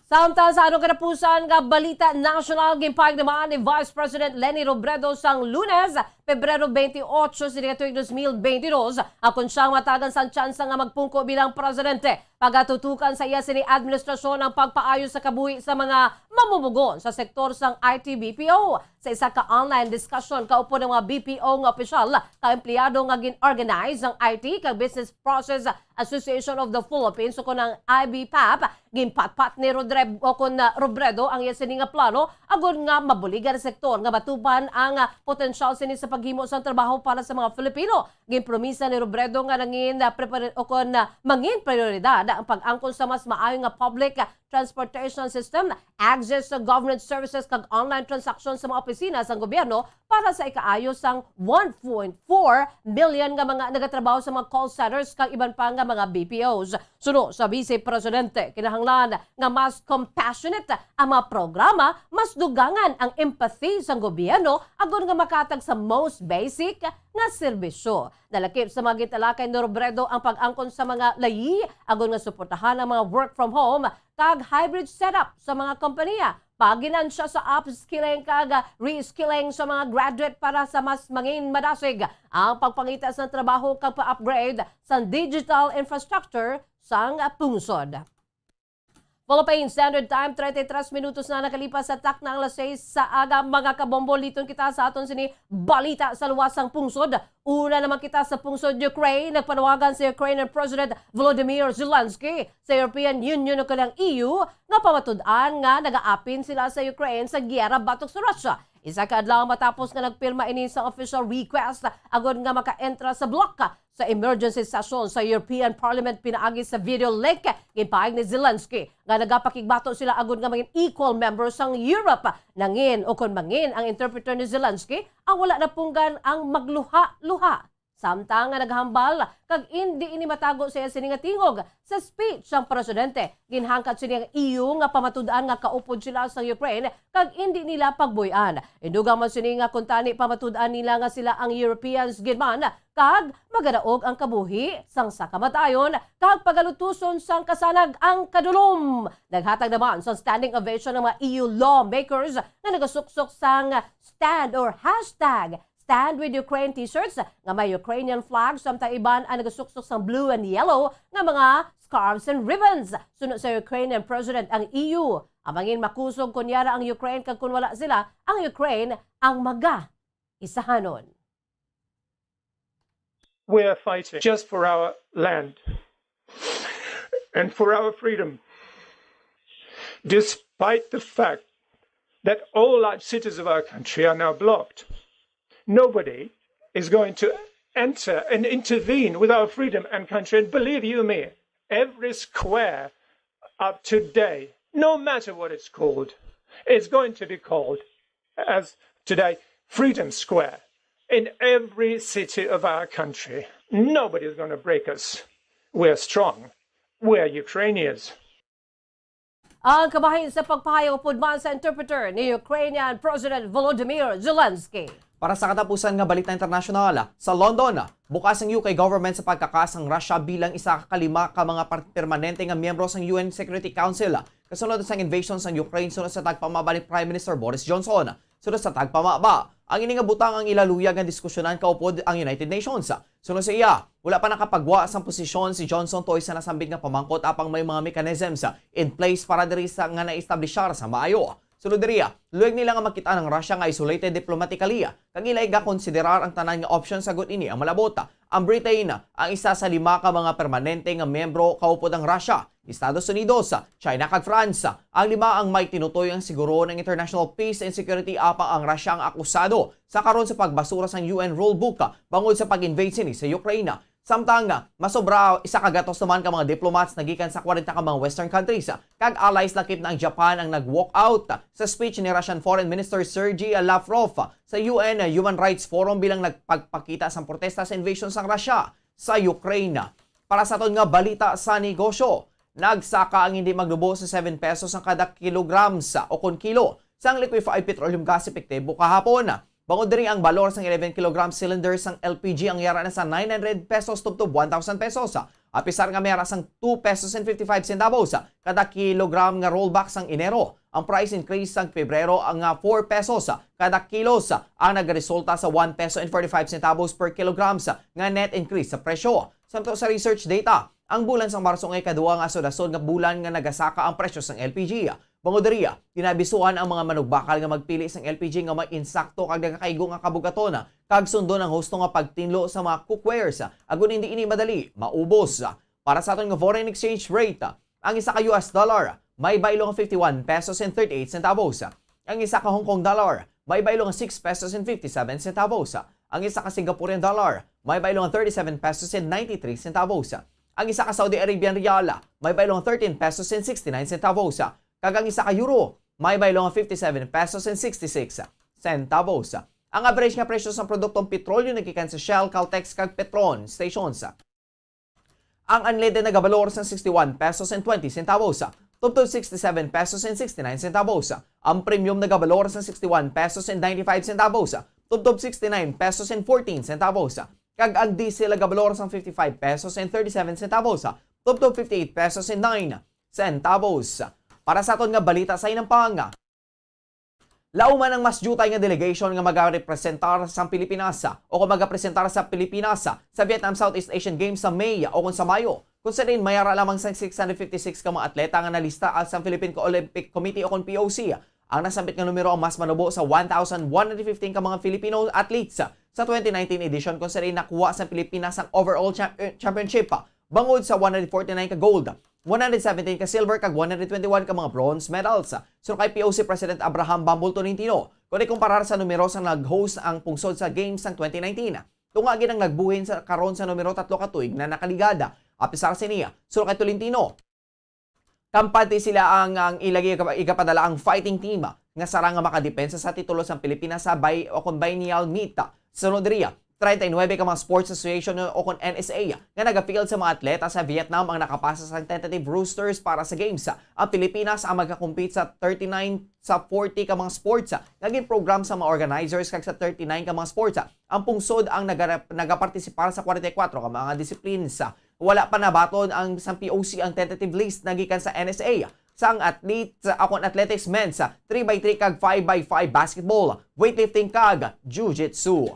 Samtang sa anong kanapusan nga balita national gimpahayag naman ni Vice President Leni Robredo sang Lunes, Pebrero 28, sa tuig 2022, akong siyang matagan sa tsansa nga magpungko bilang presidente. Pagatutukan sa iya sini administrasyon ang pagpaayos sa kabuhi sa mga mamumugon sa sektor sang IT-BPO. Sa isa ka online discussion, kaupo ng mga BPO nga opisyal, ka-empleyado nga gin-organize ng IT kag Business Process Association of the Philippines o kung ang IBPAP, ginpatpat ni Robredo ang iya sini nga plano agon nga mabuligan sa sektor nga matuban ang potensyal sini sa paghimo sa trabaho para sa mga Filipino. Ginpromisa ni Robredo nga nangin mangin prioridad ang pag-angkon sa mas maayo nga public transportation system, access sa government services kag online transactions sa mga opisina sa gobyerno para sa ikaayo sang 1.4 million nga mga nagatrabaho sa mga call centers kag iban pa nga mga BPOs. Suno sa Vice Presidente, kinahanglan nga mas compassionate ang mga programa, mas dugangan ang empathy sa gobyerno agon nga makatag sa most basic nga serbisyo. Nalakip sa mga gitalakay ni Robredo ang pag-angkon sa mga layi agon nga suportahan ang mga work from home kag hybrid setup sa mga kompanya. Paginan siya sa upskilling kag reskilling sa mga graduate para sa mas mangin madasig ang pagpangita sa trabaho kag pa-upgrade sa digital infrastructure sang pungsod. Philippine Standard Time, 33 minutos na nakalipas sa tak na alas 6 sa aga. Mga kabombo, liton kita sa aton sini balita sa luwasang pungsod. Una naman kita sa pungsod Ukraine. Nagpanawagan si Ukrainian President Volodymyr Zelensky sa European Union o kanyang EU nga pamatud-an nga nag-aapin sila sa Ukraine sa giyera batok sa Russia. Isa kaadlaw matapos nga nagpirma ini sa official request agad nga maka-entra sa bloc sa emergency session sa European Parliament pinaagi sa video link. Ginpahayag ni Zelensky nga nagapakigbato sila agad nga maging equal members sang Europe. Nangin o kon mangin ang interpreter ni Zelensky ang wala na punggan ang magluha-luha Samtang nga naghambal kag hindi ini matago siya sini nga tingog sa speech sang presidente. Ginhangkat sini ang EU nga pamatud-an nga kaupod sila sa Ukraine kag hindi nila pagbuy-an. Induga man sini nga kuntani pamatud-an nila nga sila ang Europeans ginman kag magadaog ang kabuhi sang sakamatayon kag pagalutuson sang kasanag ang kadulom. Naghatag naman sa standing ovation ng mga EU lawmakers na nagasuksok sang stand or hashtag Stand with Ukraine t-shirts nga may Ukrainian flag samtang iban ang nagasuksok sang blue and yellow nga mga scarves and ribbons. Sunod sa Ukrainian President ang EU. Amangin makusog kunyara ang Ukraine kag kun wala sila, ang Ukraine ang isahanon. We are fighting just for our land and for our freedom, despite the fact that all large cities of our country are now blocked. Nobody is going to enter and intervene with our freedom and country. And believe you me, every square up today, no matter what it's called, it's going to be called, as today, Freedom Square. In every city of our country, nobody is going to break us. We're strong. We're Ukrainians. Ang kabahin sa pagpahayag pudman sa interpreter ni Ukrainian President Volodymyr Zelensky. Para sa katapusan nga balita internasyonal, sa London, bukas ang UK government sa pagkakasang Russia bilang isa kakalima ka mga permanente nga miyembro sa UN Security Council. Kasunod sa invasion sa Ukraine sunod sa tagpamaba ni Prime Minister Boris Johnson. Sunod sa tagpamaba, ang ini nga butang ang ilaluyag nga diskusyonan kaupod ang United Nations. Sunod sa iya, wala pa nakapagwa sa posisyon si Johnson toy sa nasambit nga pamangkot apang may mga mechanisms in place para diri sa nga na-establishar sa maayo. Sunod diriya, luwag nila nga makita ng Russia nga isolated diplomatically. Kag ilay ga konsiderar ang tanan nga option sa gut ini ang malabota. Ang Britain ang isa sa 5 ka mga permanente nga miyembro kaupod ang Russia. Estados Unidos, China kag France. Ang 5 ang may tinutoy ang siguro ng international peace and security apang ang Russia ang akusado sa karon sa pagbasura sang UN rulebook bangod sa pag-invade sini sa Ukraine. Samtang masobra isa ka gatos naman ka mga diplomats nagikan sa 40 ka mga western countries kag allies lakip na ang Japan ang nag-walk out sa speech ni Russian Foreign Minister Sergei Lavrov sa UN Human Rights Forum bilang nagpagpakita sa protesta sa invasion sa Russia sa Ukraine. Para sa aton nga balita sa negosyo, nagsaka ang hindi maglubo sa 7 pesos ang kada kilograms o kun kilo sang liquefied petroleum gas epektibo kahapon. Bangod diri ang balor sang 11 kg cylinders sang LPG ang yara na sa 900 pesos tubtob 1,000 pesos. Apisar nga mayara sang 2 pesos and 55 centavos kada kilogram nga rollback sang Enero. Ang price increase sang Pebrero ang 4 pesos kada kilos ang nagresulta sa 1 peso and 45 centavos per kilograms nga net increase sa presyo. Samtang sa research data, ang bulan sang Marso nga ikaduha nga sod-asod nga bulan nga nagasaka ang presyo sang LPG. Bangod diriya, kinabisuan ang mga manugbakal nga magpili sang LPG nga may insakto kag nagakaigo nga kabugaton kag sundo ng husto nga pagtinlo sa mga cookwares agon hindi ini madali maubos. Para sa aton nga foreign exchange rate, ang isa ka US dollar may baylo nga 51 pesos and 38 centavos. Ang isa ka Hong Kong dollar may baylo nga 6 pesos and 57 centavos. Ang isa ka Singaporean dollar may baylo nga 37 pesos and 93 centavos. Ang isa ka Saudi Arabian rial may baylo nga 13 pesos and 69 centavos. Kag ang isa ka euro, may baylo nga 57 pesos and 66 centavos. Ang average nga presyo sa produktong petrolyo nagikan sa Shell, Caltex kag Petron stations. Ang unleaded na gabalor sa 61 pesos and 20 centavos. Tubtob 67 pesos and 69 centavos. Ang premium na gabalor sa 61 pesos and 95 centavos. Tubtob 69 pesos and 14 centavos. Kag ang diesel na gabalor sa 55 pesos and 37 centavos. Tubtob 58 pesos and 9 centavos. Para sa aton nga balita sa inampanga, lauman ang mas jutay nga delegation nga magarepresentar sa Pilipinas o kung magapresentar sa Pilipinas sa Vietnam Southeast Asian Games sa May o kung sa Mayo. Kung sa rin mayara lamang sa 656 ka mga atleta nga nalista sa Philippine Olympic Committee o kung POC. Ang nasambit nga numero ang mas manubo sa 1,115 ka mga Filipino athletes sa 2019 edition kung sa rin nakuha sa Pilipinas ang overall championship bangod sa 149 ka gold, 117 ka silver kag 121 ka mga bronze medals. So kay POC President Abraham Bambol Tolentino, kung ikumparar sa numero sa nag-host ang pungsod sa Games ng 2019. Tungagin ang nagbuhin sa karon sa numero 3 ka tuig na nakaligada. Apisar siniya, so kay Tolentino, kampante sila ang ilagay ikapadala ang fighting team nga sarang nga makadepensa sa titulo sa Pilipinas sa biennial meet. Sunod diriya, 39 ka mga sports association o kon NSA nga nag-appeal sa mga atleta sa Vietnam ang nakapasa sa tentative rosters para sa games. Ang Pilipinas ang magka-compete sa 39 sa 40 ka mga sports. Naging program sa mga organizers kag sa 39 ka mga sports. Ang pungsod ang nagapartisipar sa 44 ka mga disciplines. Wala pa nabaton ang sa POC ang tentative list nagikan sa NSA. Sang akong athletics men's 3x3 kag 5x5 basketball, weightlifting kag jiu-jitsu.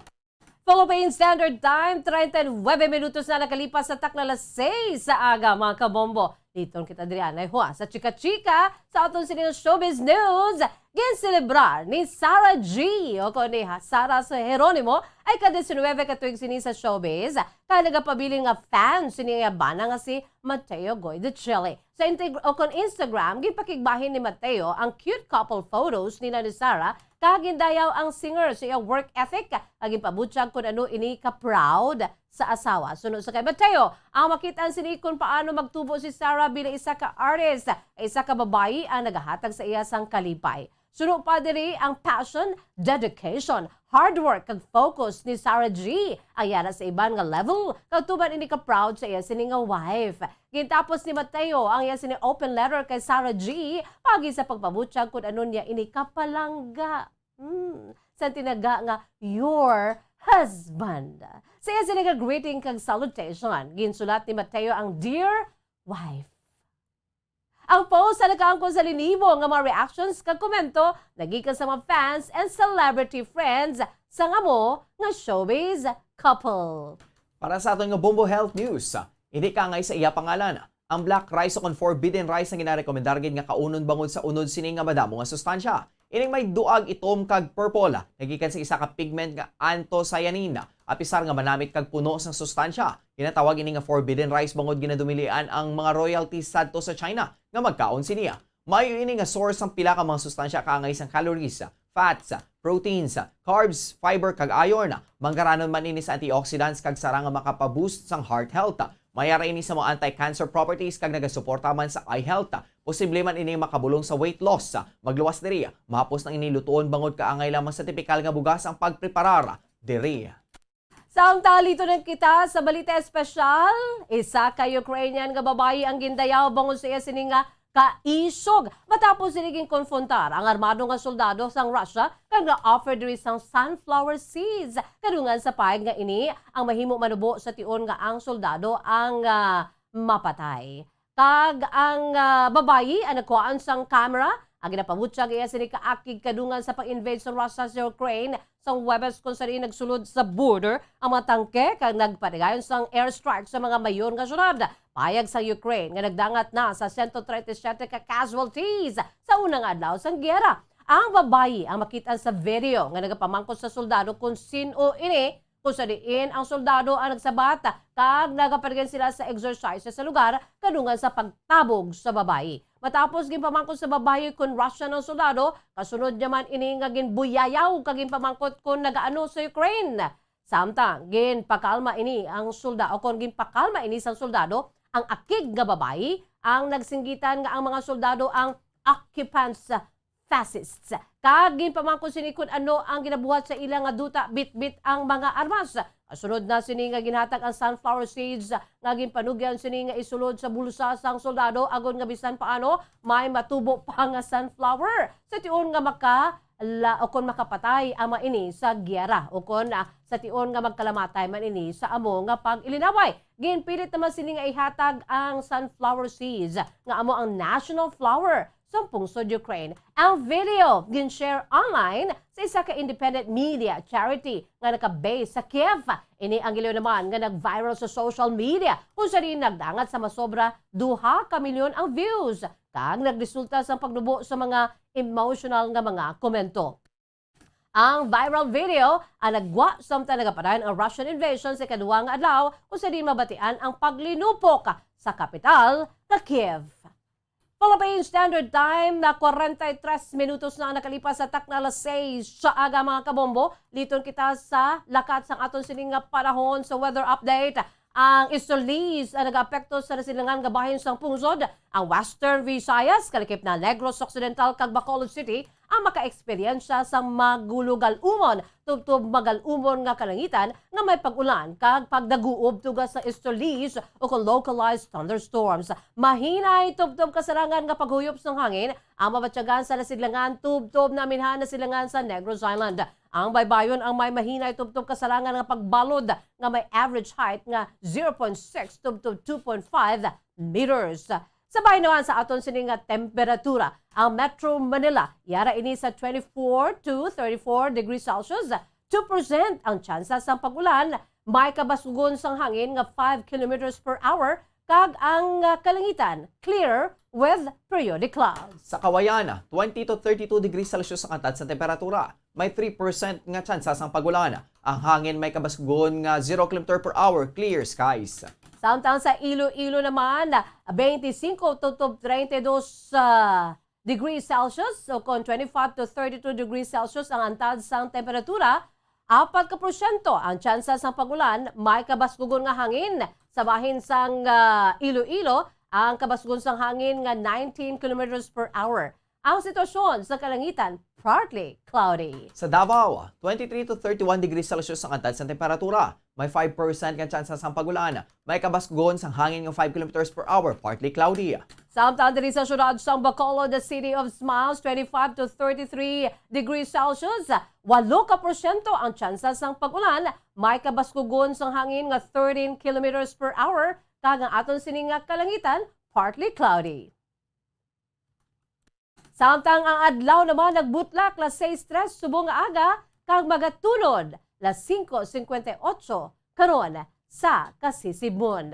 Philippine Standard Time, 39 minutos na nakalipas sa takla 6 sa aga mga kabombo. Dito kita Adriana Hua sa Chika-Chika sa atong sining showbiz news. Ginselebrar ni Sarah G. o ni Sara sa Heronimo ay ka-19 katuig sini sa showbiz. Kaya nagapabiling nga fan sini nga bana nga si Mateo Goy de Chile. Sa Instagram, gipakigbahin ni Mateo ang cute couple photos ni Sarah. Kagindayaw ang singer sa iyang work ethic. Aging pabutyag kung ano ini ka-proud sa asawa. Sunod sa kay Mateo, ang makitaan sini kung paano magtubo si Sarah bilang isa ka artist, isa ka babae ang nagahatag sa iya sang kalipay. Sunod pa diri ang passion, dedication, hard work kag focus ni Sarah G. Ayana sa iban nga level, katuban ini ka-proud sa iya sini nga wife. Gintapos ni Mateo ang iya sini open letter kay Sarah G. Pagi sa pagpabutyag kung ano niya ini kapalangga. Sa tinaga nga your husband. Sa iya sini nga greeting kag salutation. Ginsulat ni Mateo ang dear wife. Ang post sa nakaangkon sa linibo nga mga reactions kag komento nagikan sa mga fans and celebrity friends sa ngamo nga showbiz couple. Para sa aton nga Bombo Health News, hindi ka ngay sa iya pangalan. Ang black rice o forbidden rice na ginarekomendar gid nga kaunon bangod sa unod sini nga madamo nga sustansya. Ining may duag itom kag purple, nagikan sa isa ka pigment nga anthocyanin, apisar nga manamit kag puno sa sustansya. Ginatawag ini nga forbidden rice bangod ginadumilian ang mga royalties sadto sa China nga magkaon siniya. Mayo ini nga source ang pila ka mga sustansya kaangay sang calories, fats, proteins, carbs, fiber kag iron. Manggaranon man ini sa antioxidants kag sara nga makapaboost sang heart health. Mayara ini sa mga anti-cancer properties kag nagasuporta man sa eye health. Posible man ini makabulong sa weight loss. Magluwas diri, mahapos nang inilutuon bangod kaangay lamang sa tipikal nga bugas ang pagpreparar diri. Samtang lito ng kita sa balita espesyal, isa ka Ukrainian nga babae ang gindayaw bangod sa iya sini nga kaisog matapos siniging konfrontar ang armado nga soldado sang Russia kag na-offer diri sang sunflower seeds. Kadungan sa payag nga ini ang mahimo manubo sa tion nga ang soldado ang mapatay. Kag ang babayi ang nagkuhaan sang camera ang ginapabutyag iya sini kaakig kadungan sa pag-invade sa Russia sa Ukraine sa Webes kung saan nagsulod sa border ang mga tangke kag nagpatigayon sang airstrike sa mga mayon nga syudad. Payag sa Ukraine nga nagdangat na sa 137 ka casualties sa unang adlaw sang giyera. Ang babayi ang makitaan sa video nga nagapamangkot sa soldado kung sino ini kung sa diin ang soldado ang nagsabat kag nagapatigan sila sa exercise sa lugar kadungan sa pagtabog sa babayi. Matapos ginpamangkot sa babayi kung Russian ang soldado, kasunod naman ini nga ginbuyayaw kag ginpamangkot kung nagaano sa Ukraine. Samtang ginpakalma ini ang soldado o kung ginpakalma ini sang soldado, ang akig nga babayi ang nagsinggitan nga ang mga soldado ang occupants fascists. Kag ginpamangkot sini kung ano ang ginabuhat sa ilang nga duta bit-bit ang mga armas. Kasunod na sini nga ginhatag ang sunflower seeds nga ginpanugyan sini nga isulod sa bulsa sang soldado agon nga bisan paano may matubo pa nga sunflower. Sa tion nga makapatay ama ini sa giyera o kon sa tion nga magkalamatay man ini sa amo nga pag-ilinaway. Ginpilit naman sini nga ihatag ang sunflower seeds nga amo ang national flower sa pungsod Ukraine. Ang video gin-share online sa isa ka independent media charity nga naka-base sa Kiev. Ini ang giliw naman nga nag-viral sa social media kung saan nagdangat sa masobra 2 ka milyon ang views. Kag nagresulta sa pagnubo sa mga emotional nga mga komento. Ang viral video ang nagwa samtang nagapadayon ang Russian invasion sa ikaduhang adlaw kung saan mabatian ang paglinupok sa kapital na Kiev. Philippine Standard Time na 43 minutos na nakalipas sa takna alas 6 sa aga mga kabombo. Liton kita sa lakat sang aton sining nga panahon sa weather update. Ang Easterlies ang nag-apekto sa nasilangan nga bahin sang pungsod. Ang Western Visayas, kalikip na Negros Occidental kag Bacolod City, ang maka-eksperyensya sa magulugal-umon tubtub magal-umon nga kalangitan nga may pag-ulan kag pagdaguob tugas sa estolis o kung localized thunderstorms. Mahinay tubtub kasarangan nga paghuyop ng hangin ang mabatyagan sa nasidlangan tubtub na minhan na silangan sa Negros Island. Ang baybayon ang may mahinay tubtub kasarangan nga pagbalod nga may average height nga 0.6 tubtub 2.5 meters. Sabay naman sa aton sining nga temperatura, ang Metro Manila yara ini sa 24 to 34 degrees Celsius, 2% ang tsansa sa pag-ulan, may kabasugon sang hangin nga 5 kilometers per hour, kag ang kalangitan clear with periodic clouds. Sa Kawayan, 20 to 32 degrees Celsius ang antad sa temperatura. May 3% nga tsansa sang pag-ulan. Ang hangin may kabasugon nga 0 km per hour, clear skies. Samtang sa Iloilo naman, 25 to 32 degrees Celsius o kung 25 to 32 degrees Celsius ang antad sa temperatura, 4% ang tsansa sa pagulan, may kabasgugon nga hangin. Sa bahin sang Iloilo, ang kabasgugon sang hangin nga 19 kilometers per hour. Ang sitwasyon sa kalangitan, partly cloudy. Sa Davao, 23 to 31 degrees Celsius ang antad sa temperatura. May 5% nga tsansa sa pagulan. May kabasgon sang hangin nga 5 km per hour, partly cloudy. Samtang diri sa syudad sang Bacolod, the City of Smiles, 25 to 33 degrees Celsius. 8% ang tsansa sang pagulan. May kabasgugon sang hangin nga 13 km per hour. Kag ang aton sining nga kalangitan, partly cloudy. Samtang ang adlaw naman nagbutlak las 6:03 subong nga aga kag magatulod las 5:58 karon sa Kasisibon.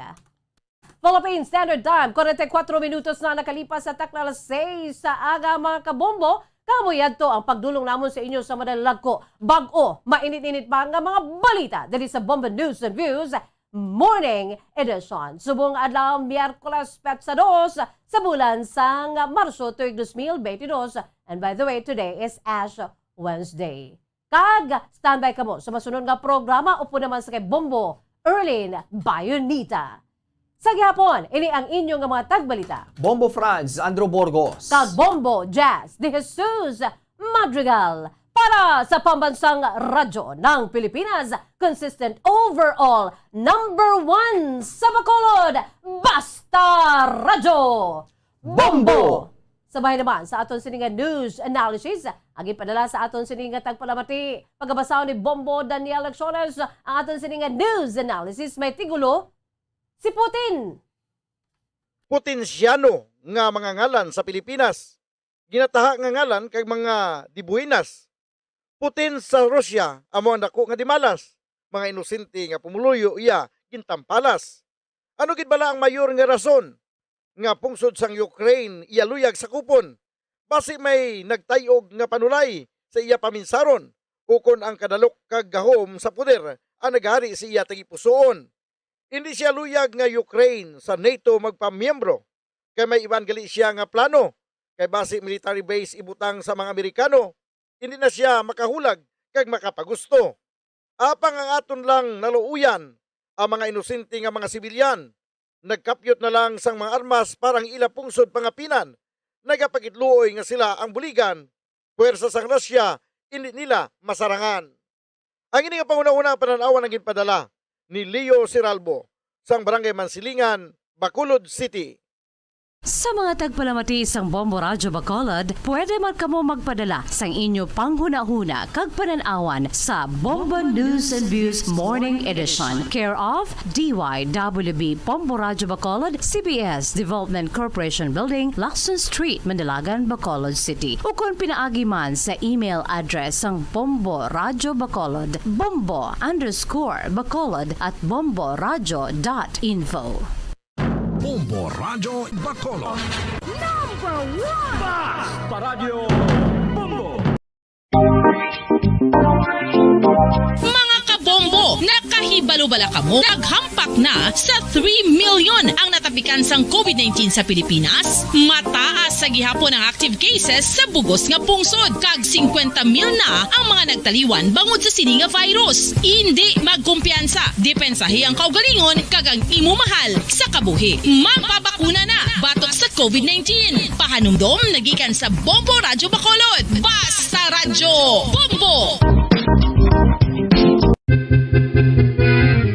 Philippine Standard Time, 44 minutos na nakalipas sa takna las 6 sa aga mga kabombo. Kamoy adto ang pagdulong namon sa inyo sa madalag ko. Bag-o, mainit-init pa nga mga balita dali sa Bomba News and Views Morning Edition. Subong adlaw Miyerkules Petsa 2 sa bulan sang Marso tuig 2022. And by the way, today is Ash Wednesday. Kag, standby ka mo sa masunod nga programa upo naman sa kay Bombo Erlin Bayonita. Sa gihapon, ini ang inyong mga tagbalita. Bombo Franz, Andrew Burgos. Kag Bombo Jazz de Jesus Madrigal. Para sa pambansang radyo ng Pilipinas, consistent overall, #1 sa Bacolod, Basta Radyo, Bombo! Sabay naman sa aton sininga news analysis, ang ipadala sa aton sininga tagpalamati. Pagkabasaw ni Bombo Daniel Acciones, ang aton sininga news analysis may tigulo, si Putin. Potensyano nga mga ngalan sa Pilipinas. Ginataha nga ngalan kag mga dibuinas. Putin sa Russia, amo ang dako nga dimalas. Mga inosente nga pumuluyo iya gintampalas. Ano gid bala ang mayor nga rason nga pungsod sang Ukraine iya luyag sa kupon? Basi may nagtayog nga panulay sa iya paminsaron ukon ang kadalok kag gahom sa poder ang naghari sa iya tagipusoon. Hindi siya luyag nga Ukraine sa NATO magpamiyembro kay may iban gali siya nga plano kay base military base ibutang sa mga Amerikano. Hindi na siya makahulag kag makapagusto. Apang ang aton lang naluuyan ang mga inosente nga mga sibilyan. Nagkapyot na lang sang mga armas parang ila pungsod pangapinan. Nagapagitluoy nga sila ang buligan. Puwersa sang Russia, hindi nila masarangan. Ang ini nga panguna-una pananawan ang ginpadala ni Leo Siralbo sang Barangay Mansilingan, Bacolod City. Sa mga tagpalamati sang Bombo Radyo Bacolod, pwede man kamo magpadala sang inyo panghuna-huna kag pananawan sa Bombo News and Views Morning Edition. Care of DYWB Bombo Radyo Bacolod, CBS Development Corporation Building, Lacson Street, Mandalagan, Bacolod City. O kung pinaagi man sa email address sang Bombo Radyo Bacolod, bombo_bacolod@bomboradyo.info. Bombo Radyo Bacolod. #1 Basta Radyo Mga kabombo, Ibalubala ka mo, naghampak na sa 3 million ang natapikan sang COVID-19 sa Pilipinas. Mataas sa gihapon ang active cases sa bugos nga pungsod. Kag 50 mil na ang mga nagtaliwan bangod sa sini nga virus. Hindi magkumpiyansa. Depensahi ang kaugalingon kag ang imo mahal sa kabuhi. Magpabakuna na batok sa COVID-19. Pahanumdom nagikan sa Bombo Radyo Bacolod. Basta Radyo Bombo!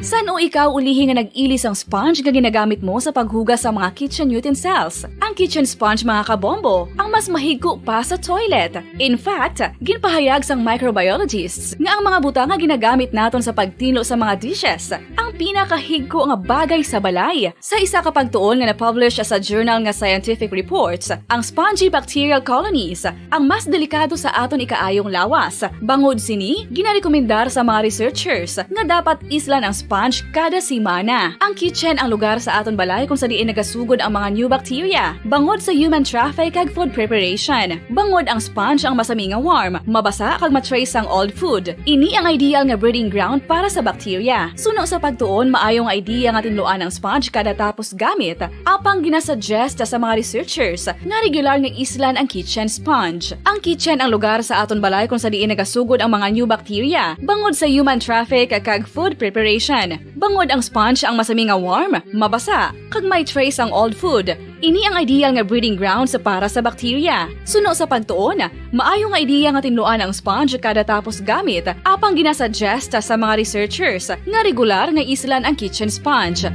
San o ikaw ulihi nga nag-ilis ang sponge nga ginagamit mo sa paghugas sa mga kitchen utensils? Ang kitchen sponge mga kabombo, ang mas mahigko pa sa toilet. In fact, ginpahayag sang microbiologists nga ang mga butang nga ginagamit naton sa pagtinlo sa mga dishes ang pinakahigko nga bagay sa balay. Sa isa ka pagtuon nga na-publish sa journal nga Scientific Reports, ang spongy bacterial colonies ang mas delikado sa aton ikaayong lawas. Bangod sini, ginarekomendar sa mga researchers nga dapat islan ang sponge kada simana. Ang kitchen ang lugar sa aton balay kung sa diin nagasugod ang mga new bacteria. Bangod sa human traffic kag food preparation. Bangod ang sponge ang masami nga warm, mabasa kag matrace ang old food. Ini ang ideal nga breeding ground para sa bacteria. Suno sa pagtuon, maayong idea nga tinluan ang sponge kada tapos gamit. Apang ginasuggest sa mga researchers nga regular nga islan ang kitchen sponge. Ang kitchen ang lugar sa aton balay kung sa diin nagasugod ang mga new bacteria. Bangod sa human traffic kag food preparation. Bangod ang sponge ang masami nga warm, mabasa, kag may trace ang old food. Ini ang ideal nga breeding ground sa para sa bacteria. Suno sa pagtuon, maayo nga idea nga tinluan ang sponge kada tapos gamit, apang ginasuggest sa mga researchers nga regular nga islan ang kitchen sponge.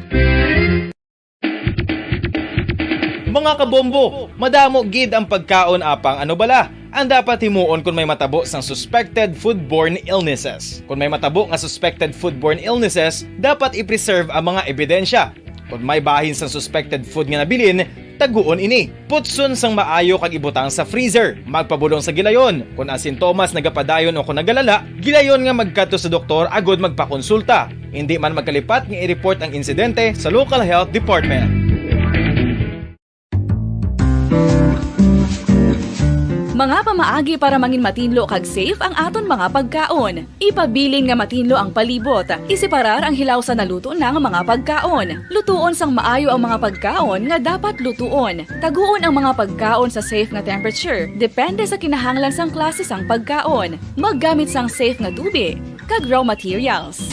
Mga kabombo, madamo gid ang pagkaon apang ano bala ang dapat himuon kung may matabo sang suspected foodborne illnesses. Kung may matabo nga suspected foodborne illnesses, dapat i-preserve ang mga ebidensya. Kung may bahin sang suspected food nga nabilin, taguon ini. Putson sang maayo kag ibutang sa freezer. Magpabulong sa gilayon. Kung ang sintomas nagapadayon o kung nagalala, gilayon nga magkadto sa doktor agod magpakonsulta. Hindi man magkalipat nga i-report ang insidente sa local health department. Mga pamaagi para mangin matinlo kag safe ang aton mga pagkaon. Ipabilin nga matinlo ang palibot. Isiparar ang hilaw sa naluto ng mga pagkaon. Lutuon sang maayo ang mga pagkaon nga dapat lutuon. Taguon ang mga pagkaon sa safe nga temperature. Depende sa kinahanglan sang klase sang pagkaon. Maggamit sang safe nga tubig kag raw materials.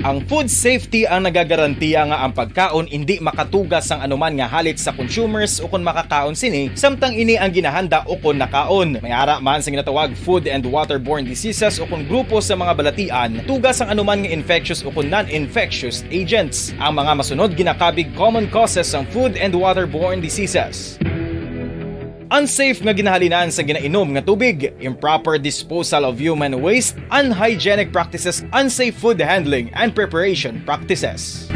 Ang food safety ang nagagarantiya nga ang pagkaon hindi makatugas sang anuman nga halit sa consumers o kung makakaon sini, samtang ini ang ginahanda o kung nakaon. May ara man sa ginatawag food and waterborne diseases o kung grupo sa mga balatian, tugas ang anuman nga infectious o kung non-infectious agents. Ang mga masunod ginakabig common causes ng food and waterborne diseases. Unsafe nga ginahalinan sa ginainom nga tubig, improper disposal of human waste, unhygienic practices, unsafe food handling and preparation practices.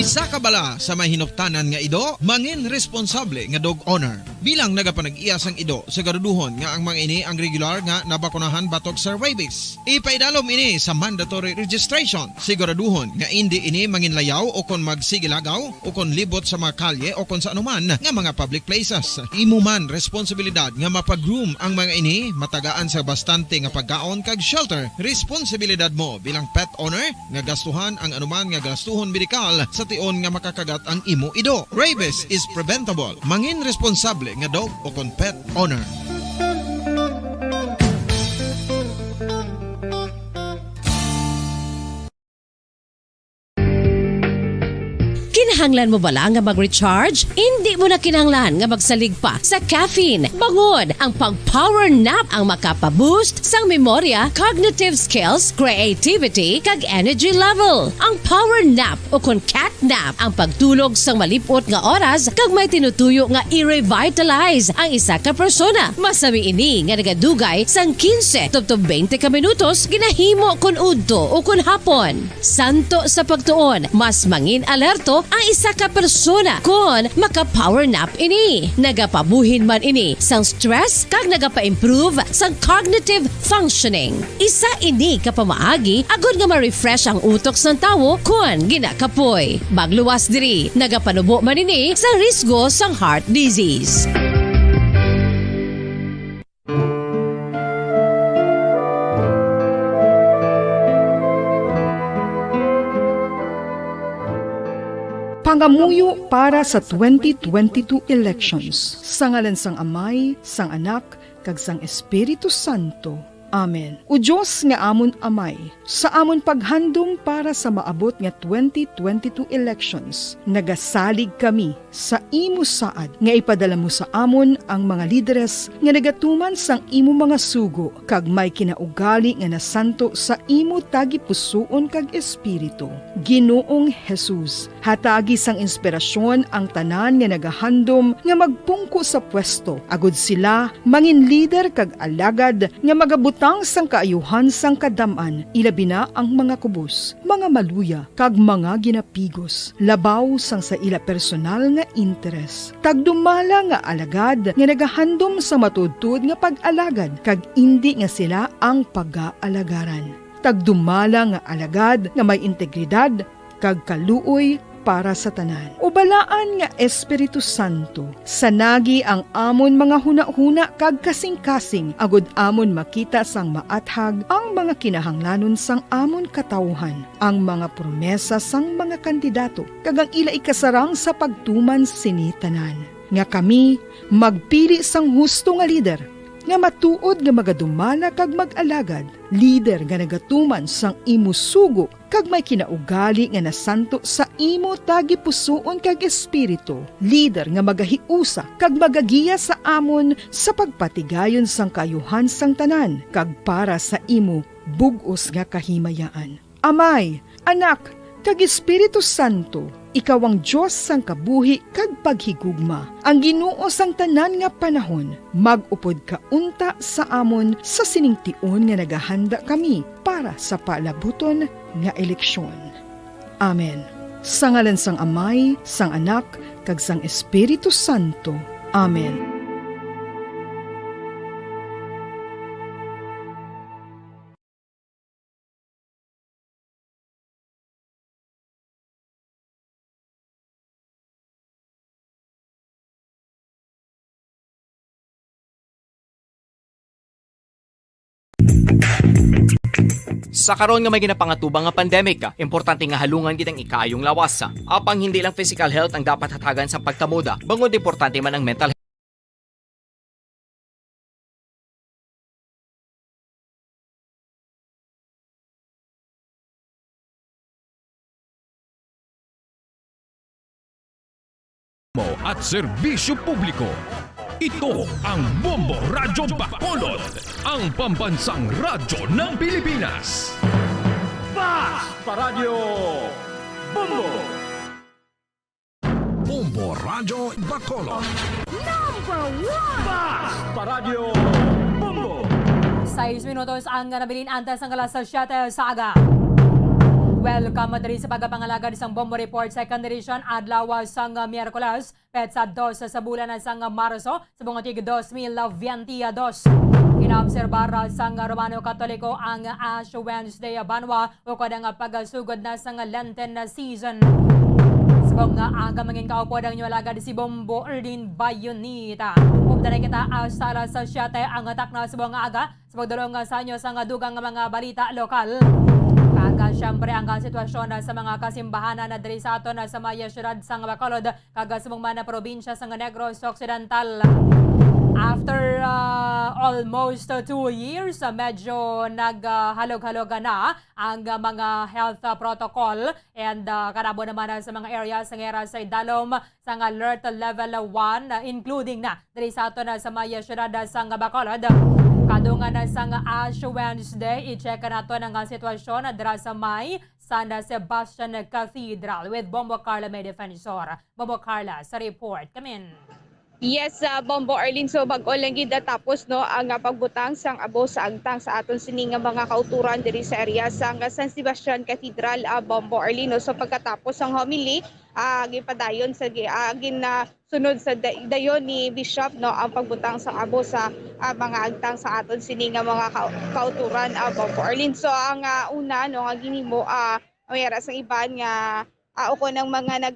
Isa ka bala sa may hinuptanan nga ido, mangin responsable nga dog owner. Bilang nagapanag-iyas ang ido, siguraduhon nga ang mga ini ang regular nga nabakunahan batok sa rabies. Ipaidalom ini sa mandatory registration. Siguraduhon nga hindi ini manginlayaw o kon magsigilagaw o kon libot sa mga kalye o kon sa anuman nga mga public places. Imo man responsibilidad nga mapag-groom ang mga ini, matagaan sa bastante nga pagkaon kag shelter. Responsibilidad mo bilang pet owner nga gastuhan ang anuman nga gastuhon medikal sa tion nga makakagat ang imo ido. Rabies is preventable. Mangin responsable nga dog o kon pet owner. Kinahanglan mo bala nga mag-recharge? Hindi mo na kinahanglan nga magsalig pa sa caffeine. Bangod ang pag-power nap ang makapaboost sang memorya, cognitive skills, creativity, kag energy level. Ang power nap o kon cat nap ang pagtulog sang malipot nga oras kag may tinutuyo nga i-revitalize ang isa ka persona. Masami ini nga nagadugay sang 15 to 20 ka minutos ginahimo kun udto o kun hapon. Santo sa pagtuon, mas mangin alerto ang isa ka persona kung maka-power nap ini. Nagapabuhin man ini sang stress kag nagapa-improve sang cognitive functioning. Isa ini kapamaagi agud nga ma-refresh ang utok sang tawo kung ginakapoy. Magluwas diri, nagapanubo man ini sa risgo sang heart disease. pangamuyo para sa 2022 elections. Sa ngalan sang Amay, sang Anak, kag sang Espiritu Santo. Amen. O Diyos nga amon Amay, sa amon paghandom para sa maabot nga 2022 elections, nagasalig kami sa imo saad nga ipadala mo sa amon ang mga lideres nga nagatuman sang imo mga sugo kag may kinaugali nga nasanto sa imo tagi pusoon kag espiritu. Ginoong Jesus, hatagi sang inspirasyon ang tanan nga nagahandom nga magpungko sa pwesto, agud sila mangin leader kag alagad nga magabutang sang kaayuhan sang kadaman, ilabi na ang mga kubos, mga maluya, kag mga ginapigos, labaw sang sa ila personal nga interes. Tagdumala nga alagad nga nagahandom sa matudtud nga pag-alagad, kag indi nga sila ang pag-aalagaran. Tagdumala nga alagad nga may integridad, kag kaluoy para sa tanan. Ubalaan nga Espiritu Santo, sanagi ang amon mga huna-huna kag kasing-kasing, agud amon makita sang maathag ang mga kinahanglanon sang amon katawhan, ang mga promesa sang mga kandidato, kag ang ila ikasarang sa pagtuman sini tanan. Nga kami magpili sang husto nga lider, nga matuod nga magadumala kag mag-alagad, lider nga nagatuman sang imo sugo kag may kinaugali nga nasanto sa imo tagi pusoon kag espiritu, lider nga magahiusa kag magagiya sa amon sa pagpatigayon sang kayuhan sang tanan kag para sa imo bug-os nga kahimayaan. Amay, Anak, kag Espiritu Santo, ikaw ang Diyos sang kabuhi kag paghigugma. Ang Ginoo sang tanan nga panahon, mag-upod ka unta sa amon sa siningtion nga nagahanda kami para sa palabuton nga eleksyon. Amen. Sa ngalan sang Amay, sang Anak, kag sang Espiritu Santo. Amen. Sa karon nga may ginapangatubang nga pandemic, importante nga halungan kitang ikaayong lawas. Apang hindi lang physical health ang dapat hatagan sa pagkamuda, bangod importante man ang mental health. At serbisyo publiko. Ito ang Bombo Radyo Bacolod, ang pambansang radyo ng Pilipinas. Basta Radio Bombo! Bombo Radyo Bacolod. Number 1! Basta Radio Bombo! 6 minutos ang nabilin antes ng alas 7 sa aga. Welcome diri sa pagpangalaga sa Bombo Report Second Edition adlaw sang Miyerkules, petsa 2 sa bulan sang Marso sa bungatig 2022. Inaobserbar sang Romano Katoliko ang Ash Wednesday banwa ukod ang pagasugod na sang Lenten season. Sabong nga aga mangin kaupo ang nyo alagad si Bombo Erdin Bayonita. Updanan kita sa alas 7 ang atak na sabong aga sa pagdulong sa inyo sang dugang mga balita lokal. Kaga syempre ang sitwasyon sa mga kasimbahanan na diri sa aton sa Maya Syudad sang Bacolod kaga sa mga probinsya sang Negros Occidental. After almost 2 years, medyo naghalog-halog na ang mga health protocol and karabo naman sa mga areas ng era sa Idalom sang alert level 1 including na diri sa aton sa Maya Syudad sang Bacolod. Kadungan na sang Ash Wednesday, i-check nato ang sitwasyon dira sa May San Sebastian Cathedral with Bombo Carla May Defensor. Bombo Carla sa report. Come in. Yes, Bombo Arlene, so bag-o lang gid tapos no ang pagbutang sang abo sa agtang sa aton sining mga kauturan diri sa area sang San Sebastian Cathedral, Bombo Arlene. So pagkatapos ang homily, gipadayon sa sunod sa dayon ni Bishop no ang pagbutang sa abo sa mga agtang sa aton sining mga kauturan, Bombo Arlene. So ang una no nga ginimo mayara sa iban nga uko ng mga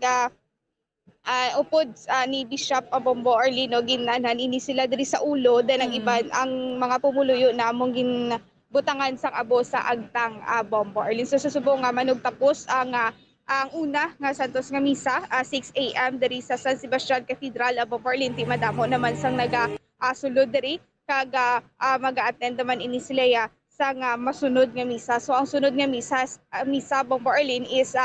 upod ni Bishop Bombo Arlino ginanhan ini sila diri sa ulo then ang iban ang mga pumuluyo na among ginbutangan sang abo sa agtang Bombo Arlino. So susubong nga manugtapos ang ang una nga santos nga misa 6 a.m. diri sa San Sebastian Cathedral Bomborlin. Ti madamo naman sang sulod diri kag mag-attend naman ini sila sa nga masunod nga misa. So ang sunod nga misa Bomborlin is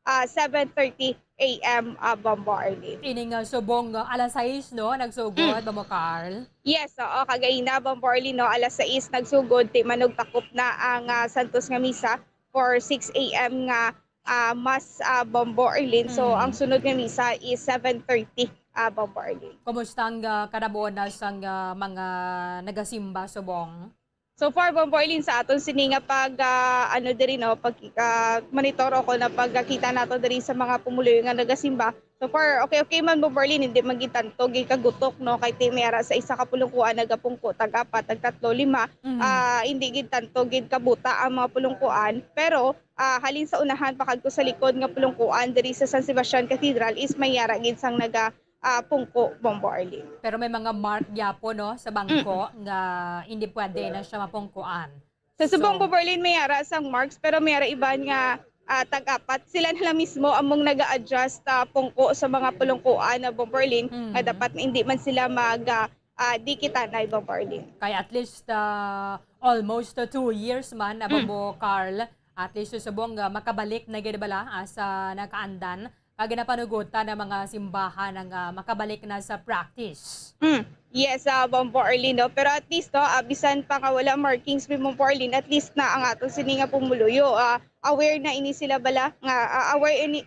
7:30 a.m. Bomborlin. Ining subong alas 6 no nagsugod mo Carl. Yes, oo, kagaina Bomborlin no alas 6 nagsugod ti manugtakop na ang santos nga misa for 6 a.m. nga mas Bomborlin. So ang sunod nga misa is 7:30 Bomborlin. Kumusta ang kanabuon na sang mga nagasimba subong? So far Bomborlin sa aton sini nga pag diri no pag monitor ko na pagkita nato diri sa mga pumuloy nga nagasimba. So far okay man Bomborlin, hindi man gitanto gikagutok no kay timera sa isa ka pulungkuan nagapungko tag-4 tag-3 5 hindi gid tanto gid kabuta ang mga pulungkuan, pero halin sa unahan pakadto sa likod nga pulungkuan diri sa San Sebastian Cathedral is mayara gid sang pungko Bomborlin. Pero may mga mark gyapo no sa bangko nga hindi pwede na siya mapungkuan. Sa subong Bomborlin mayara sang marks, pero mayara iban nga tag-4 sila nila mismo among naga-adjust pungko sa mga pulungkuan na Bomborlin nga dapat hindi man sila dikitan na Bomborlin. Kaya at least almost 2 years man Bombo Carl, at least subong makabalik na gid bala sa nakaandan kag napanugutan ng mga simbahan nga makabalik na sa practice. Yes, Bomborlin no, pero at least no bisan pa nga wala markings with Bomborlin, at least na ang ato sini nga pumuluyo aware na ini sila bala nga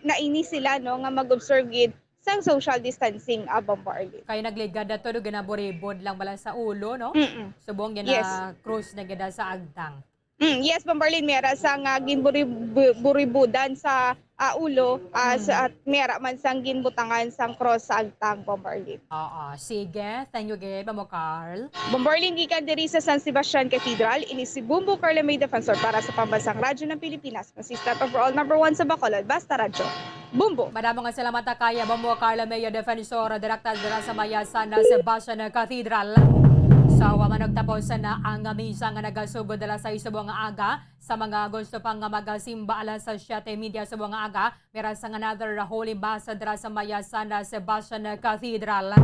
na ini sila no nga mag-observe gid sang social distancing Bomborlin. Kaya nagligad na to ginaboribod lang bala sa ulo no. Subong gina cross na gida sa agtang. Yes, Bomborlin, mera sang ginburibudan sa ulo at mera man sang ginbutangan sang cross sa agtang Bomborlin. Sige. Thank you again, Mamo Carl. Bomborlin, gikan diri sa San Sebastian Cathedral, ini si Bumbo Carla May Defensor para sa Pambansang Radyo ng Pilipinas. Masistat overall #1 sa Bacolod, Basta Radyo. Bumbo. Madamo nga salamat kaya Mamo Carla May Defensor, direktor dira sa Mayasan na Sebastian Cathedral. So, managtapos na ang misa nga nagasugod dala sa isubong nga aga. Sa mga gusto pang magasimba alas sa 7:30 sa buong aga, meron sa another Holy Mass dala sa Mayasan na Sebastian Cathedral.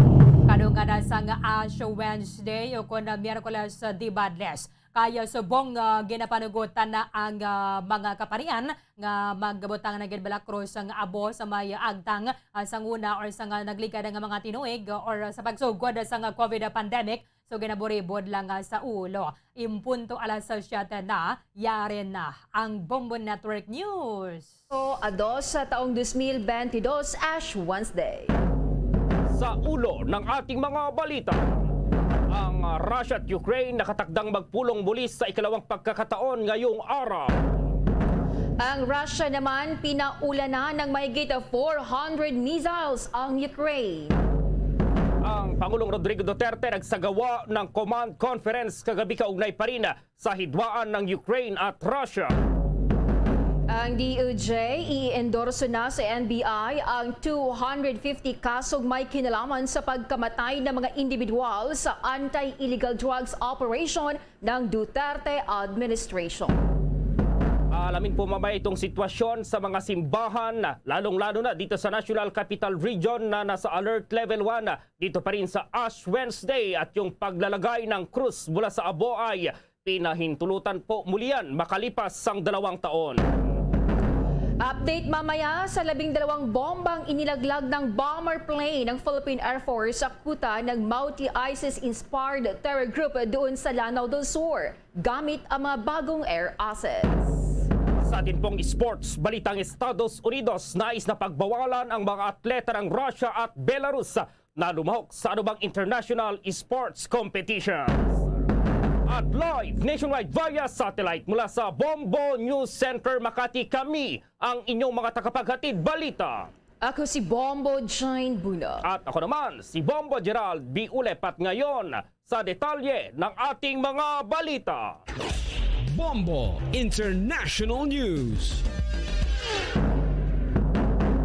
Kadungan na sa Ash Wednesday o kung Miyerkules di Badles. Kaya subong ginapanugutan na ang mga kaparian nga magbutang na gidbala cross ang abo sa may agtang sang una or sa naglikad nga mga tinuig or sa pagsugod sa COVID pandemic. So ginaboribod lang sa ulo. Impunto alas 7 na, yari na ang Bombo Network News. So, ados sa taong 2022 Ash Wednesday. Sa ulo ng ating mga balita, ang Russia at Ukraine nakatakdang magpulong muli sa ikalawang pagkakataon ngayong araw. Ang Russia naman pinaulanan ng mahigit 400 missiles ang Ukraine. Ang Pangulong Rodrigo Duterte nagsagawa ng command conference kagabi kaugnay pa rin sa hidwaan ng Ukraine at Russia. Ang DOJ i-endorso na sa NBI ang 250 kasong may kinalaman sa pagkamatay ng mga individual sa anti-illegal drugs operation ng Duterte administration. Alamin po mamaya itong sitwasyon sa mga simbahan, lalong-lalo na dito sa National Capital Region na nasa Alert Level 1. Dito pa rin sa Ash Wednesday at yung paglalagay ng krus mula sa abo ay pinahintulutan po muli yan makalipas ang 2 taon. Update mamaya sa 12 bombang inilaglag ng bomber plane ng Philippine Air Force sa kuta ng multi-ISIS-inspired terror group doon sa Lanao del Sur gamit ang mga bagong air assets. Sa atin pong sports, balitang Estados Unidos nais na pagbawalan ang mga atleta ng Russia at Belarus na lumahok sa anumang international sports competitions. At live nationwide via satellite mula sa Bombo News Center Makati, kami ang inyong mga tagapaghatid balita. Ako si Bombo Jane Buna. At ako naman si Bombo Gerald B. Ulepat ngayon sa detalye ng ating mga balita. Bombo International News.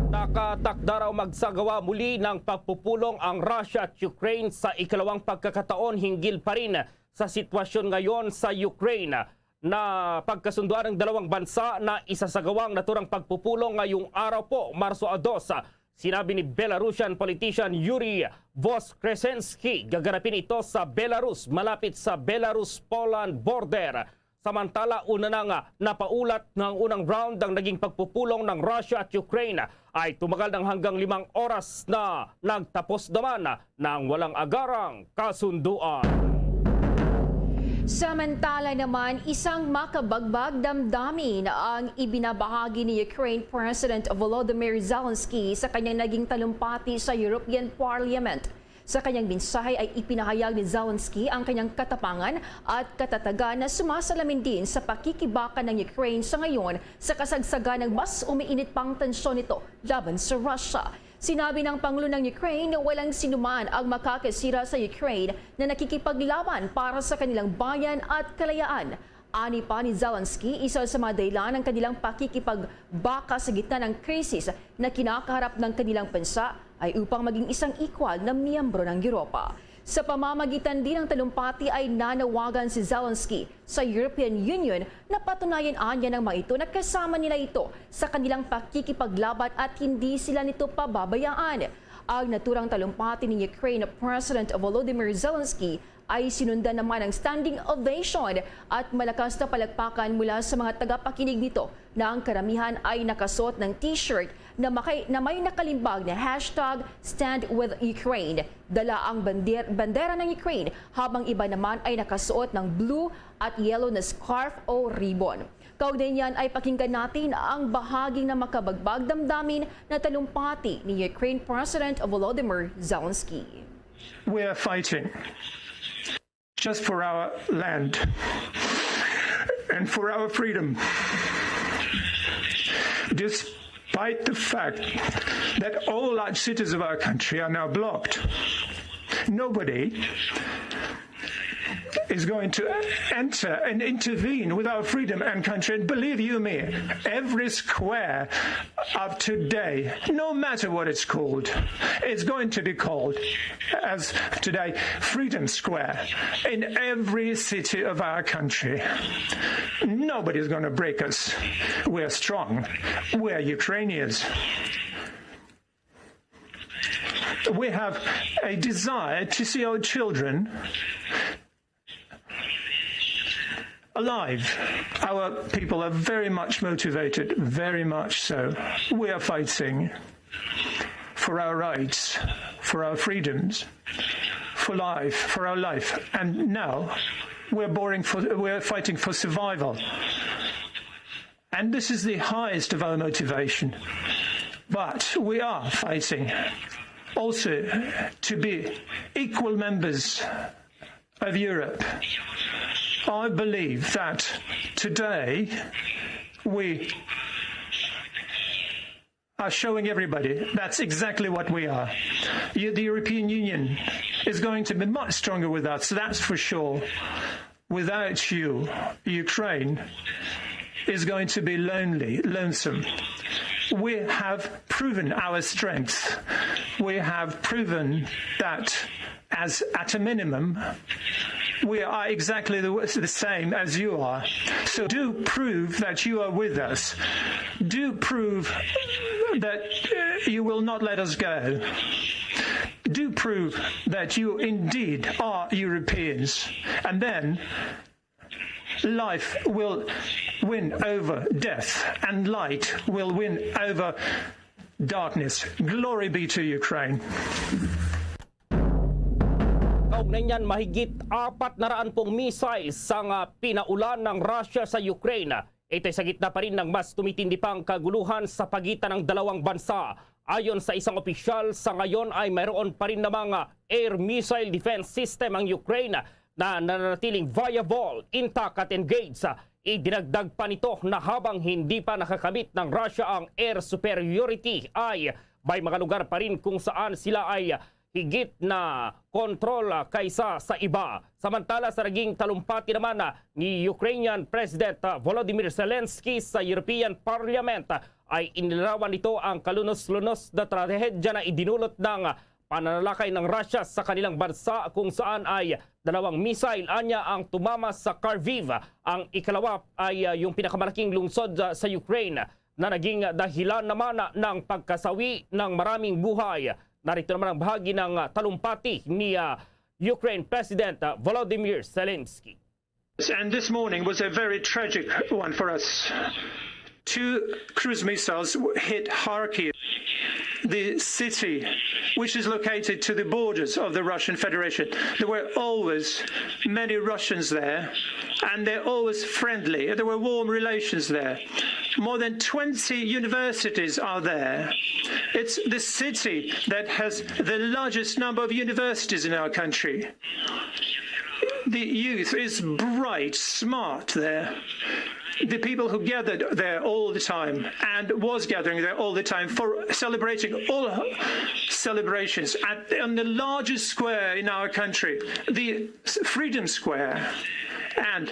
Nakatakda raw magsagawa muli ng pagpupulong ang Russia at Ukraine sa ikalawang pagkakataon hinggil pa rin sa sitwasyon ngayon sa Ukraine. na pagkasunduan ng dalawang bansa na isasagawang naturang pagpupulong ngayong araw po, Marso 2. Sinabi ni Belarusian politician Yuri Voskresensky, gaganapin ito sa Belarus, malapit sa Belarus-Poland border. Samantala, una nang napaulat ng unang round ng naging pagpupulong ng Russia at Ukraine ay tumagal ng hanggang 5 oras na nagtapos naman ng walang agarang kasunduan. Samantala naman, isang makabagbag damdamin ang ibinabahagi ni Ukraine President Volodymyr Zelensky sa kanyang naging talumpati sa European Parliament. Sa kanyang mensahe ay ipinahayag ni Zelensky ang kanyang katapangan at katatagan na sumasalamin din sa pakikibaka ng Ukraine sa ngayon sa kasagsagan ng mas umiinit pang tensyon nito laban sa Russia. Sinabi ng Pangulo ng Ukraine na walang sinuman ang makakasira sa Ukraine na nakikipaglaban para sa kanilang bayan at kalayaan. Ani pa ni Zelensky, isa sa mga dahilan ng kanilang pakikipagbaka sa gitna ng krisis na kinakaharap ng kanilang bansa ay upang maging isang equal na miyembro ng Europa. Sa pamamagitan din ng talumpati ay nanawagan si Zelensky sa European Union na patunayan niya ng mga ito na kasama nila ito sa kanilang pakikipaglaban at hindi sila nito pababayaan. Ang naturang talumpati ni Ukraine President Volodymyr Zelensky ay sinundan naman ng standing ovation at malakas na palakpakan mula sa mga tagapakinig nito na ang karamihan ay nakasuot ng t-shirt na may nakalimbag na #StandWithUkraine. Dala ang bandera ng Ukraine habang iba naman ay nakasuot ng blue at yellow na scarf o ribbon. Kaugnay niyan ay pakinggan natin ang bahaging na makabagbag damdamin na talumpati ni Ukraine President Volodymyr Zelensky. We are fighting just for our land and for our freedom. Despite the fact that all large cities of our country are now blocked, nobody is going to enter and intervene with our freedom and country. And believe you me, every square of today, no matter what it's called, it's going to be called, as today, Freedom Square in every city of our country. Nobody's going to break us. We're strong. We're Ukrainians. We have a desire to see our children alive. Our people are very much motivated, very much so. We are fighting for our rights, for our freedoms, for life, for our life. And now we're fighting for survival. And this is the highest of our motivation. But we are fighting also to be equal members of Europe. I believe that today we are showing everybody that's exactly what we are. The European Union is going to be much stronger with us, that's for sure. Without you, Ukraine is going to be lonely, lonesome. We have proven our strength. We have proven that as at a minimum, we are exactly the same as you are. So do prove that you are with us. Do prove that you will not let us go. Do prove that you indeed are Europeans. And then life will win over death and light will win over darkness. Glory be to Ukraine. Kaugnay niyan, mahigit 400 missiles ang pinaulan ng Russia sa Ukraine. Ito'y sa gitna pa rin ng mas tumitindi pang kaguluhan sa pagitan ng dalawang bansa. Ayon sa isang opisyal, sa ngayon ay mayroon pa rin namang air missile defense system ang Ukraine na nananatiling viable, intact at engaged. Idinagdag pa nito na habang hindi pa nakakamit ng Russia ang air superiority ay may mga lugar pa rin kung saan sila ay higit na kontrol kaysa sa iba. Samantala sa naging talumpati naman ni Ukrainian President Volodymyr Zelensky sa European Parliament ay inilarawan nito ang kalunos-lunos na trahedya na idinulot ng pananalakay ng Russia sa kanilang bansa kung saan ay 2 missile anya ang tumama sa Kharkiv. Ang ikalawa ay yung pinakamalaking lungsod sa Ukraine na naging dahilan naman ng pagkasawi ng maraming buhay. Narito naman ang bahagi ng talumpati ni Ukraine President Volodymyr Zelensky. And this morning was a very tragic one for us. 2 cruise missiles hit Kharkiv, the city which is located to the borders of the Russian Federation. There were always many Russians there, and they're always friendly. There were warm relations there. More than 20 universities are there. It's the city that has the largest number of universities in our country. The youth is bright, smart there. The people who gathered there all the time and was gathering there all the time for celebrating all celebrations on the largest square in our country, the Freedom Square. And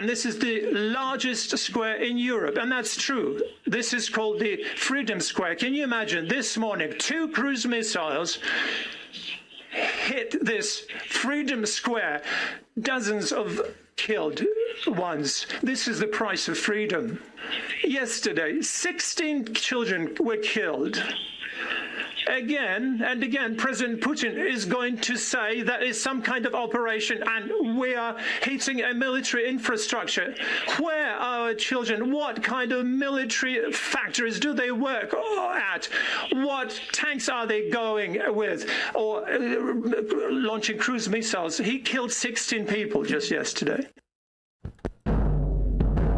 this is the largest square in Europe, and that's true. This is called the Freedom Square. Can you imagine this morning 2 cruise missiles hit this Freedom Square, dozens of killed ones. This is the price of freedom. Yesterday, 16 children were killed. Again and again, President Putin is going to say that is some kind of operation and we are hitting a military infrastructure. Where are our children? What kind of military factories do they work at? What tanks are they going with? Or launching cruise missiles? He killed 16 people just yesterday.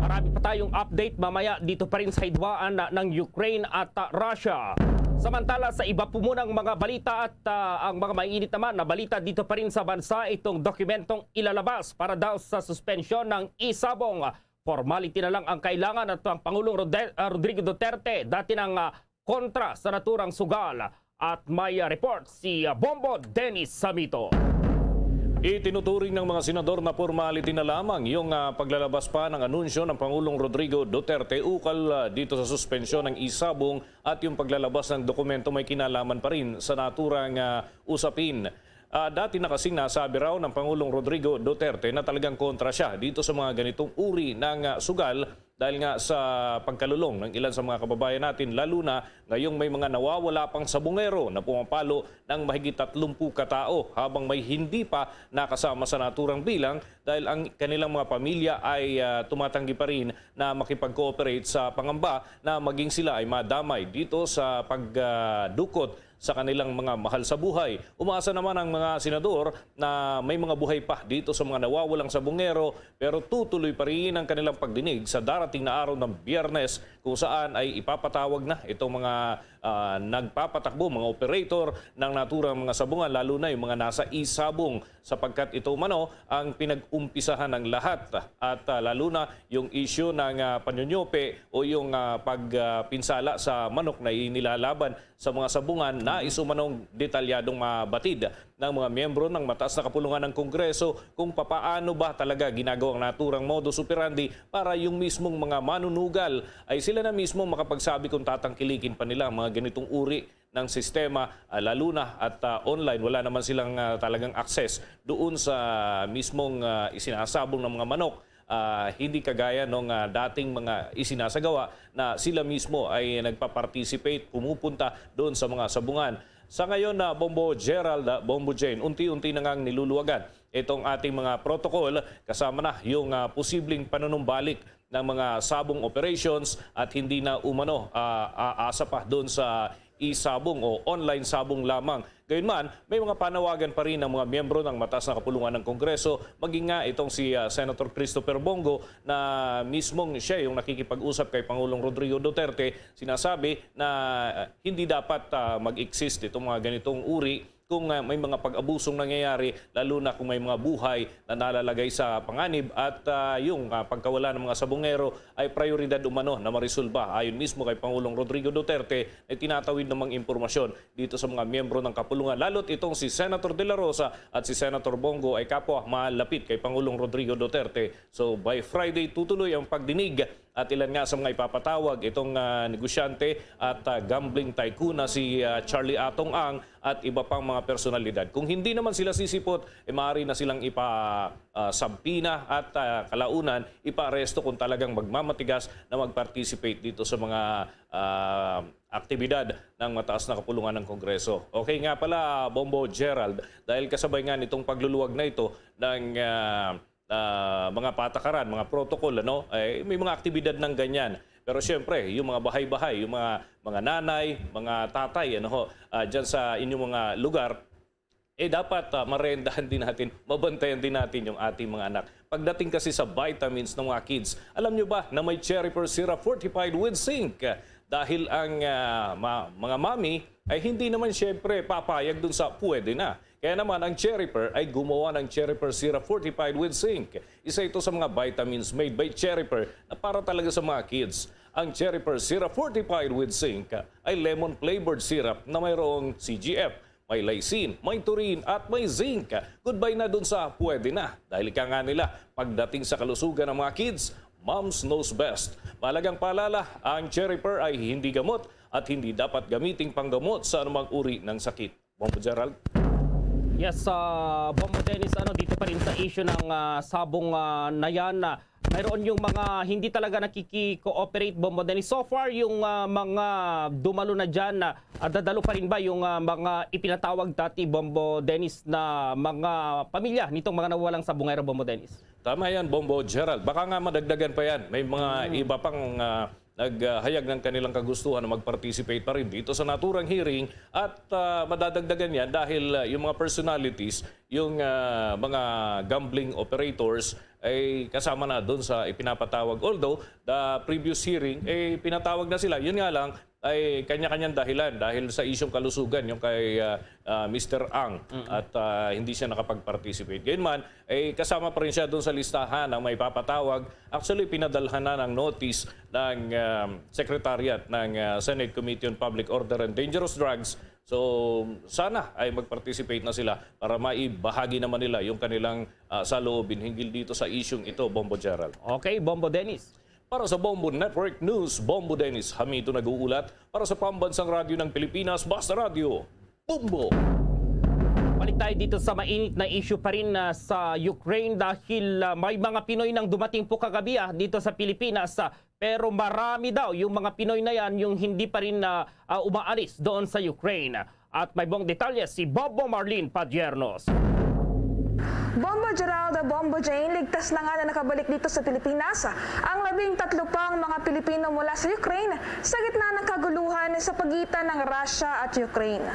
Marami pa tayong update mamaya dito pa rin sa hidwaan ng Ukraine at Russia. Samantala sa iba po munang mga balita at ang mga mainit naman na balita dito pa rin sa bansa, itong dokumentong ilalabas para daw sa suspensyon ng isabong. Formality na lang ang kailangan at ang Pangulong Rodrigo Duterte dati ng kontra sa naturang sugal. At may report si Bombo Dennis Samito. Itinuturing ng mga senador na formality na lamang yung paglalabas pa ng anunsyo ng Pangulong Rodrigo Duterte ukol dito sa suspensyon ng isabong at yung paglalabas ng dokumento may kinalaman pa rin sa naturang usapin. Dati na kasing nasabi raw ng Pangulong Rodrigo Duterte na talagang kontra siya dito sa mga ganitong uri ng sugal dahil nga sa pagkalulong ng ilan sa mga kababayan natin, lalo na ngayong may mga nawawala pang sabungero na pumapalo ng mahigit 30 katao habang may hindi pa nakasama sa naturang bilang dahil ang kanilang mga pamilya ay tumatanggi pa rin na makipag-cooperate sa pangamba na maging sila ay madamay dito sa pagdukot sa kanilang mga mahal sa buhay. Umaasa naman ang mga senador na may mga buhay pa dito sa mga nawawalang sabungero pero tutuloy pa rin ang kanilang pagdinig sa darating na araw ng Biyernes kung saan ay ipapatawag na itong mga nagpapatakbo, mga operator ng naturang mga sabungan, lalo na yung mga nasa isabong sapagkat ito mano ang pinag-umpisahan ng lahat at lalo na yung issue ng panyonyope o yung pagpinsala sa manok na inilalaban sa mga sabungan na isumanong detalyadong mabatid ng mga miyembro ng mataas na kapulungan ng Kongreso kung papaano ba talaga ginagawang naturang modus operandi para yung mismong mga manunugal ay sila na mismo makapagsabi kung tatangkilikin pa nila mga ganitong uri ng sistema, lalo na at online. Wala naman silang talagang access doon sa mismong isinasabong ng mga manok. Hindi kagaya nung dating mga isinasagawa na sila mismo ay nagpa-participate, pumupunta doon sa mga sabungan. Sa ngayon na Bombo Gerald, Bombo Jane, unti-unti na ngang niluluwagan itong ating mga protocol kasama na yung posibleng panunumbalik ng mga sabong operations at hindi na umano aasa pa doon sa isabong o online sabong lamang. Gayunman, may mga panawagan pa rin ng mga miyembro ng mataas na kapulungan ng Kongreso, maging nga itong si Senator Christopher Bongo na mismong siya yung nakikipag-usap kay Pangulong Rodrigo Duterte, sinasabi na hindi dapat mag-exist itong mga ganitong uri kung may mga pag-abusong nangyayari, lalo na kung may mga buhay na nalalagay sa panganib at yung pagkawala ng mga sabungero ay prioridad umano na marisolba. Ayon mismo kay Pangulong Rodrigo Duterte ay tinatawid namang impormasyon dito sa mga miyembro ng kapulungan. Lalo't itong si Senator De La Rosa at si Senator Bongo ay kapwa malapit kay Pangulong Rodrigo Duterte. So by Friday tutuloy ang pagdinig at ilan nga sa mga ipapatawag itong negosyante at gambling tycoon na si Charlie Atong Ang at iba pang mga personalidad. Kung hindi naman sila sisipot, maaari na silang ipasampina at kalaunan ipaaresto kung talagang magmamatigas na mag-participate dito sa mga aktibidad ng mataas na kapulungan ng Kongreso. Okay nga pala, Bombo Gerald, dahil kasabay nga nitong pagluluwag na ito ng mga patakaran, mga protocol, may mga aktibidad ng ganyan. Pero siyempre, yung mga bahay-bahay, yung mga nanay, mga tatay, dyan sa inyong mga lugar, dapat marendahan din natin, mabantayan din natin yung ating mga anak. Pagdating kasi sa vitamins ng mga kids, alam nyo ba na may Cherry Pearl Syrup fortified with zinc? Dahil ang mga mami ay hindi naman siyempre papayag dun sa pwede na. Kaya naman ang Cherry Pearl ay gumawa ng Cherry Pearl Syrup fortified with zinc. Isa ito sa mga vitamins made by Cherry Pearl na para talaga sa mga kids. Ang Cherry Pearl Syrup fortified with zinc ay lemon flavored syrup na mayroong CGF, may lysine, may taurine at may zinc. Goodbye na dun sa pwede na. Dahil ika nga nila, pagdating sa kalusugan ng mga kids, Moms knows best. Mahalagang paalala, ang Cherry Pearl ay hindi gamot at hindi dapat gamiting panggamot sa anumang uri ng sakit. Bombo Gerald? Yes, Bombo Dennis, dito pa rin sa issue ng sabong na yan, mayroon yung mga hindi talaga nakiki-cooperate, Bombo Dennis. So far, yung mga dumalo na dyan, dadalo pa rin ba yung mga ipinatawag dati, Bombo Dennis, na mga pamilya nitong mga nawawalang sabongero, Bombo Dennis? Tama yan, Bombo Gerald. Baka nga madagdagan pa yan. May mga iba pang naghayag ng kanilang kagustuhan na mag-participate pa rin dito sa naturang hearing at madadagdagan yan dahil yung mga personalities, yung mga gambling operators ay kasama na doon sa ipinapatawag. Although, the previous hearing, pinatawag na sila. Yun nga lang, ay kanya-kanyang dahilan dahil sa isyong kalusugan yung kay Mr. Ang at hindi siya nakapag-participate. Gayunman, kasama pa rin siya doon sa listahan ng may papatawag. Actually, pinadalhan na ng notice ng Secretariat ng Senate Committee on Public Order and Dangerous Drugs. So, sana ay mag-participate na sila para maibahagi naman nila yung kanilang saloobin hinggil dito sa isyong ito, Bombo Gerald. Okay, Bombo Dennis. Para sa Bombo Network News, Bombo Dennis Hamito nag-uulat. Para sa Pambansang Radyo ng Pilipinas, Basta Radio, Bombo! Balik tayo dito sa mainit na issue pa rin sa Ukraine dahil may mga Pinoy nang dumating po kagabi dito sa Pilipinas. Pero marami daw yung mga Pinoy na yan yung hindi pa rin umaalis doon sa Ukraine. At may buong detalye si Bobo Marlene Padiernos. Bombo Gerald, Bombo Jane, ligtas na nga na nakabalik dito sa Pilipinas ang 13 pang mga Pilipino mula sa Ukraine sa gitna ng kaguluhan sa pagitan ng Russia at Ukraine.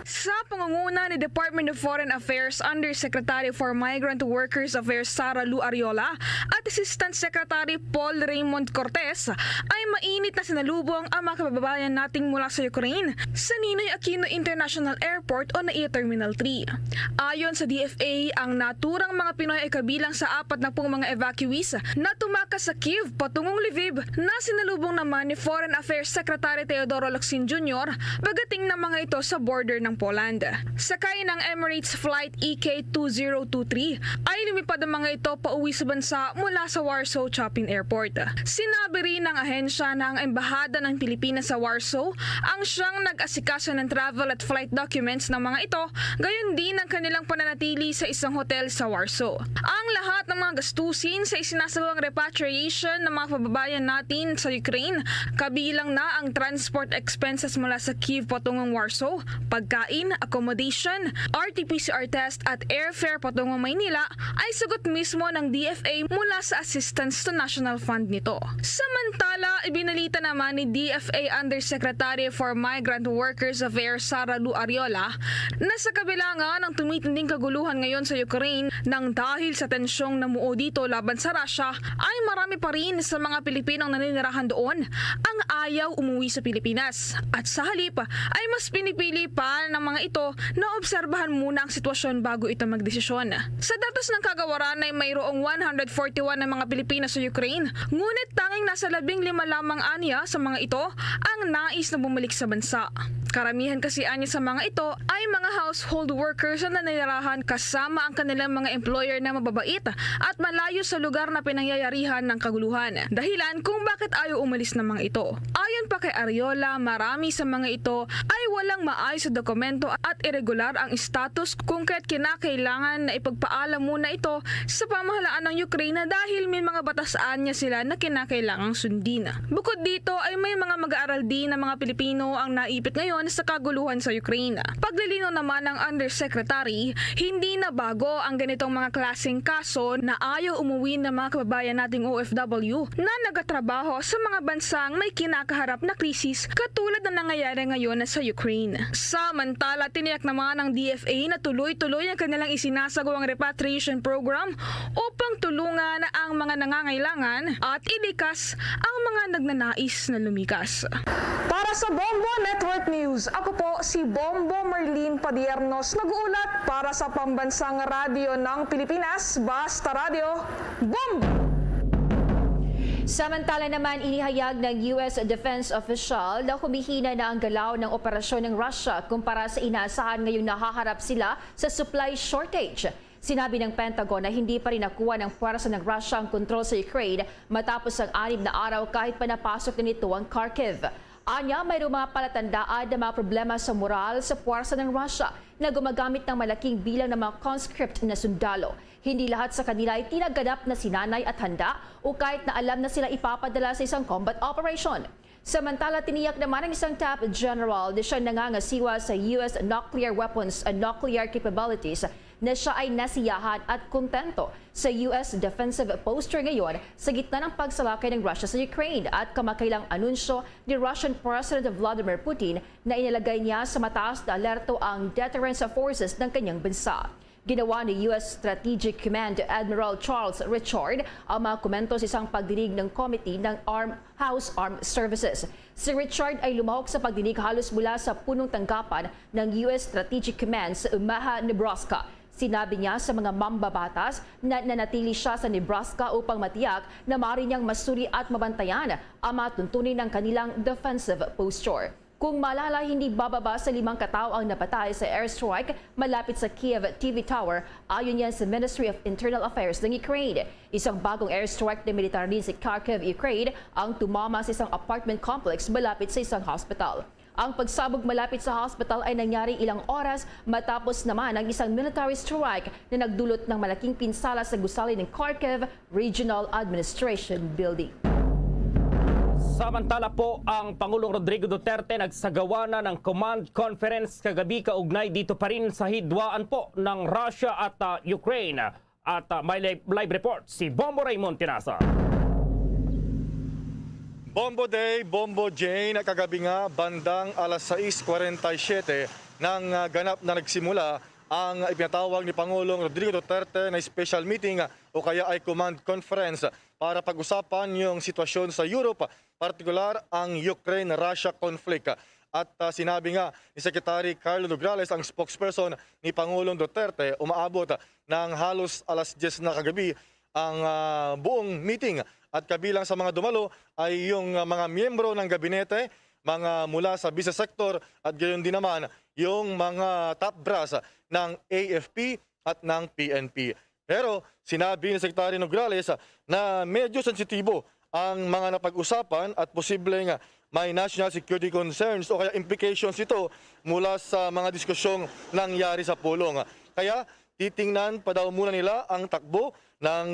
Sa pangunguna ni Department of Foreign Affairs Undersecretary for Migrant Workers Affairs Sara Lu Ariola at Assistant Secretary Paul Raymond Cortez ay mainit na sinalubong ang mga kababayan nating mula sa Ukraine sa Ninoy Aquino International Airport o NAIA Terminal 3. Ayon sa DFA, ang naturang mga Pinoy ay kabilang sa 40 mga evacuees na tumakas sa Kyiv patungong Lviv na sinalubong naman ni Foreign Affairs Secretary Teodoro Locsin Jr. pagdating ng mga ito sa border ng Poland. Sakay ng Emirates Flight EK2023 ay lumipad ang mga ito pauwi sa bansa mula sa Warsaw Chopin Airport. Sinabi rin ng ahensya na ang Embahada ng Pilipinas sa Warsaw ang siyang nag-asikaso ng travel at flight documents ng mga ito, gayon din ang kanilang pananatili sa isang hotel sa Warsaw. Ang lahat ng mga gastusin sa isinasagawang repatriation ng mga kababayan natin sa Ukraine, kabilang na ang transport expenses mula sa Kyiv patungong Warsaw, pagkain, accommodation, RT-PCR test at airfare patungong Maynila ay sagot mismo ng DFA mula sa Assistance to National Fund nito. Samantala, ibinalita naman ni DFA Undersecretary for Migrant Workers Affairs Sara Lu Ariola na sa kabila nga ng tumitinding kaguluhan ngayon sa Ukraine nang dahil sa tensyong namuo dito laban sa Russia ay marami pa rin sa mga Pilipinong naninirahan doon ang ayaw umuwi sa Pilipinas at sa halip ay mas pinipili pa ng mga ito na obserbahan muna ang sitwasyon bago ito magdesisyon. Sa datos ng kagawaran ay mayroong 141 na mga Pilipino sa Ukraine, ngunit tanging nasa 15 lamang anya sa mga ito ang nais na bumalik sa bansa. Karamihan kasi anya sa mga ito ay mga household workers na nanirahan kasama ang kanilang mga employer na mababait at malayo sa lugar na pinangyayarihan ng kaguluhan. Dahilan kung bakit ayaw umalis ng mga ito. Ayon pa kay Ariola, marami sa mga ito ay walang maayos sa dokumento at irregular ang status kung kaya't kinakailangan na ipagpaalam muna ito sa pamahalaan ng Ukraine dahil may mga batasaan niya sila na kinakailangang sundin. Bukod dito ay may mga mag-aaral din na mga Pilipino ang naipit ngayon sa kaguluhan sa Ukraine. Paglilinaw naman ng Undersecretary, hindi na bago ang ganitong mga klaseng kaso na ayaw umuwi ng mga kababayan nating OFW na nagatrabaho sa mga bansang may kinakaharap na krisis katulad na nangyayari ngayon sa Ukraine. Samantala, tiniyak naman ng DFA na tuloy-tuloy ang kanilang isinasagawang repatriation program upang tulungan ang mga nangangailangan at ilikas ang mga nagnanais na lumikas. Para sa Bombo Network News, ako po si Bombo Marlene Padiernos, nag-uulat para sa Pambansang Radyo ng Pilipinas, Basta Radio, Bombo! Samantala naman, inihayag ng US defense official na humihina na ang galaw ng operasyon ng Russia kumpara sa inaasahan ngayong nahaharap sila sa supply shortage. Sinabi ng Pentagon na hindi pa rin nakuha ng puwersa ng Russia ang kontrol sa Ukraine matapos ang 6 na araw kahit pa napasok na nito ang Kharkiv. Anya, mayroong mga palatandaan na mga problema sa moral sa puwersa ng Russia na gumagamit ng malaking bilang ng mga conscript na sundalo. Hindi lahat sa kanila ay tinaganap na sinanay at handa o kahit na alam na sila ipapadala sa isang combat operation. Samantala, tiniyak naman ng isang top general na siya nangangasiwa sa US nuclear weapons and nuclear capabilities na siya ay nasiyahan at kontento sa US defensive posture ngayon sa gitna ng pagsalakay ng Russia sa Ukraine at kamakailang anunsyo ni Russian President Vladimir Putin na inilagay niya sa mataas na alerto ang deterrence forces ng kanyang bansa. Ginawa ni US Strategic Command Admiral Charles Richard ang mga komento sa isang pagdinig ng committee ng House Armed Services. Si Richard ay lumahok sa pagdinig halos mula sa punong tanggapan ng US Strategic Command sa Omaha, Nebraska. Sinabi niya sa mga mambabatas na nanatili siya sa Nebraska upang matiyak na maaari niyang masuri at mabantayan ang mga tuntunin ng kanilang defensive posture. Kung malala, hindi bababa sa 5 katao ang napatay sa airstrike malapit sa Kiev TV Tower ayon yan sa Ministry of Internal Affairs ng Ukraine. Isang bagong airstrike na militar din sa Kharkiv, Ukraine ang tumama sa isang apartment complex malapit sa isang hospital. Ang pagsabog malapit sa hospital ay nangyari ilang oras matapos naman ang isang military strike na nagdulot ng malaking pinsala sa gusali ng Kharkiv Regional Administration Building. Samantala po, ang Pangulong Rodrigo Duterte nagsagawa na ng command conference kagabi kaugnay dito pa rin sa hidwaan po ng Russia at Ukraine. At may live report si Bombo Raymond Tinasa. Bombo Day, Bombo Jane, kagabi nga bandang alas 6:47 nang ganap na nagsimula ang ipinatawag ni Pangulong Rodrigo Duterte na special meeting o kaya ay command conference para pag-usapan yung sitwasyon sa Europe, partikular ang Ukraine-Russia conflict. At sinabi nga ni Secretary Carlo Nograles, ang spokesperson ni Pangulong Duterte, umaabot ng halos alas 10 na kagabi ang buong meeting. At kabilang sa mga dumalo ay yung mga miyembro ng gabinete, mga mula sa business sector at gayon din naman yung mga top brass ng AFP at ng PNP. Pero sinabi ni Secretary Nograles na medyo sensitibo ang mga napag-usapan at posibleng may national security concerns o kaya implications ito mula sa mga diskusyong nangyari sa pulong. Kaya titingnan pa daw muna nila ang takbo ng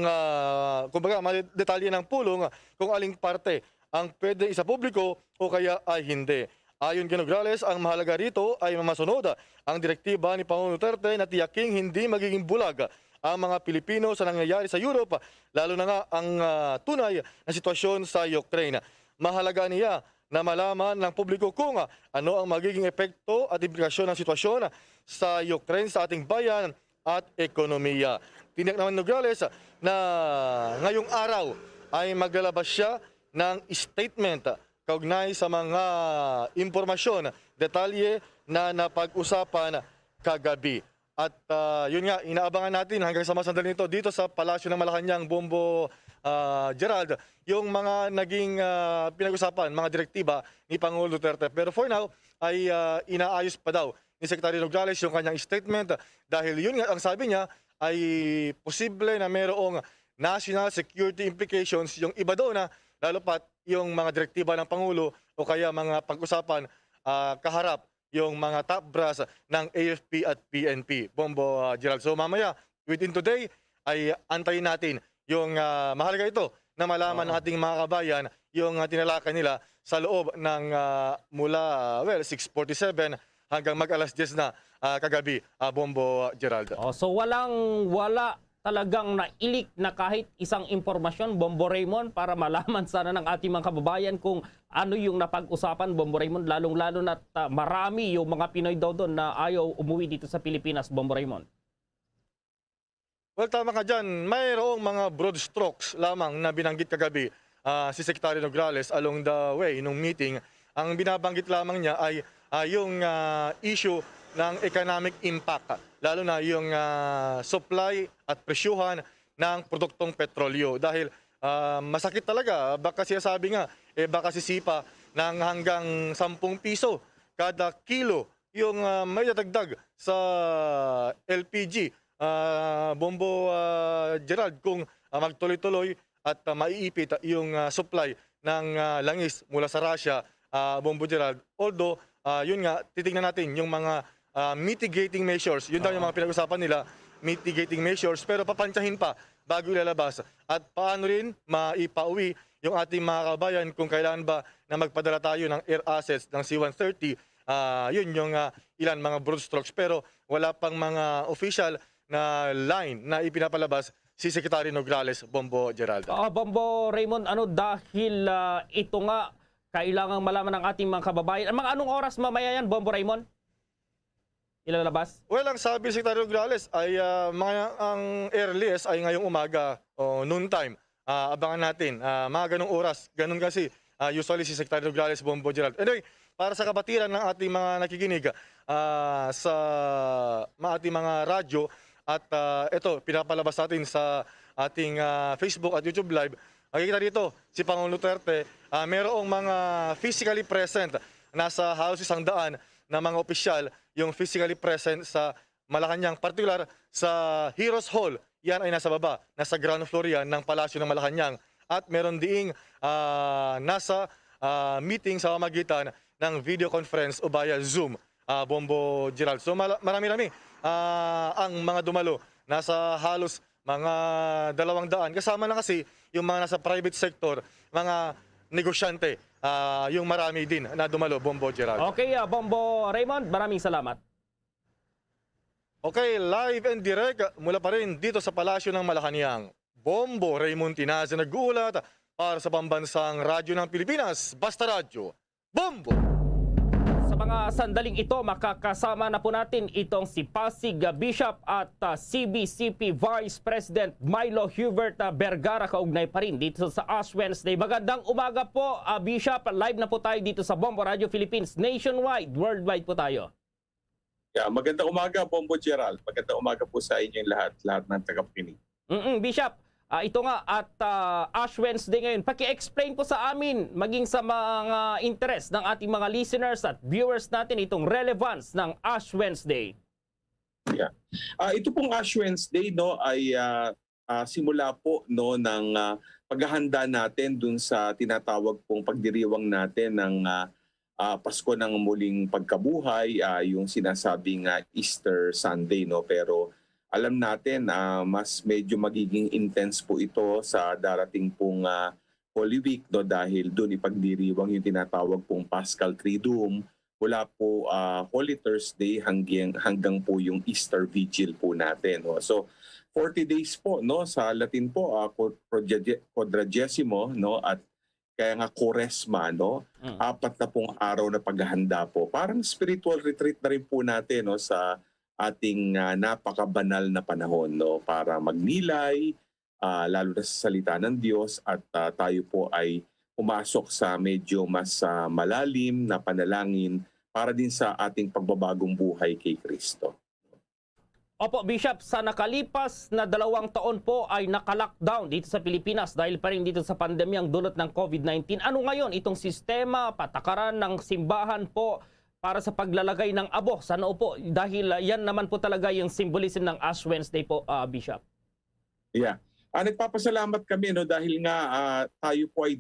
kumbaga mga detalye ng pulong kung aling parte ang pwede isa publiko o kaya ay hindi. Ayon kay Nograles, ang mahalaga rito ay mamasunod ang direktiba ni Pangulong Duterte na tiyaking hindi magiging bulag ang mga Pilipino sa nangyayari sa Europe, lalo na nga ang tunay na sitwasyon sa Ukraine. Mahalaga niya na malaman ng publiko kung ano ang magiging epekto at implikasyon ng sitwasyon sa Ukraine sa ating bayan at ekonomiya. Tiniyak naman Nograles na ngayong araw ay maglalabas siya ng statement kaugnay sa mga impormasyon, detalye na napag-usapan kagabi. At yun nga, inaabangan natin hanggang sa masandali nito dito sa Palasyo ng Malacanang, Bombo Gerald, yung mga naging pinag-usapan, mga direktiba ni Pangulong Duterte. Pero for now, ay inaayos pa daw ni Secretary Nograles yung kanyang statement dahil yun nga ang sabi niya ay posible na mayroong national security implications yung iba doon na lalo pat yung mga direktiba ng Pangulo o kaya mga pag-usapan kaharap yung mga top brass ng AFP at PNP. Bombo Gerald. So mamaya, within today, ay antayin natin yung mahalaga ito na malaman ng ating mga kabayan yung tinalakan nila sa loob ng mula 6:47 hanggang mag-alas 10 na kagabi, Bombo Gerald. So wala talagang nailik na kahit isang impormasyon, Bombo Raymond, para malaman sana ng ating mga kababayan kung ano yung napag-usapan, Bombo Raymond, lalong-lalo na marami yung mga Pinoy daw doon na ayaw umuwi dito sa Pilipinas, Bombo Raymond. Well, tama ka dyan. Mayroong mga broad strokes lamang na binanggit kagabi si Secretary Nograles along the way nung meeting. Ang binabanggit lamang niya ay yung issue ng economic impact, lalo na yung supply at presyuhan ng produktong petrolyo. Dahil masakit talaga, baka siya sabi nga, baka sisipa ng hanggang 10 piso kada kilo yung may dadagdag sa LPG. Bombo Gerald, kung magtuloy-tuloy at maiipit yung supply ng langis mula sa Russia, Bombo Gerald. Although, yun nga, titingnan natin yung mga mitigating measures. Yun daw yung mga pinag-usapan nila, mitigating measures, pero papantsahin pa bago ilalabas. At paano rin maipauwi yung ating mga kabayan kung kailangan ba na magpadala tayo ng air assets ng C-130. Yun yung ilan mga broad strokes, pero wala pang mga official na line na ipinapalabas si Secretary Nograles, Bombo Gerald. Bombo Raymond, dahil ito nga kailangang malaman ng ating mga kababayan. Mga anong oras mamaya yan, Bombo Raymond? Ilalabas? Well, ang sabi ni Secretary Nograles ay ang earliest ay ngayong umaga o noon time. Abangan natin. Mga ganong oras. Ganon kasi usually si Secretary Nograles, Bombo Gerald. Anyway, para sa kapatiran ng ating mga nakikinig sa ating mga radyo at ito, pinapalabas natin sa ating Facebook at YouTube Live. Makikita dito, si Pangulong Duterte, mayroong mga physically present. Nasa halos 100 na mga opisyal yung physically present sa Malacanang, particular sa Heroes Hall. Yan ay nasa baba, nasa ground floor yan ng Palasyo ng Malacanang. At meron diing nasa meeting sa pamamagitan ng video conference o via Zoom, Bombo Gerald. So marami-rami ang mga dumalo. Nasa halos mga 200. Kasama na kasi yung mga nasa private sector, mga negosyante, yung marami din na dumalo, Bombo Gerald. Okay, Bombo Raymond, maraming salamat. Okay, live and direct mula pa rin dito sa Palasyo ng Malacanang. Bombo Raymond Tinaza nag-uulat para sa pambansang radyo ng Pilipinas, Basta Radyo, Bombo! Sa mga sandaling ito, makakasama na po natin itong si Pasig Bishop at CBCP Vice President Milo Hubert Vergara, kaugnay pa rin dito sa Ash Wednesday. Magandang umaga po, Bishop. Live na po tayo dito sa Bombo Radio Philippines, nationwide, worldwide po tayo. Magandang umaga, Bombo Gerald. Magandang umaga po sa inyong lahat ng tagapakinig. Bishop, ito nga at Ash Wednesday ngayon. Paki-explain po sa amin, maging sa mga interest ng ating mga listeners at viewers natin, itong relevance ng Ash Wednesday. Ito pong Ash Wednesday ay simula po ng paghahanda natin dun sa tinatawag pong pagdiriwang natin ng Pasko ng muling pagkabuhay, yung sinasabing Easter Sunday, pero alam natin mas medyo magiging intense po ito sa darating pong Holy Week, dahil doon ipagdiriwang yung tinatawag pong Paschal Triduum mula po Holy Thursday hanggang po yung Easter Vigil po natin. So 40 days po, sa Latin po quadragesimo, at kaya nga Quaresma, 4 na pong araw na paghahanda po. Parang spiritual retreat na rin po natin sa ating napakabanal na panahon, para magnilay, lalo na sa salita ng Diyos, at tayo po ay pumasok sa medyo mas malalim na panalangin para din sa ating pagbabagong buhay kay Kristo. Opo, Bishop, sa nakalipas na 2 taon po ay naka-lockdown dito sa Pilipinas dahil pa rin dito sa pandemyang dulot ng COVID-19. Ano ngayon itong sistema, patakaran ng simbahan po para sa paglalagay ng abo sa noo po? Dahil yan naman po talaga yung symbolism ng Ash Wednesday po, Bishop. Yeah. Nagpapasalamat kami dahil nga tayo po ay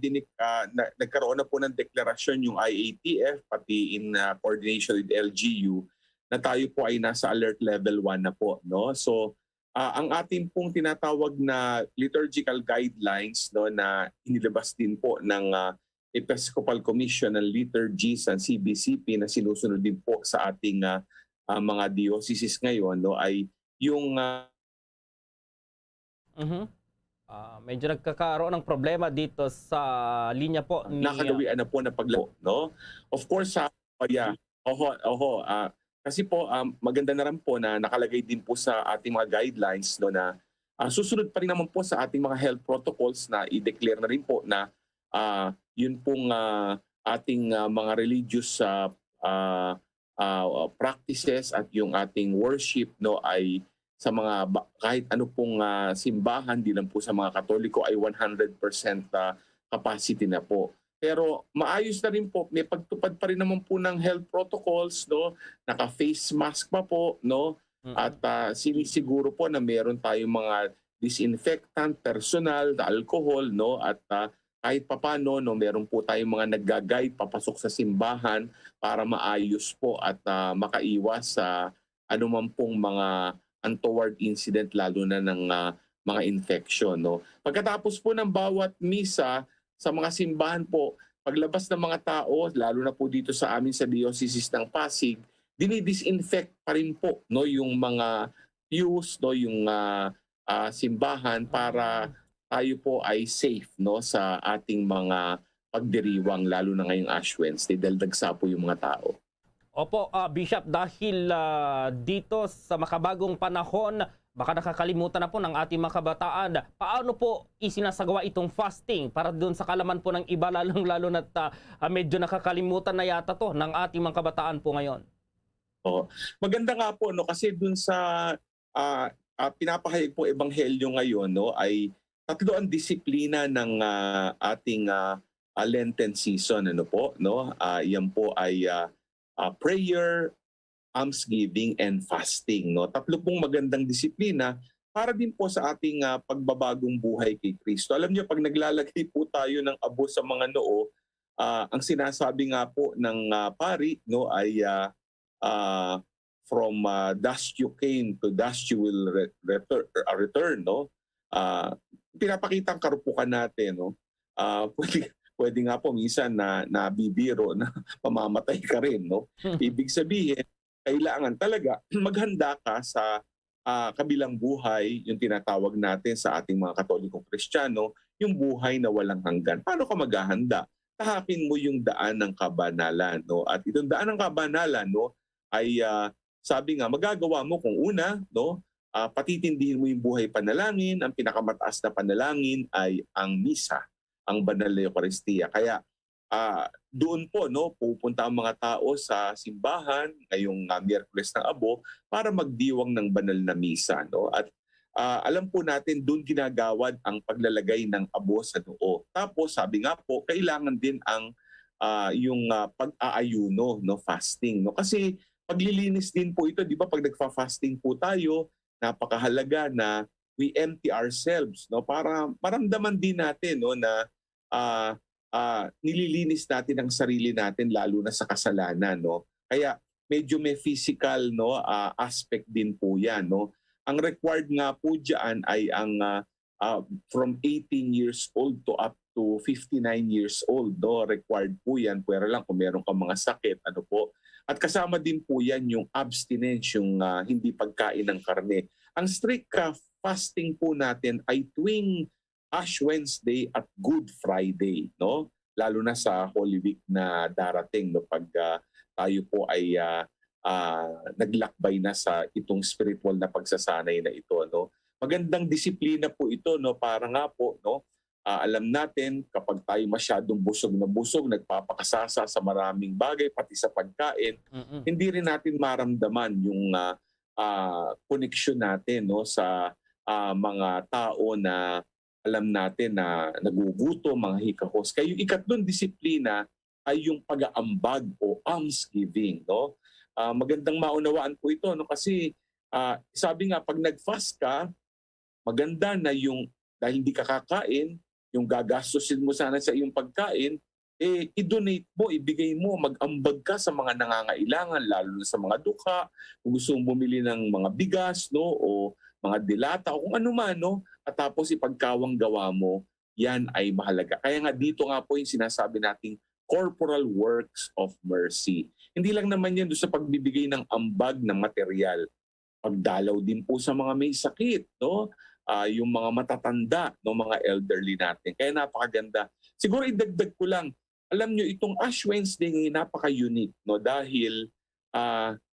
nagkaroon na po ng deklarasyon yung IATF pati in coordination with LGU na tayo po ay nasa alert level 1 na po, no? So ang ating pong tinatawag na liturgical guidelines na inilabas din po ng Episcopal Commission on Liturgies and CBCP na sinusunod din po sa ating mga dioceses ngayon, ay yung medyo nagkakaroon ng problema dito sa linya po ni nakagawian na po na paglaro, no? Of course, kasi po maganda na rin po na nakalagay din po sa ating mga guidelines na susunod pa rin naman po sa ating mga health protocols na i-declare na rin po na yun pong ating mga religious practices at yung ating worship ay sa mga kahit ano pong simbahan, di lang po sa mga Katoliko, ay 100% capacity na po. Pero maayos na rin po, may pagtupad pa rin naman po ng health protocols, naka-face mask pa po, at sinisiguro po na meron tayong mga disinfectant, personal, alcohol, at kahit papano, meron po tayong mga nag-guide papasok sa simbahan para maayos po at makaiwas sa anuman pong mga untoward incident, lalo na ng mga infection. Pagkatapos po ng bawat misa sa mga simbahan po, paglabas ng mga tao, lalo na po dito sa amin sa Diocese ng Pasig, dinidisinfect pa rin po yung mga pews, yung simbahan para tayo po ay safe sa ating mga pagdiriwang, lalo na ngayong Ash Wednesday dahil dagsa po yung mga tao. Opo, Bishop, dahil dito sa makabagong panahon, baka nakakalimutan na po ng ating mga kabataan, paano po isinasagawa itong fasting para doon sa kalaman po ng iba, lalo na medyo nakakalimutan na yata to ng ating mga kabataan po ngayon? Maganda nga po kasi doon sa pinapahayag po ebanghelyo ngayon ay tatlo ang disiplina ng ating Lenten season, yan po ay prayer, almsgiving, and fasting. Tatlo pong magandang disiplina para din po sa ating pagbabagong buhay kay Kristo. Alam niyo, pag naglalagay po tayo ng abo sa mga noo, ang sinasabi nga po ng pari ay from dust you came to dust you will return. Pinapakita ang karupukan natin. Pwede nga po minsan na nabibiro na mamamatay ka rin. Ibig sabihin, kailangan talaga maghanda ka sa kabilang buhay, yung tinatawag natin sa ating mga Katolikong Kristiyano, yung buhay na walang hanggan. Paano ka maghahanda? Tahakin mo yung daan ng kabanalan. At itong daan ng kabanalan ay sabi nga, magagawa mo kung una, patitindihin mo yung buhay panalangin. Ang pinakamataas na panalangin ay ang misa, ang banal na Eucharistia. Kaya doon po pupunta ang mga tao sa simbahan ngayong Miyerkules ng Abo para magdiwang ng banal na misa. At alam po natin doon ginagawad ang paglalagay ng abo sa noo. Tapos sabi nga po, kailangan din ang yung pag-aayuno, fasting. Kasi paglilinis din po ito, di ba, pag nagfa-fasting po tayo, napakahalaga na we empty ourselves, para maramdaman din natin na nililinis natin ang sarili natin, lalo na sa kasalanan. Kaya medyo may physical aspect din po yan. Ang required nga po dyan ay ang from 18 years old to up to 59 years old. Required po yan, pwera lang kung meron kang mga sakit. At kasama din po yan yung abstinence, yung hindi pagkain ng karne. Ang strict fasting po natin ay tuwing Ash Wednesday at Good Friday, lalo na sa Holy Week na darating, pag tayo po ay naglakbay na sa itong spiritual na pagsasanay na ito. Magandang disiplina po ito, para nga po, alam natin kapag tayo masyadong busog na busog, nagpapakasasa sa maraming bagay, pati sa pagkain, hindi rin natin maramdaman yung connection natin sa mga tao na alam natin na nagugutom, mga hikahos. Kaya yung ikatlong disiplina ay yung pag-aambag o almsgiving, no? Magandang maunawaan po ito, no? Kasi sabi nga, pag nag-fast ka, maganda na yung, dahil hindi ka kakain, yung gagastusin mo sana sa iyong pagkain, i-donate mo, ibigay mo, mag-ambag ka sa mga nangangailangan, lalo na sa mga dukha, kung gusto mong bumili ng mga bigas, no? O mga dilata, o kung ano man, no? At tapos ipagkawang gawa mo, yan ay mahalaga. Kaya nga dito nga po yung sinasabi nating corporal works of mercy. Hindi lang naman yan doon sa pagbibigay ng ambag ng material. Pagdalaw din po sa mga may sakit, no? Yung mga matatanda, no, mga elderly natin. Kaya napakaganda. Siguro idagdag ko lang, alam nyo, itong Ash Wednesday ngayon napaka-unique, no? Dahil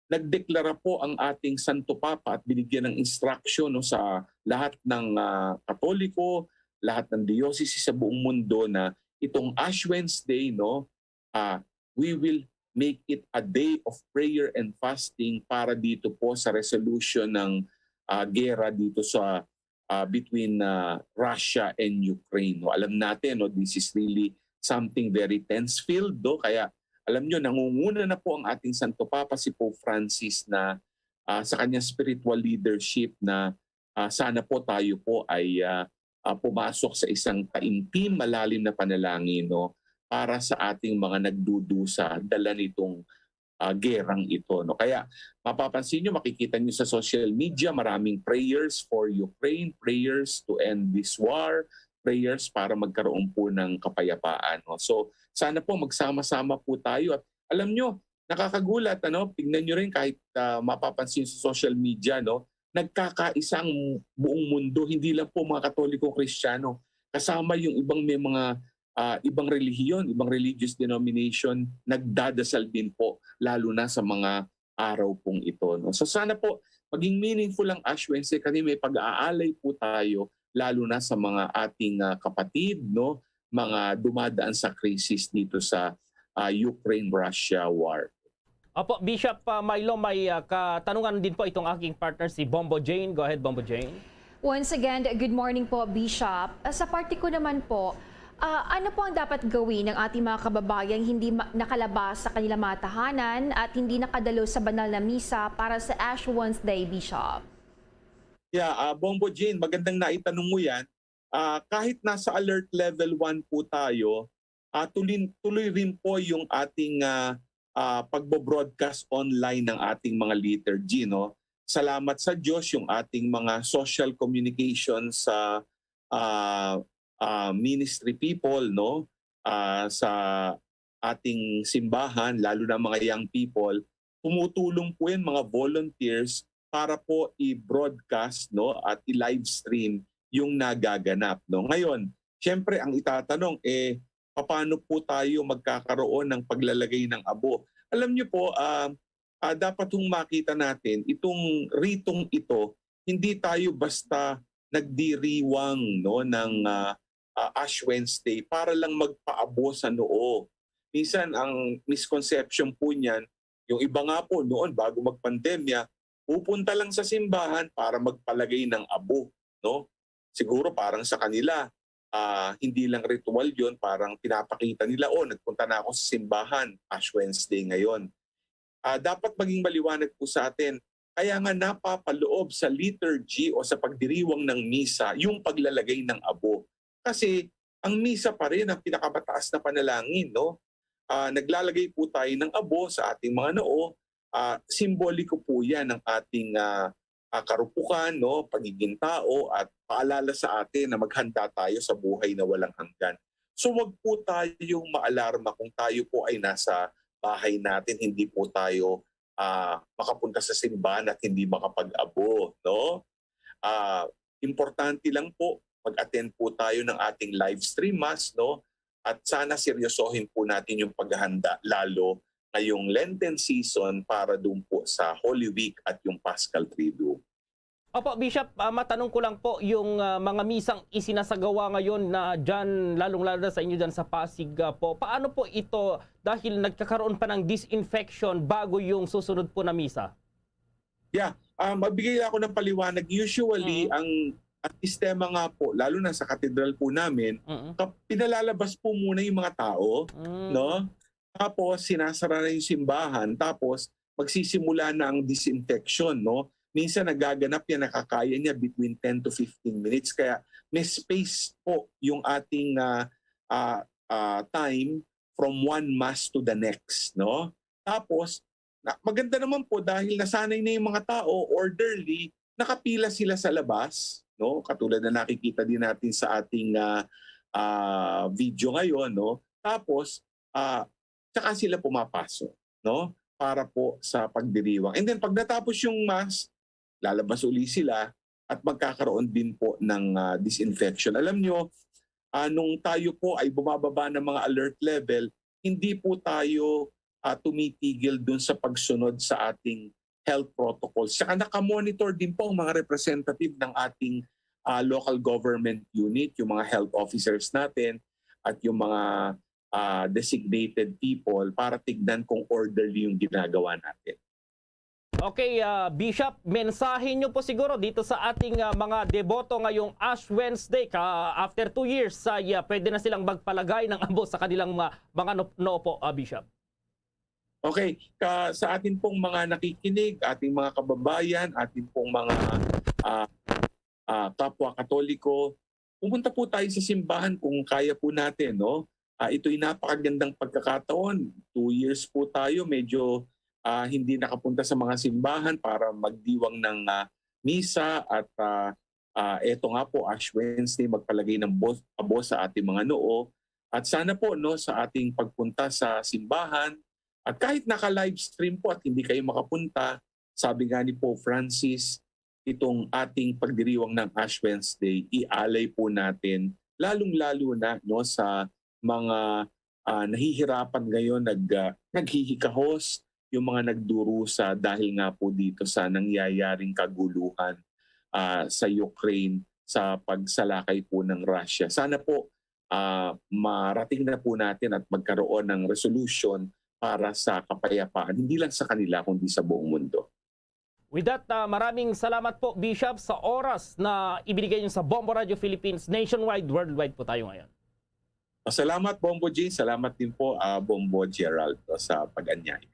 nagdeklara po ang ating Santo Papa at binigyan ng instruction, no, sa lahat ng Katoliko, lahat ng diocese sa buong mundo na itong Ash Wednesday, no, we will make it a day of prayer and fasting para dito po sa resolution ng gera dito sa between Russia and Ukraine. No, alam natin, no, this is really something very tense-filled, no? Kaya alam nyo, nangunguna na po ang ating Santo Papa si Pope Francis na sa kanyang spiritual leadership na sana po tayo po ay pumasok sa isang taimtim, malalim na panalangin, no, para sa ating mga nagdudusa dala nitong gerang ito, no. Kaya mapapansin nyo, makikita nyo sa social media, maraming prayers for Ukraine, prayers to end this war, prayers para magkaroon po ng kapayapaan, no. So sana po magsama-sama po tayo. At alam nyo, nakakagulat, ano, tingnan nyo rin kahit mapapansin sa social media, no, nagkakaisang buong mundo, hindi lang po mga Katoliko Kristiyano. Kasama yung ibang may mga ibang relihiyon, ibang religious denomination, nagdadasal din po, lalo na sa mga araw pong ito, no? So sana po, maging meaningful ang Ash Wednesday kasi may pag-aalay po tayo, lalo na sa mga ating kapatid, no? Mga dumadaan sa krisis dito sa Ukraine-Russia war. Opo, Bishop Milo, may katanungan din po itong aking partner si Bombo Jane. Go ahead, Bombo Jane. Once again, good morning po, Bishop. Sa party ko naman po, ano po ang dapat gawin ng ating mga kababayang hindi nakalabas sa kanilang mga tahanan at hindi nakadalo sa banal na misa para sa Ash Wednesday, Bishop? Yeah, Bombo Jane, magandang naitanong mo yan. Kahit nasa alert level 1 po tayo, tuloy rin po yung ating pagbo-broadcast online ng ating mga liturgy, no? Salamat sa Diyos, yung ating mga social communication sa ministry people, no? Sa ating simbahan, lalo na mga young people, tumutulong po yan mga volunteers para po i-broadcast, no, at i-live stream yung nagaganap, no? Ngayon, syempre ang itatanong paano po tayo magkakaroon ng paglalagay ng abo? Alam niyo po, dapat hong makita natin, itong ritong ito, hindi tayo basta nagdiriwang, no, ng Ash Wednesday para lang magpaabo sa noo. Minsan, ang misconception po niyan, yung iba nga po noon, bago magpandemya, pupunta lang sa simbahan para magpalagay ng abo, no? Siguro parang sa kanila, hindi lang ritual yon, parang pinapakita nila, nagpunta na ako sa simbahan, Ash Wednesday ngayon. Dapat maging maliwanag po sa atin, kaya nga napapaloob sa liturgy o sa pagdiriwang ng misa yung paglalagay ng abo. Kasi ang misa pa rin ang pinakamataas na panalangin, no? Naglalagay po tayo ng abo sa ating mga noo, simboliko po yan ng ating karupukan, no, pagiging tao at paalala sa atin na maghanda tayo sa buhay na walang hanggan. So wag po tayong maalarma kung tayo po ay nasa bahay natin, hindi po tayo makapunta sa simbahan at hindi makapag-abo, no? Importante lang po mag-attend po tayo ng ating live stream mass, no? At sana seryosohin po natin yung paghahanda lalo ngayong Lenten season para doon po sa Holy Week at yung Paschal Triduum. Opo, Bishop, matanong ko lang po yung mga misang isinasagawa ngayon na dyan, lalong-lalo na sa inyo dyan sa Pasig po. Paano po ito dahil nagkakaroon pa ng disinfection bago yung susunod po na misa? Yeah, magbigay ako ng paliwanag. Usually, ang sistema nga po, lalo na sa katedral po namin, pinalalabas po muna yung mga tao, no? Tapos sinasara na yung simbahan, tapos magsisimula na ang disinfection, no? Minsan nagaganap yan, nakakaya niya between 10 to 15 minutes. Kaya may space po yung ating time from one mass to the next, no? Tapos maganda naman po dahil nasanay na yung mga tao, orderly, nakapila sila sa labas, no? Katulad na nakikita din natin sa ating video ngayon, no? Tapos tsaka sila pumapasok, no? Para po sa pagdiriwang. And then pag natapos yung mass, lalabas uli sila at magkakaroon din po ng disinfection. Alam nyo, nung tayo po ay bumababa ng mga alert level, hindi po tayo tumitigil dun sa pagsunod sa ating health protocols. Saka nakamonitor din po ang mga representative ng ating local government unit, yung mga health officers natin at yung mga designated people para tignan kung orderly yung ginagawa natin. Okay, Bishop, mensahe nyo po siguro dito sa ating mga deboto ngayong Ash Wednesday. After 2 years, pwede na silang magpalagay ng abo sa kanilang mga noo po, Bishop. Okay, sa atin pong mga nakikinig, ating mga kababayan, ating pong mga kapwa Katoliko, pumunta po tayo sa simbahan kung kaya po natin, no? Ito'y napakagandang pagkakataon. 2 years po tayo, medyo hindi nakapunta sa mga simbahan para magdiwang ng misa at eto nga po, Ash Wednesday, magpalagay ng abo sa ating mga noo. At sana po no, sa ating pagpunta sa simbahan, at kahit naka-livestream po at hindi kayo makapunta, sabi nga ni Pope Francis, itong ating pagdiriwang ng Ash Wednesday, ialay po natin, lalong-lalo na no, sa mga nahihirapan ngayon, naghihikahos, yung mga nagdurusa dahil nga po dito sa nangyayaring kaguluhan sa Ukraine sa pagsalakay po ng Russia. Sana po marating na po natin at magkaroon ng resolution para sa kapayapaan, hindi lang sa kanila kundi sa buong mundo. With that, maraming salamat po, Bishop, sa oras na ibinigay niyo sa Bombo Radio Philippines. Nationwide, worldwide po tayo ngayon. Salamat, Bombo Jane. Salamat din po, Bombo Gerald, sa pag-anyay.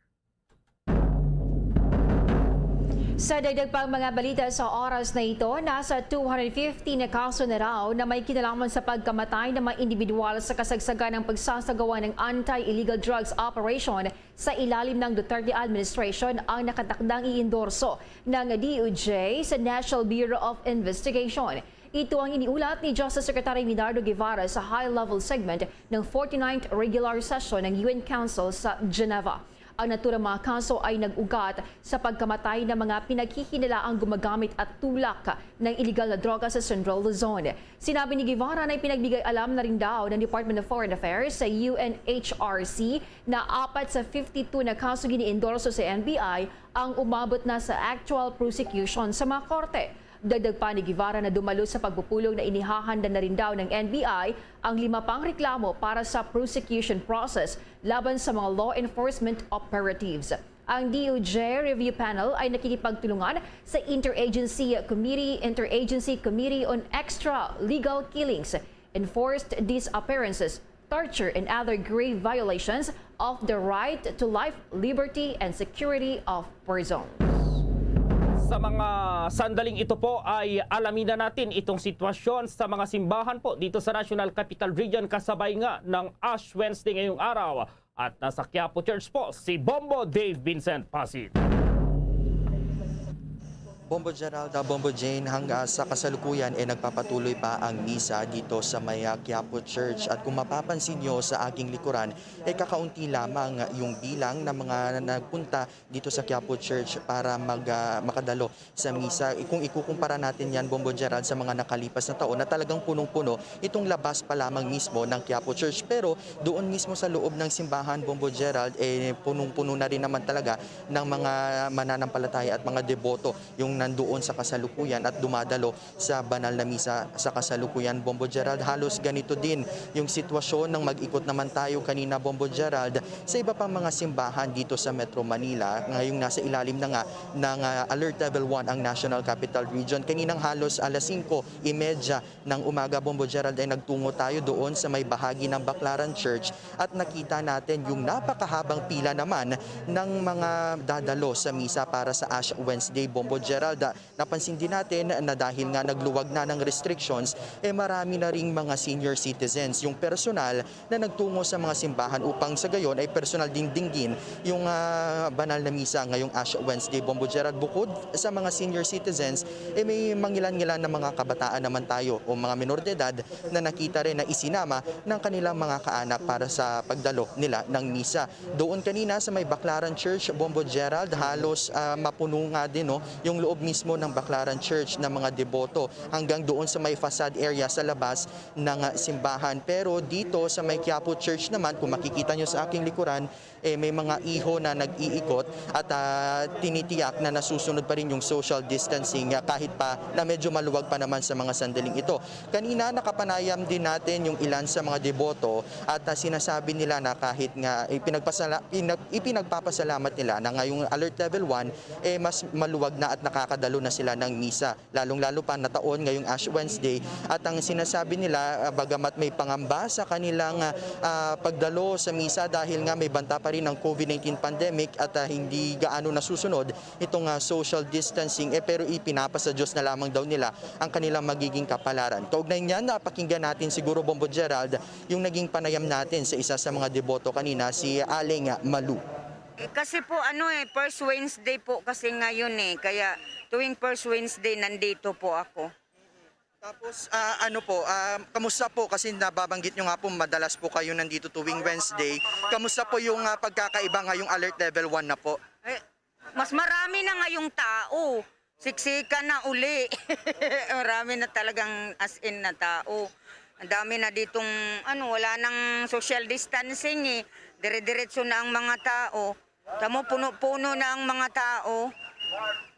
Sa dagdag pang mga balita sa oras na ito, nasa 250 na kaso na raw na may kinalaman sa pagkamatay ng mga individual sa kasagsagan ng pagsasagawa ng anti-illegal drugs operation sa ilalim ng Duterte administration ang nakatakdang iendorso ng DOJ sa National Bureau of Investigation. Ito ang iniulat ni Justice Secretary Minardo Guevara sa high-level segment ng 49th regular session ng UN Council sa Geneva. Ang naturang mga kaso ay nag-ugat sa pagkamatay ng mga pinaghihinalaang gumagamit at tulak ng iligal na droga sa Central Luzon. Sinabi ni Guevara na ipinagbigay alam na rin daw ng Department of Foreign Affairs sa UNHRC na 4 sa 52 na kaso gini-endorso sa NBI ang umabot na sa actual prosecution sa mga korte. Dagdag pa ni Guevara na dumalo sa pagpupulong na inihahanda na rin daw ng NBI ang 5 pang reklamo para sa prosecution process laban sa mga law enforcement operatives. Ang DOJ Review Panel ay nakikipagtulungan sa Interagency Committee on Extra-Legal Killings, Enforced Disappearances, Torture, and other grave violations of the right to life, liberty, and security of persons. Sa mga sandaling ito po ay alamin na natin itong sitwasyon sa mga simbahan po dito sa National Capital Region kasabay nga ng Ash Wednesday ngayong araw. At nasa Quiapo Church po si Bombo Dave Vincent Pasid. Bombo Gerald, Bombo Jane, hanggang sa kasalukuyan nagpapatuloy pa ang misa dito sa may Quiapo Church. At kung mapapansin nyo sa aking likuran, kakaunti lamang yung bilang ng mga nagpunta dito sa Quiapo Church para makadalo sa misa. Kung ikukumpara natin yan, Bombo Gerald, sa mga nakalipas na taon na talagang punong-puno itong labas pa lamang mismo ng Quiapo Church. Pero doon mismo sa loob ng simbahan, Bombo Gerald, punong-puno na rin naman talaga ng mga mananampalataya at mga deboto. Yung nandoon sa kasalukuyan at dumadalo sa banal na misa sa kasalukuyan. Bombo Gerald, halos ganito din yung sitwasyon ng mag-ikot naman tayo kanina, Bombo Gerald, sa iba pang mga simbahan dito sa Metro Manila. Ngayong nasa ilalim na nga ng Alert Level 1 ang National Capital Region. Kaninang halos alas 5:30 ng umaga, Bombo Gerald, ay nagtungo tayo doon sa may bahagi ng Baclaran Church at nakita natin yung napakahabang pila naman ng mga dadalo sa misa para sa Ash Wednesday, Bombo Gerald. Napansin din natin na dahil nga nagluwag na ng restrictions, marami na ring mga senior citizens, yung personal na nagtungo sa mga simbahan upang sa gayon ay personal ding dinggin yung banal na misa ngayong Ash Wednesday, Bombo Gerald. Bukod sa mga senior citizens, may mangilan-ngilan na mga kabataan naman tayo o mga minor de edad na nakita rin na isinama ng kanilang mga kaanak para sa pagdalo nila ng misa. Doon kanina sa may Baclaran Church, Bombo Gerald, halos mapuno nga din yung loob mismo ng Baclaran Church ng mga deboto hanggang doon sa may facade area sa labas ng simbahan. Pero dito sa may Quiapo Church naman, kung makikita nyo sa aking likuran, may mga iho na nag-iikot at tinitiyak na nasusunod pa rin yung social distancing kahit pa na medyo maluwag pa naman sa mga sandaling ito. Kanina nakapanayam din natin yung ilan sa mga deboto at sinasabi nila na kahit nga ipinagpapasalamat nila na ngayong Alert Level 1 mas maluwag na at nakakadalo na sila ng misa, lalong-lalo pa na taon ngayong Ash Wednesday. At ang sinasabi nila, bagamat may pangamba sa kanilang pagdalo sa misa dahil nga may banta pa rin ng COVID-19 pandemic at hindi gaano nasusunod itong social distancing, pero ipinapasa Diyos na lamang daw nila ang kanilang magiging kapalaran. Kaugnay niyan, napakinggan natin siguro, Bombo Gerald, yung naging panayam natin sa isa sa mga deboto kanina, si Aling Malu. Kasi po first Wednesday po kasi ngayon kaya tuwing first Wednesday nandito po ako. Tapos kamusta po, kasi nababanggit nyo nga po madalas po kayo nandito tuwing Wednesday. Kamusta po yung pagkakaiba ngayong Alert Level 1 na po? Mas marami na ngayong tao. Siksika na uli. Marami na talagang as in na tao. Ang dami na ditong wala nang social distancing Dire-diretso na ang mga tao. Tamo puno-puno na ang mga tao.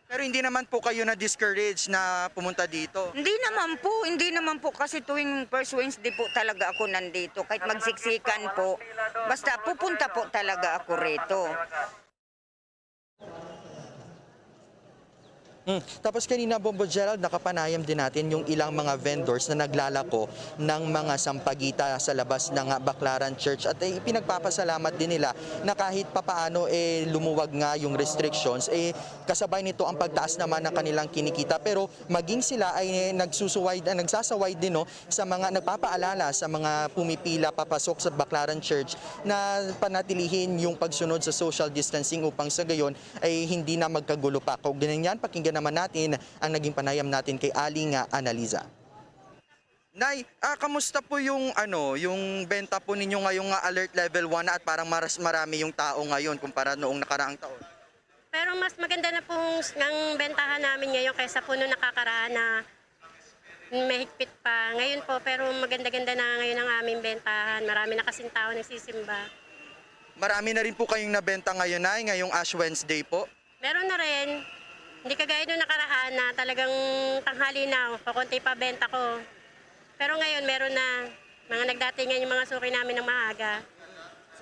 Pero hindi naman po kayo na-discourage na pumunta dito? Hindi naman po kasi tuwing first Wednesday po talaga ako nandito. Kahit magsiksikan po, basta pupunta po talaga ako rito. Tapos kanina, Bombo Gerald, nakapanayam din natin yung ilang mga vendors na naglalako ng mga sampagita sa labas ng Baclaran Church at ipinagpapasalamat din nila na kahit papaano lumuwag nga yung restrictions, kasabay nito ang pagtaas naman ng kanilang kinikita, pero maging sila ay nagsasaway din sa mga nagpapaalala sa mga pumipila papasok sa Baclaran Church na panatilihin yung pagsunod sa social distancing upang sa gayon ay hindi na magkagulo pa. Kung ganyan yan, pakinggan naman natin ang naging panayam natin kay Aling Analiza. Nay, kamusta po yung yung benta po ninyo ngayong Alert Level 1 at parang marami yung tao ngayon kumpara noong nakaraang taon? Pero mas maganda na pong ng bentahan namin ngayon kaysa po noong nakakaraan na mahigpit pa. Ngayon po, pero maganda-ganda na ngayon ang aming bentahan. Marami na kasing tao nagsisimba. Marami na rin po kayong nabenta ngayon, Nay, ngayong Ash Wednesday po? Meron na rin. Hindi kagaya nung nakaraan na talagang tanghali na, kukunti pa benta ko. Pero ngayon meron na, mga nagdatingan yung mga suki namin ng maaga.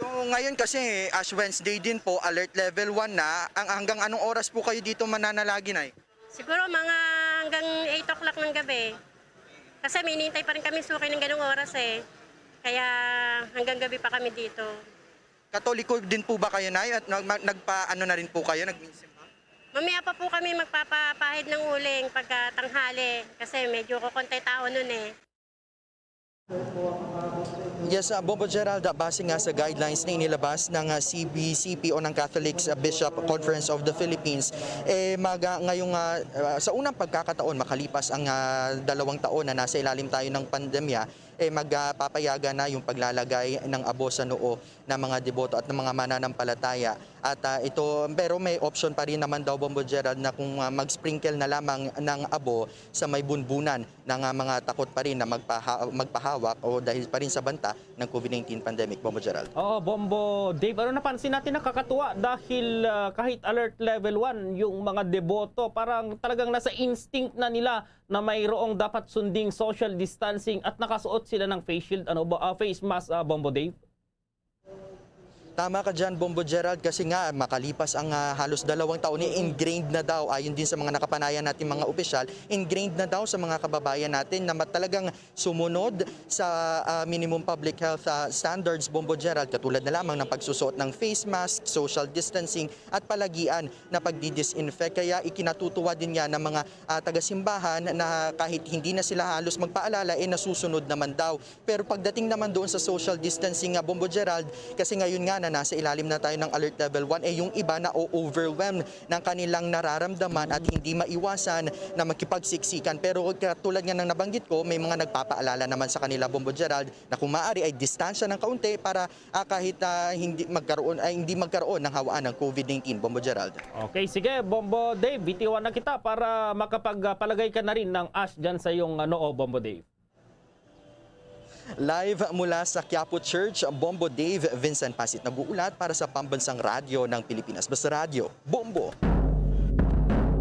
So ngayon kasi Ash Wednesday din po, Alert Level 1 na. Hanggang anong oras po kayo dito mananalagi, Nay? Siguro mga hanggang 8 o'clock ng gabi. Kasi may hinihintay pa rin kami suki ng ganung oras Kaya hanggang gabi pa kami dito. Katoliko din po ba kayo, Nay? At na rin po kayo? Mamaya pa po kami magpapapahid ng uling pagka tanghali kasi medyo kukuntay tao nun Yes, Bombo Gerald, base nga sa guidelines na inilabas ng CBCP o ng Catholic Bishop Conference of the Philippines, ngayong sa unang pagkakataon makalipas ang 2 taon na nasa ilalim tayo ng pandemya, magpapayagan na yung paglalagay ng abo sa noo ng mga deboto at ng mga mananampalataya. At pero may option pa rin naman daw, Bombo Gerald, na kung mag-sprinkle na lamang ng abo sa may bunbunan ng mga takot pa rin na magpahawak o dahil pa rin sa banta ng COVID-19 pandemic, Bombo Gerald. Oo, Bombo Dave, napansin natin nakakatuwa dahil kahit alert level 1 yung mga deboto, parang talagang nasa instinct na nila na mayroong dapat sunding social distancing at nakasuot sila ng face shield, face mask, Bombo Dave. Tama ka dyan, Bombo Gerald, kasi nga makalipas ang halos 2 taon, ingrained na daw, ayon din sa mga nakapanayan natin mga opisyal, ingrained na daw sa mga kababayan natin na talagang sumunod sa minimum public health standards, Bombo Gerald, katulad na lamang ng pagsusuot ng face mask, social distancing at palagian na pagdidisinfect. Kaya ikinatutuwa din yan ng mga taga-simbahan na kahit hindi na sila halos magpaalala, nasusunod naman daw. Pero pagdating naman doon sa social distancing, Bombo Gerald, kasi ngayon nga na nasa ilalim na tayo ng alert level 1, yung iba na overwhelmed ng kanilang nararamdaman at hindi maiwasan na makipagsiksikan. Pero tulad nga ng nabanggit ko, may mga nagpapaalala naman sa kanila, Bombo Gerald, na kung maaari ay distansya ng kaunti para kahit hindi magkaroon ng hawaan ng COVID-19, Bombo Gerald. Okay, sige, Bombo Dave, bitiwan na kita para makapagpalagay ka na rin ng ash dyan sa iyong noo, Bombo Dave. Live mula sa Quiapo Church, Bombo Dave, Vincent Pasit nag-uulat para sa Pambansang Radyo ng Pilipinas. Basta Radio, Bombo!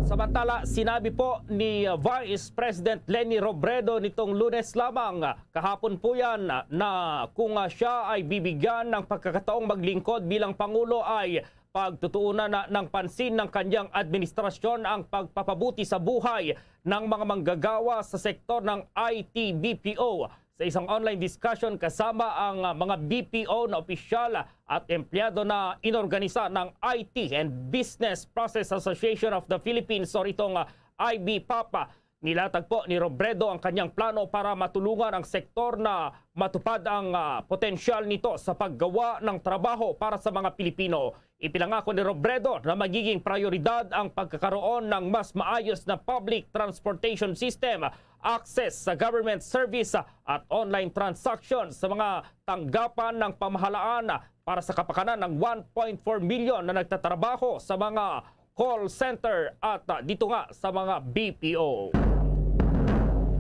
Samantala, sinabi po ni Vice President Leni Robredo nitong Lunes lamang, kahapon po yan, na kung siya ay bibigyan ng pagkakataong maglingkod bilang Pangulo ay pagtutuunan ng pansin ng kanyang administrasyon ang pagpapabuti sa buhay ng mga manggagawa sa sektor ng IT BPO. Sa isang online discussion kasama ang mga BPO na opisyal at empleyado na inorganisa ng IT and Business Process Association of the Philippines o itong IBPAP, nilatag po ni Robredo ang kanyang plano para matulungan ang sektor na matupad ang potensyal nito sa paggawa ng trabaho para sa mga Pilipino. Ipinangako ni Robredo na magiging prioridad ang pagkakaroon ng mas maayos na public transportation system, access sa government service at online transactions sa mga tanggapan ng pamahalaan para sa kapakanan ng 1.4 milyon na nagtatrabaho sa mga call center at dito nga sa mga BPO.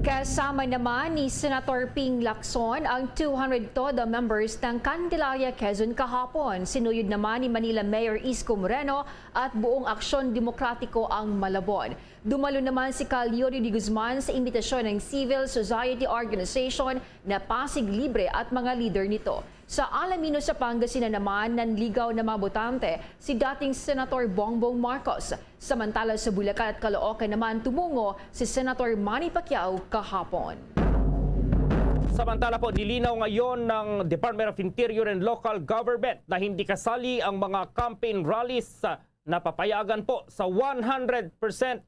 Kasama naman ni Senator Ping Lacson ang 200 TODA members ng Candelaria, Quezon kahapon. Sinuyod naman ni Manila Mayor Isko Moreno at buong Aksyon Demokratiko ang Malabon. Dumalo naman si Caliorio de Guzman sa imbitasyon ng civil society organization na Pasig Libre at mga leader nito. Sa Alaminos sa Pangasinan naman, nanligaw na mga botante si dating Senator Bongbong Marcos. Samantala sa Bulacan at Caloocan naman tumungo si Senator Manny Pacquiao kahapon. Samantala po, nilinaw ngayon ng Department of Interior and Local Government na hindi kasali ang mga campaign rallies na papayagan po sa 100%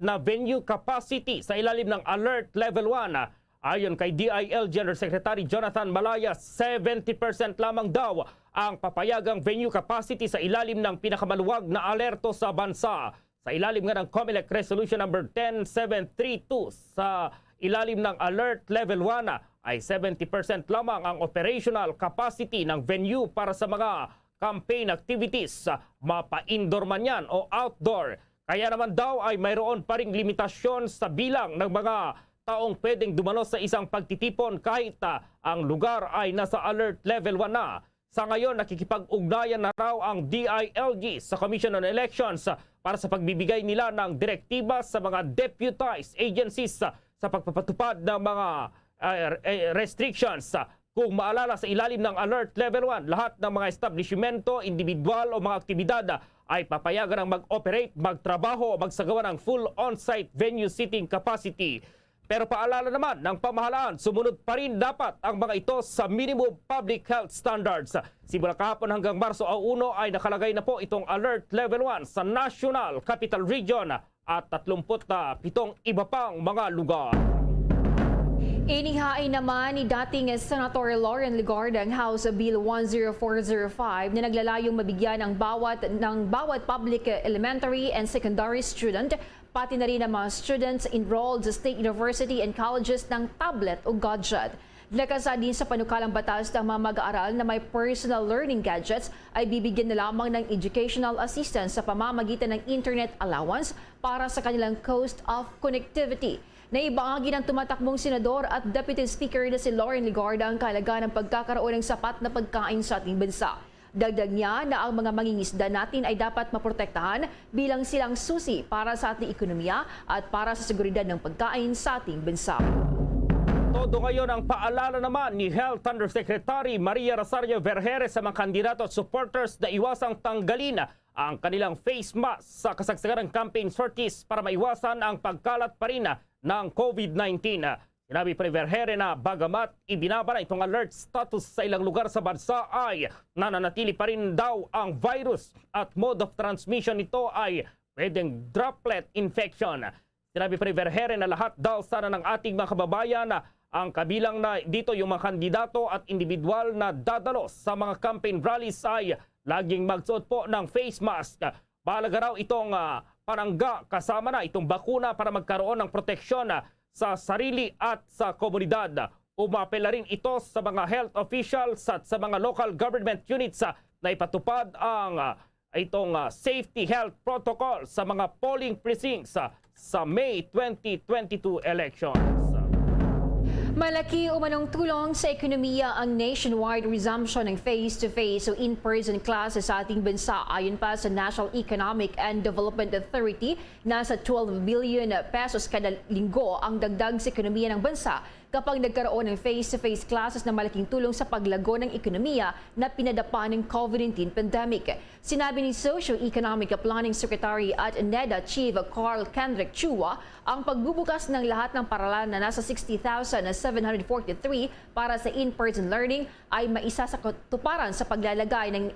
na venue capacity sa ilalim ng Alert Level 1. Ayon kay DIL General Secretary Jonathan Malaya, 70% lamang daw ang papayagang venue capacity sa ilalim ng pinakamaluwag na alerto sa bansa. Sa ilalim nga ng COMELEC Resolution number 10732 sa ilalim ng Alert Level 1 ay 70% lamang ang operational capacity ng venue para sa mga campaign activities, mapa-indoor man yan o outdoor. Kaya naman daw ay mayroon pa ring limitasyon sa bilang ng mga taong pwedeng dumalo sa isang pagtitipon kahit ang lugar ay nasa alert level 1 na. Sa ngayon, nakikipag-ugnayan na raw ang DILG sa Commission on Elections para sa pagbibigay nila ng direktiba sa mga deputized agencies sa pagpapatupad ng mga restrictions. Kung maalala, sa ilalim ng alert level 1, lahat ng mga establishmento, individual o mga aktibidad ay papayagan ng mag-operate, magtrabaho, magsagawa ng full on-site venue seating capacity. Pero paalala naman ng pamahalaan, sumunod pa rin dapat ang mga ito sa minimum public health standards. Simula kahapon hanggang Marso 1 ay nakalagay na po itong Alert Level 1 sa National Capital Region at 37 iba pang mga lugar. Inihain naman ni dating Senator Lauren Legarda ang House Bill 10405 na naglalayong mabigyan ng bawat public elementary and secondary student pati na rin ang mga students enrolled sa state university and colleges ng tablet o gadget. Nakasa din sa panukalang batas ng mga mag-aaral na may personal learning gadgets ay bibigyan na lamang ng educational assistance sa pamamagitan ng internet allowance para sa kanilang cost of connectivity. Naibahagi ng tumatakbong senador at deputy speaker na si Lauren Legarda ang kahalagaan ng pagkakaroon ng sapat na pagkain sa ating bansa. Dagdag niya na ang mga mangingisda natin ay dapat maprotektahan bilang silang susi para sa ating ekonomiya at para sa seguridad ng pagkain sa ating bansa. Todo ngayon ang paalala naman ni Health Undersecretary Maria Rosario Vergeres sa mga kandidato at supporters na iwasang tanggalin ang kanilang face mask sa kasagsagan ng campaign sorties para maiwasan ang pagkalat pa rin ng COVID-19. Sinabi pa ni Vergeres na bagamat ibinaba na itong alert status sa ilang lugar sa bansa ay nananatili pa rin daw ang virus at mode of transmission nito ay pwedeng droplet infection. Sinabi pa ni Vergeres na lahat daw sana ng ating mga kababayan ang kabilang na dito yung mga kandidato at individual na dadalos sa mga campaign rallies ay laging magsuot po ng face mask. Mahalaga raw itong panangga kasama na itong bakuna para magkaroon ng proteksyon sa sarili at sa komunidad. Umapela rin ito sa mga health officials at sa mga local government units na ipatupad ang itong safety health protocol sa mga polling precincts sa May 2022 elections. Malaki umanong tulong sa ekonomiya ang nationwide resumption ng face-to-face o in-person classes sa ating bansa. Ayon pa sa National Economic and Development Authority, nasa 12 billion pesos kada linggo ang dagdag sa ekonomiya ng bansa kapag nagkaroon ng face-to-face classes na malaking tulong sa paglago ng ekonomiya na pinadapa ng COVID-19 pandemic. Sinabi ni Socio-Economic Planning Secretary at NEDA Chief Carl Kendrick Chua, ang pagbubukas ng lahat ng paralan na nasa 60,743 para sa in-person learning ay maisa sa katuparan sa paglalagay ng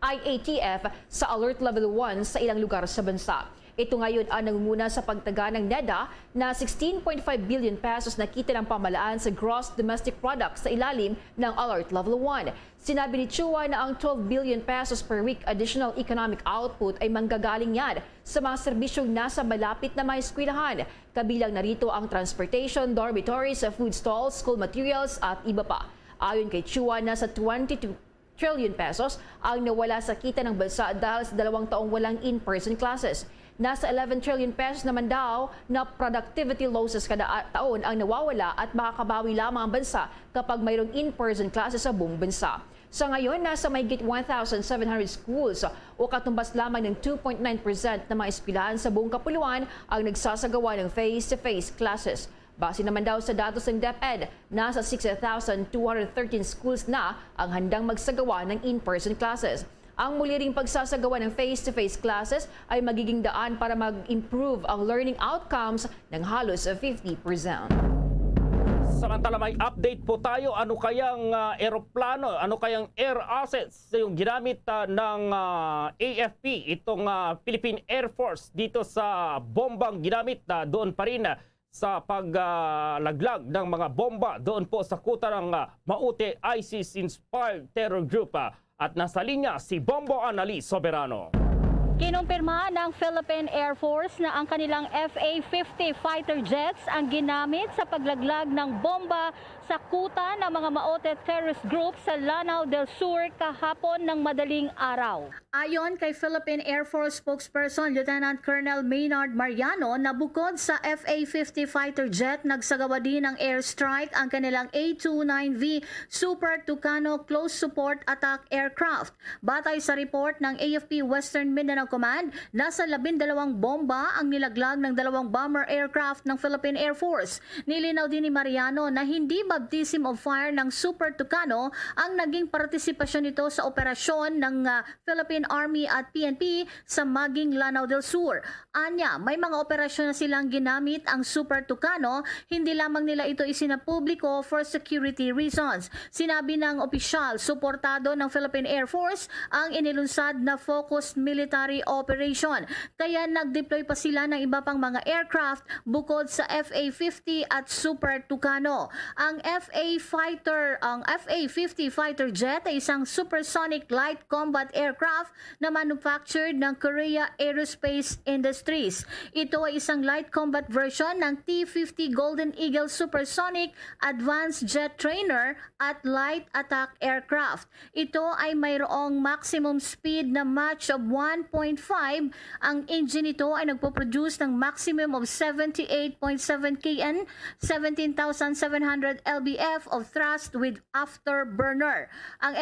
IATF sa Alert Level 1 sa ilang lugar sa bansa. Ito ngayon ang nangunguna sa pagtaga ng NEDA na 16.5 billion pesos na kita ng pamalaan sa gross domestic product sa ilalim ng Alert Level 1. Sinabi ni Chua na ang 12 billion pesos per week additional economic output ay manggagaling yan sa mga serbisyong nasa malapit na mga eskwelahan. Kabilang narito ang transportation, dormitories, food stalls, school materials at iba pa. Ayon kay Chua, nasa 22 trillion pesos ang nawala sa kita ng bansa dahil sa 2 taong walang in-person classes. Nasa 11 trillion pesos naman daw na productivity losses kada taon ang nawawala at makakabawi lamang ang bansa kapag mayroong in-person classes sa buong bansa. Sa ngayon, nasa mahigit 1,700 schools o katumbas lamang ng 2.9% ng mga eskwelahan sa buong kapuluan ang nagsasagawa ng face-to-face classes. Base naman daw sa datos ng DepEd, nasa 6,213 schools na ang handang magsagawa ng in-person classes. Ang muli ring pagsasagawa ng face-to-face classes ay magiging daan para mag-improve ang learning outcomes ng halos 50%. Samantala may update po tayo, ano kayang eroplano, ano kayang air assets yung ginamit ng AFP, itong Philippine Air Force dito sa bombang ginamit doon pa rin sa paglaglag ng mga bomba doon po sa kuta ng Maute ISIS-inspired terror group. At nasa linya si Bombo Annalise Soberano. Kinumpirma ng Philippine Air Force na ang kanilang FA-50 fighter jets ang ginamit sa paglaglag ng bomba sa kuta ng mga Maote terrorist group sa Lanao del Sur kahapon ng madaling araw. Ayon kay Philippine Air Force spokesperson Lieutenant Colonel Maynard Mariano, na bukod sa FA-50 fighter jet, nagsagawa din ng airstrike ang kanilang A-29V Super Tucano close support attack aircraft. Batay sa report ng AFP Western Mindanao Command, nasa 12 bomba ang nilaglag ng 2 bomber aircraft ng Philippine Air Force. Nilinaw din ni Mariano na hindi baptism of fire ng Super Tucano ang naging partisipasyon nito sa operasyon ng Philippine Army at PNP sa Maging Lanao del Sur. Anya, may mga operasyon na silang ginamit ang Super Tucano, hindi lamang nila ito isinapubliko for security reasons. Sinabi ng opisyal, suportado ng Philippine Air Force ang inilunsad na focused military military operation. Kaya nag-deploy pa sila ng iba pang mga aircraft bukod sa FA-50 at Super Tucano. Ang FA-50 fighter jet ay isang supersonic light combat aircraft na manufactured ng Korea Aerospace Industries. Ito ay isang light combat version ng T-50 Golden Eagle Supersonic Advanced Jet Trainer at Light Attack Aircraft. Ito ay mayroong maximum speed na Mach of 1.5. Ang engine nito ay nagpo-produce ng maximum of 78.7 kN, 17,700 lbf of thrust with afterburner. Ang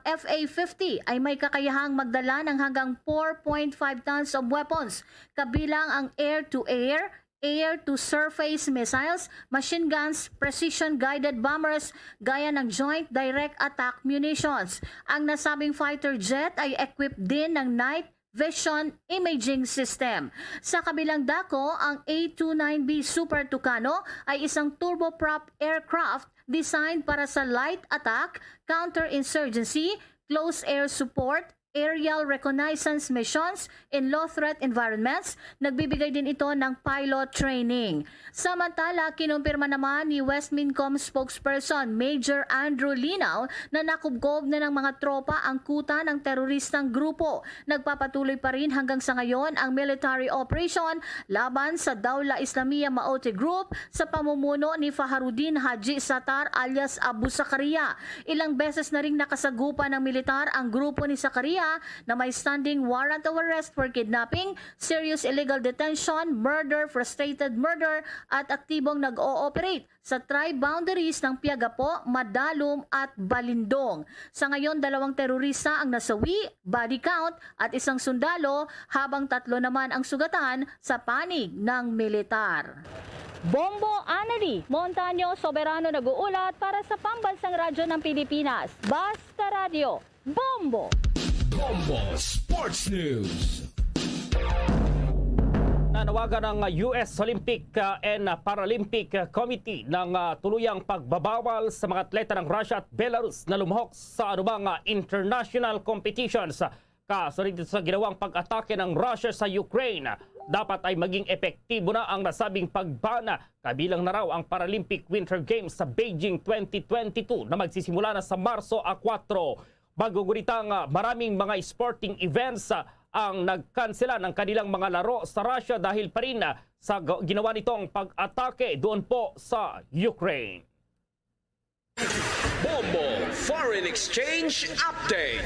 FA-50 ay may kakayahang magdala ng hanggang 4.5 tons of weapons, kabilang ang air-to-air, air-to-surface missiles, machine guns, precision-guided bombers, gaya ng Joint Direct Attack Munitions. Ang nasabing fighter jet ay equipped din ng night vision imaging system. Sa kabilang dako, ang A-29B Super Tucano ay isang turboprop aircraft designed para sa light attack, counter-insurgency, close air support, aerial reconnaissance missions in low-threat environments. Nagbibigay din ito ng pilot training. Samantala, kinumpirma naman ni Westmincom spokesperson Major Andrew Linaw na nakubkob na ng mga tropa ang kuta ng teroristang grupo. Nagpapatuloy pa rin hanggang sa ngayon ang military operation laban sa Dawla Islamiyah Maote Group sa pamumuno ni Faharuddin Haji Sattar alias Abu Zakaria. Ilang beses na ring nakasagupan ng militar ang grupo ni Zakaria na may standing warrant of arrest for kidnapping, serious illegal detention, murder, frustrated murder at aktibong nag-ooperate sa tri-boundaries ng Piagapo, Madalum at Balindong. Sa ngayon, 2 terorista ang nasawi, body count at 1 sundalo, habang 3 naman ang sugatan sa panig ng militar. Bombo Anali, Montaño Soberano nag-uulat para sa Pambansang Radyo ng Pilipinas. Basta Radio, Bombo! Bombo Sports News. Nanawagan ng US Olympic and Paralympic Committee ng tuluyang pagbabawal sa mga atleta ng Russia at Belarus na lumahok sa anumang international competitions. Kasunod sa ginawang pag-atake ng Russia sa Ukraine, dapat ay maging epektibo na ang nasabing pagbana. Kabilang na raw ang Paralympic Winter Games sa Beijing 2022 na magsisimula na sa Marso 4. Magugunitang maraming mga sporting events ang nagkansela ng kanilang mga laro sa Russia dahil pa rin sa ginawa nitong pag-atake doon po sa Ukraine. Bombo Foreign Exchange Update.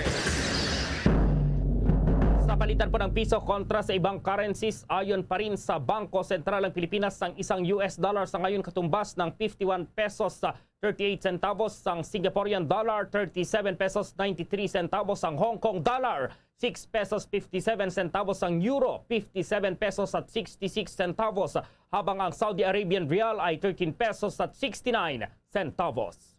Sa palitan po ng piso kontra sa ibang currencies, ayon pa rin sa Bangko Sentral ng Pilipinas, ang isang US dollar sa ngayon katumbas ng 51 pesos sa 38 centavos, ang Singaporean dollar 37 pesos 93 centavos, ang Hong Kong dollar 6 pesos 57 centavos, ang euro 57 pesos at 66 centavos, habang ang Saudi Arabian rial ay 13 pesos at 69 centavos.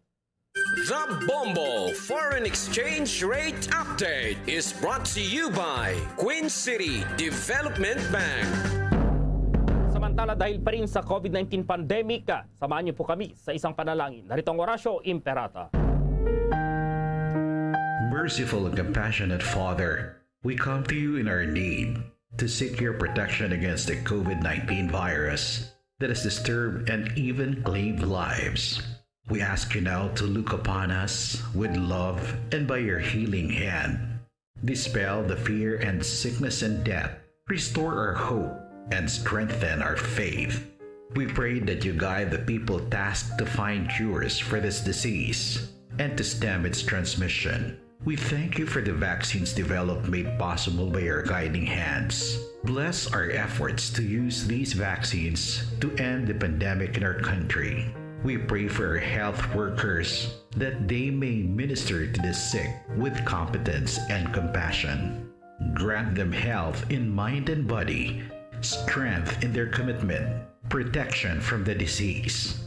The Bombo Foreign Exchange Rate Update is brought to you by Queen City Development Bank. Samantala, dahil pa rin sa COVID-19 pandemic, samahan niyo po kami sa isang panalangin. Narito ang Orasyo Imperata. Merciful and compassionate Father, we come to you in our need to seek your protection against the COVID-19 virus that has disturbed and even claimed lives. We ask you now to look upon us with love and by your healing hand. Dispel the fear and sickness and death. Restore our hope and strengthen our faith. We pray that you guide the people tasked to find cures for this disease and to stem its transmission. We thank you for the vaccines developed made possible by your guiding hands. Bless our efforts to use these vaccines to end the pandemic in our country. We pray for our health workers that they may minister to the sick with competence and compassion. Grant them health in mind and body, strength in their commitment, protection from the disease.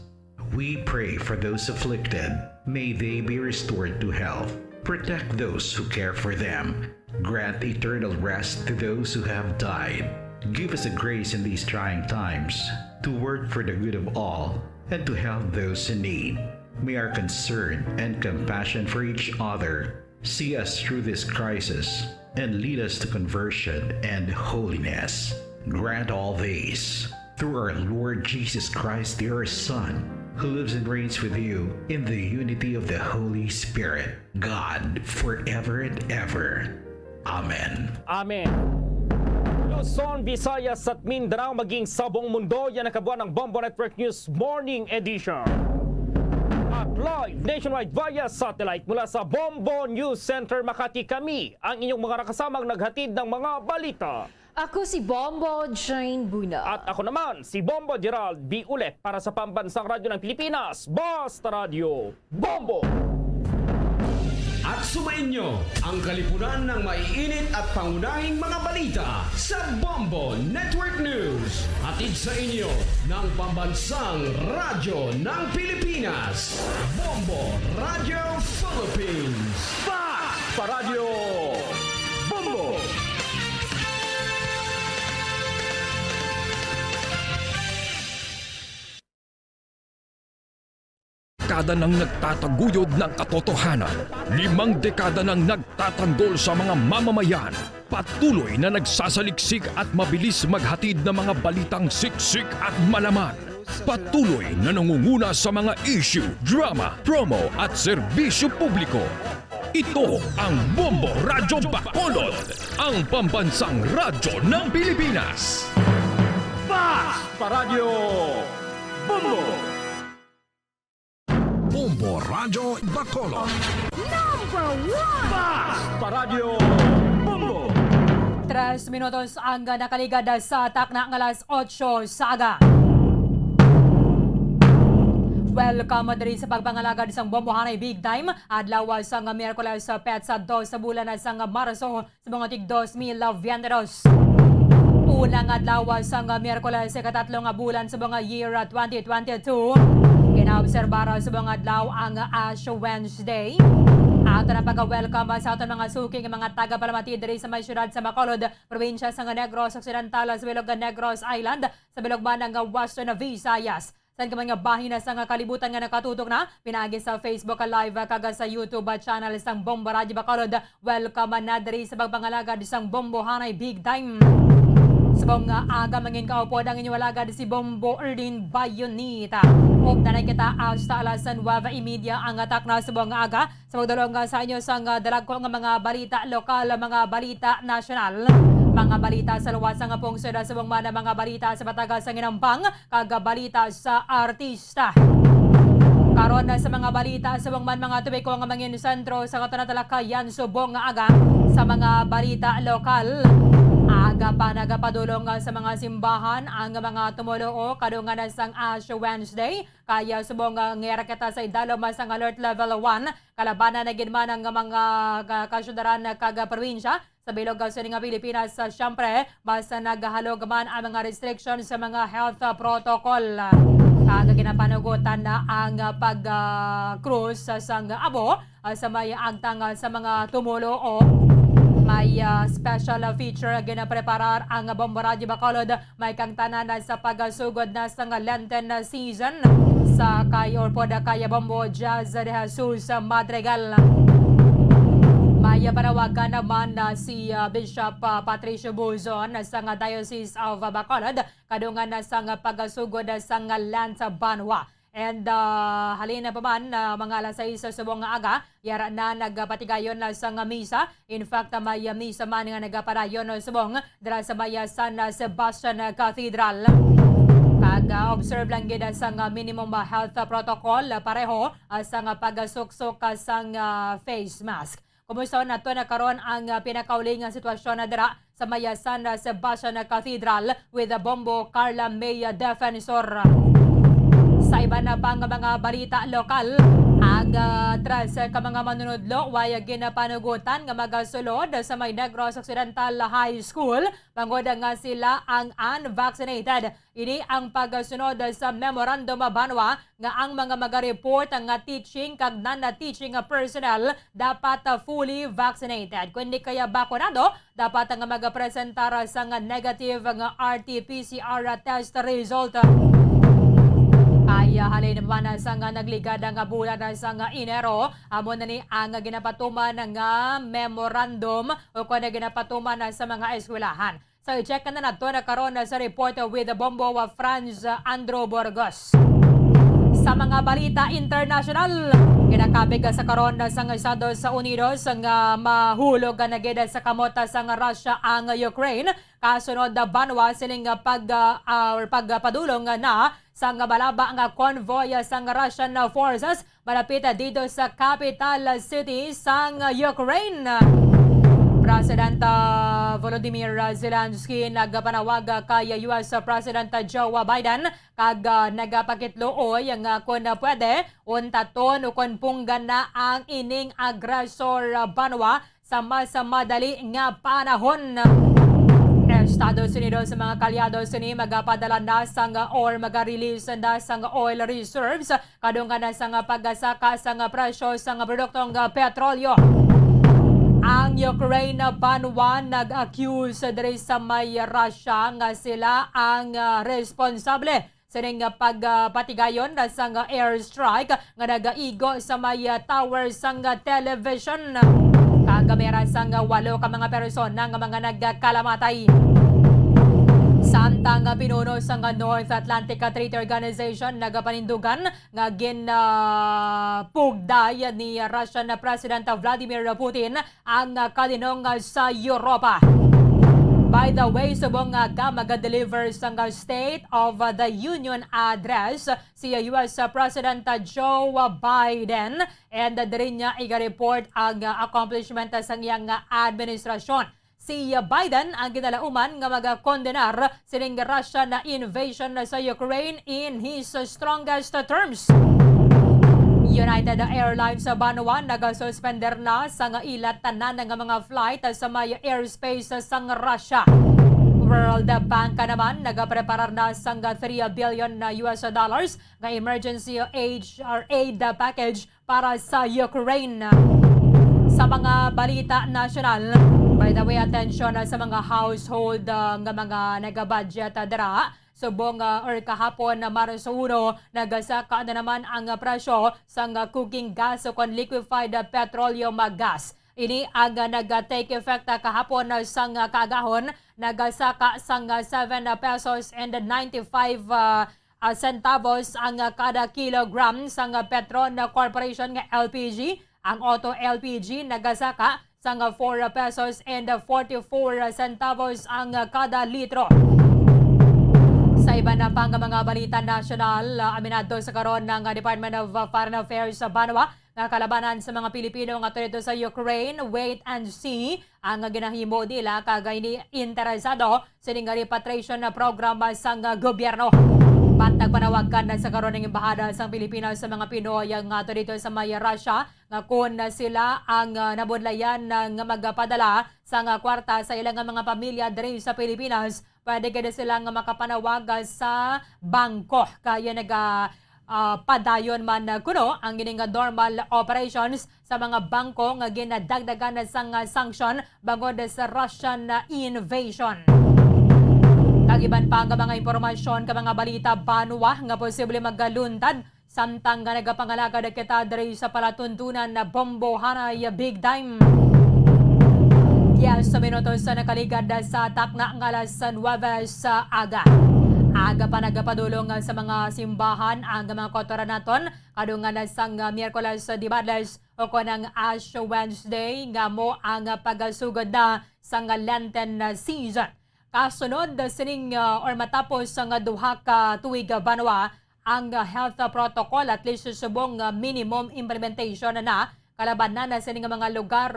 We pray for those afflicted. May they be restored to health. Protect those who care for them. Grant eternal rest to those who have died. Give us a grace in these trying times to work for the good of all and to help those in need. May our concern and compassion for each other See us through this crisis and lead us to conversion and holiness. Grant all these through our Lord Jesus Christ, your Son, who lives and reigns with you in the unity of the Holy Spirit, God, forever and ever. Amen. Amen. Luzon, Visayas at Mindanao maging sa buong mundo, yan ang kabuuan ng Bombo Network News Morning Edition. At live nationwide via satellite mula sa Bombo News Center Makati, kami ang inyong mga nakasamang naghatid ng mga balita. Ako si Bombo Jane Buna. At ako naman si Bombo Gerald B. Ulet para sa Pambansang Radyo ng Pilipinas, Basta Radio Bombo! At sumainyo ang kalipunan ng maiinit at pangunahing mga balita sa Bombo Network News. Hatid sa inyo ng Pambansang Radyo ng Pilipinas, Bombo Radio Philippines. Basta Radio Bombo! Dekada nang nagtataguyod ng katotohanan, 5 dekada nang nagtatanggol sa mga mamamayan, patuloy na nagsasaliksik at mabilis maghatid ng mga balitang siksik at malaman. Patuloy na nangunguna sa mga issue, drama, promo at serbisyo publiko. Ito ang Bombo Radyo Bacolod, ang pambansang radyo ng Pilipinas. Basta Radio Bombo! Bombo Radyo Bacolod. Number 1! Basta Radio Bombo! 3 minutos ang nakaligad sa takna ng alas 8 sa aga. Welcome diri sa pagpangalagad sang Bombohanay Big Time. Adlaw sang Miyerkules sa petsa 2 sa bulan sang Marso sa mga tig 2022. Unang adlaw sang Miyerkules sa katatlong bulan sa mga year 2022. Kinaobserbara sa mga adlaw ang Ash Wednesday. At na pag-welcome sa ating mga suking mga taga-palamati diri sa may syudad sa Bacolod, probinsya sa Negros Occidental sa bilog Negros Island, sa bilog man ng Western Visayas. Saan ka mga bahin na sa kalibutan nga nakatutok na, pinagi sa Facebook Live kaga sa YouTube channel sang Bombo Radio Bacolod. Welcome na diri sa pagpangalagad sang Bombohanay Big Time. Sa buong aga mangin kaupod ang inyong alagad si Bombo Erdin Bayonita. Huwag na kita hasta alas 9:30 ang atak na sa buong aga. Sa magdalong sa inyo sang dalag ko ng mga balita lokal, mga balita nasyonal. Mga balita sa luwas ng pungsod sa buong mana, mga balita sa Batagas sa Ginampang, kagabalita sa artista. Karon na sa mga balita sa buong man mga tubig ko ang mangin sentro sa Katanatalakayan subong aga sa mga balita lokal. Aga pa nagapadulong sa mga simbahan ang mga tumuloo kadungan sang Ash Wednesday. Kaya subong ngeraketa sa idalom sang alert level 1. Kalabanan na ginman ang mga kasyudaran kaga-provinsya sa bilog sa Pilipinas. Siyempre, basta naghalog man ang mga restrictions sa mga health protocol. Kaga ginapanugutan na ang pag-cruise sang abo sa may agtang sa mga tumuloo. May special feature ginapreparar ang Bombo Radio Bacolod. May kangtanan sa pagasugod na sa Lenten season sa Kayor Poda Kaya Bombo Jazz de Jesus Madrigal. May panawagan naman si Bishop Patricio Buzon sa Diocese of Bacolod kadungan na sa pagasugod sa Lanta Banwa. And halina pa man mga alas 6 sa subong aga, yara na nagpatigayon na sa misa. In fact, may misa man nga nagpadayon sa subong dira sa may San Sebastian Cathedral. Kag-observe lang gid sa minimum health protocol pareho sa pagasuksok sa face mask. Kumusta na ito na karon ang pinakauling sitwasyon na dira sa may San Sebastian Cathedral with the Bombo Carla May Defensor. Sa iba na pang mga balita lokal, ang tras ka mga manunodlo waya ginapanugutan nga magasulod sa may Negros Occidental High School. Pangoda nga sila ang unvaccinated. Ini ang pagsunod sa memorandum banwa nga ang mga magareport nga teaching kag non-teaching personnel dapat fully vaccinated. Kundi kaya bakunado, dapat nga magapresentar sa negative nga RT-PCR test result. Kaya halay na pa na sa nga nagligad nga bulan na sa nga Enero, amo na ni ang ginapatuman nga memorandum o kung na ginapatuman na sa mga eskwelahan. So i-check na nato na karon sa report with the Bombo wa Franz Andro Burgos. Sa mga balita international, ginakabig sa karon sa Estados Unidos nga mahulog na gid sa kamota sa Russia ang Ukraine kasunod na banwa sining pagpadulong na sa balaba nga convoy sa Russian forces malapit dito sa capital city sa Ukraine. President Volodymyr Zelensky nagpanawag kay US President Joe Biden kag nagapakitluoy nga kung pwede untaton o kung punggan na ang ining agresor banwa sa mas madali nga panahon. Estados Unidos sa mga kalyados ni magapadala na sang or maga-release na sang oil reserves kadungan na sang pagasaka sang presyo sang produktong petrolyo. Ang Ukraine banwa nag-accuse diri sa may Russia nga sila ang responsable sa ning pagpatigayon na sang airstrike nga nagaigo sa may tower sang television. Kagamera sang 8 ka mga persona nga mga nagkalamatay. Samtang pinuno sa North Atlantic Treaty Organization nagapanindugan nga ginpugday ni Russian President Vladimir Putin ang kalinong sa Europa. By the way, subong nga mag-deliver sa State of the Union address si US President Joe Biden and diri niya iga-report ang accomplishment sa iyang administrasyon. Si Biden ang ginalauman nga magakondenar sining Russia na invasion sa Ukraine in his strongest terms. United Airlines sa banwa nagasuspender na sa nga ilat tanan nga mga flight sa may airspace sa Russia. World Bank naman nagapreparar na sa $3 billion US dollars nga emergency aid package para sa Ukraine. Sa mga balita national, by the way, attention sa mga household nga mga nagabudget dira. Subong or kahapon na Marso 1, nagasaka na naman ang presyo sa cooking gas o liquefied petroleum gas. Ini ang nag-take effect kahapon sa kagahon, nagasaka sa 7 pesos and 95 centavos ang kada kilogram sa Petron Corporation nga LPG. Ang Auto LPG nagasaka sa 4 pesos and 44 centavos ang kada litro. Sa iba na pang mga balita national, aminado sa karon ng Department of Foreign Affairs sa banwa nga kalabanan sa mga Pilipino nga dito sa Ukraine, wait and see ang ginahimo nila kagay ni interesado sa repatriation na programa sa gobyerno. Pat nagpanawagan na sa karon ng embahada sa Pilipinas sa mga Pinoy nga dito sa may Russia nga kung sila ang nabudlayan ng magpadala sa kwarta sa ilang mga pamilya diri sa Pilipinas, pwede kada sila nga makapanawag sa bangko kaya padayon man kuno ang gining normal operations sa mga bangko nga ginadagdagan sang sanction bangod sa Russian invasion. Kagiban pa nga mga impormasyon ka mga balita banwa nga posible magaluntad samtang nga nagapangalagad kita diri sa palatuntunan na Bombo Hanay Big Time. Yes, sa minutos sa nakaligad sa takna ng alas 9 sa aga. Aga pa nagapadulong sa mga simbahan ang mga kotora naton kadungan sang Miyerkules di Badles o konang Ash Wednesday nga mo ang pagasugod na sang Lenten season. Kasunod sining or matapos ang duha ka tuig banwa ang health protocol at least subong minimum implementation na kalabanan na sining mga lugar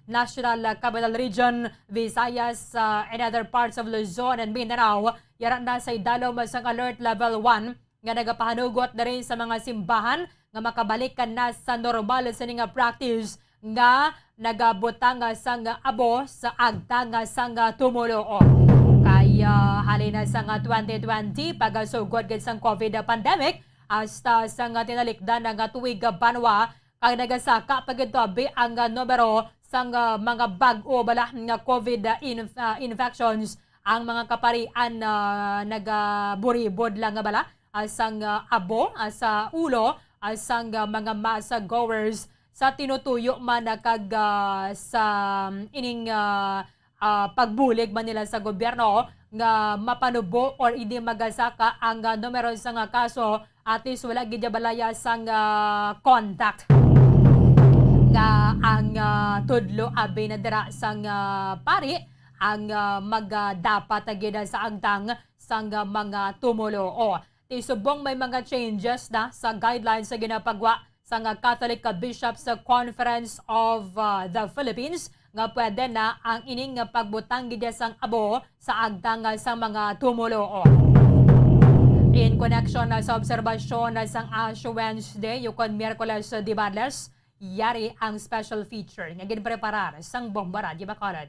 National Capital Region, Visayas and other parts of Luzon and Mindanao yaran na sa idalom sang alert level 1 nga nagapahanugot na rin sa mga simbahan nga makabalikan na sa normal sining practice nga nagabutang sang abo sa agtang sang tumulo. Kaya halina sa 2020 pagasugod gid sang COVID pandemic hasta sang tinalikdan nga tuig banwa kag nagasaka pagidtobi ang numero sang mga bag-o bala nga COVID infections ang mga kaparian nagaburibod lang nga bala asang abo sa ulo asang mga masa goers sa tinutuyo man kag sa ining pagbulig man nila sa gobyerno nga mapanubo or hindi magasaka ang numero sa nga kaso at least wala gid balaya sang contact nga ang tudlo abi na dira sang pari ang magdapat agid sa agtang sang mga tumulo. Tisubong may mga changes na sa guidelines sa ginapagwa sa Catholic Bishops Conference of the Philippines nga pwede na ang ining pagbutang gid sang abo sa agtang sa mga tumulo. In connection sa obserbasyon sang Ash Wednesday, yukon Miyerkules di Badles, yari ang special feature nga ginpreparar sang Bomba Radio Bacolod.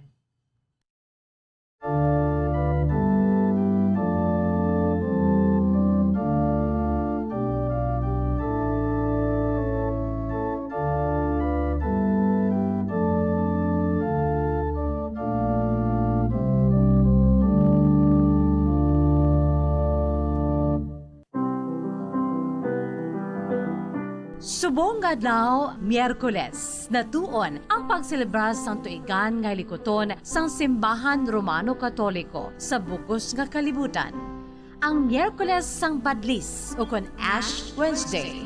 Subong adlaw, Miyerkules, natuon ang pagselebrar sang tuigan nga likuton sang simbahan Romano Katoliko sa bugos nga kalibutan. Ang Miyerkules sang Badlis o kon Ash Wednesday.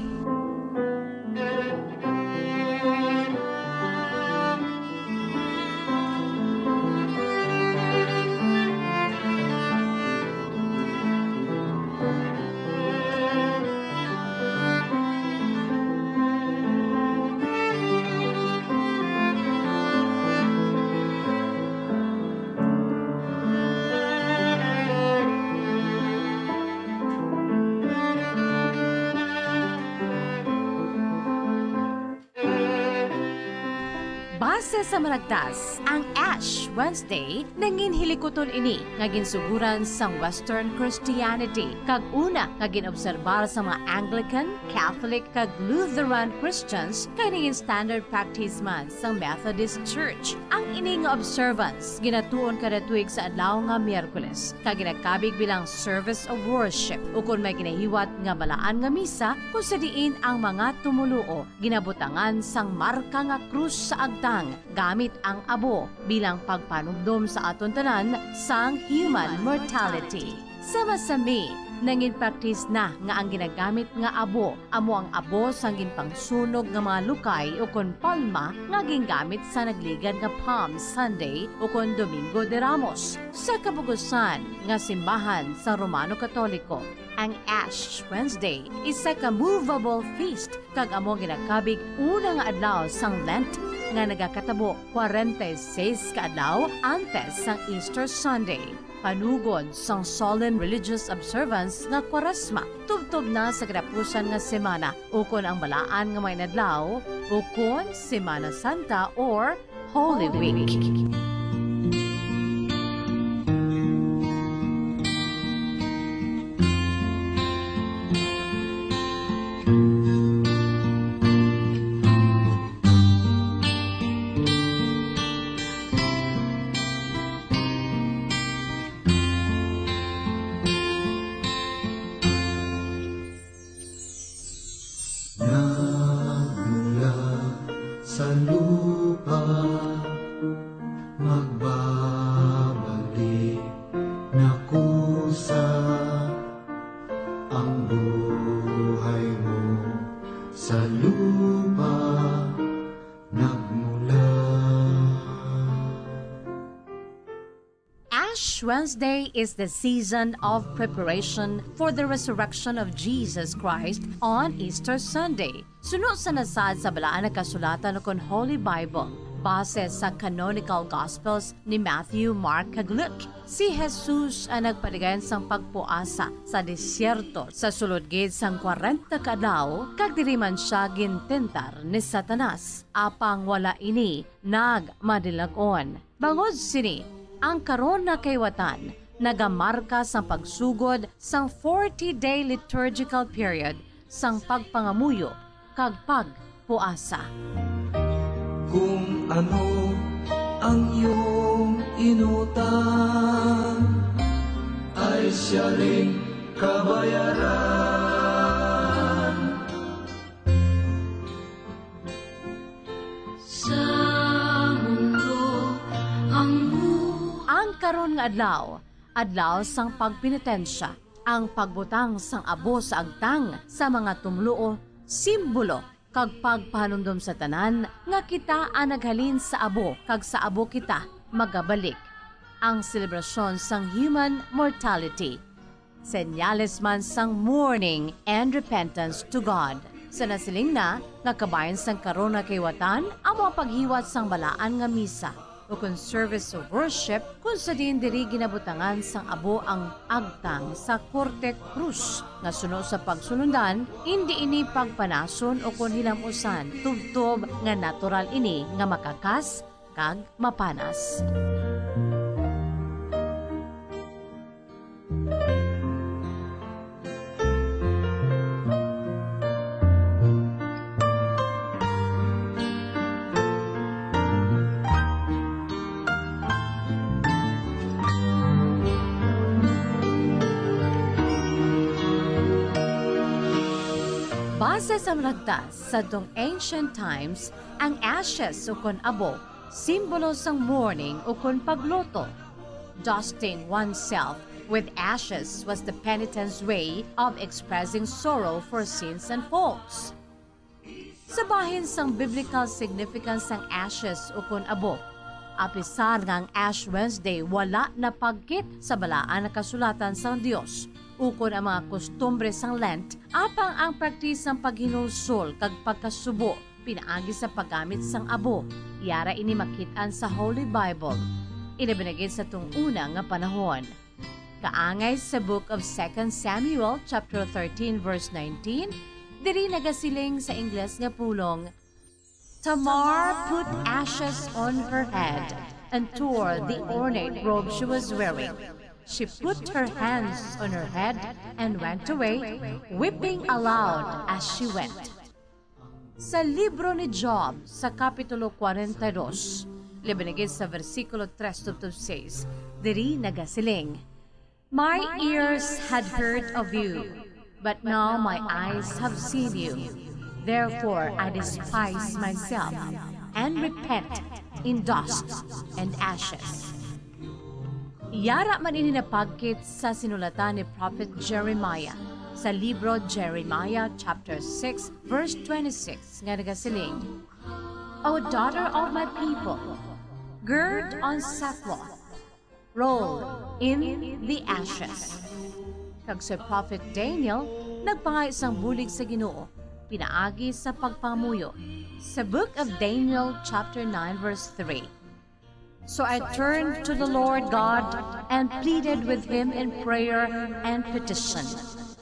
Base sa malagtas, ang Ash Wednesday nangin hilikuton ini nga ginsuguran sang Western Christianity kag una nga ginobserbar sa mga Anglican, Catholic kag Lutheran Christians kay ningin standard practice man sang Methodist Church. Ang ini nga observance ginatuon kada tuig sa adlaw nga Miyerkules kag ginakabig bilang service of worship ukon may ginahiwat nga balaan nga misa kung sa diin ang mga tumuluo ginabutangan sang marka nga krus sa agtang gamit ang abo bilang pagpanugdom sa aton tanan sang human mortality. Sama-sami, nangin practice na nga ang ginagamit nga abo amo ang abo sang ginpangsunog nga mga lukay o kon palma nga gingamit sa nagligan nga Palm Sunday o kon Domingo de Ramos. Sa kabugusan nga simbahan sa Romano Katoliko, ang Ash Wednesday isa ka movable feast kag amo ginakabig una nga adlaw sang Lent nga nagakatabo 46 ka adlaw antes sang Easter Sunday. Panugod sang solemn religious observance nga Kwaresma tubtob na sa kadapusan nga semana ukon ang balaan nga may adlaw ukon Semana Santa or Holy Week. Sa lupa magbabalik na kusa ang buhay mo sa lupa nagmula. Ash Wednesday is the season of preparation for the resurrection of Jesus Christ on Easter Sunday. Sunod sa nasad sa balaan na kasulatan ng Holy Bible, base sa canonical Gospels ni Matthew, Mark, kag Luke, si Jesus ang nagpaligayan sang pagpuasa sa disyerto sa sulod-gid sang 40 kadlaw, kag diri man siya gintentar ni Satanas. Apang wala ini nagmadilagon. Bangod sini, ang karon na kaywatan nagamarka sang pagsugod sang 40-day liturgical period sang pagpangamuyo kag pagpuasa. Kung ano ang iyong inutang ay siya ring kabayaran. Sa mundo ang Ang karon nga adlaw sang pagpinitensya, ang pagbutang sang abo sa agtang sa mga tumluo, simbolo kag pagpahanumdom sa tanan nga kita ang naghalin sa abo kag sa abo kita magabalik. Ang selebrasyon sang human mortality, senyales man sang mourning and repentance to God. Sa nasiling na nga kabayan sang karon nga kaywatan ang mga paghiwat sang balaan nga misa o kung service of worship kung sa din diri ginabutangan sang abo ang agtang sa Korte Cruz nga suno sa pagsunundan hindi ini pagpanason o kung hilamusan tubtob nga natural ini nga makakas kag mapanas. Base sa mragtas sa dong ancient times, ang ashes o kon abo, simbolo sang mourning o kon pagluto. Dusting oneself with ashes was the penitent's way of expressing sorrow for sins and faults. Sa bahin sang biblical significance sang ashes o kon abo, apisar nga ang Ash Wednesday wala na pagkit sa balaan na kasulatan sang Dios. Ukon ang mga kostumbre sang Lent, apang ang praktis ng paghinulsol kag pagkasubo, pinaagi sa paggamit sang abo. Yara ini makitaan sa Holy Bible. Inabinagid sa tung una nga panahon. Kaangay sa Book of 2 Samuel chapter 13 verse 19, diri nagasiling sa Ingles nga pulong, Tamar put ashes on her head and tore the ornate robe she was wearing. She put her hands on her head and went away, weeping aloud as she went. Sa libro ni Job, sa Kapitulo 42, libinigid sa versikulo 3-6, diri nagasiling, My ears had heard of you, but now my eyes have seen you. Therefore I despise myself and repent in dust and ashes. Yara man ini napagkit sa sinulatan ni Prophet Jeremiah sa libro Jeremiah chapter 6 verse 26 nga nagasiling, O daughter of my people, gird on sackcloth, roll in the ashes. Kag sa Prophet Daniel, nagpangay isang bulig sa Ginoo, pinaagi sa pagpamuyo sa Book of Daniel chapter 9 verse 3. So I turned to the Lord God and pleaded with him in prayer and petition,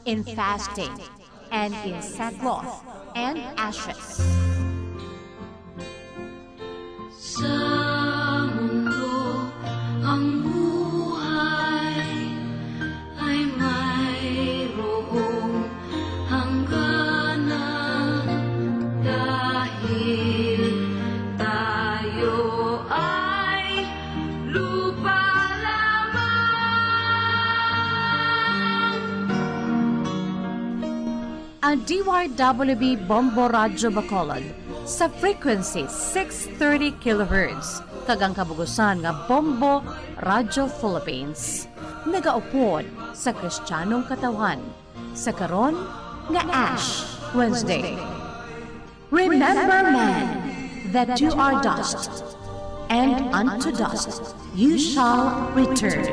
in fasting, and in sackcloth and ashes. Sa mundo ang buhay ay mayroong hangganan dahil tayo ay lupa lamang. Ang DYWB Bombo Radyo Bacolod sa frequency 630 kHz kagang kabugusan nga Bombo Radyo Philippines. Nagaupod sa Kristiyanong katawan sa karon nga Ash Wednesday. Remember, man, that you are dust, and unto dust you shall return.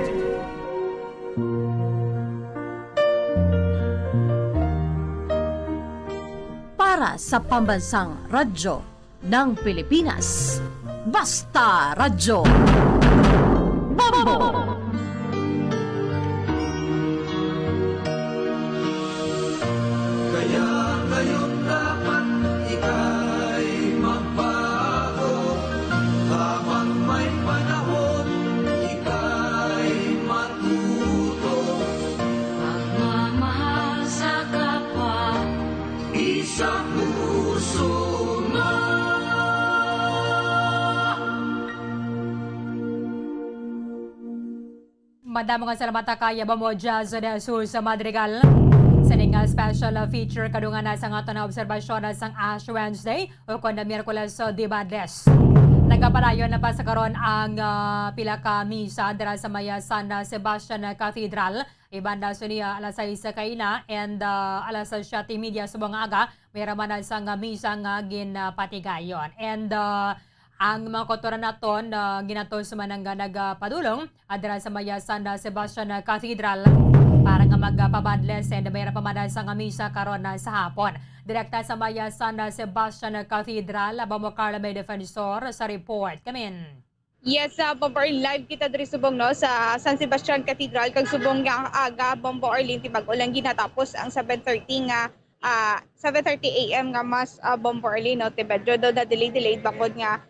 Para sa pambansang radyo ng Pilipinas, Basta Radyo Bombo! Kaya ngayon dapat ika'y magbago. Habang may panahon, ika'y matuto. Magmamahal sa kapwa, isa puso mo. madamo nga salamat kay Bombo Jazz de Jesus Madrigal. Sa nga special feature kadungan na sa ato na obserbasyon sa Ash Wednesday o kundi Miyerkules di Badles. Nagapadayon na pa sa karon ang pila ka misa dira sa Maya San Sebastian Cathedral. Ibanda so niya alas 6 kaina and alas 7:30 sa mga aga may ramanan sa misa nga ginpatigayon. And ang mga kotoran naton ginaton sa manang nagpadulong dira sa Maya San Sebastian Cathedral para nga magpabadles and may ramanan sa misa karon sa hapon. Direkta sa Maya San Sebastian Cathedral, Bombo Carla May Defensor sa report. Kamin. Yes, Bombo live kita diri subong no sa San Sebastian Cathedral kag subong nga aga Bombo Arlene tibag-o lang ginatapos ang 7:30 AM nga mas Bombo Arlene no tibadyo do na delayed bakod nga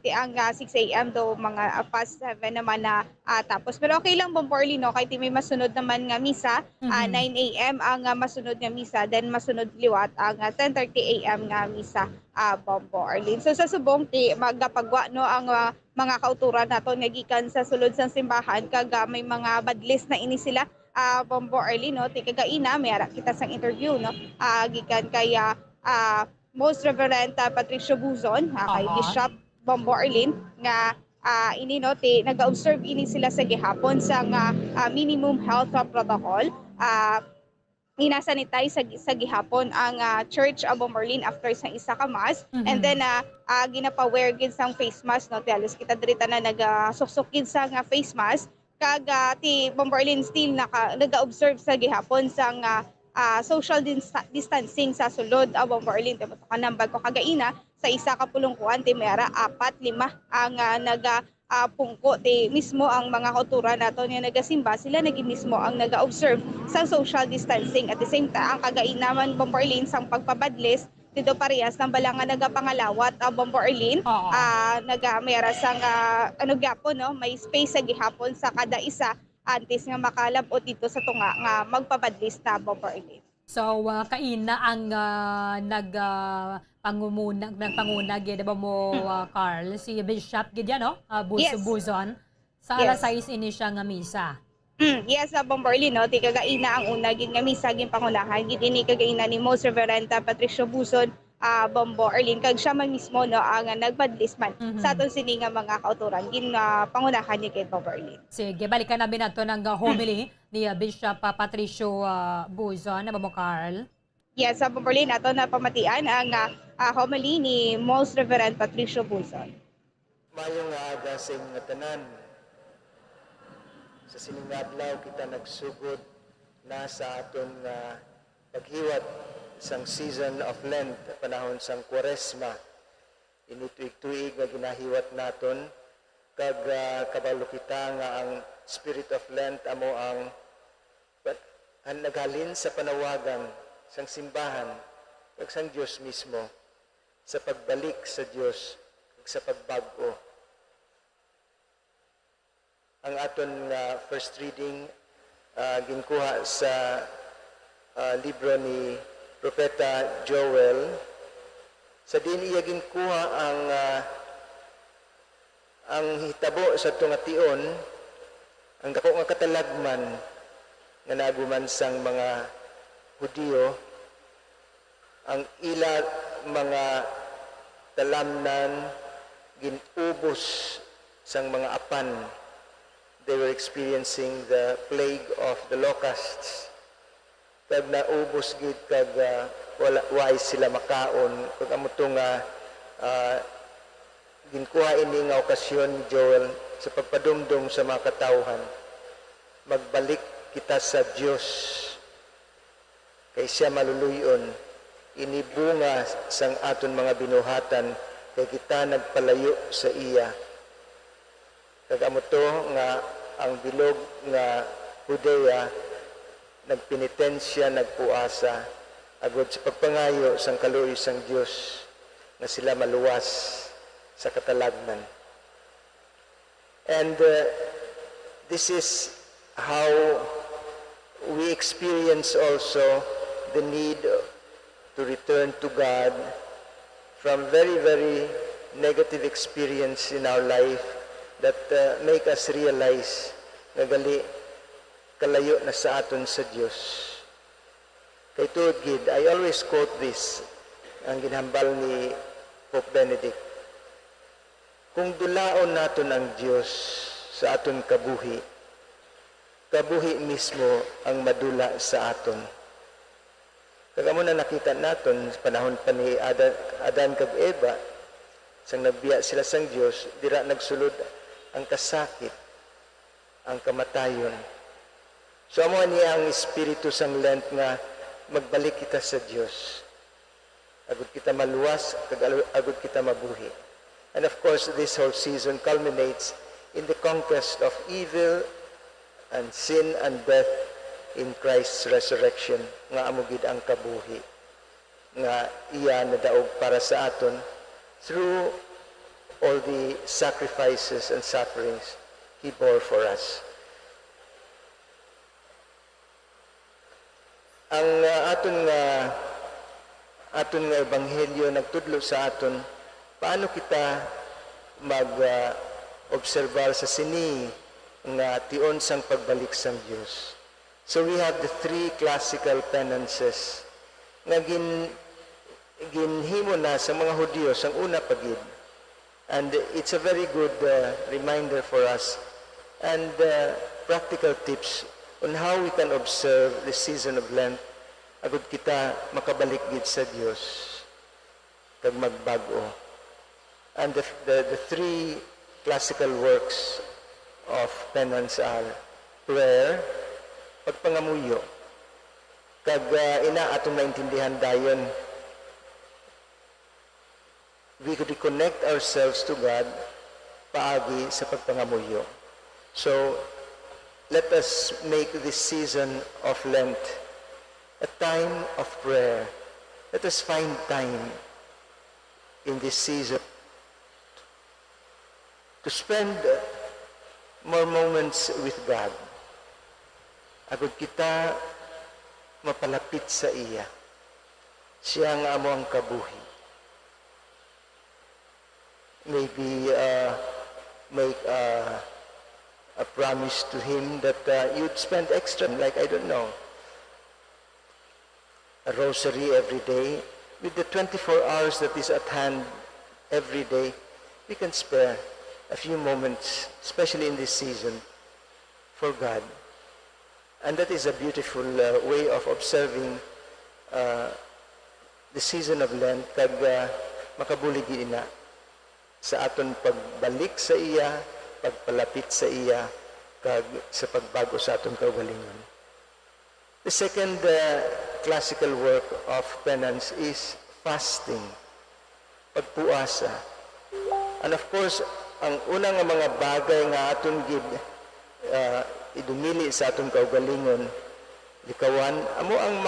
tiang 6 AM do mga past 7 naman na tapos. Pero okay lang Bombo Arlene no kay may masunod naman nga misa 9 AM ang masunod nga misa then masunod liwat ang 10:30 AM nga misa Bombo Arlene. So sa subong ti magapagwa no ang mga kauturan naton nga gikan sa sulod sang simbahan kag may mga badlis na ini sila Bombo Arlene no ti kagaina may ara kita sang interview no gikan kay Most Reverend Patricio Buzon kay Bishop Bombo Arlene nga ini no ti nag-observe ini sila sa gihapon sa minimum health protocol. Inasanitize sa gihapon ang church Bombo Arlene after sa isa ka mass and then ginapa-wear gid sang face mask no ti alos kita diri na nagasuksukid sa nga face mask kag ti Bombo Arlene still naga-observe sa gihapon sang social distancing sa sulod Bombo Arlene ti kanambag ko kagaina sa isa ka pulungkuan ti mera 4-5 ang pungko ti mismo ang mga kauturan nato nga nagasimba sila naging mismo ang naga-observe sa social distancing at the same time ang kagaina man Bombo Arlene sang pagpabadles dito parehas ng balangan nagapangalawat Bombo Arlene nagamera sang gyapon no may space sa gihapon sa kada isa antes nga makalabot dito sa tunga nga magpabadlis na Bombo Arlene. So kaina ang nagpanguna gid ba mo Carl si Bishop gid yan no Buzon sa alas 6 ini siya nga misa. Yes, Bombo Arlene no ti kagaina ang una gid nga misa gin pangunahan gid ini kagaina ni Most Reverend Patricio Buzon Bombo Arlene kag siya man mismo no ang nagpadlis man sa aton sini nga mga kauturan gin pangunahan ni kay Bombo Arlene. Sige, balikan namin nato ng homily ni Bishop Patricio Buzon na mo Carl. Yes, Bombo Arlene ato na pamatian ang homily ni Most Reverend Patricio Buzon. Mayong aga sa inyong tanan. Sa sining adlaw kita nagsugod na sa aton paghiwat sang season of Lent, panahon sang Quaresma. Inutuig-tuig nga ginahiwat naton kag kabalo kita nga ang Spirit of Lent amo ang naghalin sa panawagan sang simbahan kag sang Dios mismo sa pagbalik sa Dios kag sa pagbag-o. Ang aton first reading ginkuha sa libro ni Propeta Joel. Sa din iya ginkuha ang hitabo sa tungation ang dako nga katalagman nga naguman sang mga Hudiyo ang ila mga talamnan ginubos sang mga apan. They were experiencing the plague of the locusts. Kag naubos gid kag wala sila makaon kag amuto nga ginkuha ini nga okasyon ni Joel sa pagpadumdum sa mga katawhan magbalik kita sa Dios kay siya maluluyon ini bunga sang aton mga binuhatan kay kita nagpalayo sa iya kag amuto nga ang bilog nga Judea nagpenitensya, nagpuasa, agod sa pagpangayo sang kaluoy sang Dios na sila maluwas sa katalagman. And this is how we experience also the need to return to God from very, very negative experience in our life that make us realize nga gali kalayo na sa aton sa Dios. Kay tuod gid, I always quote this, ang ginhambal ni Pope Benedict. Kung dulaon naton ang Dios sa aton kabuhi, kabuhi mismo ang madula sa aton. Kagamo na nakita naton sa panahon pa ni Adan kag Eva, sang nagbiya sila sang Dios, dira nagsulod ang kasakit, ang kamatayon. So amo niya ang espiritu sang Lent nga magbalik kita sa Dios. Agud kita maluwas, kag agud kita mabuhi. And of course, this whole season culminates in the conquest of evil and sin and death in Christ's resurrection, nga amo gid ang kabuhi nga iya nadaog para sa aton through all the sacrifices and sufferings He bore for us. Ang aton nga ebanghelyo nagtudlo sa aton paano kita mag-obserbar sa sini nga tion sang pagbalik sang Dios. So we have the three classical penances nga ginhimo na sa mga Hudyo sang una pagid. And it's a very good reminder for us and practical tips on how we can observe the season of Lent agud kita makabalik gid sa Dios kag magbago. And the three classical works of penance are prayer, pagpangamuyo, kag ina atong maintindihan dayon, we could reconnect ourselves to God paagi sa pagpangamuyo. So let us make this season of Lent a time of prayer. Let us find time in this season to spend more moments with God. Agud kita mapalapit sa iya. Siya nga amo ang kabuhi. Maybe make a promise to Him that you'd spend extra, like, I don't know, a rosary every day. With the 24 hours that is at hand every day, we can spare a few moments, especially in this season, for God. And that is a beautiful way of observing the season of Lent, kag makabulig ina sa aton pagbalik sa iya, pagpalapit sa iya, kag sa pagbago sa aton kaugalingon. The second classical work of penance is fasting, pagpuasa. And of course, ang unang mga bagay nga aton gid idumili sa aton kaugalingon, likawan, amo ang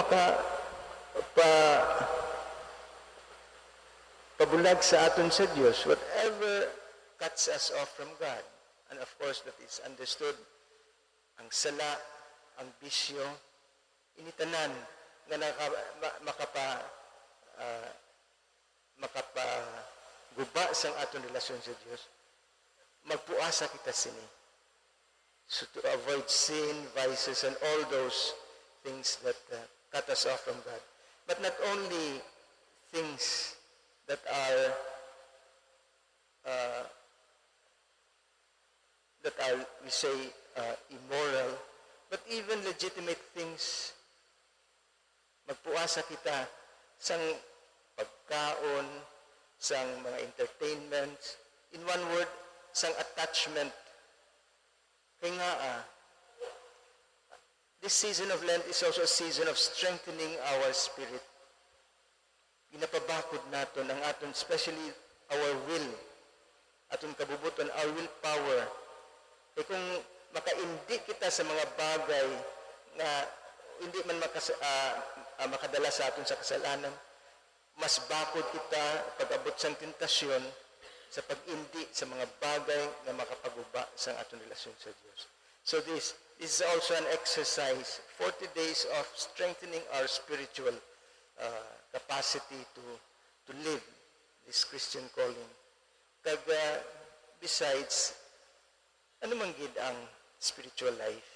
pabulag sa aton sa Dios, whatever cuts us off from God. And of course, that is understood, ang sala, ang bisyo, initanan nga makapaguba sang aton relasyon sa Dios, magpuasa kita sini. So to avoid sin, vices, and all those things that cut us off from God. But not only things that are we say immoral, but even legitimate things. Magpuasa kita sang pagkaon, sang mga entertainments, in one word, sang attachment. Kaya nga, this season of Lent is also a season of strengthening our spirit. Ginapabakod naton ang aton, especially our will, aton kabubuton, our willpower. E kung makaindi kita sa mga bagay na hindi man makadala sa aton sa kasalanan, mas bakod kita pag-abot sa tentasyon sa pag-indi sa mga bagay na makapaguba sa aton relasyon sa Diyos. So this is also an exercise, 40 days of strengthening our spiritual capacity to live this Christian calling. Kag besides, ano man gid ang spiritual life.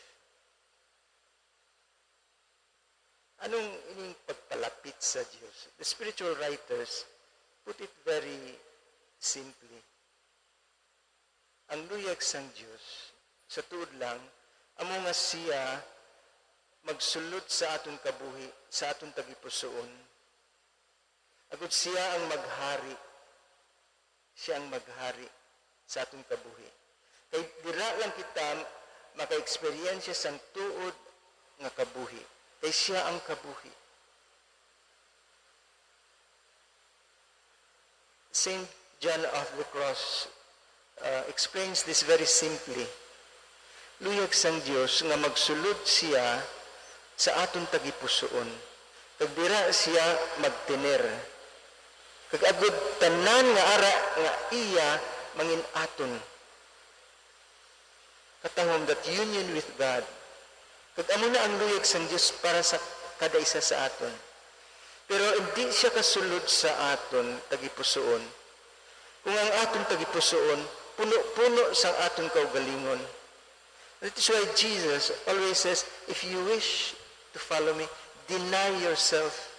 Anong ining pagpalapit sa Diyos? The spiritual writers put it very simply. Ang luyag sang Diyos, sa tuod lang, amo nga siya magsulod sa aton kabuhi, sa aton tagipusoon. Agud siya ang maghari. Siya ang maghari sa aton kabuhi. Kay dira lang kita maka-experience sang tuod nga kabuhi. Kay siya ang kabuhi. Saint John of the Cross explains this very simply. Luyag sang Dios nga magsulod siya sa aton tagipusoon. Kag dira siya magtener. Kag agud tanan nga ara nga iya mangin aton. Katahom that union with God. Kag amo na ang luyag sang Dios para sa kada isa sa aton. Pero hindi siya kasulod sa aton tagipusoon. Kung ang aton tagipusoon puno-puno sang aton kaugalingon. That is why Jesus always says, if you wish to follow me, deny yourself.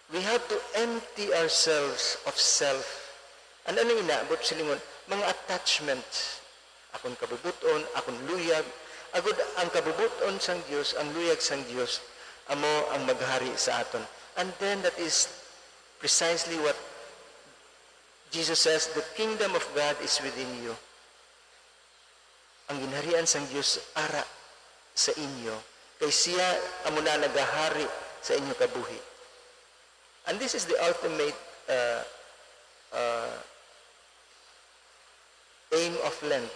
We have to empty ourselves of self. Ano inaabot silingon? Mga attachments. Akong kabubuton, akong luyag. Agud ang kabubuton sang Dios, ang luyag sang Dios, amo ang maghari sa aton. And then that is precisely what Jesus says, the kingdom of God is within you. Ang ginharian sang Dios ara sa inyo, kay siya amo na nagahari sa inyo kabuhi. And this is the ultimate aim of Lent.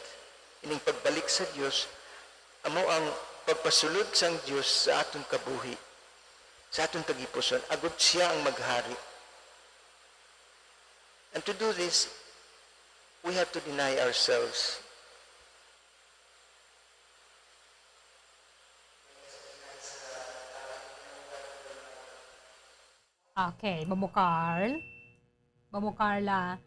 Ining pagbalik sa Dios, amo ang pagpasulod sang Dios sa atong kabuhi, sa atong tagipuson, agud siya ang maghari. And to do this, we have to deny ourselves. Okay, Mamukarl. Mamukarla.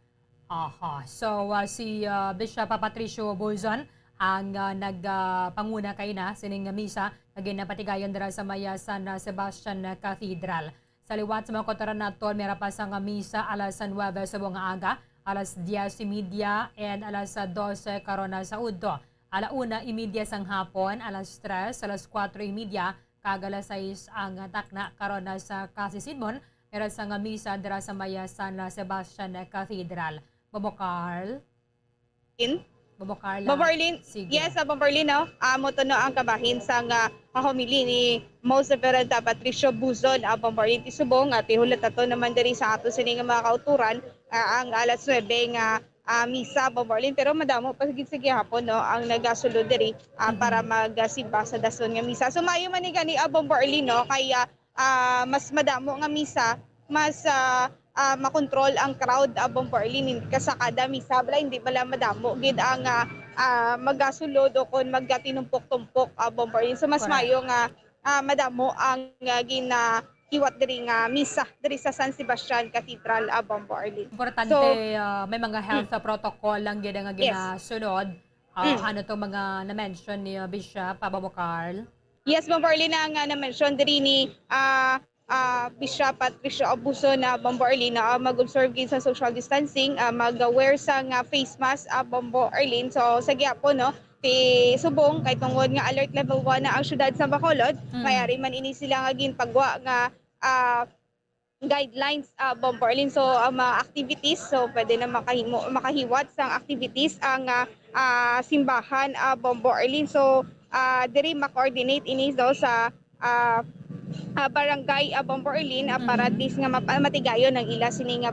Aha. So, si Bishop Patricio Bolzon ang nagpanguna kay na sining misa naging napatigayon dira sa maya San Sebastian Cathedral. Sa liwat sa mga kotoran naton, meron pa sa misa alas 9 sa buong aga, alas 10:30 and alas 12 karona sa udto. Alauna, 1:30 sang hapon, alas 3, alas 4:30, kag alas 6 ang takna karona sa Kasisidmon, meron sa misa dira sa maya San Sebastian Cathedral. Bobo Carl? Bobo Carla. Bombarlin, yes, Bombarlin, no? Mo to no ang kabahin sa pahumili ni Most Reverend Patricio Buzon, Bombarlin Tisubong, at ihulat ato naman diri sa ato sining mga kauturan, ang alas 9 nga misa, Bombarlin, pero madamo pasagid-sige hapon, no, ang nagasulod diri para magsimba sa dason nga misa. So maayo man ni gani Bombarlin, no, kaya mas madamo nga misa, mas makontrol ang crowd Bombarlin kasakada misa bala hindi bala madamo gid ang magasulod o kon magatinumpok-tumpok Bombarlin. So mas mayo nga madamo ang hiwat diri nga misa diri sa San Sebastian Cathedral Bombarlin. Importante So, may mga health protocol lang gid nga ginasunod. Ano to mga na-mention ni Bishop Bobo Carl? Yes, Bombarlin na nga na-mention diri ni Bishop Patricio Abuso na Bombarlin na mag-observe gid sa social distancing, mag-wear sa face mask Bombarlin. So sa gyapon, no, subong kay tungod nga alert level 1 na ang syudad sa Bacolod, mayari man ini sila nga ginpagwa nga guidelines Bombarlin. So mga activities, so pwede na makahiwat sang activities ang simbahan Bombarlin. So diri ma-coordinate ini daw sa barangay Bombarlin para at least nga matigayon ang ila sini nga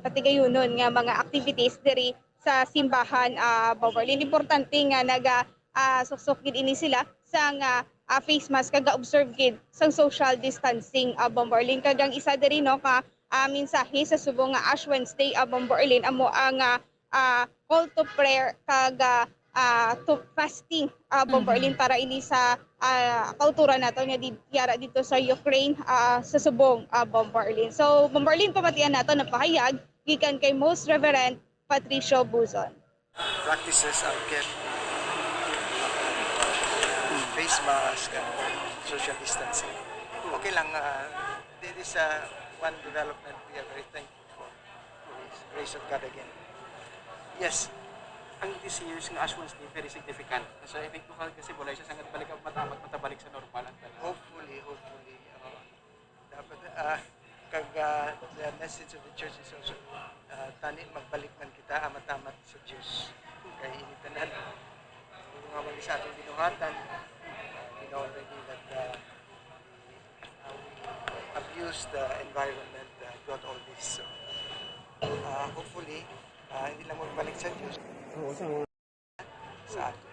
patigayonon nga mga activities diri sa simbahan Bombarlin. Importante nga suksok gid ini sila sa face mask kag observe gid sang social distancing Bombarlin. Kag ang isa diri, no, ka mensahe sa subong nga Ash Wednesday Bombarlin amo ang call to prayer kag to fasting Bombarlin para ini sa kauturan nato nga yara dito sa Ukraine sa subong Bombarlin. So Bombarlin, pamatian nato na pahayag gikan kay Most Reverend Patricio Buzon. practices are kept, face mask and social distancing. Okay lang, this is one development we are very thankful for. It's the grace of God again. Yes. Ang this year's nga Aswan's Day very significant. So effect ko kasi bulay siya sangat balik ang matamat matabalik sa normal ang tanan. Hopefully. Dapat the message of the church is also tani magbalik man kita amat-amat sa Diyos. Kaya initanan. Kung nga man sa atong binuhatan, we know already that abuse the environment brought all this. So, hopefully, hindi lang magbalik sa Diyos. Sa ating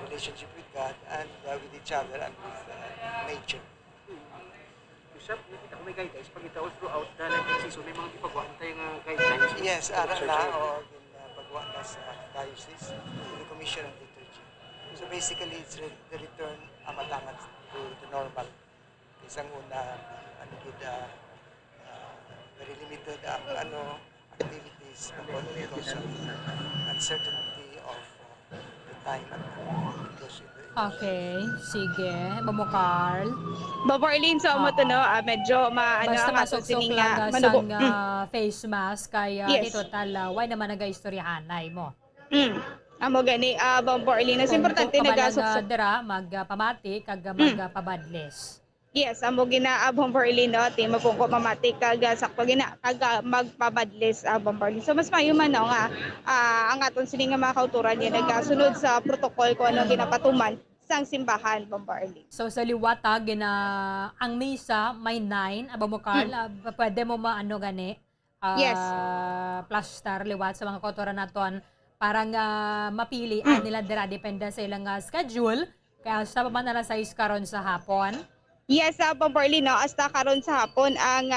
relationship with God and with each other and with nature. Bishop, nakita ko may guidelines pag itaw throughout the season may mga ipagawa tayo nga guidelines. Yes, ara na o paggawa na sa diocese, the Commission on Liturgy. So basically, it's the return amat-amat to normal. Isang una, very limited ang activities because of uncertainty of the time and because Okay, sige. Mamo Carl. Baborlin sa mo to no, medyo Basta ang masok lang manubo. sang face mask kaya Yes. di total why naman nag-istoryahanay mo. Amo gani Baborlin, mas importante nagasusok dira magpamati kag magpabadles. Yes, amo gina Baborlin no, ti mapungko mamati kag sakto gina kag magpabadles Baborlin. So mas mayo man no nga ang aton sini nga mga kauturan niya nagasunod sa protocol ko ano ginapatuman sang simbahan Baborlin. So sa liwata gina ang misa may 9 aba mo Carl pwede mo maano gani Yes. Plaster liwat sa mga kauturan naton parang mapili nila dira depende sa ilang schedule kaya sa pa man na 6 karon sa hapon. Yes, Baborlin no, hasta karon sa hapon ang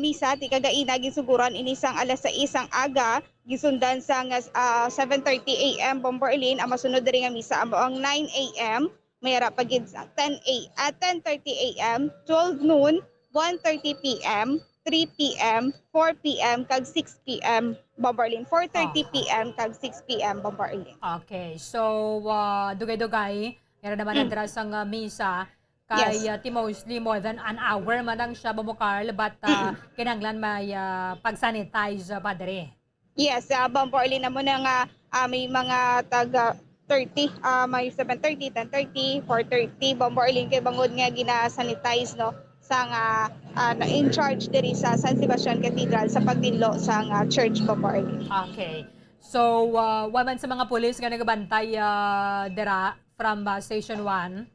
misa ti kagaina gisuguran inisang alas 6 ang aga gisundan sa 7:30 AM Baborlin ang masunod diri nga misa amo ang 9 AM mayara pagid sa 10:30 AM 12 noon 1:30 PM 3 PM 4 PM kag 6 PM Baborlin 4:30 PM kag 6 PM Baborlin. Okay, so dugay-dugay kaya naman ang sang misa kay mostly more than an hour man lang siya mo Carl but kinanglan may pag-sanitize padre. Yes, Baborlin na mo na nga may mga taga 30, may 7:30, 10:30, 4:30 Baborlin kay bangod nga gina-sanitize no sa na in charge diri sa San Sebastian Cathedral sa pagdinlo sa church Baborlin. Okay. So waman sa mga pulis nga nagabantay dira from Station 1.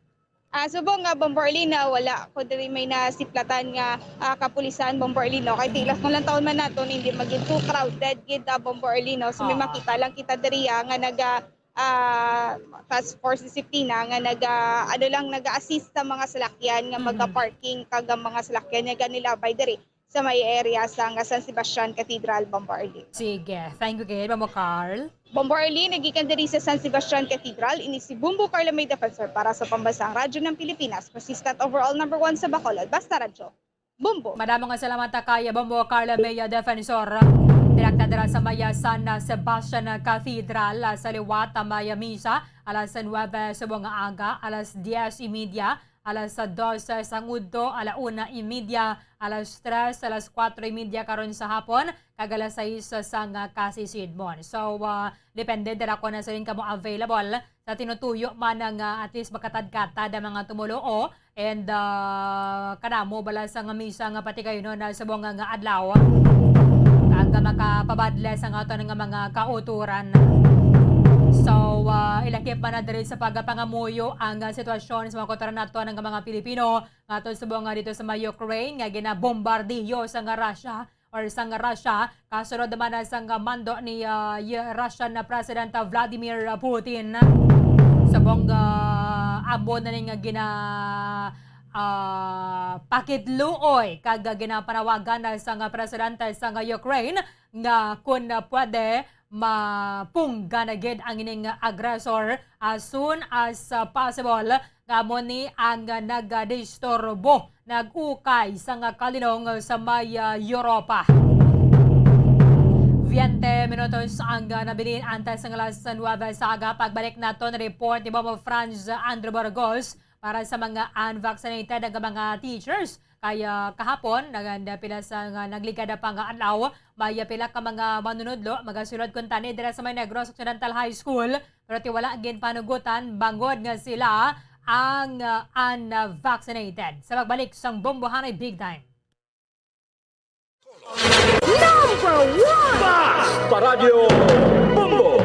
Subong nga Baborlin na wala ko diri may nasiplatan nga kapulisan Baborlin no kay tilas lang taon man naton hindi maging too crowded gid Baborlin no so may makita lang kita diri nga naga task force disiplina nga naga-assist sa mga salakyan nga magka-parking kag mga salakyan nga nila by diri sa may area sa San Sebastian Cathedral Baborlin. Sige, thank you kay mo Carl. Baborlin nagikan diri sa San Sebastian Cathedral ini si Bumbo Carla May Defensor para sa Pambansang Radyo ng Pilipinas, Consistent Overall #1 sa Bacolod, Basta Radyo. Bumbo. Madamo nga salamat kay Bumbo Carla May Defensor. Direkta dira sa Maya San Sebastian Cathedral sa liwata Maya Misa alas 9 sa mga aga, alas 10:30, alas 12 sa ngudto, ala 1:30, alas 3, alas 4:30 karon sa hapon, kag alas 6 sa Kasisidmon. So, depende dira ko na sa rin kamo available sa tinutuyo man ng at least makatadkata da mga tumuloo and kanamo bala sa nga misa nga pati kayo no na sa buong nga adlaw. Kag makapabadle sa nga nga mga kauturan. So, ilakip pa na diri sa pagpangamuyo ang sitwasyon sa mga kauturan nato ng mga Pilipino nga subong nga dito sa Ukraine nga ginabombardiyo sa nga Russia or sa nga Russia kasunod naman sa nga mando ni Russian President Vladimir Putin. Subong abon na nga gina pakidluoy kag ginapanawagan sa nga presidente sa nga Ukraine nga kung pwede mapungga na gid ang ining aggressor as soon as possible kamo ni ang nagdisturbo nag-ukay sa nga kalinong sa may Europa. 20 minutos ang nabilin antes ng alas 9 sa aga. Pagbalik nato na report ni Bobo Franz Andrew Borgos para sa mga unvaccinated ang mga teachers. Kaya kahapon, naganda pila sa nagligada pa nga adlaw, maya pila ka mga manunudlo, magasulod kung tani dira sa May Negros Occidental High School, pero tiwala agin panugutan, bangod nga sila ang unvaccinated. Sa pagbalik sang Bombohanay Big Time. Number 1! Basta Radio Bombo!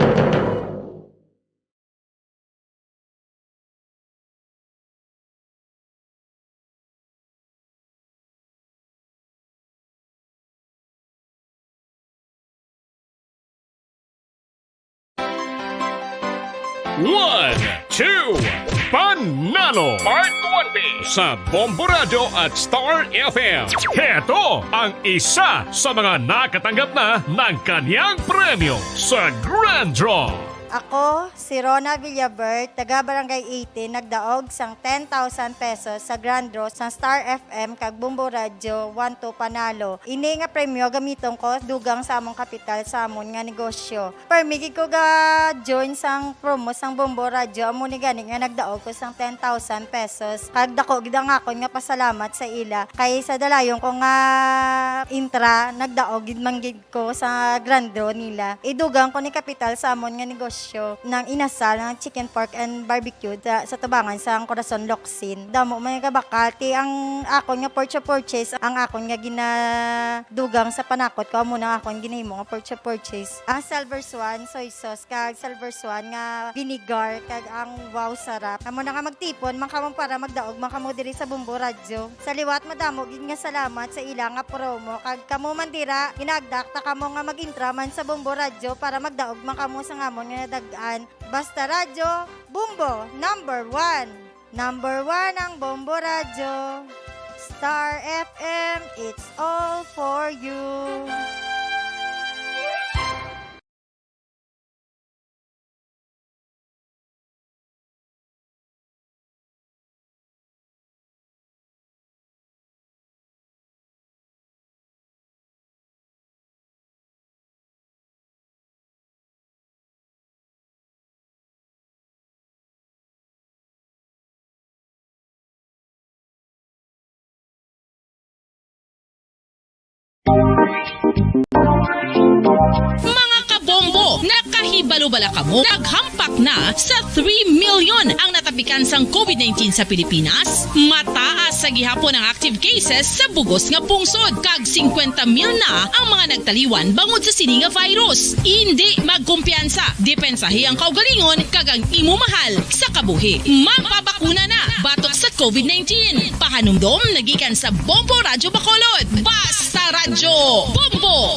One, two, Panalo Part 1B sa Bombo Radio at Star FM. Heto ang isa sa mga nakatanggap na ng kanyang premyo sa Grand Draw. Ako, si Rona Villabert, taga Barangay 18, nagdaog sang 10,000 pesos sa Grand Draw sa Star FM kag Bombo Radio 1-2 Panalo. Ini nga premyo gamiton ko dugang sa among kapital sa amon nga negosyo. Permigi ko ga join sang promo sang Bombo Radio, amo ni gani nga nagdaog ko sang 10,000 pesos. Kag dako gid nga ako nga pasalamat sa ila kay sa dalayon ko nga intra nagdaog gid manggid ko sa Grand Draw nila. Idugang ko ni kapital sa amon nga negosyo ng inasal ng chicken pork and barbecue sa tabangan sa Corazon Locsin. Damo may kabakati ang akon nga purchase ang akon nga ginadugang sa panakot ko muna akon ginahimo nga purchase. Ang silver swan soy sauce kag silver swan nga vinegar kag ang wow sarap. Amo na nga magtipon man kamo para magdaog man kamo diri sa Bombo Radio. Sa liwat madamo gid nga salamat sa ila nga promo kag kamo man dira ginagdak ta kamo nga mag-intra man sa Bombo Radio para magdaog man kamo sa ngamon nga dagaan. Basta Radyo, Bombo, number 1. Number 1 ang Bombo Radio. Star FM, it's all for you. Mga kabombo, nakahibalo bala kamo? Naghampak na sa 3 million ang natapikan sang COVID-19 sa Pilipinas. Mataas sa gihapon ang active cases sa bugos nga pungsod. Kag 50 mil na ang mga nagtaliwan bangod sa sini nga virus. Hindi magkumpiyansa. Depensahi ang kaugalingon kag ang imo mahal sa kabuhi. Magpabakuna na batok sa COVID-19. Pahanumdom nagikan sa Bombo Radio Bacolod. Basta Radyo Bombo!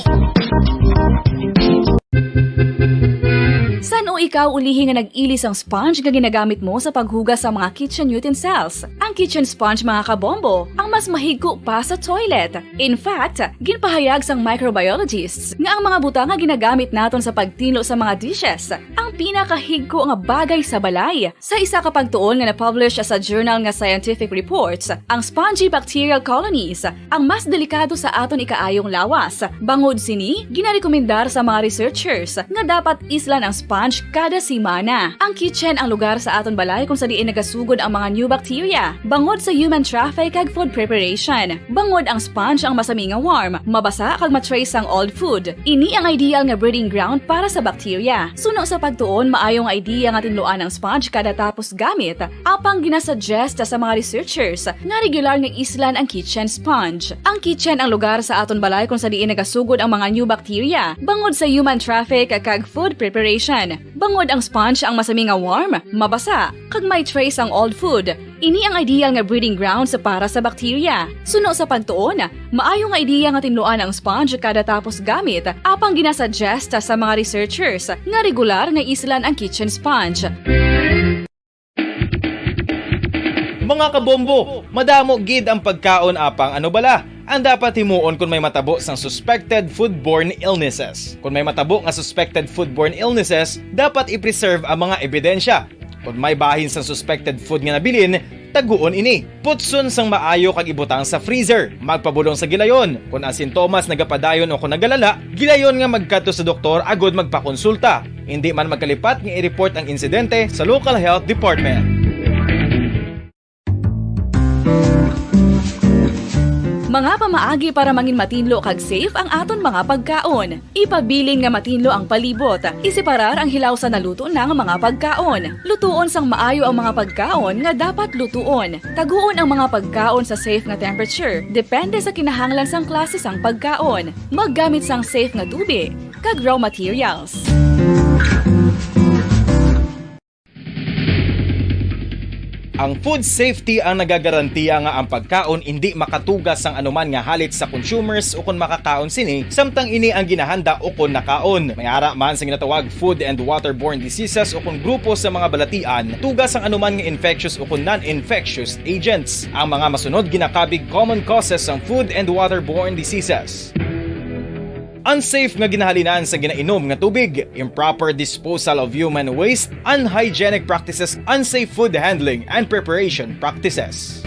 San o ikaw ulihi nga nag-ilis ang sponge nga ginagamit mo sa paghugas sa mga kitchen utensils? Ang kitchen sponge mga kabombo, ang mas mahigko pa sa toilet. In fact, ginpahayag sang microbiologists nga ang mga butang nga ginagamit naton sa pagtinlo sa mga dishes ang pinakahigko nga bagay sa balay. Sa isa ka pagtuon nga na-publish sa journal nga Scientific Reports, ang spongy bacterial colonies ang mas delikado sa aton ikaayong lawas. Bangod sini, ginarekomendar sa mga researchers nga dapat islan ang sponge kada simana. Ang kitchen ang lugar sa aton balay kung sa diin nagasugod ang mga new bacteria. Bangod sa human traffic kag food preparation. Bangod ang sponge ang masami nga warm, mabasa kag matrace ang old food. Ini ang ideal nga breeding ground para sa bacteria. Suno sa pagtuon, maayong idea nga tinluan ang sponge kada tapos gamit. Apang ginasuggest sa mga researchers nga regular nga islan ang kitchen sponge. Ang kitchen ang lugar sa aton balay kung sa diin nagasugod ang mga new bacteria. Bangod sa human traffic kag food preparation. Bangod ang sponge ang masami nga warm, mabasa, kag may trace ang old food. Ini ang ideal nga breeding ground sa para sa bacteria. Suno sa pagtuon, maayong idea nga tinluan ang sponge kada tapos gamit. Apang ginasuggest sa mga researchers nga regular nga islan ang kitchen sponge. Mga kabombo, madamo gid ang pagkaon apang ano bala ang dapat himuon kung may matabo sang suspected foodborne illnesses. Kung may matabo nga suspected foodborne illnesses, dapat i-preserve ang mga ebidensya. Kung may bahin sa suspected food nga nabilin, taguon ini. Putson sang maayo kag ibutang sa freezer. Magpabulong sa gilayon. Kung ang sintomas nagapadayon o kung nagalala, gilayon nga magkadto sa doktor agod magpakonsulta. Hindi man magkalipat nga i-report ang insidente sa local health department. Mga pamaagi para mangin matinlo kag safe ang aton mga pagkaon. Ipabilin nga matinlo ang palibot. Isiparar ang hilaw sa naluto na nga mga pagkaon. Lutuon sang maayo ang mga pagkaon nga dapat lutuon. Taguon ang mga pagkaon sa safe nga temperature. Depende sa kinahanglan sang klase sang pagkaon. Maggamit sang safe nga tubig kag raw materials. Ang food safety ang nagagarantiya nga ang pagkaon hindi makatugas sang anuman nga halit sa consumers o kung makakaon sini, samtang ini ang ginahanda o kung nakaon. May ara man sa ginatawag food and waterborne diseases o kung grupo sa mga balatian, tugas ang anuman nga infectious o kung non-infectious agents. Ang mga masunod ginakabig common causes ng food and waterborne diseases. Unsafe nga ginahalinan sa ginainom nga tubig, improper disposal of human waste, unhygienic practices, unsafe food handling and preparation practices.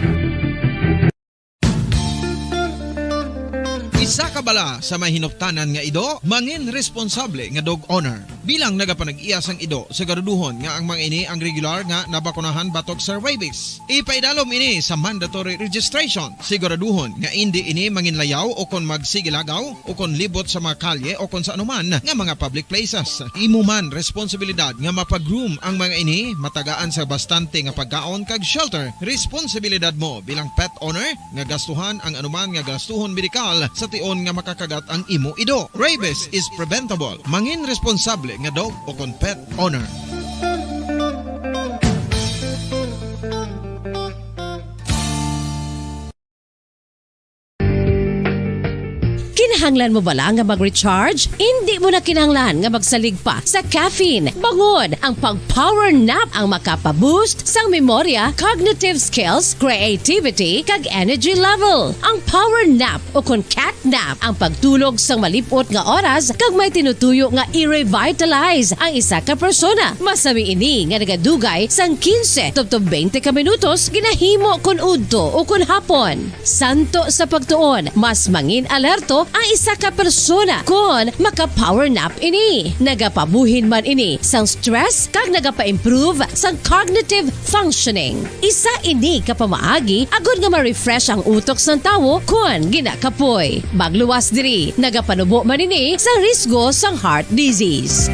Isa ka bala sa may hinuptanan nga ido, mangin responsable nga dog owner. Bilang nagapanag-iyas ang ido, siguraduhon nga ang mga ini ang regular nga nabakunahan batok sa rabies. Ipaidalom ini sa mandatory registration. Siguraduhon nga hindi ini manginlayaw o kon magsigilagaw o kon libot sa mga kalye o kon sa anuman nga mga public places. Imo man responsibilidad nga mapag-groom ang mga ini, matagaan sa bastante nga pagkaon kag shelter. Responsibilidad mo bilang pet owner nga gastuhan ang anuman nga gastuhon medikal sa tion nga makakagat ang imo ido. Rabies is preventable. Mangin responsable nga dog o kon pet owner. Kinahanglan mo bala nga mag-recharge? Hindi mo na kinahanglan nga magsalig pa sa caffeine. Bangod, ang pag-power nap ang makapaboost sang memorya, cognitive skills, creativity, kag energy level. Ang power nap o kon cat nap ang pagtulog sang malipot nga oras kag may tinutuyo nga i-revitalize ang isa ka persona. Masami ini nga nagadugay sang 15 to 20 ka minutos ginahimo kun udto o kun hapon. Santo sa pagtuon, mas mangin alerto ang isa ka persona kung maka-power nap ini. Nagapabuhin man ini sang stress kag nagapa-improve sang cognitive functioning. Isa ini kapamaagi agud nga ma-refresh ang utok sang tawo kung ginakapoy. Magluwas diri, nagapanubo man ini sa risgo sang heart disease.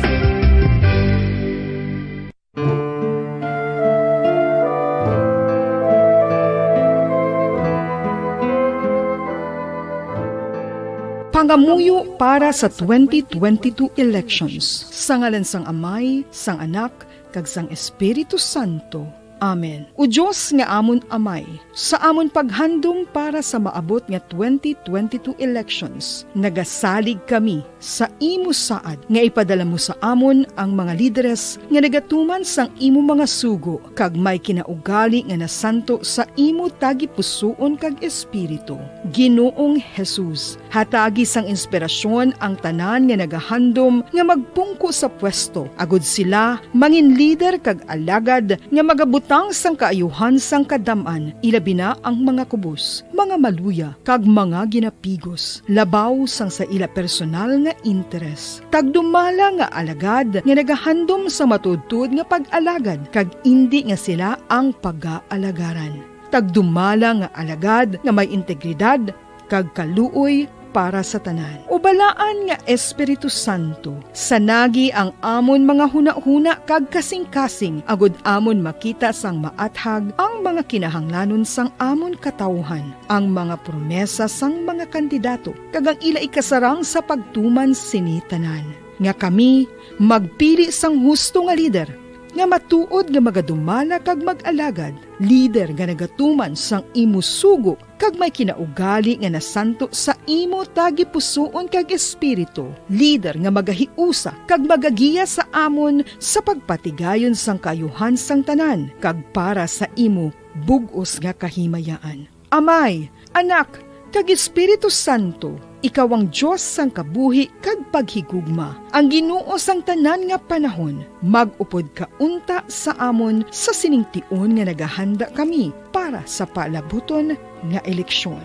Pangamuyo para sa 2022 elections. Sa ngalan sang Amay, sang Anak, kag sang Espiritu Santo. Amen. O Diyos nga amon Amay, sa amon paghandom para sa maabot nga 2022 elections, nagasalig kami sa imo saad nga ipadala mo sa amon ang mga lideres nga nagatuman sang imo mga sugo kag may kinaugali nga nasanto sa imo tagipusoon kag espiritu. Ginoong Jesus, hatagi sang inspirasyon ang tanan nga nagahandom nga magpungko sa pwesto, agud sila mangin leader kag alagad nga magabutang sang kaayuhan sang kadaman, ilabi na ang mga kubos, mga maluya, kag mga ginapigos, labaw sang sa ila personal nga interes. Tagdumala nga alagad nga nagahandom sa matudtud nga pag-alagad, kag indi nga sila ang pag-aalagaran. Tagdumala nga alagad nga may integridad, kag kaluoy para sa tanan. Ubalaan nga Espiritu Santo, sanagi ang amon mga huna-huna kag kasing-kasing, agud amon makita sang maathag ang mga kinahanglanon sang amon katawhan, ang mga promesa sang mga kandidato, kag ang ila ikasarang sa pagtuman sini tanan. Nga kami magpili sang husto nga lider, nga matuod nga magadumala kag mag-alagad, lider nga nagatuman sang imo sugo kag may kinaugali nga nasanto sa imo tagipusoon kag espiritu, lider nga magahiusa kag magagiya sa amon sa pagpatigayon sang kayuhan sang tanan kag para sa imo bug-os nga kahimayaan. Amay, Anak, kag Espiritu Santo, Ikaw ang Diyos sang kabuhi kag paghigugma. Ang Ginoo sang tanan nga panahon, mag-upod ka unta sa amon sa siningtion nga nagahanda kami para sa palabuton nga eleksyon.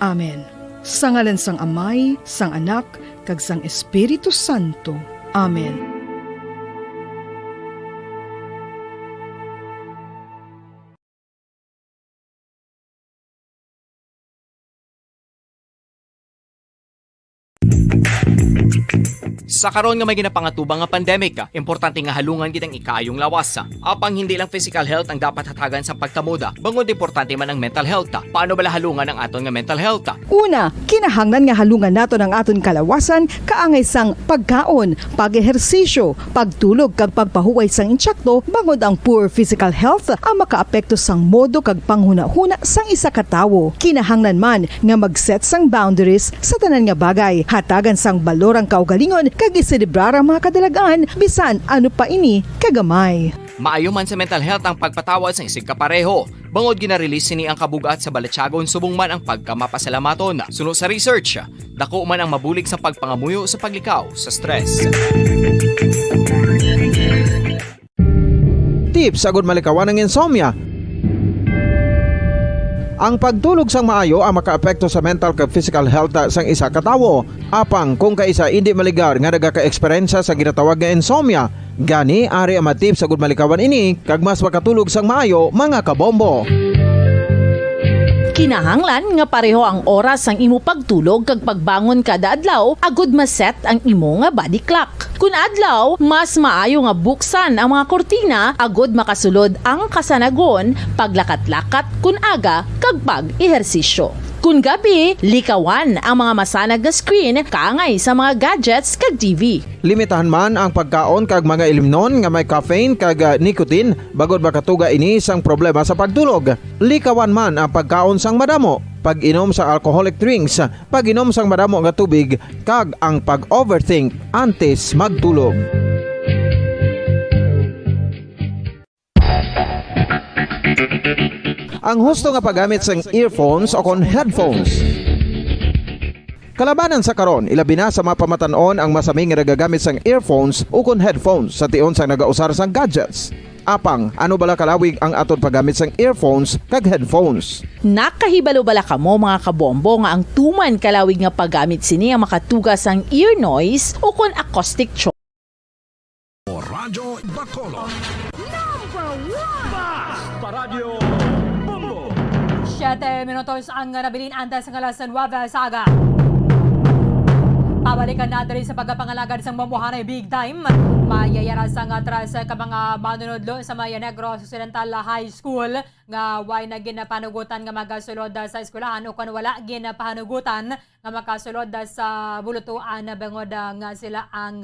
Amen. Sa ngalan sang Amay, sang Anak, kag sang Espiritu Santo. Amen. Sa karon nga may ginapangatubang nga pandemic, importante nga halungan kitang ikaayong lawas. Apang hindi lang physical health ang dapat hatagan sa pagkamuda, bangod importante man ang mental health. Paano bala halungan ang aton nga mental health? Una, kinahanglan nga halungan nato ang aton kalawasan kaangay sang pagkaon, pag-ehersisyo, pagtulog kag pagpahuway sang insyakto bangod ang poor physical health ang makaapekto sang modo kag panghuna-huna sang isa ka tawo. Kinahanglan man nga mag-set sang boundaries sa tanan nga bagay, hatagan sang balorang kaugalingon kag iselebrar ang mga kadalagaan bisan ano pa ini kagamay. Maayo man sa mental health ang pagpatawad sa isig kapareho. Bangod ginarelease ni ang kabugat sa Balatyagon subong man ang pagkamapasalamaton. Suno sa research, dako man ang mabulig sa pagpangamuyo sa paglikaw sa stress. Tips agud malikawan ng insomnia. Ang pagtulog sang maayo ang makaapekto sa mental kag physical health sang isa ka tawo. Apang kung kaisa hindi maligar nga nagaka-eksperyensya sa ginatawag nga insomnia, gani ari ang matip sa gud malikawan ini kag mas makatulog sang maayo mga kabombo. Kinahanglan nga pareho ang oras ang imo pagtulog kag pagbangon kada adlaw agud maset ang imo nga body clock. Kun adlaw, mas maayo nga buksan ang mga kortina agud makasulod ang kasanagon, paglakat-lakat kun aga kag pag-ehersisyo. Kun gabi, likawan ang mga masanag nga screen kaangay sa mga gadgets kag TV. Limitahan man ang pagkaon kag mga ilimnon nga may caffeine kag nicotine bagod makatuga ini sang problema sa pagtulog. Likawan man ang pagkaon sang madamo, pag-inom sa alcoholic drinks, pag-inom sang madamo nga tubig kag ang pag-overthink antes magtulog. Ang husto nga paggamit sang earphones o kon headphones. Kalabanan sa karon, ilabi na sa mga pamatanon ang masaming nga nagagamit sang earphones o kon headphones sa tion sang nagausar sang gadgets. Apang, ano bala kalawig ang aton paggamit sang earphones kag headphones? Nakahibalo bala kamo mga kabombo nga ang tuman kalawig nga paggamit sini ang makatugas ang ear noise o kon acoustic choice. Radyo Bacolod. Paradyo Bombo. 7 minutos ang nabilin antes ng alas 9 saga. Pabalikan na dali sa pagkapangalagad sa Bombohanay Big Time. Mayayara sa atras ka mga manunodlo sa Maya Negro Occidental High School nga way na ginapanugutan nga magasulod sa eskwelahan o kung wala ginapanugutan nga makasulod sa bulutuan na bangod nga sila ang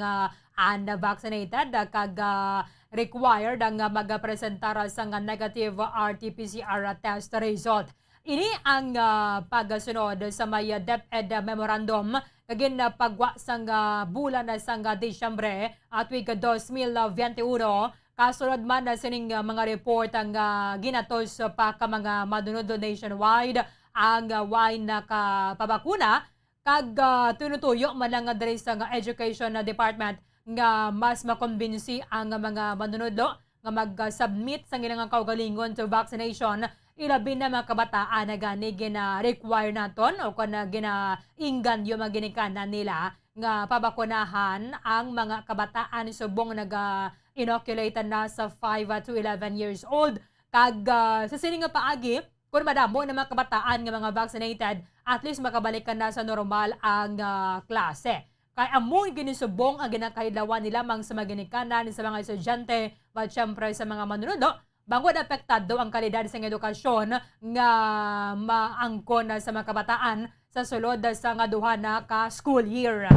unvaccinated kag required ang magapresentar sa negative RT-PCR test result. Ini ang pagsunod sa may DepEd memorandum kagin pagwa sang bulan sang Disyembre at tuig 2021 kasunod man na sining mga report ang ginatos pa ka mga madunod nationwide ang way nakapabakuna kag tinutuyo man lang diri sa Education Department nga mas makonbinsi ang mga manunodlo nga mag-submit sa ilang kaugalingon to vaccination. Ilabi na mga kabataan na gani gina-require naton o kung gina-inggan yung mga ginikanan nila nga pabakunahan ang mga kabataan subong nag-inoculate na sa 5 to 11 years old. Kag sa sining nga paagi, kung madamo na mga kabataan nga mga vaccinated, at least makabalikan na sa normal ang klase. Kaya among ginisubong ang ginakahidlawan nila mang sa mga ginikanan sa mga estudyante at syempre sa mga manunudo, bangod apektado ang kalidad sa edukasyon nga maangkon sa mga kabataan sa sulod sa nga duha na ka school year.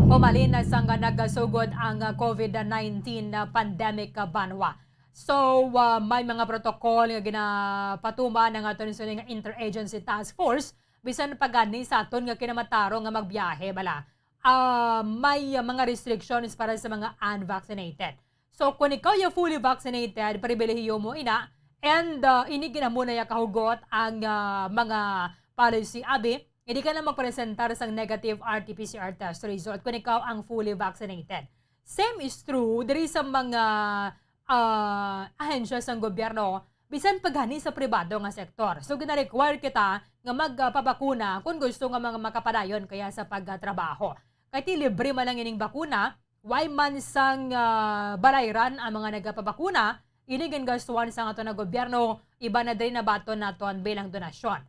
Umalin na sa nga nagasugod ang COVID-19 pandemic banwa. So, may mga protocol nga ginapatuman ng aton nga Interagency Task Force bisan pagani sa aton nga kinamataro nga magbiyahe bala. May mga restrictions para sa mga unvaccinated. So kung ikaw yung fully vaccinated, pribilehiyo mo ina and ini ginamo na kahugot ang mga policy abi hindi ka na magpresentar sa negative RT-PCR test result kung ikaw ang fully vaccinated. Same is true diri sa mga ahensya sa gobyerno, bisan paghani sa pribado nga sektor. So gina-require kita nga magpabakuna kung gusto nga mga makapadayon kaya sa pagtrabaho. Kaya ti libre man ang ining bakuna, why man sang balayran ang mga nagpabakuna, inigin gastuan sa ato na gobyerno, iba na din na baton naton bilang donasyon.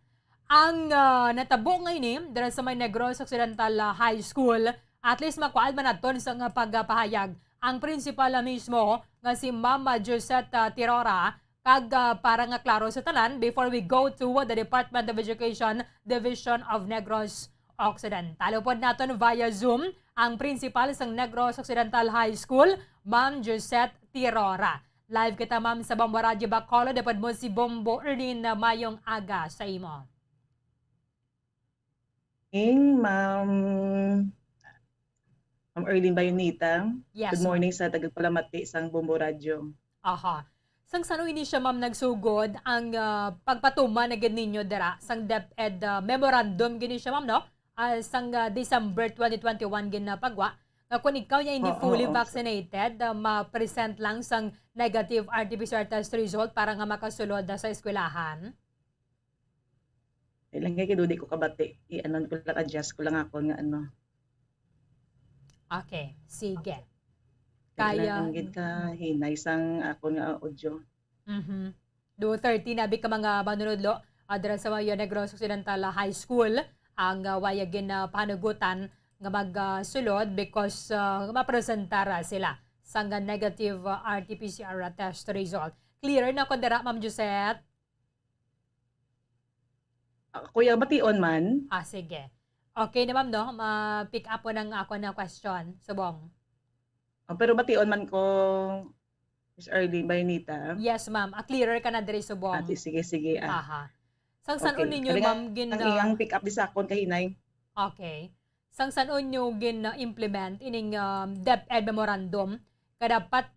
Ang natabo nga ini, dahil sa may Negros Occidental High School, at least makual man naton sa pagpahayag, ang principal mismo nga si Mama Josette Tirora, kag para nga klaro sa tanan before we go to the Department of Education Division of Negros Occidental. Upod naton via Zoom ang principal sang Negros Occidental High School, Ma'am Josette Tirora. Live kita ma'am sa Bombo Radio Bacolod, dapad mo si Bombo Erlin na mayong aga sa imo. Ma'am Erlin Bayonita. Yes, Good morning sa tagapalamati sang Bombo Radio. Aha. Sang sano ini siya ma'am nagsugod ang pagpatuma na ninyo dira sang DepEd memorandum gini siya ma'am no? Sang December 2021 ginapagwa nga kung ikaw ya hindi fully vaccinated, ma-present lang sang negative RT-PCR test result para nga makasulod sa eskwelahan. Ilang kay kidudi ko kabati. I-anon ko lang, adjust ko lang ako nga ano. Okay, sige. Kaya ka hinay sang ako nga audio. Do 30 nabi ka mga manunodlo adra sa Mayo Negros Occidental High School ang wayagin na panugutan nga magsulod because mapresentara sila sa negative RT-PCR test result. Clear na ko dira Ma'am Josette? Kuya bation man. Sige. Okay na ma'am no, ma-pick up po ng ako na question. Subong. Pero bation man ko Miss Erlin Bayonita. Yes ma'am, clearer ka na diri subong. Sige. Aha. Sang ninyo ma'am gin ang iyang pick up di sa akon kahinay. Okay. Sang nyo gin implement ining DepEd memorandum kadapat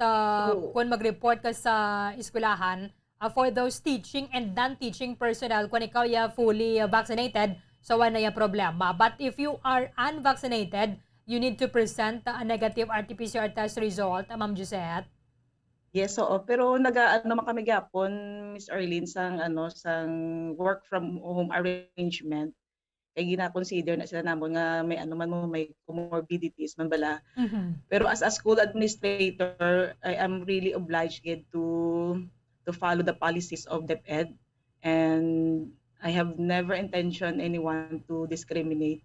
kung mag-report ka sa eskwelahan for those teaching and non-teaching personnel kung ikaw ya fully vaccinated, so wala ya problema. But if you are unvaccinated, you need to present a negative RT-PCR test result, Ma'am Josette. Yes, oo. Pero nag-ano man kami gapon, Miss Erlin, sang work from home arrangement. Kaya gina-consider na sila namon nga may may comorbidities man bala. Pero as a school administrator, I am really obliged to follow the policies of DepEd, and I have never intention anyone to discriminate.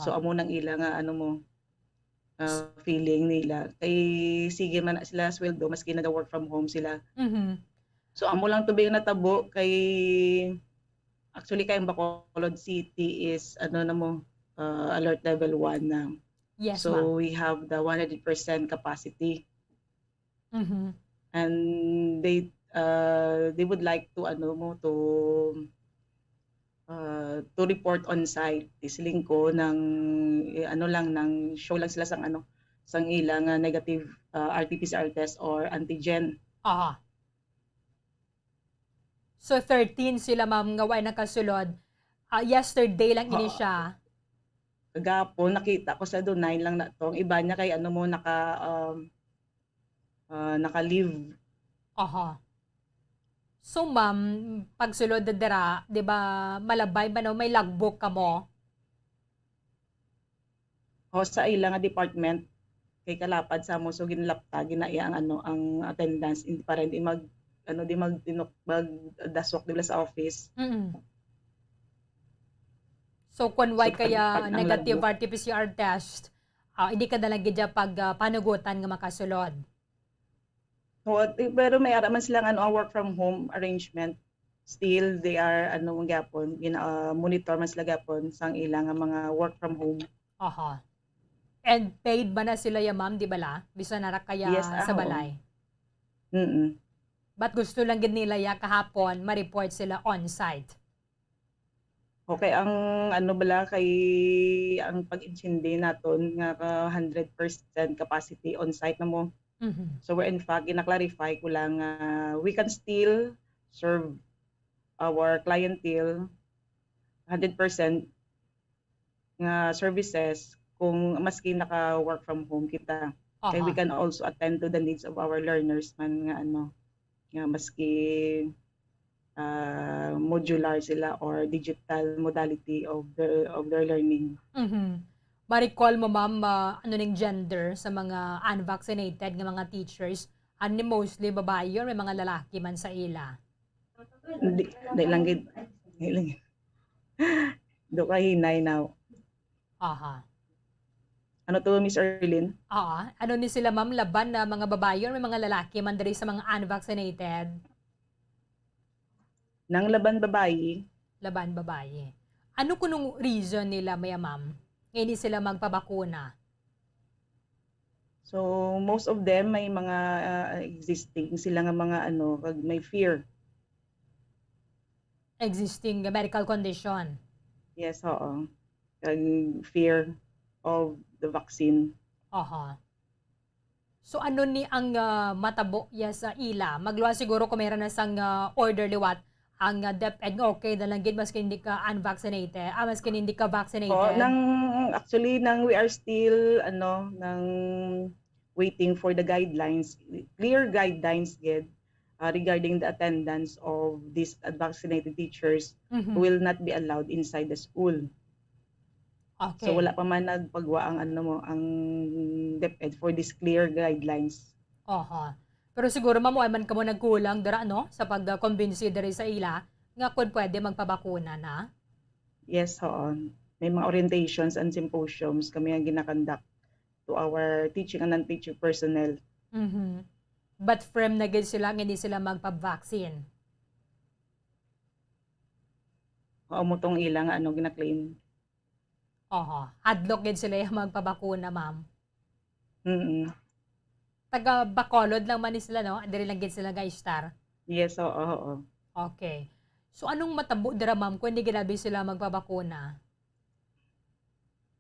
So amo nang ila nga feeling nila kay sige man na sila sweldo maski naga-work from home sila. So amo lang tubig natabo kay actually kay Bacolod City is alert level 1 na. Yes, so ma'am. we have the 100% capacity. And they would like to to report on site. Isiling ko ng nang show lang sila sang ilang negative RT-PCR test or antigen. So 13 sila ma'am nga way nakasulod. Yesterday lang ini siya. Kagapon nakita ko sa doon 9 lang na to. Ang iba niya kay naka-leave. So ma'am, pagsulod dira, 'di ba, malabay ba no may logbook ka mo? Sa ilang department kay kalapad sa mo so ginlapta ginaiya ang attendance hindi para hindi mag daswak dila sa office. So kung why kaya negative RT-PCR test, hindi ka na lang gidya pag panugutan nga makasulod. Pero may araman silang work from home arrangement. Still they are gapon monitor man sila gapon sang ilang mga work from home. And paid ba na sila ya ma'am, di ba la? Bisa na ra kaya Yes, sa balay. But gusto lang gid nila ya kahapon ma-report sila on site. Okay, ang kay ang pag-intindi naton nga 100% capacity on site na mo. So we're in fact ina-clarify ko lang we can still serve our clientele 100% nga services kung maski naka-work from home kita. Kaya we can also attend to the needs of our learners man nga nga maski modular sila or digital modality of their learning. Ma-recall mo ma'am, ano ning gender sa mga unvaccinated nga mga teachers? Ano mostly babae yun, may mga lalaki man sa ila? Di lang gid. Do ka hinay now. Ano to, Miss Erlyn? Ano ni sila ma'am, laban na mga babae yun, may mga lalaki man diri sa mga unvaccinated? Nang laban babae. Laban babae. Ano kunong reason nila, maya ma'am? Hindi sila magpabakuna? So most of them may mga existing sila nga mga kag may fear. Existing medical condition? Yes, oo. Kag fear of the vaccine. So ano ni ang matabo ya sa ila? Magluwa siguro kung mayroon na sang order liwat ang DepEd nga okay na lang gid maski hindi ka unvaccinated, maski hindi ka vaccinated. Actually we are still nang waiting for the guidelines, clear guidelines gid regarding the attendance of these unvaccinated teachers who will not be allowed inside the school. So wala pa man nagpagwa ang ang DepEd for these clear guidelines. Pero siguro ma'am, ay man ka mo nagkulang dara sa pag-convince diri sa ila nga kung pwede magpabakuna na? Yes, oo. May mga orientations and symposiums kami ang ginakandak to our teaching and non-teaching personnel. But firm na gid sila nga hindi sila magpa-vaccine? Mo tong ilang gina-claim. Hadlock gid sila yung magpabakuna, ma'am? Taga Bacolod lang man sila, no? Diri lang gid sila ga-star? Yes, oo. Okay. So anong matabo dira, ma'am, kung hindi ginabi sila magpabakuna?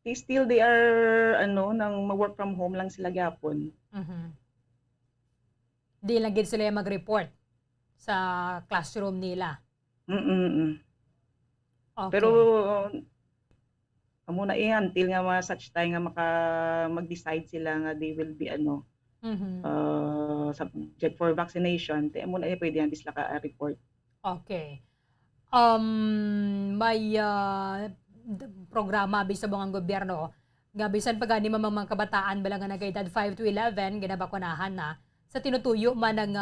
They are nang ma-work from home lang sila gyapon. Di lang gid sila mag-report sa classroom nila. Okay. Pero muna until nga such time nga mag-decide sila nga they will be subject for vaccination, muna pwede yan sila ka-report. Okay. May programa bisa bang ang gobyerno nga bisan pa gani mga kabataan bala nga nag-edad 5 to 11 ginabakunahan na sa tinutuyo man ang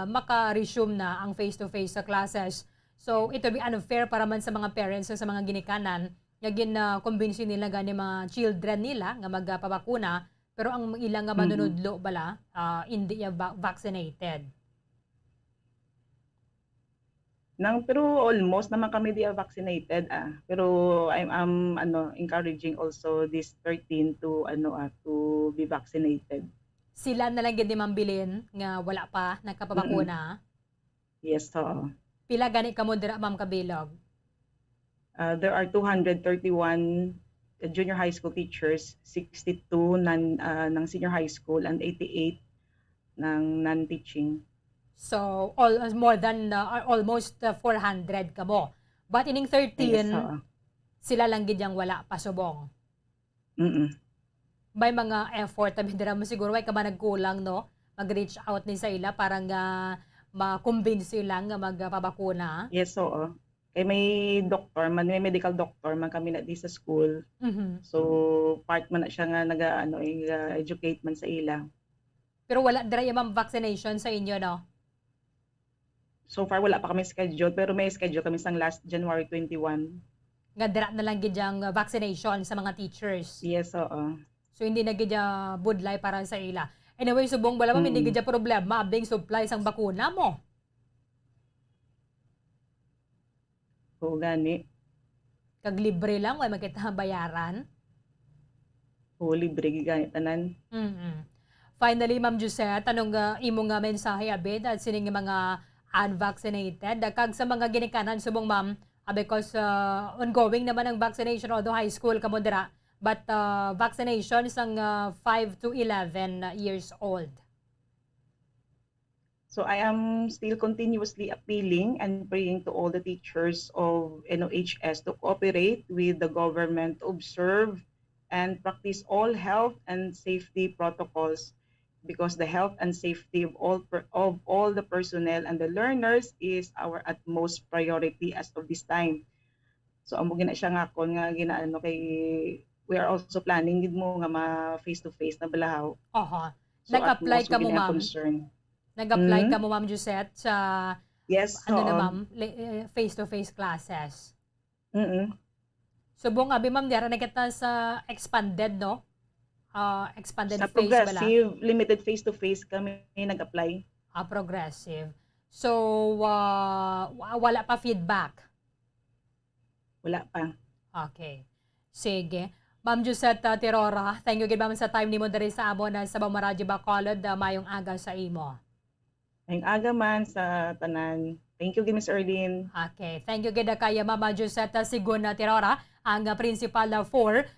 maka-resume na ang face-to-face sa classes. So ito be unfair para man sa mga parents sa mga ginikanan nga gin-convince nila gani mga children nila nga magpabakuna pero ang ilang nga manunudlo bala hindi vaccinated. Pero almost naman kami di vaccinated pero I'm encouraging also this 13 to to be vaccinated. Sila na lang gid ni Ma'am Bilin nga wala pa nakapabakuna? Yes, oo. Pila gani kamo dira, Ma'am Kabilog? There are 231 junior high school teachers, 62 ng senior high school and 88 ng non-teaching. So more than almost 400 kamo. But ining 13 yes, sila lang gid yang wala pasubong. May mga effort dira mo siguro way ka ba nagkulang no? Mag-reach out ni sa ila para nga ma-convince sila nga magpabakuna. Yes, oo. Kay may doctor man, may medical doctor man kami na di sa school. So part man na siya nga educate man sa ila. Pero wala dira yung vaccination sa inyo, no? So far wala pa kami schedule pero may schedule kami sang last January 21. Nga dira na lang gid ang vaccination sa mga teachers. Yes, oo. So hindi na gid budlay para sa ila. Anyway, subong bala mo hindi gid problema abing supply sang bakuna mo. O gani. Kag libre lang way makita bayaran. O libre gani tanan. Finally, Ma'am Josette, anong imong mensahe abed at sining mga unvaccinated kag sa mga ginikanan subong ma'am because ongoing naman ang vaccination although high school kamo dira but vaccination sang 5 to 11 years old. So I am still continuously appealing and praying to all the teachers of NOHS to cooperate with the government to observe and practice all health and safety protocols, because the health and safety of all the personnel and the learners is our utmost priority as of this time. So amo gina siya nga kon nga ginaano kay we are also planning gid mo nga ma face to face na balahaw. Oho. So Nag-apply utmost ka mo, gina ma'am? concern. Nag-apply ka Hmm? mo, Ma'am Josette, sa Yes, ano na, oo. ma'am, face-to-face classes. Mm. Subong abi, ma'am, dira na kita sa expanded, no? Expanded Sa phase bala. progressive limited face to face kami nag-apply. Progressive. So, wala pa feedback. Wala pa. Okay. Sige. Ma'am Josette Tirora, thank you gid ma'am sa time nimo diri sa amo na sa Bamaradyo Bacolod, mayong aga sa imo. Ngayong aga man sa tanan. Thank you, Miss Erlyn. Okay. Thank you gid kay Mama Josette Sigon Tirora, ang principal 4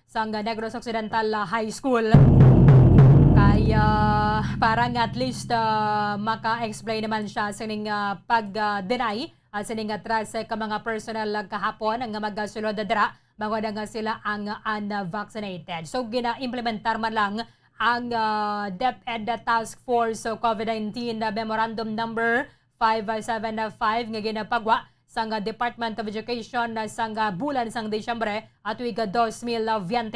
sa Negros Occidental High School. Kaya parang at least maka-explain naman siya sa ning pag-deny sa ning atras ka mga personal kahapon ang magasulod dira bago nga sila ang unvaccinated. So gina-implementar man lang ang DepEd Task Force COVID-19 Memorandum Number 575 nga ginapagwa sa Department of Education sa bulan sang Disyembre at tuig 2021.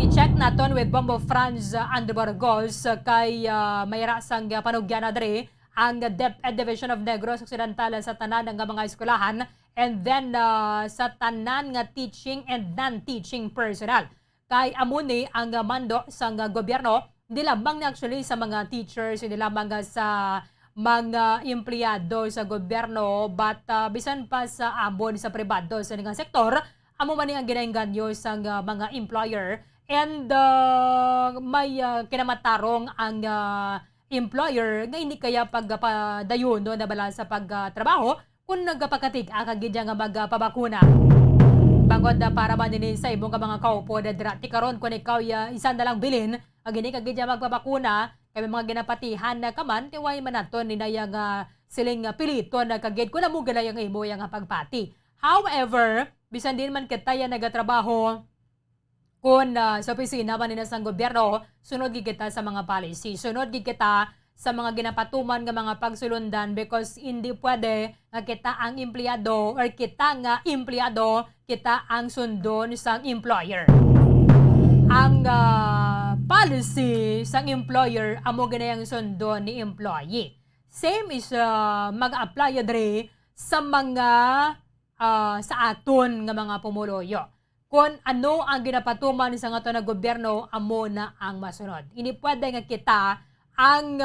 I-check naton with Bombo Franz Andrew Burgos kay mayra sang panugyan na diri ang DepEd Division of Negros Occidental sa tanan nga mga eskwelahan and then sa tanan nga teaching and non-teaching personnel. Kay amuni ang mando sa gobyerno, hindi lamang na actually sa mga teachers, hindi lamang sa mga empleyado sa gobyerno, but bisan pa sa abon sa pribado sa nga sektor, amo man ang ginainganyo sa mga employer and may kinamatarong ang employer nga hindi kaya pagpadayon no, na bala sa pagtrabaho kung nagpakatig kagid nga magpabakuna. Bangod na para man din sa ibong mga kaupo na drati karon kung ikaw isa na lang bilin ang gini kagid magpabakuna kay mga ginapatihan na kaman tiway man naton ni nayang siling pilito na kagid kun amo galay ang imo yang pagpati. However, bisan din man kita nagatrabaho kung sa opisina man nila sang gobyerno, sunod gid kita sa mga policy. Sunod gid kita sa mga ginapatuman nga mga pagsulundan because hindi pwede nga kita ang empleyado or kita nga empleyado, kita ang sundon sang employer. Ang policy sang employer amo ginayang sundon ni employee. Same is mag-apply diri sa mga sa aton nga mga pumuloyo. Kung ano ang ginapatuman sa nga na gobyerno, amo na ang masunod. Hindi pwede nga kita ang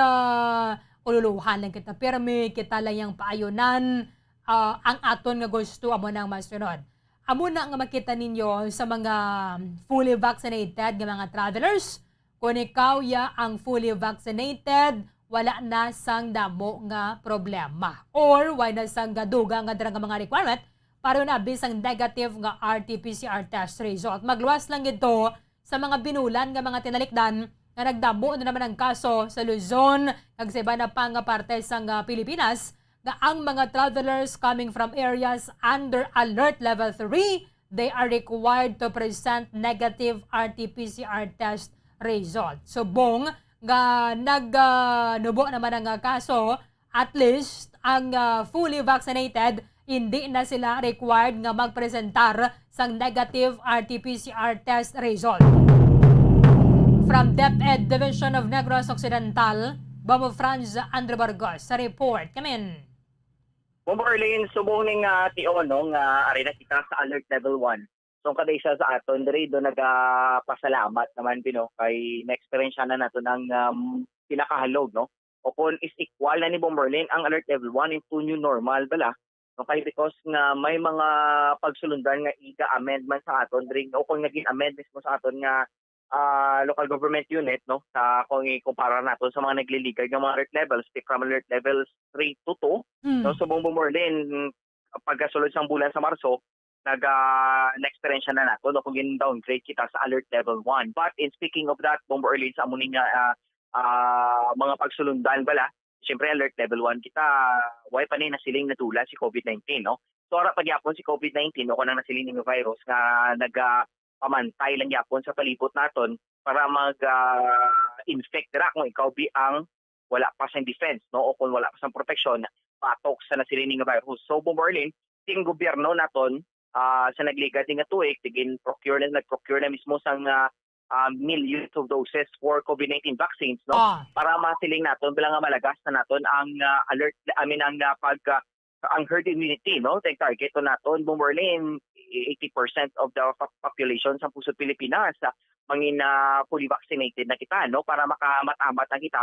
ululuhan lang kita pirmi, kita lang yung paayunan, ang aton nga gusto, amo na ang masunod. Amo na nga makita ninyo sa mga fully vaccinated nga mga travelers. Kung ikaw ang fully vaccinated, wala na sang damo nga problema. Or wala na sang gaduga nga dara nga mga requirement para na bisang negative nga RT-PCR test result. Magluwas lang ito sa mga binulan nga mga tinalikdan nga nagdamo na naman ang kaso sa Luzon kag sa iba na pang parte sa Pilipinas nga ang mga travelers coming from areas under alert level 3, they are required to present negative RT-PCR test result. So bong nga nagnubo naman ang kaso, at least ang fully vaccinated hindi na sila required nga magpresentar sang negative RT-PCR test result. From DepEd Division of Negros Occidental, Bombo Franz Andrew Burgos sa report. Come in. Bombo Erlyn, subong ning TO no nga ari na kita sa alert level 1. So kada isa sa aton diri do nagapasalamat naman pino kay na-experience na nato ng pinakahalog no. O kung is equal na ni Bombo Erlyn ang alert level 1 into new normal bala. Okay, because nga may mga pagsulundan nga ika-amendment sa aton diri o kung naging amendment mo sa aton nga local government unit no sa kung ikumpara nato sa mga nagliligay ng mga alert levels from alert levels 3 to 2 no so Bombo Erlyn pagkasulod sang bulan sa Marso nag-experience na nato no kung gin-downgrade kita sa alert level 1. But in speaking of that, Bombo Erlyn sa amuning mga pagsulundan bala, Siyempre, alert level 1 kita, why pa na nasiling natula si COVID-19, no? So, ara pagyapon si COVID-19, o kanang nasiling ng virus nga pamantay lang yapon sa palibot naton para mag-infect dira kung ikaw ang wala pa sa defense, no? O kung wala pa sa protection, patok sa nasiling ng virus. So, Bomberlin, ting gobyerno naton, sa nagligad nga tuig, nag-procure na mismo sang millions of doses for COVID-19 vaccines, no? Para masiling naton bilang nga malagas na naton ang ang herd immunity, no? Target to naton Bomberlin 80% of the population sa pusod Pilipinas mangin fully vaccinated na kita, no? Para makamatamat na kita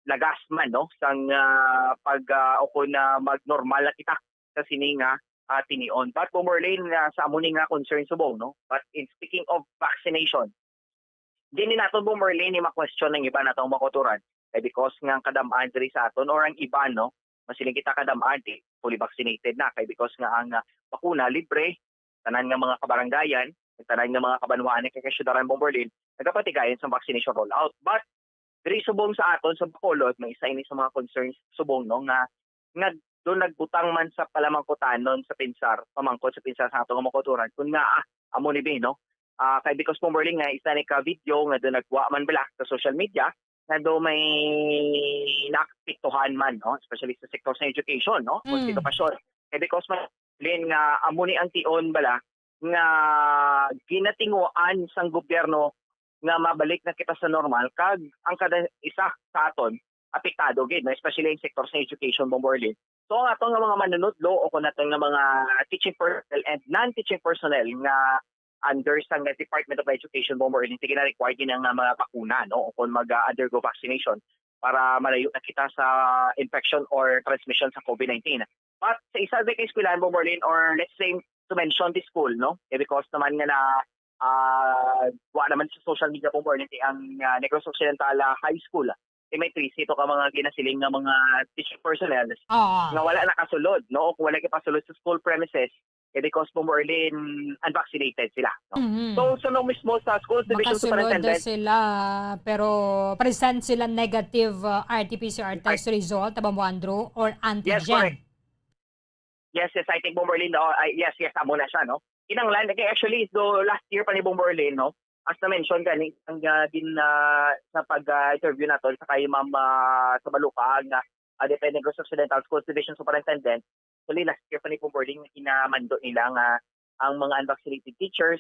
lagas man, no? Sang o na mag-normal na kita sa sininga tinion. But Bomberlin sa amo nga concern subong, no? But in speaking of vaccination, dini naton Bomberlin ni ma-question ng iba natong makuturan. Because nga kadamaan diri sa aton or ang iba, no? Masiling kita kadamaan fully vaccinated na kay because nga ang bakuna libre tanan nga mga kabarangayan, tanan nga mga kabanwaan kay kasyudaran Bomberlin nagapatigayon sa vaccination rollout. But diri subong sa aton sa Bacolod may isa ini sa mga concerns subong, no, nga doon nagbutang man sa palamangkutanon sa pinsar, pamangkot sa pinsar sa atong makuturan kun nga amo ni be, no? Kay because Bomberlin nga isa ni ka video nga doon nagwa man bala sa social media na do may nakapiktuhan man, no? Especially sa sector sa education, no? Kung edukasyon. Kay because man nga amo ni ang tion bala nga ginatinguan sang gobyerno nga mabalik na kita sa normal kag ang kada isa sa aton apektado gid, no? Especially in sector sa education Bomberlin. So ang atong nga mga manunodlo o kung atong nga mga teaching personnel and non-teaching personnel nga under sa Department of Education Bomberlin, sige na required din ang mga bakuna, no? O kung mag-undergo vaccination para malayo na kita sa infection or transmission sa COVID-19. But sa isa sa eskwelahan Bomberlin or let's say to mention the school, no? Because naman nga na wa naman sa social media Bomberlin ang Negros Occidental High School. May 3 ito ka mga ginasiling nga mga teaching personnel nga wala nakasulod, no? O kung wala kipasulod sa school premises, because Bomberlin unvaccinated sila, no? So sunong mismo sa school division superintendent sila pero present sila negative RT-PCR test result Bomboandro or antigen. Yes, I think Bomberlin, yes, amo na siya, no? Kinanglan actually so last year pa ni Bomberlin, no? As na-mention gani ang sa pag-interview natin sa kay Ma'am sa Baluka nga Dependent Negros Occidental Schools Division Superintendent. So last year pa ni Bomberlin inamando nila nga ang mga unvaccinated teachers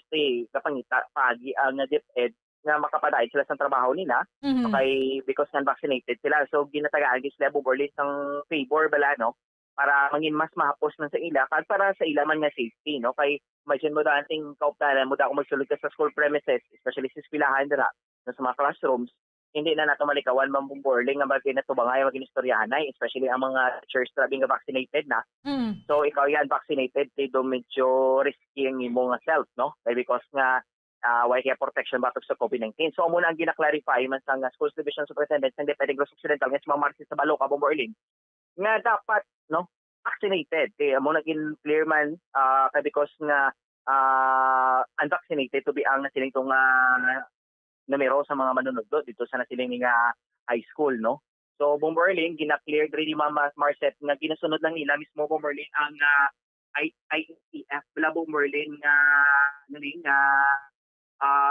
kapangita pagi ang DepEd nga makapadayag sila sa trabaho nila kay because unvaccinated sila. So ginatagaan sila Bomberlin sang favor bala, no? Para mangin mas mahapos man sa ila kag para sa ila man nga safety, no? Kay imagine mo da anting kauptanan mo da kung magsulod ka sa school premises, especially sa eskwelahan dira sa mga classrooms, hindi na nato malikawan man Bomberlin nga bagay na tubangay maging istoryahanay, especially ang mga teachers trabi nga vaccinated na. So ikaw yan vaccinated, do medyo risky ang imo nga self, no? Kay because nga why kaya protection batok sa COVID-19. So muna ang gina-clarify man sa Schools Division Superintendent ng Dependent Negros Occidental nga si Ma'am Marcy sa Baluka Bomberlin nga dapat, no, vaccinated. Amo naging clear man kay because nga unvaccinated to be ang nasiling tong numero sa mga manunod dito sa nasiling nga high school, no? So Bomberlin gina-clear diri ni Ma'am Marcet nga ginasunod lang nila mismo Bomberlin ang IEF bala Bomberlin nga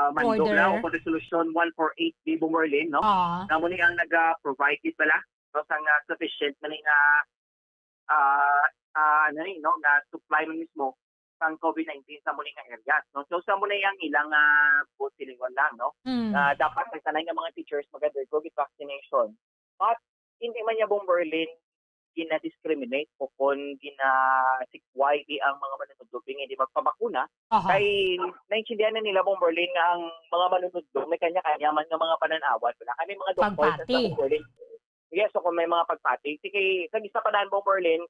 mandog na o resolution 148 di Bomberlin, no? Namo ni ang nag-provide it bala no sang sufficient man nga no nga supply man mismo sang COVID-19 sa muli nga areas, no? So sa muli ang ilang busilingon lang, no? Dapat sa tanay nga mga teachers mag-undergo vaccination. But hindi man niya Bomberlin gina-discriminate o kung gina-sikway ang mga manunod hindi magpabakuna. Kay naintindihan na nila Bomberlin nga ang mga manunod may kanya-kanya man nga mga pananawat. Wala kami mga doktor sa Bomberlin. Yes, so kung may mga pagpati, sige, sa isa pa daan Bomberlin,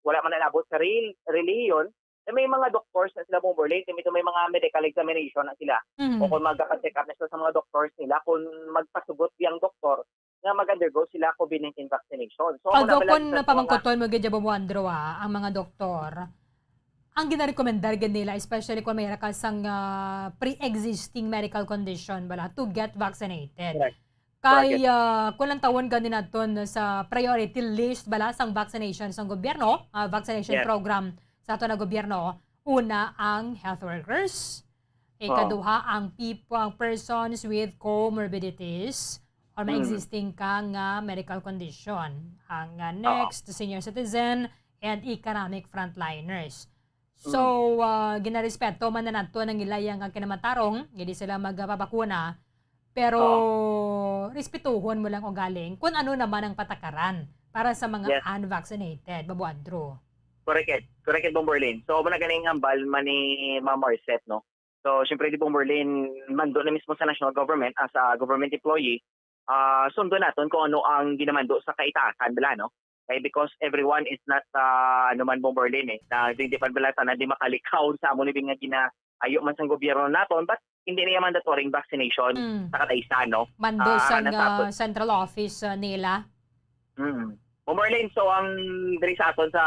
wala man nalabot sa reliyon, may mga doctors na sila Bomberlin, may mga medical examination na sila. O kung magka-check up na sila sa mga doctors nila, kung magpasugot yung doktor, nga mag-undergo sila COVID-19 vaccination. So, although kung napamangkoton mo gadya Bomboandro ang mga doktor, ang ginarekomendar nila, especially kung may rakasang pre-existing medical condition bala, to get vaccinated. Correct. Kay kulang tawon ganin naton sa priority list bala sang vaccination sa gobyerno, vaccination Yes. program sa ato na gobyerno. Una ang health workers, ikaduha ang persons with comorbidities or may existing kang medical condition. Ang next, senior citizen and economic frontliners. So, ginarespeto man na nato ng ilayang kinamatarong, hindi sila magpapakuna. Pero respetuhon mo lang o galing kung ano naman ang patakaran para sa mga unvaccinated. Babu Andrew. Correct, Bomberlin. So, muna ganing hambal man ni Ma'am Marcet, no? So, syempre, di Bomberlin, mando na mismo sa national government as a government employee, sundo natin kung ano ang ginamando sa kaitaasan bala, no? Okay, because everyone is not, Bomberlin, na hindi pa bala na di makalikaw sa amon nga ginaayo man sa gobyerno naton, but hindi niya mandatory vaccination sa kataisan, no? Mando sa central office nila. Bomberlin, so ang diri sa aton sa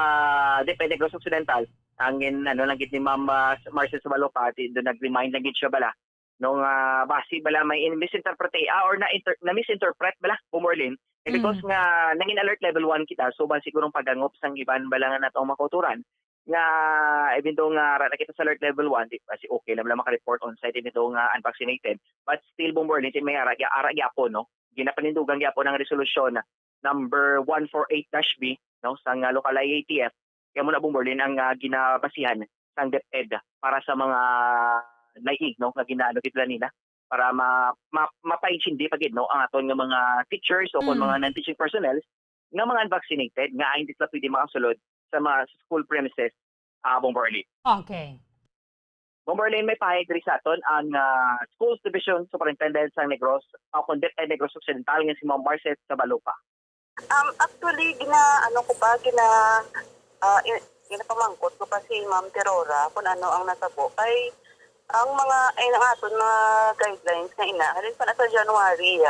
DepEd Negros Occidental, ang lang gid ni Ma'am Marcel Sabaloca, do nag-remind lang gid siya bala nung basi bala may misinterpret or na misinterpret bala Bomberlin, because nga nangin alert level 1 kita, so ba sigurong pagangop sang iban bala nga natong makuturan nga even though nga ra kita sa alert level 1, di kasi okay lang maka-report on site nito nga unvaccinated, but still Bomberlin may ara gyapon, no? Ginapanindugan gyapon ang resolusyon number 148-B, no, sa local IATF. Kaya muna Bomberlin ang ginabasihan sang DepEd para sa mga naig, no, nga ginaano kitla nila para mapaintindi pagid, no, ang aton nga mga teachers o kung mga non-teaching personnel nga mga unvaccinated nga hindi sila pwede makasulod sa mga school premises, Bomberlin. Okay. Bomberlin, may pahayag diri sa aton ang Schools Division Superintendent sa Negros, o DepEd Negros Occidental nga si Ma'am Marcet Sabaloca. Actually, ginapamangkot ko pa si Ma'am Terora kung ano ang natabo. Ay, ang aton mga guidelines nga halin pa na sa January,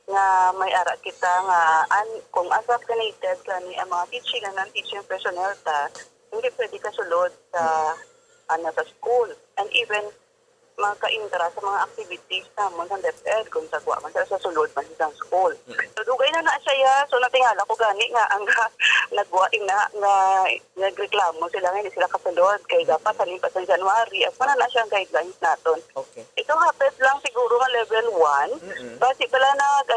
nga may ara kita nga kung unvaccinated kani ang mga teaching and non-teaching personnel hindi pwede kasulod sa sa school. And even maka-intra sa mga activities namon sa DepEd kung sagwa man sa sulod man sa school. So dugay na siya, so natingala ko gani nga ang nagwaing na nga nagreklamo sila nga hindi sila kasulod kay dapat halin pa sa January at na siya ang guidelines naton. Okay. Ito hapit lang siguro nga level 1. Basi pala sila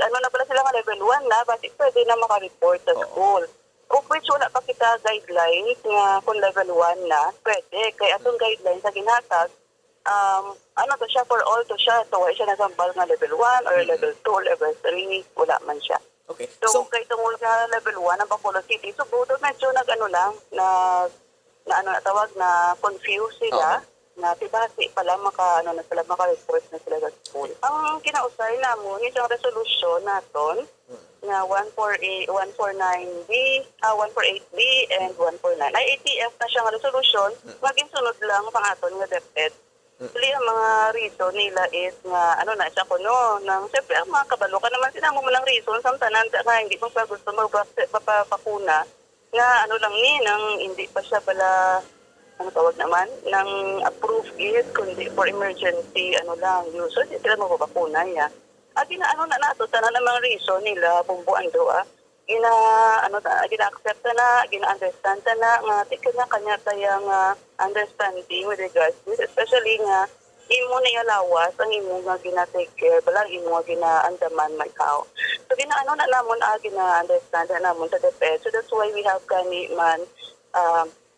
na pala sila nga level 1 na basi pwede na maka-report sa school. Of which wala pa kita guidelines nga kung level 1 na, pwede. Kaya atong guidelines sa ginhatag, to siya for all to siya. So, wala siya nasambal nga level 1 or level 2 or level 3, wala man siya. Okay. So kay tungol nga level 1 ang Bacolod City, so boto medyo tawag na confuse sila. Na tibasi pala maka-report na sila sa school. Ang kinausay namon isang resolution naton na 149B, 148B and 149. IATF na siyang resolution, maging sunod lang pang aton nga DepEd. Actually, ang mga reason nila is nga, siya siyempre, ang mga kabalo ka naman, sinamo mo lang reason, samtanan, nga hindi mo pa gusto magpapakuna, nga hindi pa siya pala, ng approved gift, kundi for emergency, use. So, hindi sila magpapakuna, At tanan ng mga reason nila, bumbuan gina-accept na, gina-understand na, nga tika na kanya tayang understanding with regards to this, especially nga, imo na lawas, ang imo nga gina-take care, balang imo nga gina-andaman may kao. So, gina-understand na namon sa DepEd. So, that's why we have man,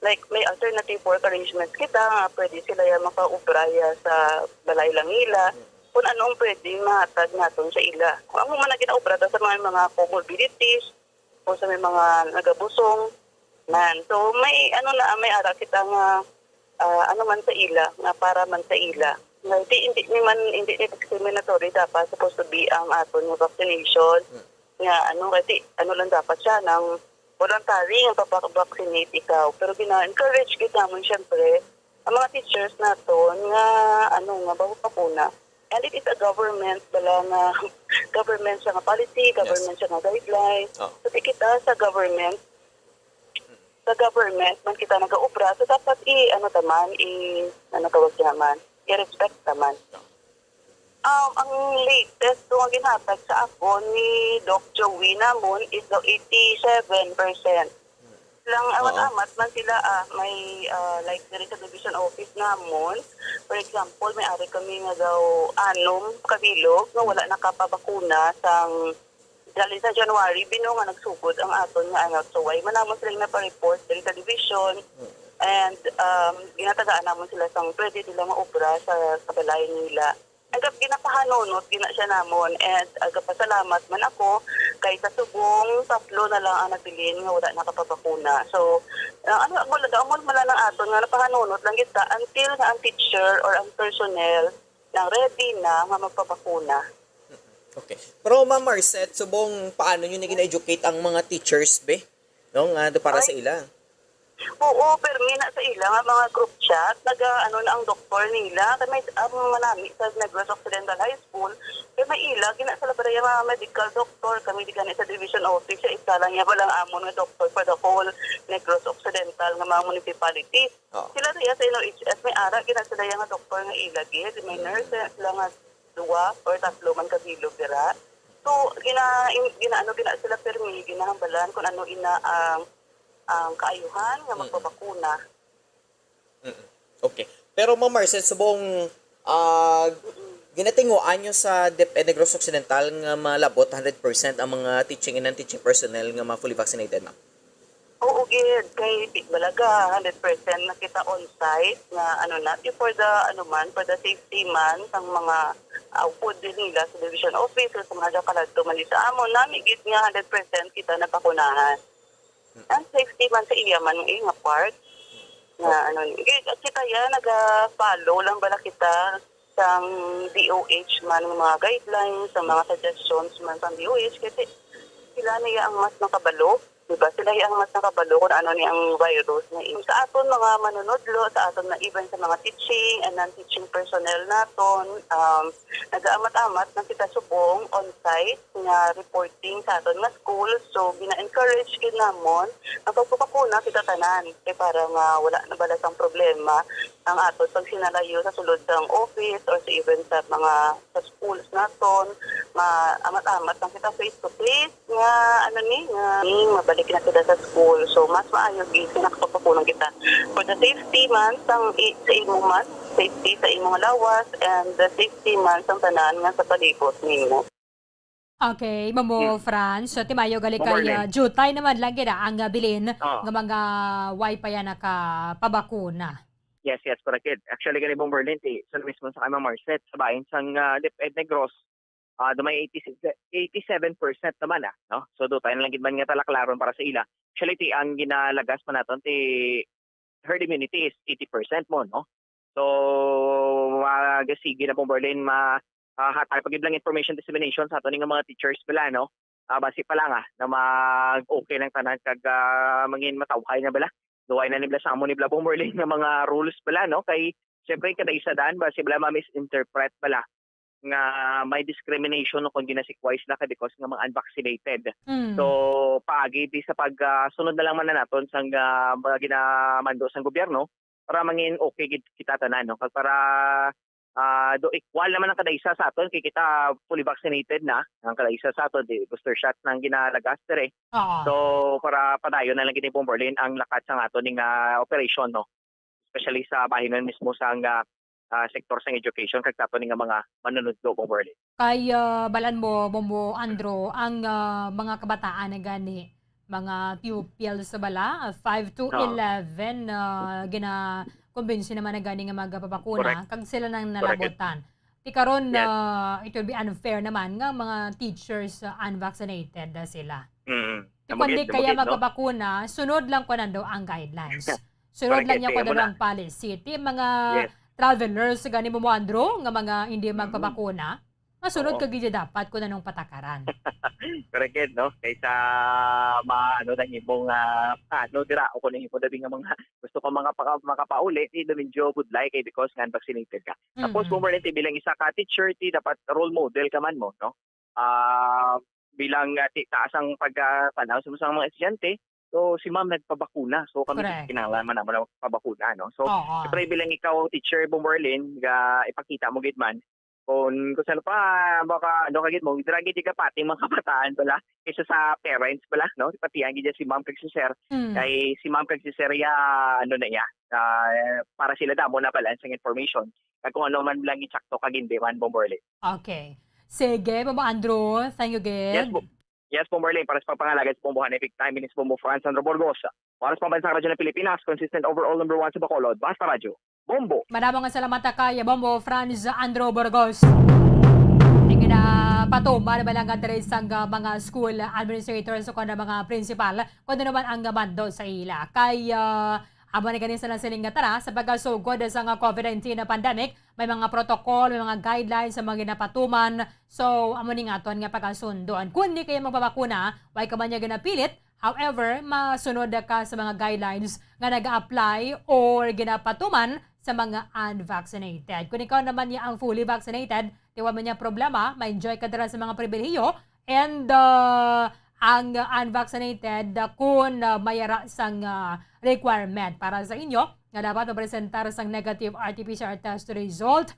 may alternative work arrangements kita, nga pwede sila makaubraya sa balay lang nila, kung anong pwede mahatag natin sa ila. Kung ano man na ginaobra sa mga comorbidities o sa may mga nagabusong man. So may may ara kita nga man sa ila, nga para man sa ila. Hindi discriminatory dapat supposed to be ang aton nga vaccination. Nga kasi lang dapat siya ng voluntary ang vaccinate ikaw. Pero gina-encourage kita mo siyempre ang mga teachers naton nga bago pakuna. And it is a government government siya nga policy, government siya nga guidelines. So kita sa government man kita nag-aubra, so dapat i-respect naman. Ang latest nga ginhatag sa ako ni Doc Joey namon is daw 87%. Lang amat-amat man sila may like diri sa division office namon. For example, may ari kami nga daw 6 kabilog nga wala nakapabakuna sang dali sa January bino nga nagsugod ang aton nga angat so why manamon sila na pa-report diri sa division and ginatagaan namon sila sang pwede sila maobra sa balay nila. Agap ginapahanonot gina siya namon and agapasalamat man ako kay sa subong 3 na lang ang nabilin nga wala nakapabakuna. So amon mala ng aton nga napahanonot lang kita until nga ang teacher or ang personnel nang ready na nga magpabakuna. Okay. Pero Ma'am Marcet, subong paano nyo na-educate ang mga teachers, be? No, nga para sa ila. Oo, pero may na sa ila nga mga group chat, na ang doktor nila, kay may manami sa Negros Occidental High School, kay may ila, ginasala ba yung mga medical doctor, kami di ganit sa division office, isa lang niya walang amon nga doctor for the whole Negros Occidental nga mga municipalities. Sila rin sa NOHS, may ara, ginasala yung nga doktor nga ila, may nurses lang nga 2 or 3 man kabilog dira. So gina sila permi ginahambalan kung ano ina ang kaayuhan nga magpabakuna. Okay. Pero Ma'am Marcel, subong ginatinguan nyo sa DepEd Negros Occidental nga malabot 100% ang mga teaching and non-teaching personnel nga fully vaccinated, ma'am? Oo, gid kay balaga 100% na kita on site nga for the safety man sang mga upod din nila sa division office sa mga kaladto man sa amon nami gid nga 100% kita napakunahan. Ang safety man sa iya man nga part nga kita ya naga-follow lang bala kita sang DOH man ng mga guidelines sa mga suggestions man sa DOH kasi sila niya ang mas nakabalo. Diba? Sila yung mas nakabalo kung ano ni ang virus na sa aton mga manunodlo, sa aton na even sa mga teaching and non-teaching personnel naton, nag-aamat-amat na kita subong on-site nga reporting sa aton nga school. So, gina-encourage kin namon ang pagpapakuna kita tanan kay para nga wala na balas ang problema ang aton pag sinalayo sa sulod ng office or sa even sa mga sa schools naton, amat-amat lang kita face-to-face nga mabalik na kita sa school. So, mas maayos nakapagpapunan kita. For the safety man, sa imong man, safety sa imong lawas, and the safety man sa tanan nga sa palibot nimo. Okay, Mamo Franz, so timayo gali kay jutay naman lang gina ang bilin nga mga wifi yan nakapabakuna. Yes, correct. Actually, ganun pong Berlin, sa mismo sa kay Marcet, sa bayan sang DepEd Negros, may 87% naman no? So do tayo lang gid man nga talaklaron para sa ila. Actually ang ginalagas pa naton herd immunity is 80% mo, no? So magasige na pong Berlin hatay pagid lang information dissemination sa aton nga mga teachers pala, no? Basi pa lang na mag-okay lang tanan kag mangin matawhay na bala. Duway na nibla sa amo nibla pong Berlin nga mga rules pala, no? Kay syempre kada isa daan basi bala ma-misinterpret bala nga may discrimination kung ginasikway sila because nga mga unvaccinated. So paagi di sa pagsunod na lang man na naton sang mga ginamando sang gobyerno para mangin okay kita tanan, no? Para do equal naman ang kada isa sa aton kay kita fully vaccinated na ang kada isa sa aton di booster shot nang ginalagas dire. So para padayon na lang gid pong Berlin ang lakat sang aton ning operation, no? Especially sa bahinan mismo sang sektor sang education kag tato nga mga manunodlo pong Berlin. Kay balan mo Bombo Andro ang mga kabataan na gani mga pupils sa bala 5 to 11 gina-convince naman na gani nga magpapakuna kag sila nang nalabotan. Ti karon it will be unfair naman nga mga teachers unvaccinated sila. Kung di kaya magpapakuna, sunod lang ko nando ang guidelines. Sunod lang niya ko ang policy. Ti mga travelers gani mo Andro nga mga hindi magpapakuna, masunod kag gid dapat ko nanong patakaran. Correct, no? Kaysa na imong dira o kuno imong dabi nga mga gusto ko mga makapauli di medyo good like because nga vaccinated ka. Tapos Berlin bilang isa ka teacher dapat role model ka man mo, no? Bilang taas ang pagtanaw sa mga estudyante. So, si ma'am nagpabakuna. So, kami kinahanglan man naman pabakuna, no? So, siyempre bilang ikaw, teacher, Berlin, ipakita mo gid man, Kung saan pa, baka, kagit mo, dragi di ka pati mga kabataan pala, kaysa sa parents pala, no? Pati ang si Ma'am Craig si Sir, kay si Ma'am Craig si Sir, para sila damo na balance ang information. Kag kung ano man lang itsakto kagindi man, Bomborle. Okay. Sige, Mama Andrew. Thank you, Ged. Yes, Bomborle, para sa pagpangalaga sa Bombo Hanepik, time minutes Bombo France, Sandro Borgosa. Para sa pambansang radyo ng Pilipinas, consistent overall number 1 sa Bacolod, Basta Radyo, Bombo. Madamang nga salamat kay Bombo Franz Andro Burgos. Patumba na balanga dere sang mga school administrators o kuno mga principal kuno naman ang mando sa ila kay amo ni ganin sa siling tara sa pagasugod sa COVID-19 na pandemic may mga protocol, may mga guidelines sa mga ginapatuman, so amo ni ngaton nga pagasunduan kun di kayo magbabakuna way ka man niya ginapilit. However, masunod ka sa mga guidelines nga nag-apply or ginapatuman sa mga unvaccinated. Kung ikaw naman niya ang fully vaccinated, tiwa man niya problema, ma-enjoy ka dara sa mga pribilehiyo, and ang unvaccinated kung mayara sang requirement para sa inyo, nga dapat mapresentar sang negative RT-PCR test result,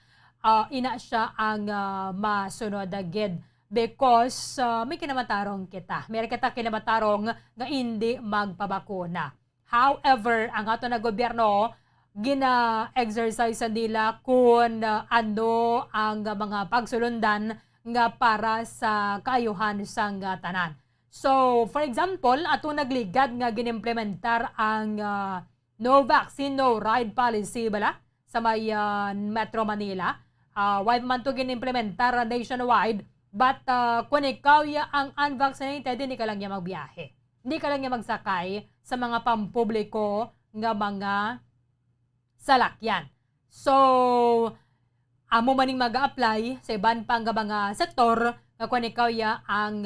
ina siya ang masunod agad. Because may kinamatarong kita. Meron kita kinamatarong nga hindi magpabakuna. However, ang ato na gobyerno, gina-exercise nila kung ano ang mga pagsulundan nga para sa kaayuhan sang tanan. So, for example, ato nagligad nga ginimplementar ang no vaccine, no ride policy bala sa may Metro Manila. Why man to ginimplementar nationwide, but kung ikaw ang unvaccinated, hindi ka lang niya magbiyahe. Hindi ka lang niya magsakay sa mga pampubliko nga mga salakyan. So, amo maning mag-apply sa iban pang mga sektor nga kung ikaw ang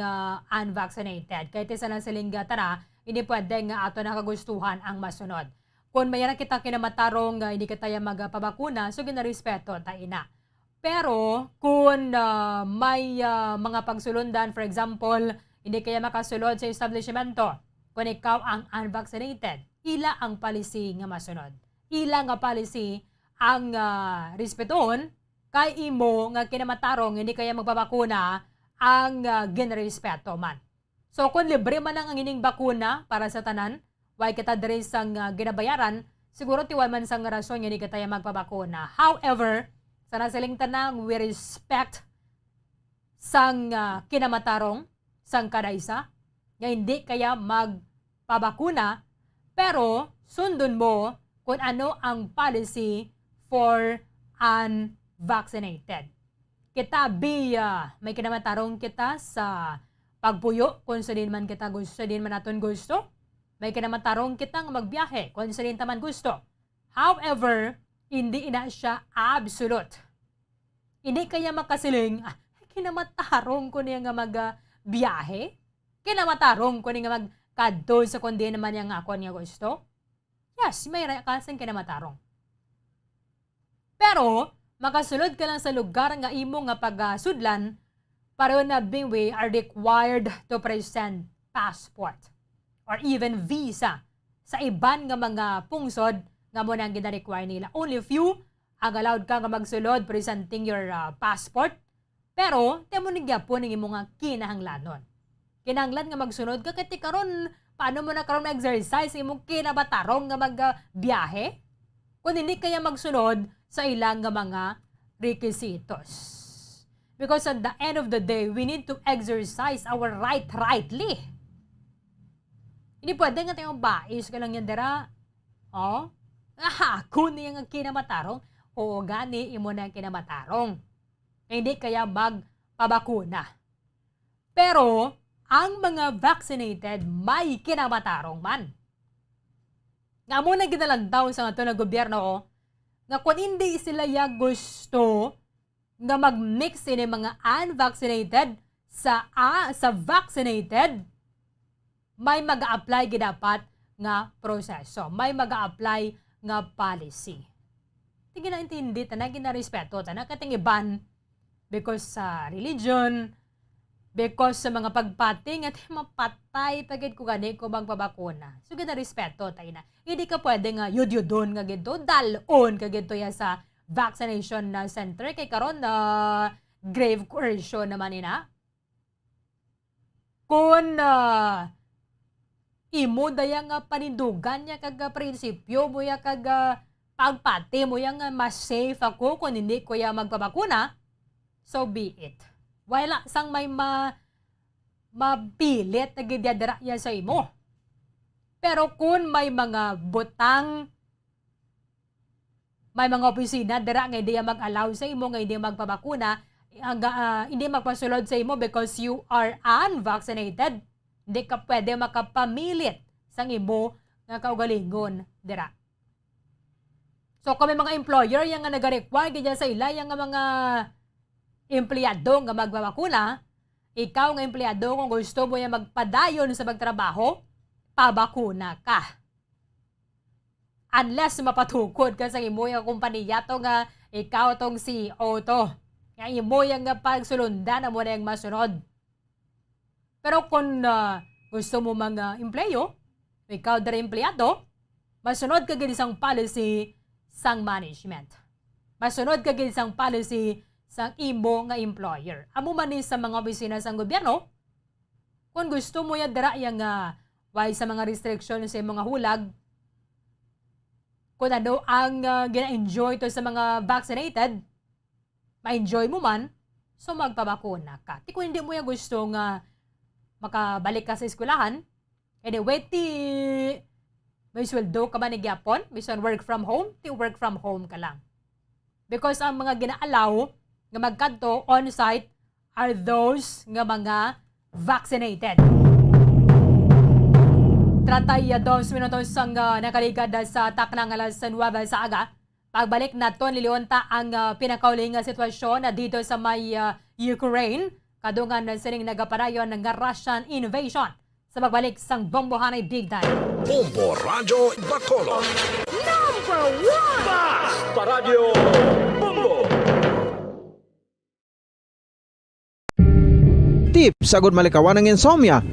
unvaccinated. Kahit isa lang siling tara, hindi pwede nga ato nakagustuhan ang masunod. Kung mayroon kita kinamatarong hindi ka tayo magpabakuna, so ginarespeto tayo na. Pero kung may mga pagsulundan, for example, hindi kaya makasulod sa establishmento, kung ikaw ang unvaccinated, ila ang policy nga masunod. Ila nga policy ang respeton kay imo nga kinamatarong hindi kaya magbabakuna ang ginarespeto man. So kung libre man ang ining bakuna para sa tanan, why kita diri sang ginabayaran, siguro tiwan man sang rason nga hindi ka tayo magpabakuna. However, sa nasiling tanang, we respect sang kinamatarong, sang kadaisa, nga hindi kaya magpabakuna, pero sundon mo kung ano ang policy for unvaccinated. Kita may kinamatarong kita sa pagpuyo, kung sa din man kita gusto, sa din man natin gusto. May kinamatarong kita nga magbiyahe, kung sa din taman gusto. However, hindi ina siya absolute. Hindi kaya makasiling, kinamatarong ko niya nga magbiyahe? Kinamatarong ko niya nga magkadto sa kundi naman niya nga ako niya gusto? Yes, may kasing kinamatarong. Pero, makasulod ka lang sa lugar nga imo nga pagasudlan, pareho na bingwe are required to present passport or even visa sa iban nga mga pungsod nga mo nang gina-require nila. Only few ang allowed ka nga magsulod presenting your passport. Pero, temo ni gyapon ning imo nga kinahanglanon. Kinahanglan nga magsunod ka kay karon paano mo na karon ma-exercise imong kinabatarong nga magbiyahe? Kung hindi kaya magsunod sa ilang nga mga requisitos. Because at the end of the day, we need to exercise our right rightly. Hindi pwede nga tayong bais ka lang yan dira. Oh? Kung niya nga kinamatarong, o gani imo na kinamatarong. Hindi kaya magpabakuna. Pero, ang mga vaccinated may kinamatarong man. Nga mo na ginalantaw sa nga ito na gobyerno, nga kung hindi sila gusto nga mag-mix ini mga unvaccinated sa vaccinated, may mag-a-apply dapat nga proseso. May mag-a-apply nga policy. Hindi na intindi, tanang ginarespeto, tanang katingiban because sa religion, because sa mga pagpating at mapatay pagid ko gani ko magpabakuna. So ginarespeto tayo na. Hindi ka pwede nga yud-yudon nga ginto, dalon ka ginto ya sa vaccination na center kay karon na grave coercion naman nina. Kung imo daya nga panindugan niya kag prinsipyo mo ya kag pagpati mo yang mas safe ako kung hindi ko ya magpabakuna, so be it. Wala sang may mapilit na gidyadara ya sa imo. Pero kung may mga butang, may mga opisina dara nga hindi mag-allow sa imo nga hindi magpabakuna, hindi magpasulod sa imo because you are unvaccinated, hindi ka pwede makapamilit sang imo nga kaugalingon dira. So kung may mga employer yang nga nag-require gidya sa ila yang nga mga empleyado nga magbabakuna, ikaw nga empleyado kung gusto mo yang magpadayon sa pagtrabaho, pabakuna ka. Unless mapatukod ka sa imo yung kumpanya to nga ikaw tong CEO to. Nga imo yung pagsulundan na mo na yung masunod. Pero kung gusto mo mga empleyo, ikaw dara empleyado, masunod ka gid isang policy sang management. Masunod ka gid isang policy sang imo nga employer. Amo man ni sa mga opisina sang gobyerno, kung gusto mo ya dara yung why sa mga restriction sa mga hulag, kung ano ang gina-enjoy to sa mga vaccinated, ma-enjoy mo man, so magpabakuna ka. Ti kung hindi mo yung gusto nga makabalik ka sa eskwelahan, anyway, may sweldo ka ba ni gyapon? Bisan work from home, ti work from home ka lang. Because ang mga gina-allow nga magkanto on-site are those nga mga vaccinated. 32 minutos ang nakaligad sa taknang alas 9 sa aga. Pagbalik naton lilionta ang pinakauling sitwasyon dito sa may Ukraine. Kadungan sining nagapadayon ng Russian invasion sa pagbalik sang bombohanay big time. Bombo Radyo Bacolod. Number 1! Basta Radio Bombo! Tip sagud malikawan ng insomnia.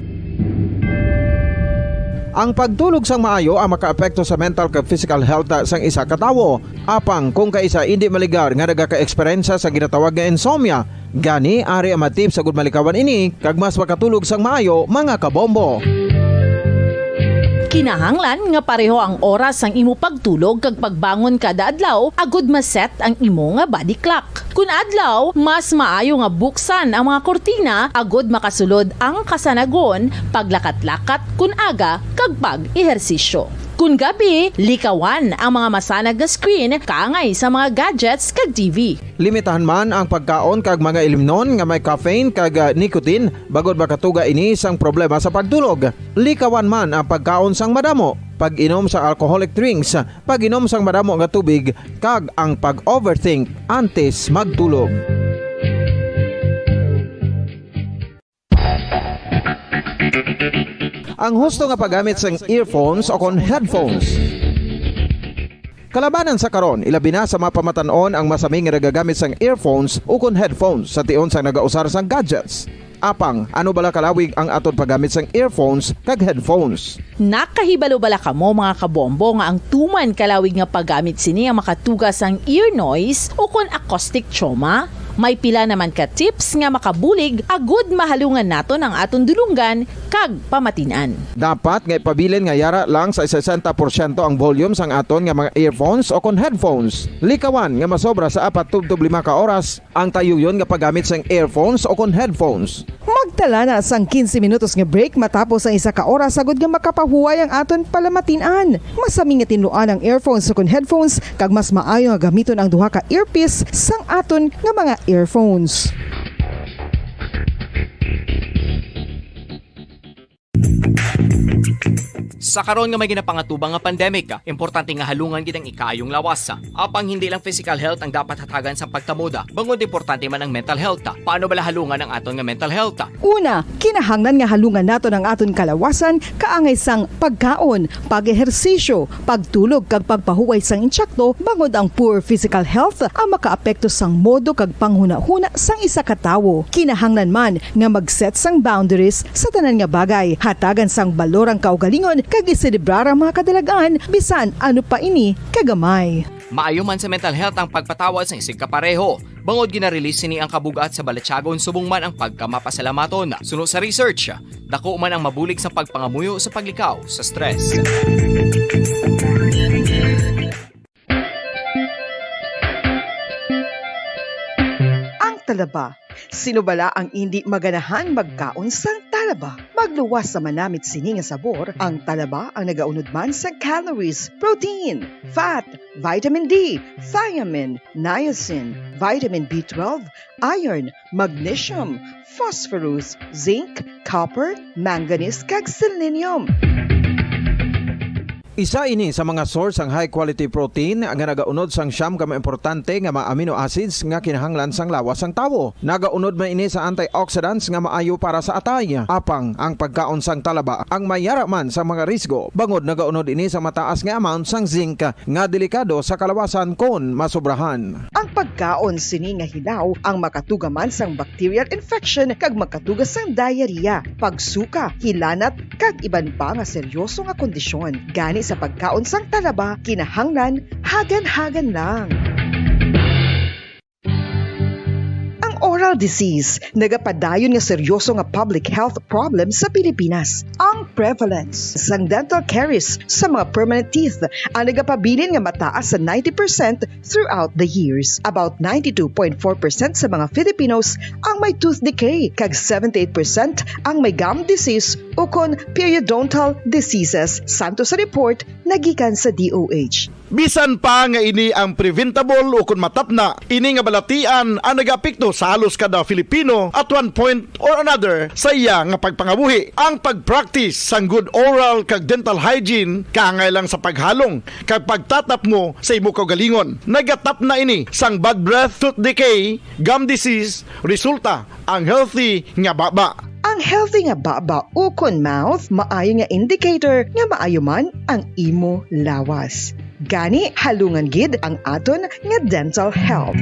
Ang pagtulog sang maayo ang makaapekto sa mental kag physical health sang isa ka tawo. Apang kung kaisa hindi maligar nga nagaka-eksperyensya sa ginatawag nga insomnia, gani ari ang matip sagud malikawan ini kag mas makatulog sang maayo mga kabombo. Kinahanglan nga pareho ang oras ang imo pagtulog kag pagbangon kada adlaw agud maset ang imo nga body clock. Kun adlaw, mas maayo nga buksan ang mga kortina agud makasulod ang kasanagon, paglakat-lakat kun aga kag pag-ehersisyo. Kun gabi, likawan ang mga masanag na screen kaangay sa mga gadgets kag TV. Limitahan man ang pagkaon kag mga ilimnon nga may caffeine kag nicotine bagod makatuga ini sang problema sa pagtulog. Likawan man ang pagkaon sang madamo, pag-inom sa alcoholic drinks, pag-inom sang madamo nga tubig kag ang pag-overthink antes magtulog. Ang husto nga paggamit sang earphones o kon headphones. Kalabanan sa karon, ilabi na sa mapamatanon ang masami nga nagagamit sang earphones o kon headphones sa tion sang nagausar sang gadgets. Apang, ano bala kalawig ang aton paggamit sang earphones kag headphones? Nakahibalo bala kamo mga kabombo nga ang tuman kalawig nga paggamit sini ang makatugas ang ear noise o kon acoustic trauma? May pila naman ka tips nga makabulig agud mahalungan naton ang aton dulunggan kag pamatinan. Dapat nga ipabilin nga yara lang sa 60% ang volume sang aton nga mga earphones o kon headphones. Likawan nga masobra sa 4-5 ka oras ang tayuyon nga paggamit sang earphones o kon headphones. Magtala na sang 15 minutos nga break matapos ang 1 ka oras sagud nga makapahuway ang aton palamatinan. Masami nga tinluan ang earphones o kon headphones kag mas maayo nga gamiton ang duha ka earpiece sang aton nga mga earphones. Sa karon nga may ginapangatubang nga pandemic, importante nga halungan gid ang ikaayong lawas. Apang hindi lang physical health ang dapat hatagan sa pagtamuda, bangod importante man ang mental health. Paano bala halungan ang aton nga mental health? Una, kinahanglan nga halungan naton ang aton kalawasan kaangay sang pagkaon, pag-ehersisyo, pagtulog kag pagpahuway sang insyakto bangod ang poor physical health ang makaapekto sang modo kag panghuna-huna sang isa ka tawo. Kinahanglan man nga mag-set sang boundaries sa tanan nga bagay, hatagan sang balorang kaugalingon kag nagiselebrar ang mga kadalagan bisan ano pa ini kagamay. Maayo man sa mental health ang pagpatawad sa isig kapareho. Bangod ginarelease ni ang kabugat sa Balachagon subong man ang pagkamapasalamaton. Sunod sa research, dako man ang mabulig sa pagpangamuyo sa paglikaw sa stress. Ang talaba. Sino bala ang hindi maganahan magkaon sang talaba? Magluwas sa manamit sini nga sabor, ang talaba ang nagaunod man sa calories, protein, fat, vitamin D, thiamine, niacin, vitamin B12, iron, magnesium, phosphorus, zinc, copper, manganese kag selenium. Isa ini sa mga source ang high quality protein nga nagaunod sang siyam ka importante nga mga amino acids nga kinahanglan sang lawas sang tawo. Nagaunod man ini sa antioxidants nga maayo para sa atay. Apang ang pagkaon sang talaba ang mayara man sa mga risgo. Bangod nagaunod ini sa mataas nga amount sang zinc nga delikado sa kalawasan kon masobrahan. Ang pagkaon sini nga hilaw ang makatugaman sang bacterial infection kag makatugas sang diarrhea, pagsuka, hilanat kag iban pa nga seryoso nga kondisyon. Gani sa pagkaon sang talaba, kinahanglan hagan-hagan lang. Oral disease, nagapadayon nga seryoso nga public health problem sa Pilipinas. Ang prevalence sang dental caries sa mga permanent teeth ang nagapabilin nga mataas sa 90% throughout the years. About 92.4% sa mga Filipinos ang may tooth decay, kag 78% ang may gum disease o kon periodontal diseases, santo sa report nagikan sa DOH. Bisan pa nga ini ang preventable o kung matapna, ini nga balatian ang nagapikto sa halos kada Filipino at one point or another sa iya nga pagpangabuhi. Ang pagpractice sang good oral kag dental hygiene kaangay lang sa paghalong kag pagtatap mo sa imo kaugalingon. Nagatap na ini sang bad breath, tooth decay, gum disease, resulta ang healthy nga baba. Ang healthy nga baba o kon mouth maayo nga indicator nga maayo man ang imo lawas. Gani halungan gid ang aton nga dental health.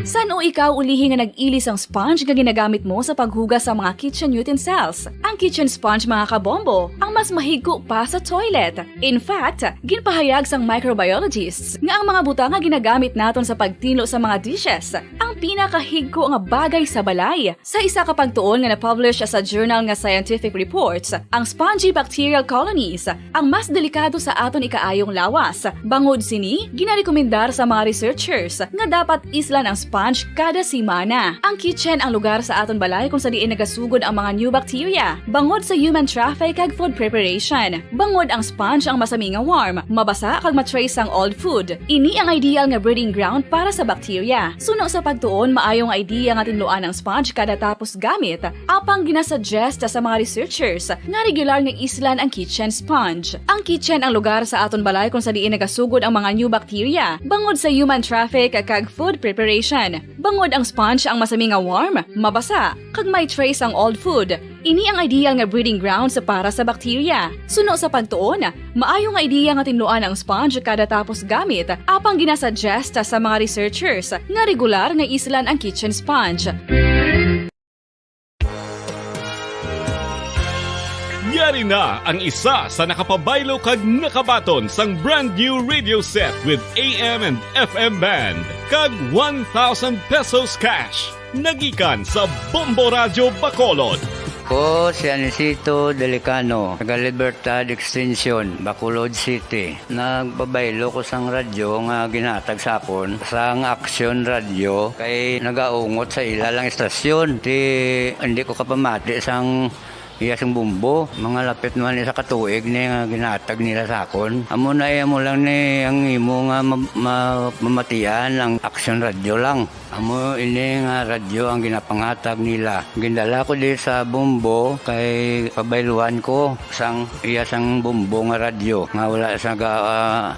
San o ikaw ulihi nga nag-ilis ang sponge nga ginagamit mo sa paghugas sa mga kitchen utensils? Ang kitchen sponge mga kabombo, ang mas mahigko pa sa toilet. In fact, ginpahayag sang microbiologists nga ang mga butang nga ginagamit naton sa pagtilo sa mga dishes ang pinakahigko nga bagay sa balay. Sa isa ka pagtuon nga na-publish sa journal nga Scientific Reports, ang spongy bacterial colonies ang mas delikado sa aton ikaayong lawas. Bangod sini, ginarekomendar sa mga researchers nga dapat islan ang sponge kada simana. Ang kitchen ang lugar sa aton balay kung sa diin nagasugod ang mga new bacteria. Bangod sa human traffic kag food preparation. Bangod ang sponge ang masami nga warm, mabasa kag matrace ang old food. Ini ang ideal nga breeding ground para sa bacteria. Suno sa pagtuon, maayong idea nga tinluan ang sponge kada tapos gamit. Apang ginasuggest sa mga researchers nga regular nga islan ang kitchen sponge. Ang kitchen ang lugar sa aton balay kung sa diin nagasugod ang mga new bacteria. Bangod sa human traffic kag food preparation. Bangod ang sponge ang masami nga warm, mabasa, kag may trace ang old food. Ini ang ideal nga breeding grounds para sa bacteria. Suno sa pagtuon, maayo nga idea nga tinluan ang sponge kada tapos gamit, apang ginasuggest sa mga researchers nga regular nga islan ang kitchen sponge. Yari na ang isa sa nakapabaylo kag nakabaton sang brand new radio set with AM and FM band kag 1,000 pesos cash. Nagikan sa Bombo Radio Bacolod. Ko si Anisito Delicano, taga Libertad Extension, Bacolod City. Nagbabaylo ko sang radyo nga ginatag sapon sang Action Radio kay nagaungot sa ilalang estasyon. Hindi ko kapamati sang iyasang bumbo, mga lapit naman sa katuig ni nga ginatag nila sa akon. Amo na mo lang ni ang imo nga mamatian ang Action Radio lang. Amo ini nga radyo ang ginapangatag nila. Gindala ko di sa bumbo kay pabayluan ko sang iyasang bumbo nga radyo nga wala sa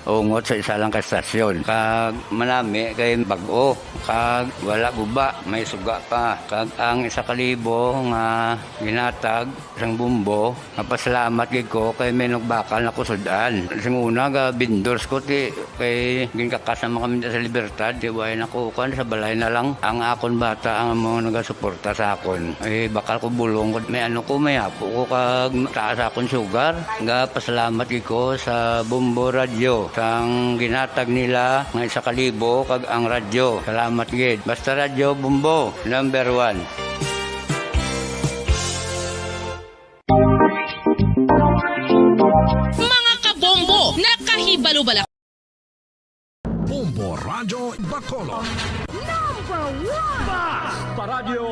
ungot sa isa lang ka stasyon. Kag manami kay bag-o, kag wala guba, may suga pa. Kag ang 1,000 nga ginatag sang bumbo, napasalamat gid ko kay may nagbakal na kusudan. Sing una ga vendors ko ti kay ginkakasama kami sa Libertad, di way nakukan sa balay na na lang ang akon bata ang mga nagasuporta sa akon. Bakal ko bulong ko, may apo ko kag taas akon sugar. Nga pasalamat ko sa Bombo Radio sang ginatag nila nga 1,000 kag ang radyo. Salamat gid. Basta radyo Bombo, number 1. Mga kabombo, nakahibalo-bala. Bombo Radio Bacolod. Number 1! Basta Radio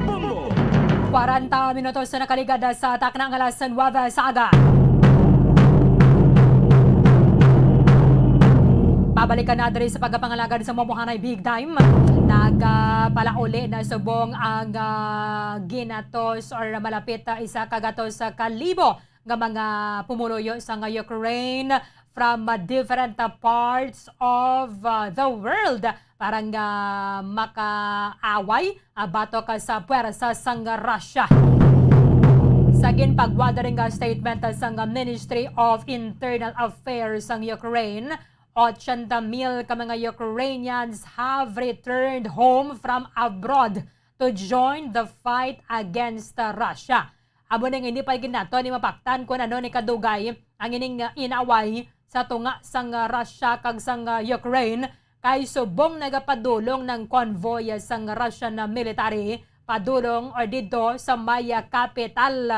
Bombo. 40 minutos na nakaligada sa atak ng alas 9 sa aga. Pabalikan na diri sa pagpangalaga sa mamuhanay big time. Nagpalauli na subong ang ginatos or malapit isa kagatos sa kalibo ng mga pumuluyo sa Ukraine from different parts of the world. Parang makaaway batok sa puwersa sa Russia. Sa ginpagwadaring statement sa Ministry of Internal Affairs ng Ukraine, 80,000 ka mga Ukrainians have returned home from abroad to join the fight against Russia. Abo ning hindi pa ginato ni mapaktan kung ano ni kadugay ang ining inaway sa tunga sang Russia kag sang Ukraine kay subong nagapadulong ng convoy sang Russian military padulong or dito sa Maya capital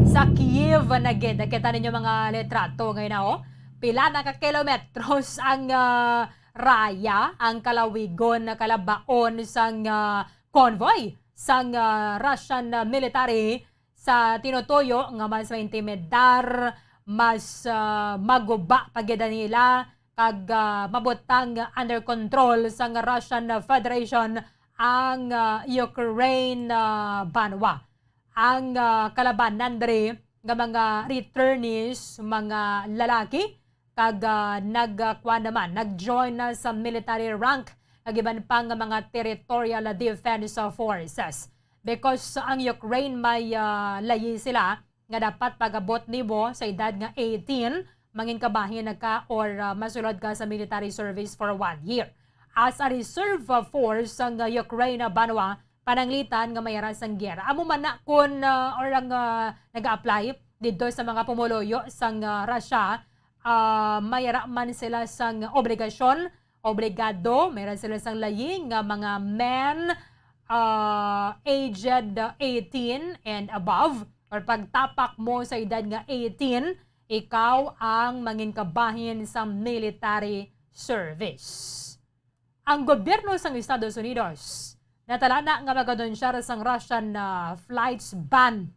sa Kiev na gid. Nakita ninyo mga litrato ngayon na pila na ka kilometros ang raya, ang kalawigon na kalabaon sang convoy sang Russian military sa tinutuyo nga mas maintimidar, mas maguba pagida nila kag mabutang under control sang Russian Federation ang Ukraine banwa. Ang kalabanan diri nga mga returnees, mga lalaki kag nag-join na sa military rank kag iban pa nga mga territorial defense forces. Because ang Ukraine may layi sila nga dapat pagabot nimo sa edad nga 18 mangin kabahin ka or masulod ka sa military service for 1 year. As a reserve force ang Ukraine banwa pananglitan nga mayara sang giyera. Amo man na kun or ang nag-apply dito sa mga pumuluyo sang Russia, mayara man sila sang obligasyon, obligado, mayroon sila sang laying nga mga men aged 18 and above or pagtapak mo sa edad nga 18, ikaw ang mangin kabahin sa military service. Ang gobyerno sang Estados Unidos natalana nga magadonsyar sang Russian flights ban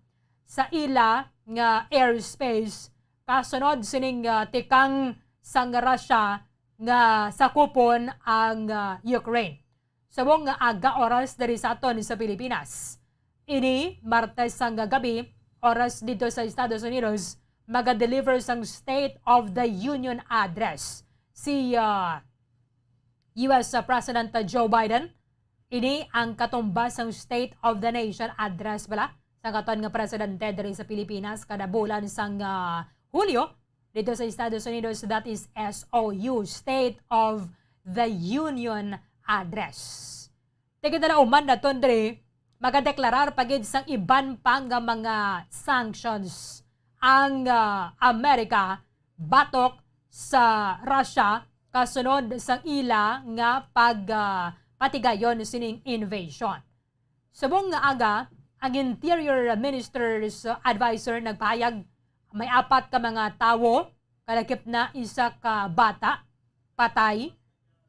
sa ila nga airspace kasunod sining tikang sang Russia nga sakupon ang Ukraine. Sabong nga aga oras dari sa aton sa Pilipinas. Ini Martes sang gabi oras dito sa Estados Unidos maga-deliver sang State of the Union address si US President Joe Biden. Ini ang katumbas ng State of the Nation address bala sa katon nga presidente diri sa Pilipinas kada bulan sang Hulyo dito sa Estados Unidos. That is SOU, State of the Union address. Tigidala uman daton diri magadeklarar pagid sang iban pang mga sanctions ang Amerika batok sa Russia kasunod sang ila nga patigayon sining invasion. Subong nga aga, ang Interior Minister's advisor nagpahayag may 4 ka mga tawo, kalakip na isa ka bata, patay.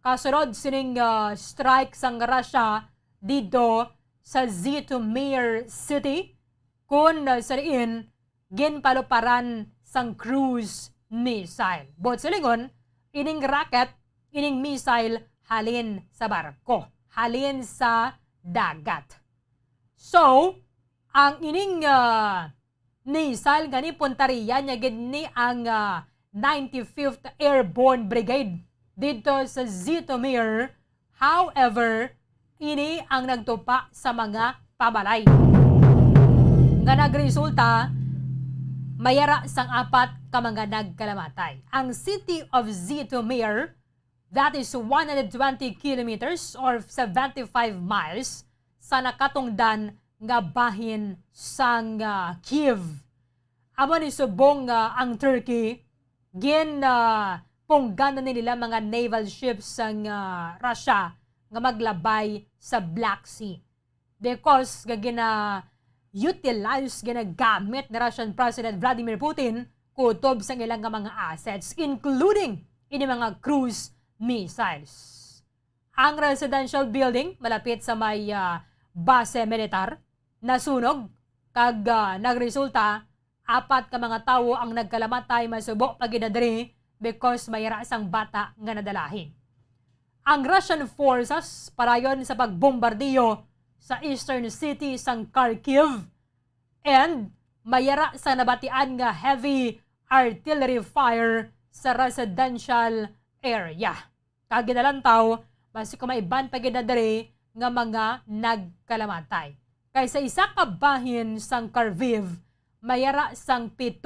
Kasunod sining strike sang Russia dito sa Zhytomyr City kung sariin ginpaluparan sang cruise missile. Bot silingon, ining rocket, ining missile halin sa barko, halin sa dagat. So, ang ining missile gani puntariya niya gini ang 95th Airborne Brigade dito sa Zhytomyr. However, ini ang nagtupa sa mga pabalay. Nga nagresulta, mayara sang 4 ka mga nagkalamatay. Ang city of Zhytomyr That is 120 kilometers or 75 miles sa nakatungdan nga bahin sang Kiev. Amo ni subong ang Turkey pungganan nila mga naval ships sang Russia nga maglabay sa Black Sea. Because utilize ginagamit ni Russian President Vladimir Putin kutob sa ilang mga assets including ini mga cruise missiles. Ang residential building malapit sa may base militar nasunog kag nagresulta 4 ka mga tawo ang nagkalamatay masubo pagidadri because may rasang bata nga nadalahin. Ang Russian forces parayon sa pagbombardiyo sa eastern city sang Kharkiv and mayara sa nabatian nga heavy artillery fire sa residential area. Kaginalantaw, basi kumaiban pagidadari nga mga nagkalamatay. Kaysa isa ka bahin sang Kharkiv, mayara sang 7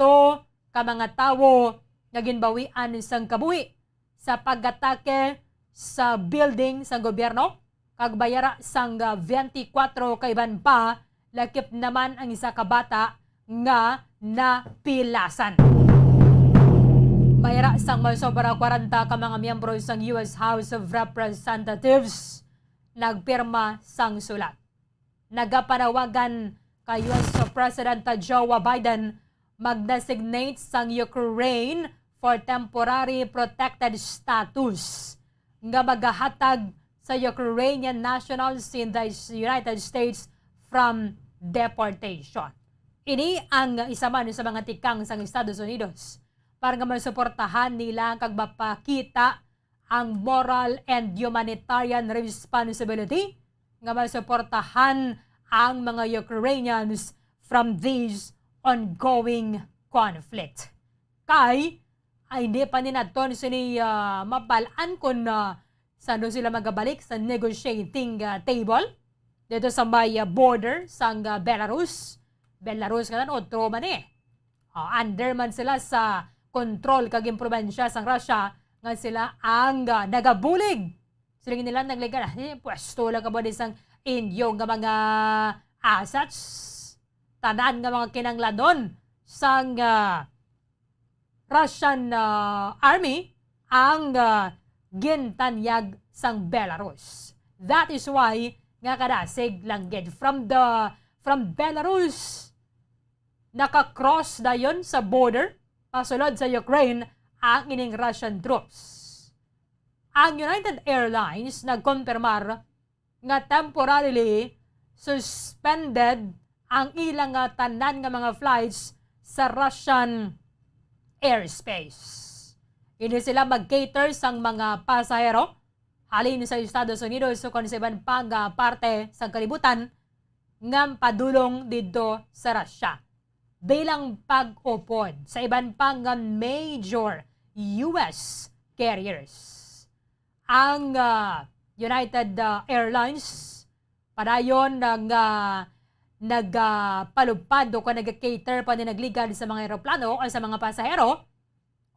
ka mga tawo nga ginbawian sang kabuhi sa pag-atake sa building sang gobyerno kag bayara sang 24 ka iban pa lakip naman ang isa ka bata nga napilasan. Bayara sang masobra 40 ka mga miyembro sang US House of Representatives nagpirma sang sulat. Nagapanawagan kay US President Joe Biden mag-designate sang Ukraine for temporary protected status nga magahatag sa Ukrainian nationals in the United States from deportation. Ini ang isa man sa mga tikang sang Estados Unidos para nga masuportahan nila kag mapakita ang moral and humanitarian responsibility nga masuportahan ang mga Ukrainians from this ongoing conflict. Kay ay hindi pa ninaton sini mabalaan kung saan sila magabalik sa negotiating table dito sa may border sang Belarus. Belarus kanan otro man under man sila sa kontrol kaging probinsya sang Russia nga sila ang nagabulig. Sila nila nagligan pwesto lang ka ba isang Indio nga mga assets tanan nga mga kinangladon sang Russian army ang gintanyag sang Belarus. That is why nga kadasig lang gid from Belarus naka-cross dayon sa border pasulod sa Ukraine ang ining Russian troops. Ang United Airlines nagkonfirmar nga temporarily suspended ang ilang tanan nga mga flights sa Russian airspace. Hindi sila mag-cater sang mga pasahero halin sa Estados Unidos so kung sa iban pang parte sa kalibutan ngam padulong dito sa Russia. Bilang pag-upod sa iban pang major US carriers. Ang United Airlines padayon nagpalupad o kung nag-cater pa nagligad sa mga aeroplano o sa mga pasahero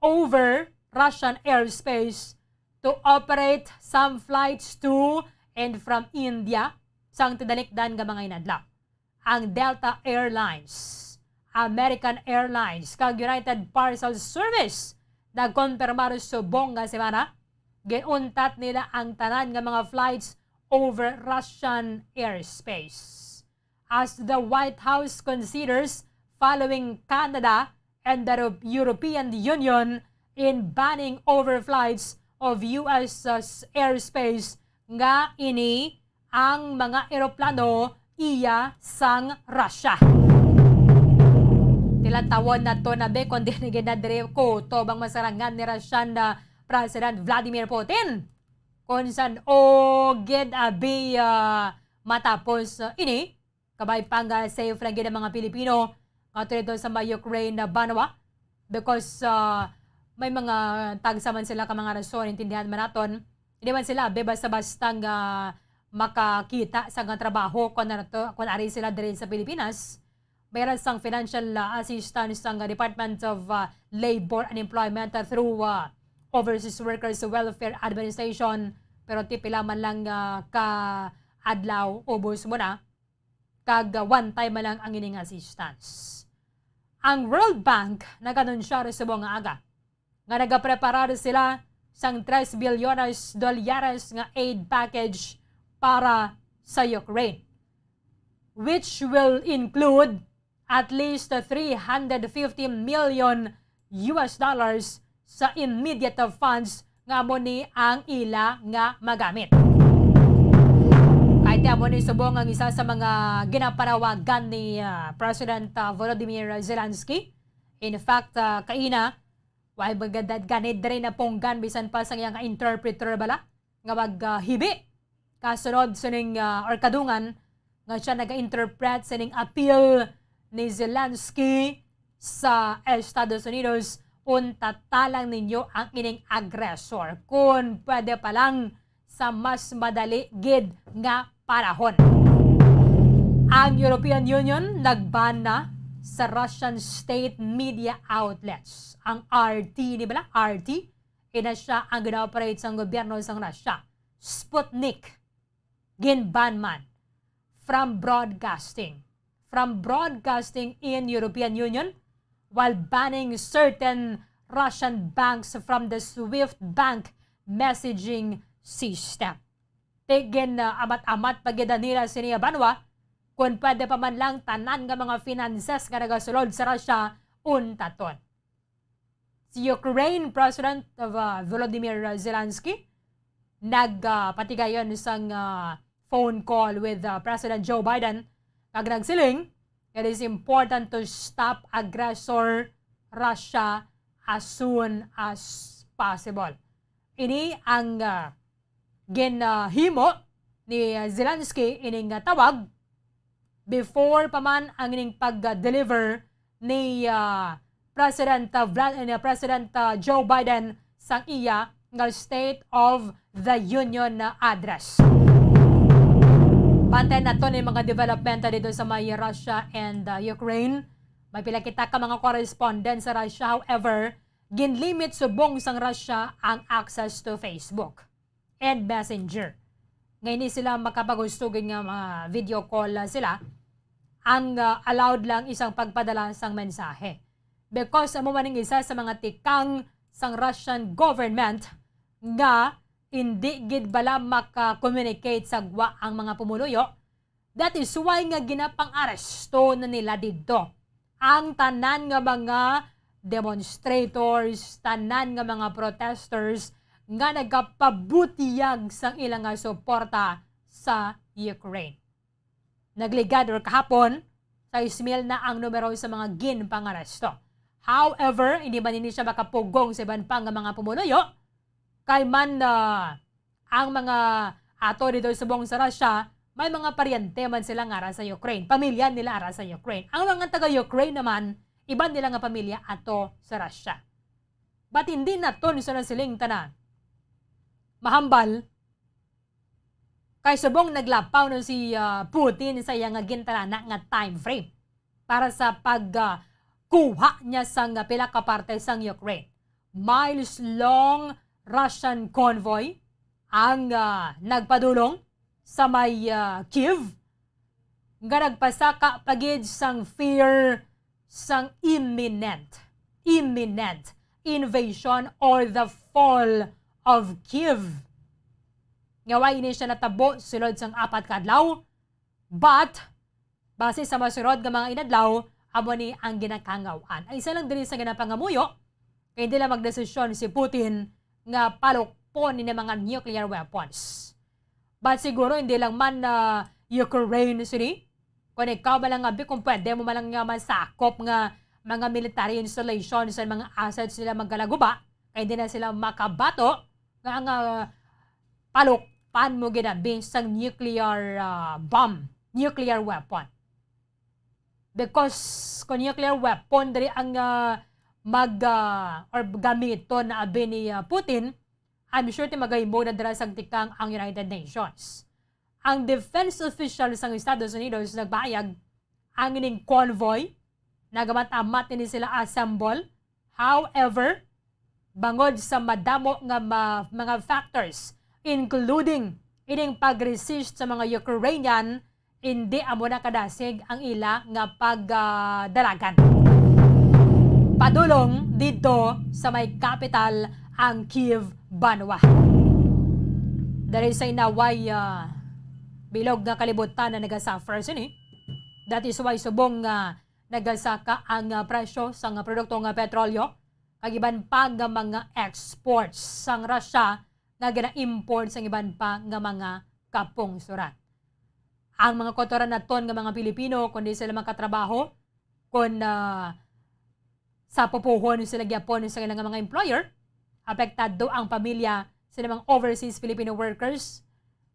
over Russian airspace to operate some flights to and from India sang tidalikdan nga mga inadlaw. Ang Delta Airlines, American Airlines, kag United Parcel Service nagkonfirmar subong nga semana giuntat nila ang tanan nga mga flights over Russian airspace. As the White House considers following Canada and the European Union in banning overflights of US airspace nga ini ang mga eroplano iya sang Russia. Tilatawon na to na be kundi naginadre ko to bang masarangan ni Russian President Vladimir Putin kung saan gid abi matapos ini kabay pang safe lang gid ang mga Pilipino katulad sa may Ukraine na banwa because may mga tagsaman sila ka mga rason intindihan man naton hindi man sila basta-basta makakita sa trabaho kung ari sila diri sa Pilipinas. Mayroon sang financial assistance ng Department of Labor and Employment through Overseas Workers Welfare Administration, pero tipila man lang ka adlaw ubos mo na kag one time man lang ang ining assistance. Ang World Bank nag-anunsya sa buong aga nga nagapreparar sila sang 3 bilyones dolyares nga aid package para sa Ukraine, which will include at least 350 million US dollars sa immediate funds nga mo ni ang ila nga magamit. Kahit mo ni subong ang isa sa mga ginapanawagan ni President Volodymyr Zelensky. In fact, kaina, why bagadad ganid rin na ponggan bisan pa sa nga interpreter bala nga maghibi kasunod sa ning or kadungan nga siya naga-interpret sa ning appeal ni Zelensky sa Estados Unidos untatalang ninyo ang ining agresor kung pwede pa lang sa mas madali gid nga panahon. Ang European Union nagban na sa Russian state media outlets. Ang RT, di ba? RT, ina siya ang gina-operate sa gobyerno sa Russia. Sputnik, ginban man from broadcasting in European Union while banning certain Russian banks from the SWIFT bank messaging system. Tigin amat-amat pagida nila siniya banwa kung pwede pa man lang tanan nga mga finances nga nagasulod sa Russia untaton. Si Ukraine President Volodymyr Zelensky nagpatigayon isang phone call with President Joe Biden kag nagsiling, it is important to stop aggressor Russia as soon as possible. Ini ang ginhimo ni Zelensky ining tawag before pa man ang ining pag-deliver ni President Joe Biden sang iya nga State of the Union address. Bantayan na to ni mga development dito sa may Russia and Ukraine. May pila kita ka mga correspondent sa Russia. However, ginlimit subong sang Russia ang access to Facebook and Messenger. Ngayon sila makapagustugin nga mga video call sila. Ang allowed lang isang pagpadala sang mensahe. Because amo maning isa sa mga tikang sang Russian government nga hindi gid bala maka-communicate sa gwa ang mga pumuluyo. That is why nga ginapang-aresto na nila dito ang tanan nga mga demonstrators, tanan nga mga protesters nga nagapabutiyag sang ilang nga suporta sa Ukraine. Nagligad or kahapon sa ismail na ang numero sa mga ginpang-aresto. However, hindi man siya makapugong sa iban pang mga pumuluyo kay man ang mga ato dito sa buong sa Russia, may mga paryente man sila nga ara sa Ukraine. Pamilya nila ara sa Ukraine. Ang mga taga-Ukraine naman, iban nila nga pamilya ato sa Russia. But hindi na to sa nasiling tanan. Mahambal, kay subong naglapaw no si Putin sa iya nga gintarana nga time frame para sa pagkuha niya sang pila ka parte sang Ukraine. Miles long Russian convoy ang nagpadulong sa may Kiev nga nagpasaka pagid sang fear sang imminent invasion or the fall of Kiev. Ngaway ini siya natabo sulod sang 4 ka adlaw, but base sa masurod nga mga inadlaw amo ni ang ginakangawaan. Ay isa lang diri sa ginapangamuyo kay dila magdesisyon si Putin nga palukpon ni mga nuclear weapons. But siguro hindi lang man na Ukraine sini. Kung ikaw malang abi kung pwede mo malang nga masakop nga mga military installations sa mga assets nila magkalaguba, kaya di na sila makabato nga ang palukpan mo ginabi sa nuclear bomb, nuclear weapon. Because kung nuclear weapon dari ang or gamito na abi ni Putin, I'm sure magaymo na dara sa tikang ang United Nations. Ang defense official sa Estados Unidos nagbayag ang ining convoy, nagamat-amat ni sila assemble. However, bangod sa madamo nga mga factors including ining pag-resist sa mga Ukrainian, hindi amo na kadasig ang ila nga pagdalagan. Padulong dito sa may capital ang Kyiv, Banwa. Dahil sa inaway bilog nga kalibutan na nagasuffer sini. That is why subong nagasaka ang presyo sa produkto nga petrolyo, kagiban pa nga mga exports sang Russia nga gina-import sa iban pa nga mga kapungsuran. Ang mga kotoran naton nga mga Pilipino, kundi sila makatrabaho, kung sa pupuhon sila gyapon sa ilang mga employer, apektado ang pamilya sa mga overseas Filipino workers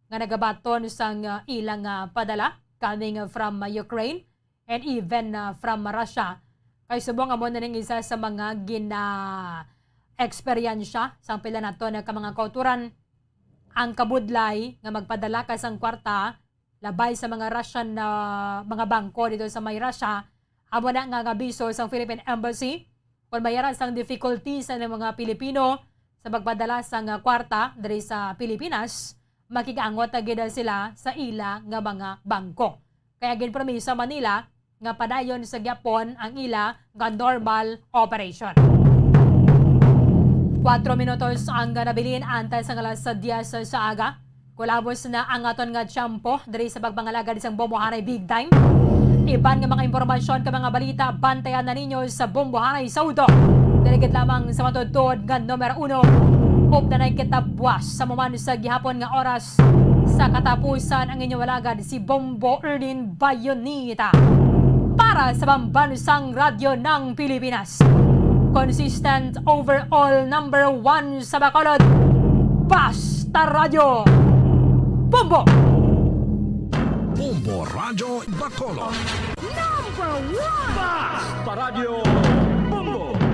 nga nagabaton sang ilang padala coming from Ukraine and even from Russia. Kay subong amo na ning isa sa mga eksperyensya sa pila nato na mga kauturan ang kabudlay nga magpadala ka sang kwarta labay sa mga Russian na mga bangko dito sa may Russia. Amo na nga abiso sa Philippine Embassy kung mayroon sang difficulties sa mga Pilipino sa magpadala sang kwarta diri sa Pilipinas, makigaangot agad sila sa ila nga mga bangko. Kaya ginpromise sa Manila nga padayon sa Japon ang ila nga normal operation. 4 minutos ang nabilin antay sa alas 10 sa aga. Kulabos na ang aton nga tiyempo diri sa pagpangalaga sa Bombohanay Big Time. Iban nga mga impormasyon ka mga balita, bantayan na ninyo sa Bombohanay Saudo. Dirigit lamang sa matutod nga numero 1. Updanay kita buwas sa maman sa gihapon nga oras. Sa katapusan ang inyong walagad si Bombo Erlin Bayonita. Para sa Pambansang Radyo ng Pilipinas. Consistent overall number 1 sa Bacolod. Basta Radio Bombo! Bombo Radio Bacolod. Number 1! Basta Radio Bombo!